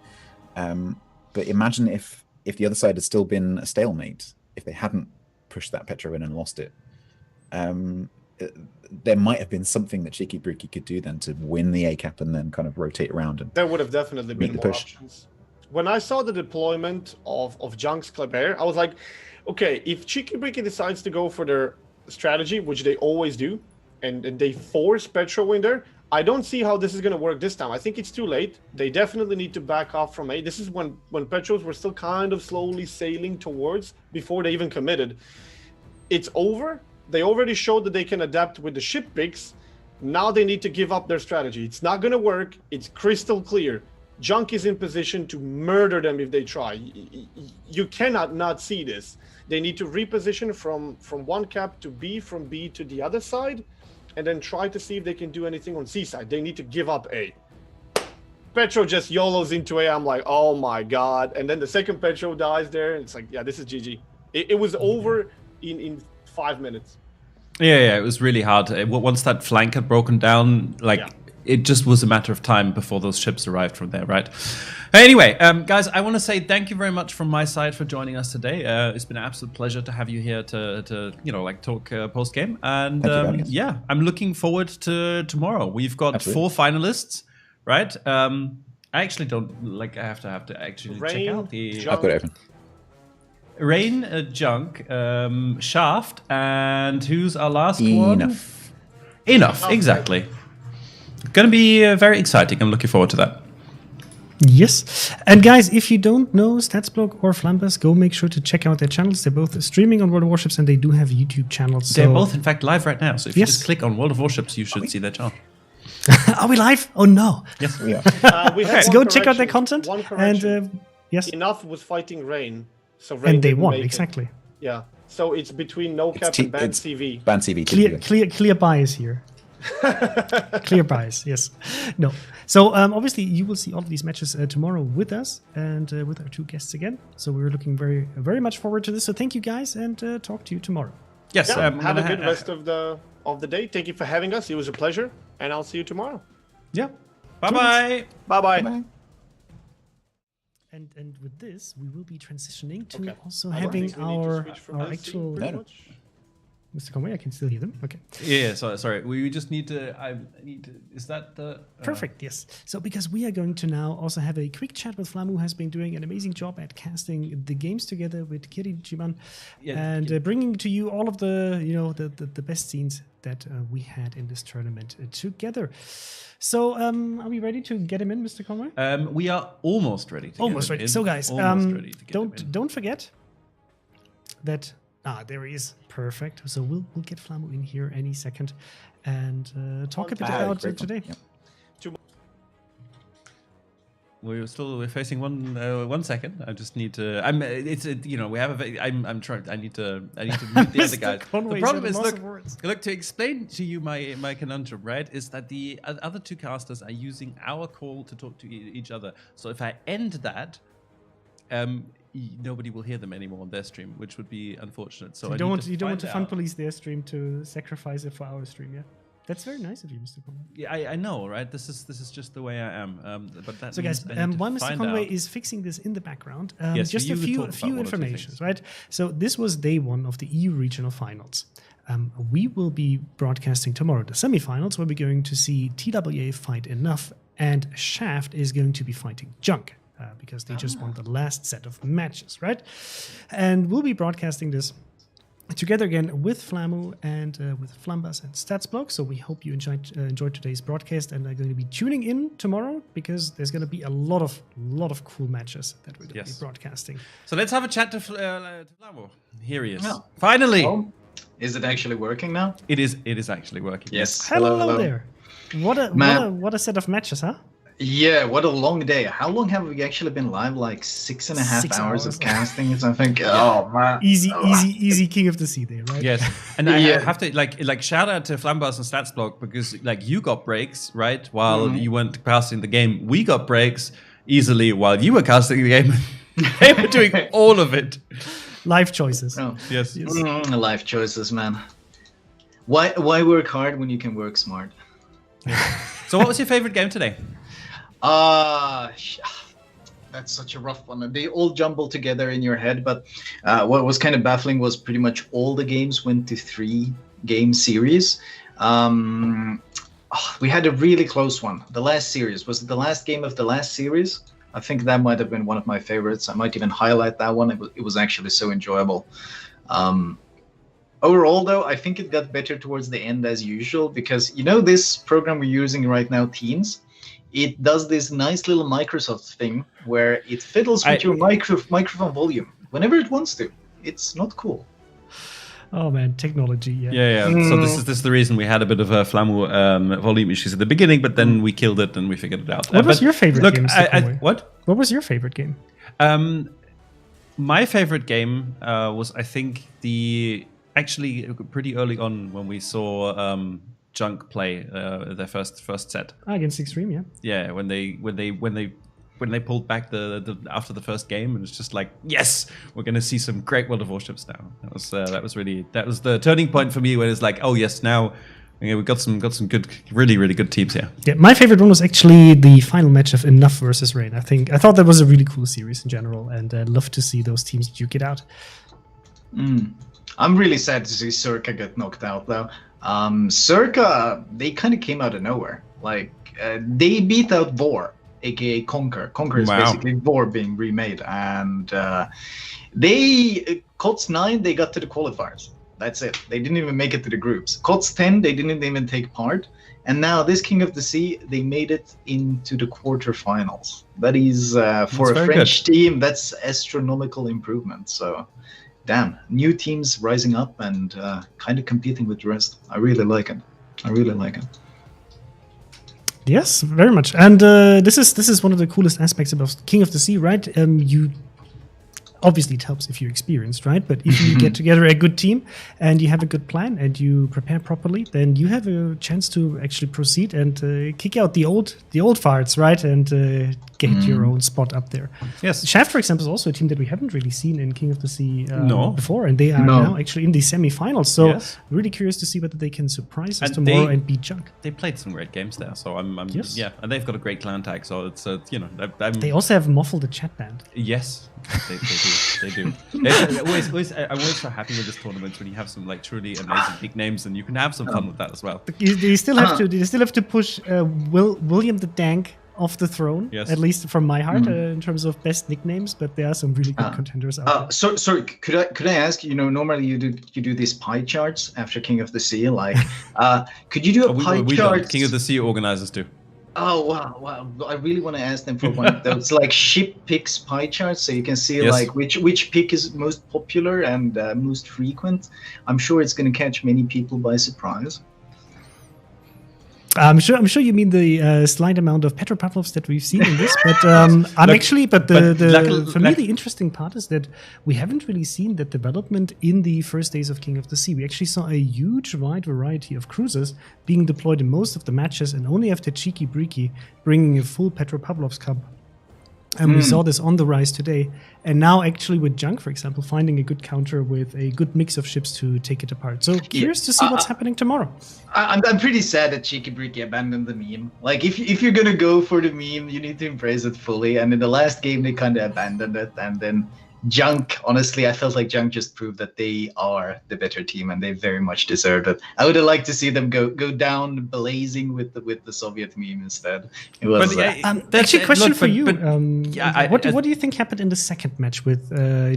But imagine if the other side had still been a stalemate, if they hadn't pushed that Petro in and lost it. There might have been something that Cheeky Breeky could do then to win the A cap and then kind of rotate around. And there would have definitely been more options. When I saw the deployment of Junk's Kleber, I was like, okay, if Cheeky Breeky decides to go for their strategy, which they always do, and they force Petro in there, I don't see how this is going to work this time. I think it's too late. They definitely need to back off from A. This is when Petros were still kind of slowly sailing towards before they even committed. It's over. They already showed that they can adapt with the ship picks. Now they need to give up their strategy. It's not going to work. It's crystal clear. Junk is in position to murder them if they try. You cannot not see this. They need to reposition from one cap to B, from B to the other side, and then try to see if they can do anything on C side. They need to give up A. Petro just YOLOs into A. I'm like, oh my god. And then the second Petro dies there. And it's like, yeah, this is GG. It was over in 5 minutes. Yeah, it was really hard. Once that flank had broken down, it just was a matter of time before those ships arrived from there, right? Anyway, guys, I want to say thank you very much from my side for joining us today. It's been an absolute pleasure to have you here to talk post game. And yeah, I'm looking forward to tomorrow. We've got 4 finalists, right? I actually don't I have to actually check out the. I've got it open. Rain, Junk, Shaft, and who's our last one? Enough, exactly. Going to be very exciting. I'm looking forward to that. Yes. And guys, if you don't know Statsbloke or Flambass, go make sure to check out their channels. They're both streaming on World of Warships and they do have YouTube channels. They're both, in fact, live right now. So if you just click on World of Warships, you should see their channel. Are we live? Oh, no. Yes, we are. So go check out their content. And yes. Enough was fighting Rain. So Rain and they won, exactly. Yeah. So it's between No Cap and Ban CV. Ban CV. Clear bias here. Clear bias, yes. No. So obviously you will see all of these matches tomorrow with us and with our 2 guests again. So we're looking very, very much forward to this. So thank you guys and talk to you tomorrow. Yes. Have a good rest of the day. Thank you for having us. It was a pleasure, and I'll see you tomorrow. Yeah. Bye-bye. Bye-bye. And with this, we will be transitioning to also having our actual. Mr. Conway, I can still hear them. Okay. Yeah, sorry. We just need to. Is that the perfect? Yes. So because we are going to now also have a quick chat with Flamu, who has been doing an amazing job at casting the games together with Kiri Jiman, and bringing to you all of the the best scenes that we had in this tournament together. So are we ready to get him in, Mr. Conway? We are almost ready. Almost ready. So guys, don't forget that. There he is. Perfect. So we'll get Flamu in here any second and talk a bit about today. Yep. We're facing one second. I just need to. We have a. I'm trying. I need to meet the other guys. The problem is, look. To explain to you my conundrum, right? Is that the other 2 casters are using our call to talk to each other. So if I end that, nobody will hear them anymore on their stream, which would be unfortunate. So you don't want to fun police their stream to sacrifice it for our stream, yeah? That's very nice of you, Mr. Conway. Yeah, I know, right? This is just the way I am. But that so, guys, while Mr. Conway is fixing this in the background, just a few informations, right? So this was day 1 of the EU regional finals. We will be broadcasting tomorrow the semifinals, where we're going to see TWA fight Enough, and Shaft is going to be fighting Junk. Because they just won the last set of matches, right? And we'll be broadcasting this together again with Flamu and with Flambass and Statsbloke. So we hope you enjoyed today's broadcast and are going to be tuning in tomorrow because there's going to be a lot of cool matches that we're going to be broadcasting. So let's have a chat to Flamu. Here he is. Oh. Finally. Oh. Is it actually working now? It is actually working. Yes. Hello there. What a set of matches, huh? Yeah, what a long day. How long have we actually been live? Like 6.5 hours of casting or something? Oh, man. Easy King of the Sea there, right? Yes. And I have to like shout out to Flambass and Statsbloke because you got breaks, right? While you weren't casting the game. We got breaks easily while you were casting the game. They were doing all of it. Life choices. Oh, yes. Life choices, man. Why work hard when you can work smart? So what was your favorite game today? That's such a rough one. They all jumble together in your head, but what was kind of baffling was pretty much all the games went to 3-game series. We had a really close one. The last series. Was it the last game of the last series? I think that might have been one of my favorites. I might even highlight that one. It was actually so enjoyable. Overall, though, I think it got better towards the end as usual because, this program we're using right now, Teams, it does this nice little Microsoft thing where it fiddles with your microphone volume whenever it wants to. It's not cool. Oh man, technology. Yeah. Yeah. So this is the reason we had a bit of a Flamu volume issues at the beginning, but then we killed it and we figured it out. What was your favorite game? What? What was your favorite game? My favorite game was, I think, actually pretty early on when we saw Junk play their first set against EnStream. Yeah. Yeah, when they pulled back the after the first game, and it's just like, yes, we're going to see some great World of Warships now. That was the turning point for me, where it's like, oh yes, now we've got some good, really good teams here. Yeah, my favorite one was actually the final match of Enough versus Rain. I thought that was a really cool series in general, and I'd love to see those teams duke it out. I'm really sad to see Circa get knocked out though. Circa, they kind of came out of nowhere. Like they beat out Vor, aka Conquer. Conquer is basically Vor being remade, and COTS 9 they got to the qualifiers. That's it. They didn't even make it to the groups. COTS 10 they didn't even take part, and now this King of the Sea they made it into the quarterfinals. That is for a French team, that's astronomical improvement. So. Damn, new teams rising up and kind of competing with the rest. I really like it. Yes, very much. And this is one of the coolest aspects about King of the Sea, right? Obviously, it helps if you're experienced, right? But if you get together a good team and you have a good plan and you prepare properly, then you have a chance to actually proceed and kick out the old farts, right? And get your own spot up there. Yes. Shaft, for example, is also a team that we haven't really seen in King of the Sea before, and they are now actually in the semi-finals. So really curious to see whether they can surprise us tomorrow and beat Junk. They played some great games there, so I'm and they've got a great clan tag, so it's they also have Muffle the chat band. Yes. They do. I'm always so happy with this tournament when you have some like truly amazing big names, and you can have some fun with that as well. They still have to push William the Dank off the throne, at least from my heart, in terms of best nicknames. But there are some really good contenders out there. Sorry, could I ask? Normally you do these pie charts after King of the Sea. Like, could you do a pie chart? King of the Sea organizers do. Oh wow! I really want to ask them for one of those like ship picks pie charts, so you can see like which pick is most popular and most frequent. I'm sure it's going to catch many people by surprise. I'm sure you mean the slight amount of Petropavlovs that we've seen in this, but for me the interesting part is that we haven't really seen that development in the first days of King of the Sea. We actually saw a huge wide variety of cruisers being deployed in most of the matches, and only after Cheeky Breeky bringing a full Petropavlovs Cup. And we saw this on the rise today. And now actually with Junk, for example, finding a good counter with a good mix of ships to take it apart. So curious to see what's happening tomorrow. I'm pretty sad that Cheeky Breeky abandoned the meme. Like, if you're going to go for the meme, you need to embrace it fully. And in the last game, they kind of abandoned it. And then Junk, honestly, I felt like Junk just proved that they are the better team, and they very much deserved it. I would have liked to see them go down blazing with the Soviet meme instead. It was actually a question for you. What do you think happened in the second match with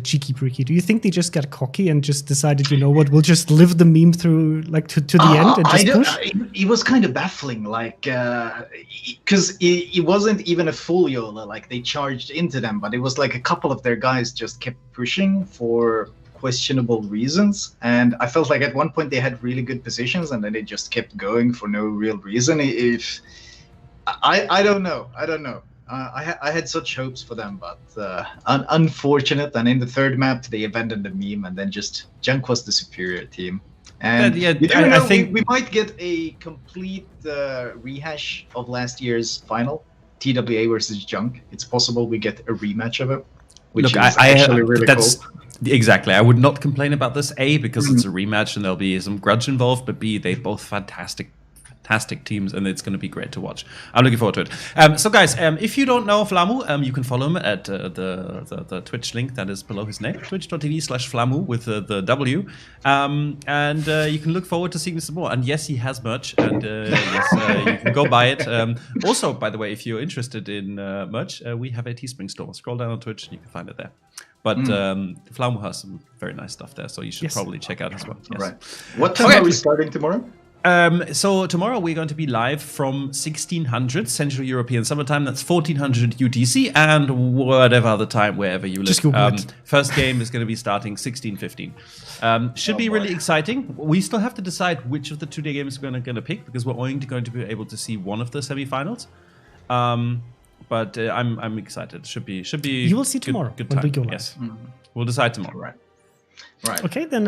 Cheeky Breeky? Do you think they just got cocky and just decided, you know what, we'll just live the meme through like to the end and just push? It was kind of baffling, like because it wasn't even a full YOLA. Like, they charged into them, but it was like a couple of their guys just kept pushing for questionable reasons, and I felt like at one point they had really good positions, and then they just kept going for no real reason. I don't know. I had such hopes for them, but unfortunate. And in the third map, they abandoned the meme, and then just Junk was the superior team. And I think we might get a complete rehash of last year's final, TWA versus Junk. It's possible we get a rematch of it. Which is actually really cool. Exactly. I would not complain about this, A, because it's a rematch and there'll be some grudge involved, but B, they're both fantastic teams, and it's going to be great to watch. I'm looking forward to it. So guys, if you don't know Flamu, you can follow him at the Twitch link that is below his name, twitch.tv/Flamu with the W. And you can look forward to seeing some more. And yes, he has merch, and you can go buy it. Also, by the way, if you're interested in merch, we have a Teespring store. Scroll down on Twitch and you can find it there. But Flamu has some very nice stuff there, so you should probably check out as well. Yes. Right. What time are we starting tomorrow? So tomorrow we're going to be live from 1600 Central European Summertime. That's 1400 UTC and whatever other time wherever you live. Just Google it. First game is going to be starting 16:15. Should be really exciting. We still have to decide which of the 2-day games we're going to pick because we're only going to be able to see one of the semifinals. But I'm excited. Should be. You will see tomorrow Good when time. we go live. Yes, we'll decide tomorrow. Right. Okay, then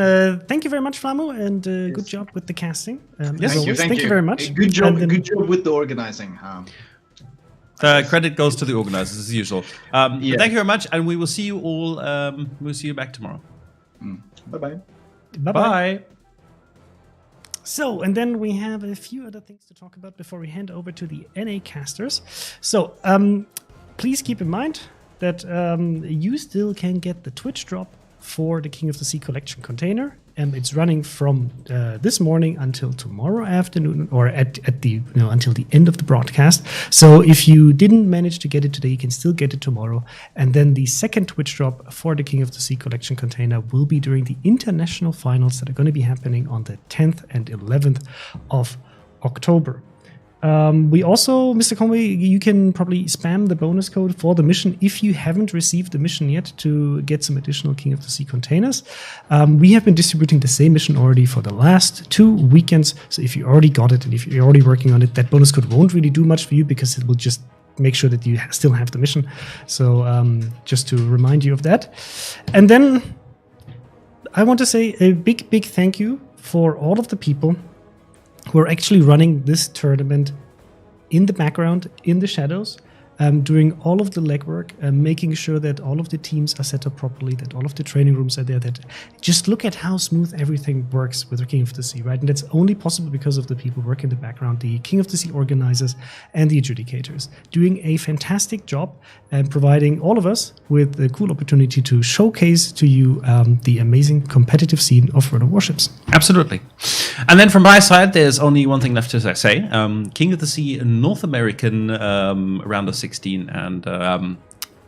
thank you very much, Flamu, and good job with the casting. Yes, thank you very much. Good job. Good job with the organizing. Credit goes to the organizers as usual. Thank you very much, and we will see you all. We'll see you back tomorrow. Bye-bye. Bye. So, and then we have a few other things to talk about before we hand over to the NA casters. So, please keep in mind that you still can get the Twitch drop for the King of the Sea collection container. It's running from this morning until tomorrow afternoon, or until the end of the broadcast. So if you didn't manage to get it today, you can still get it tomorrow. And then the second Twitch drop for the King of the Sea collection container will be during the international finals that are going to be happening on the 10th and 11th of October. We also, Mr. Conway, you can probably spam the bonus code for the mission if you haven't received the mission yet to get some additional King of the Sea containers. We have been distributing the same mission already for the last 2 weekends. So if you already got it and if you're already working on it, that bonus code won't really do much for you because it will just make sure that you still have the mission. So just to remind you of that. And then I want to say a big, big thank you for all of the people who are actually running this tournament in the background, in the shadows, doing all of the legwork, making sure that all of the teams are set up properly, that all of the training rooms are there, that just look at how smooth everything works with the King of the Sea, right? And that's only possible because of the people working in the background, the King of the Sea organizers and the adjudicators, doing a fantastic job and providing all of us with the cool opportunity to showcase to you the amazing competitive scene of World of Warships. Absolutely. And then from my side, there's only one thing left to say. King of the Sea North American round of 16 and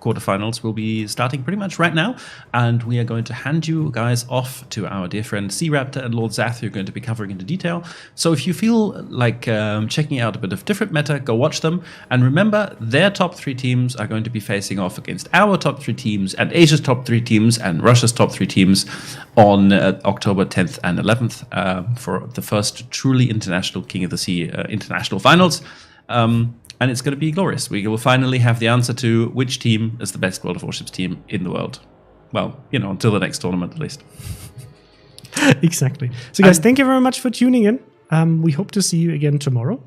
quarterfinals will be starting pretty much right now. And we are going to hand you guys off to our dear friend Sea Raptor and Lord Zath, who are going to be covering into detail. So if you feel like checking out a bit of different meta, go watch them. And remember, their top 3 teams are going to be facing off against our top 3 teams and Asia's top 3 teams and Russia's top 3 teams on October 10th and 11th for the first truly international King of the Sea international finals. And it's going to be glorious. We will finally have the answer to which team is the best World of Warships team in the world. Well, until the next tournament at least. Exactly. So guys, thank you very much for tuning in. We hope to see you again tomorrow.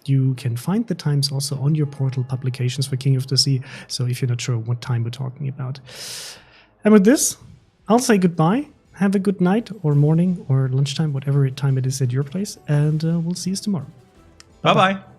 You can find the times also on your portal publications for King of the Sea. So if you're not sure what time we're talking about. And with this, I'll say goodbye. Have a good night or morning or lunchtime, whatever time it is at your place. And we'll see you tomorrow. Bye-bye.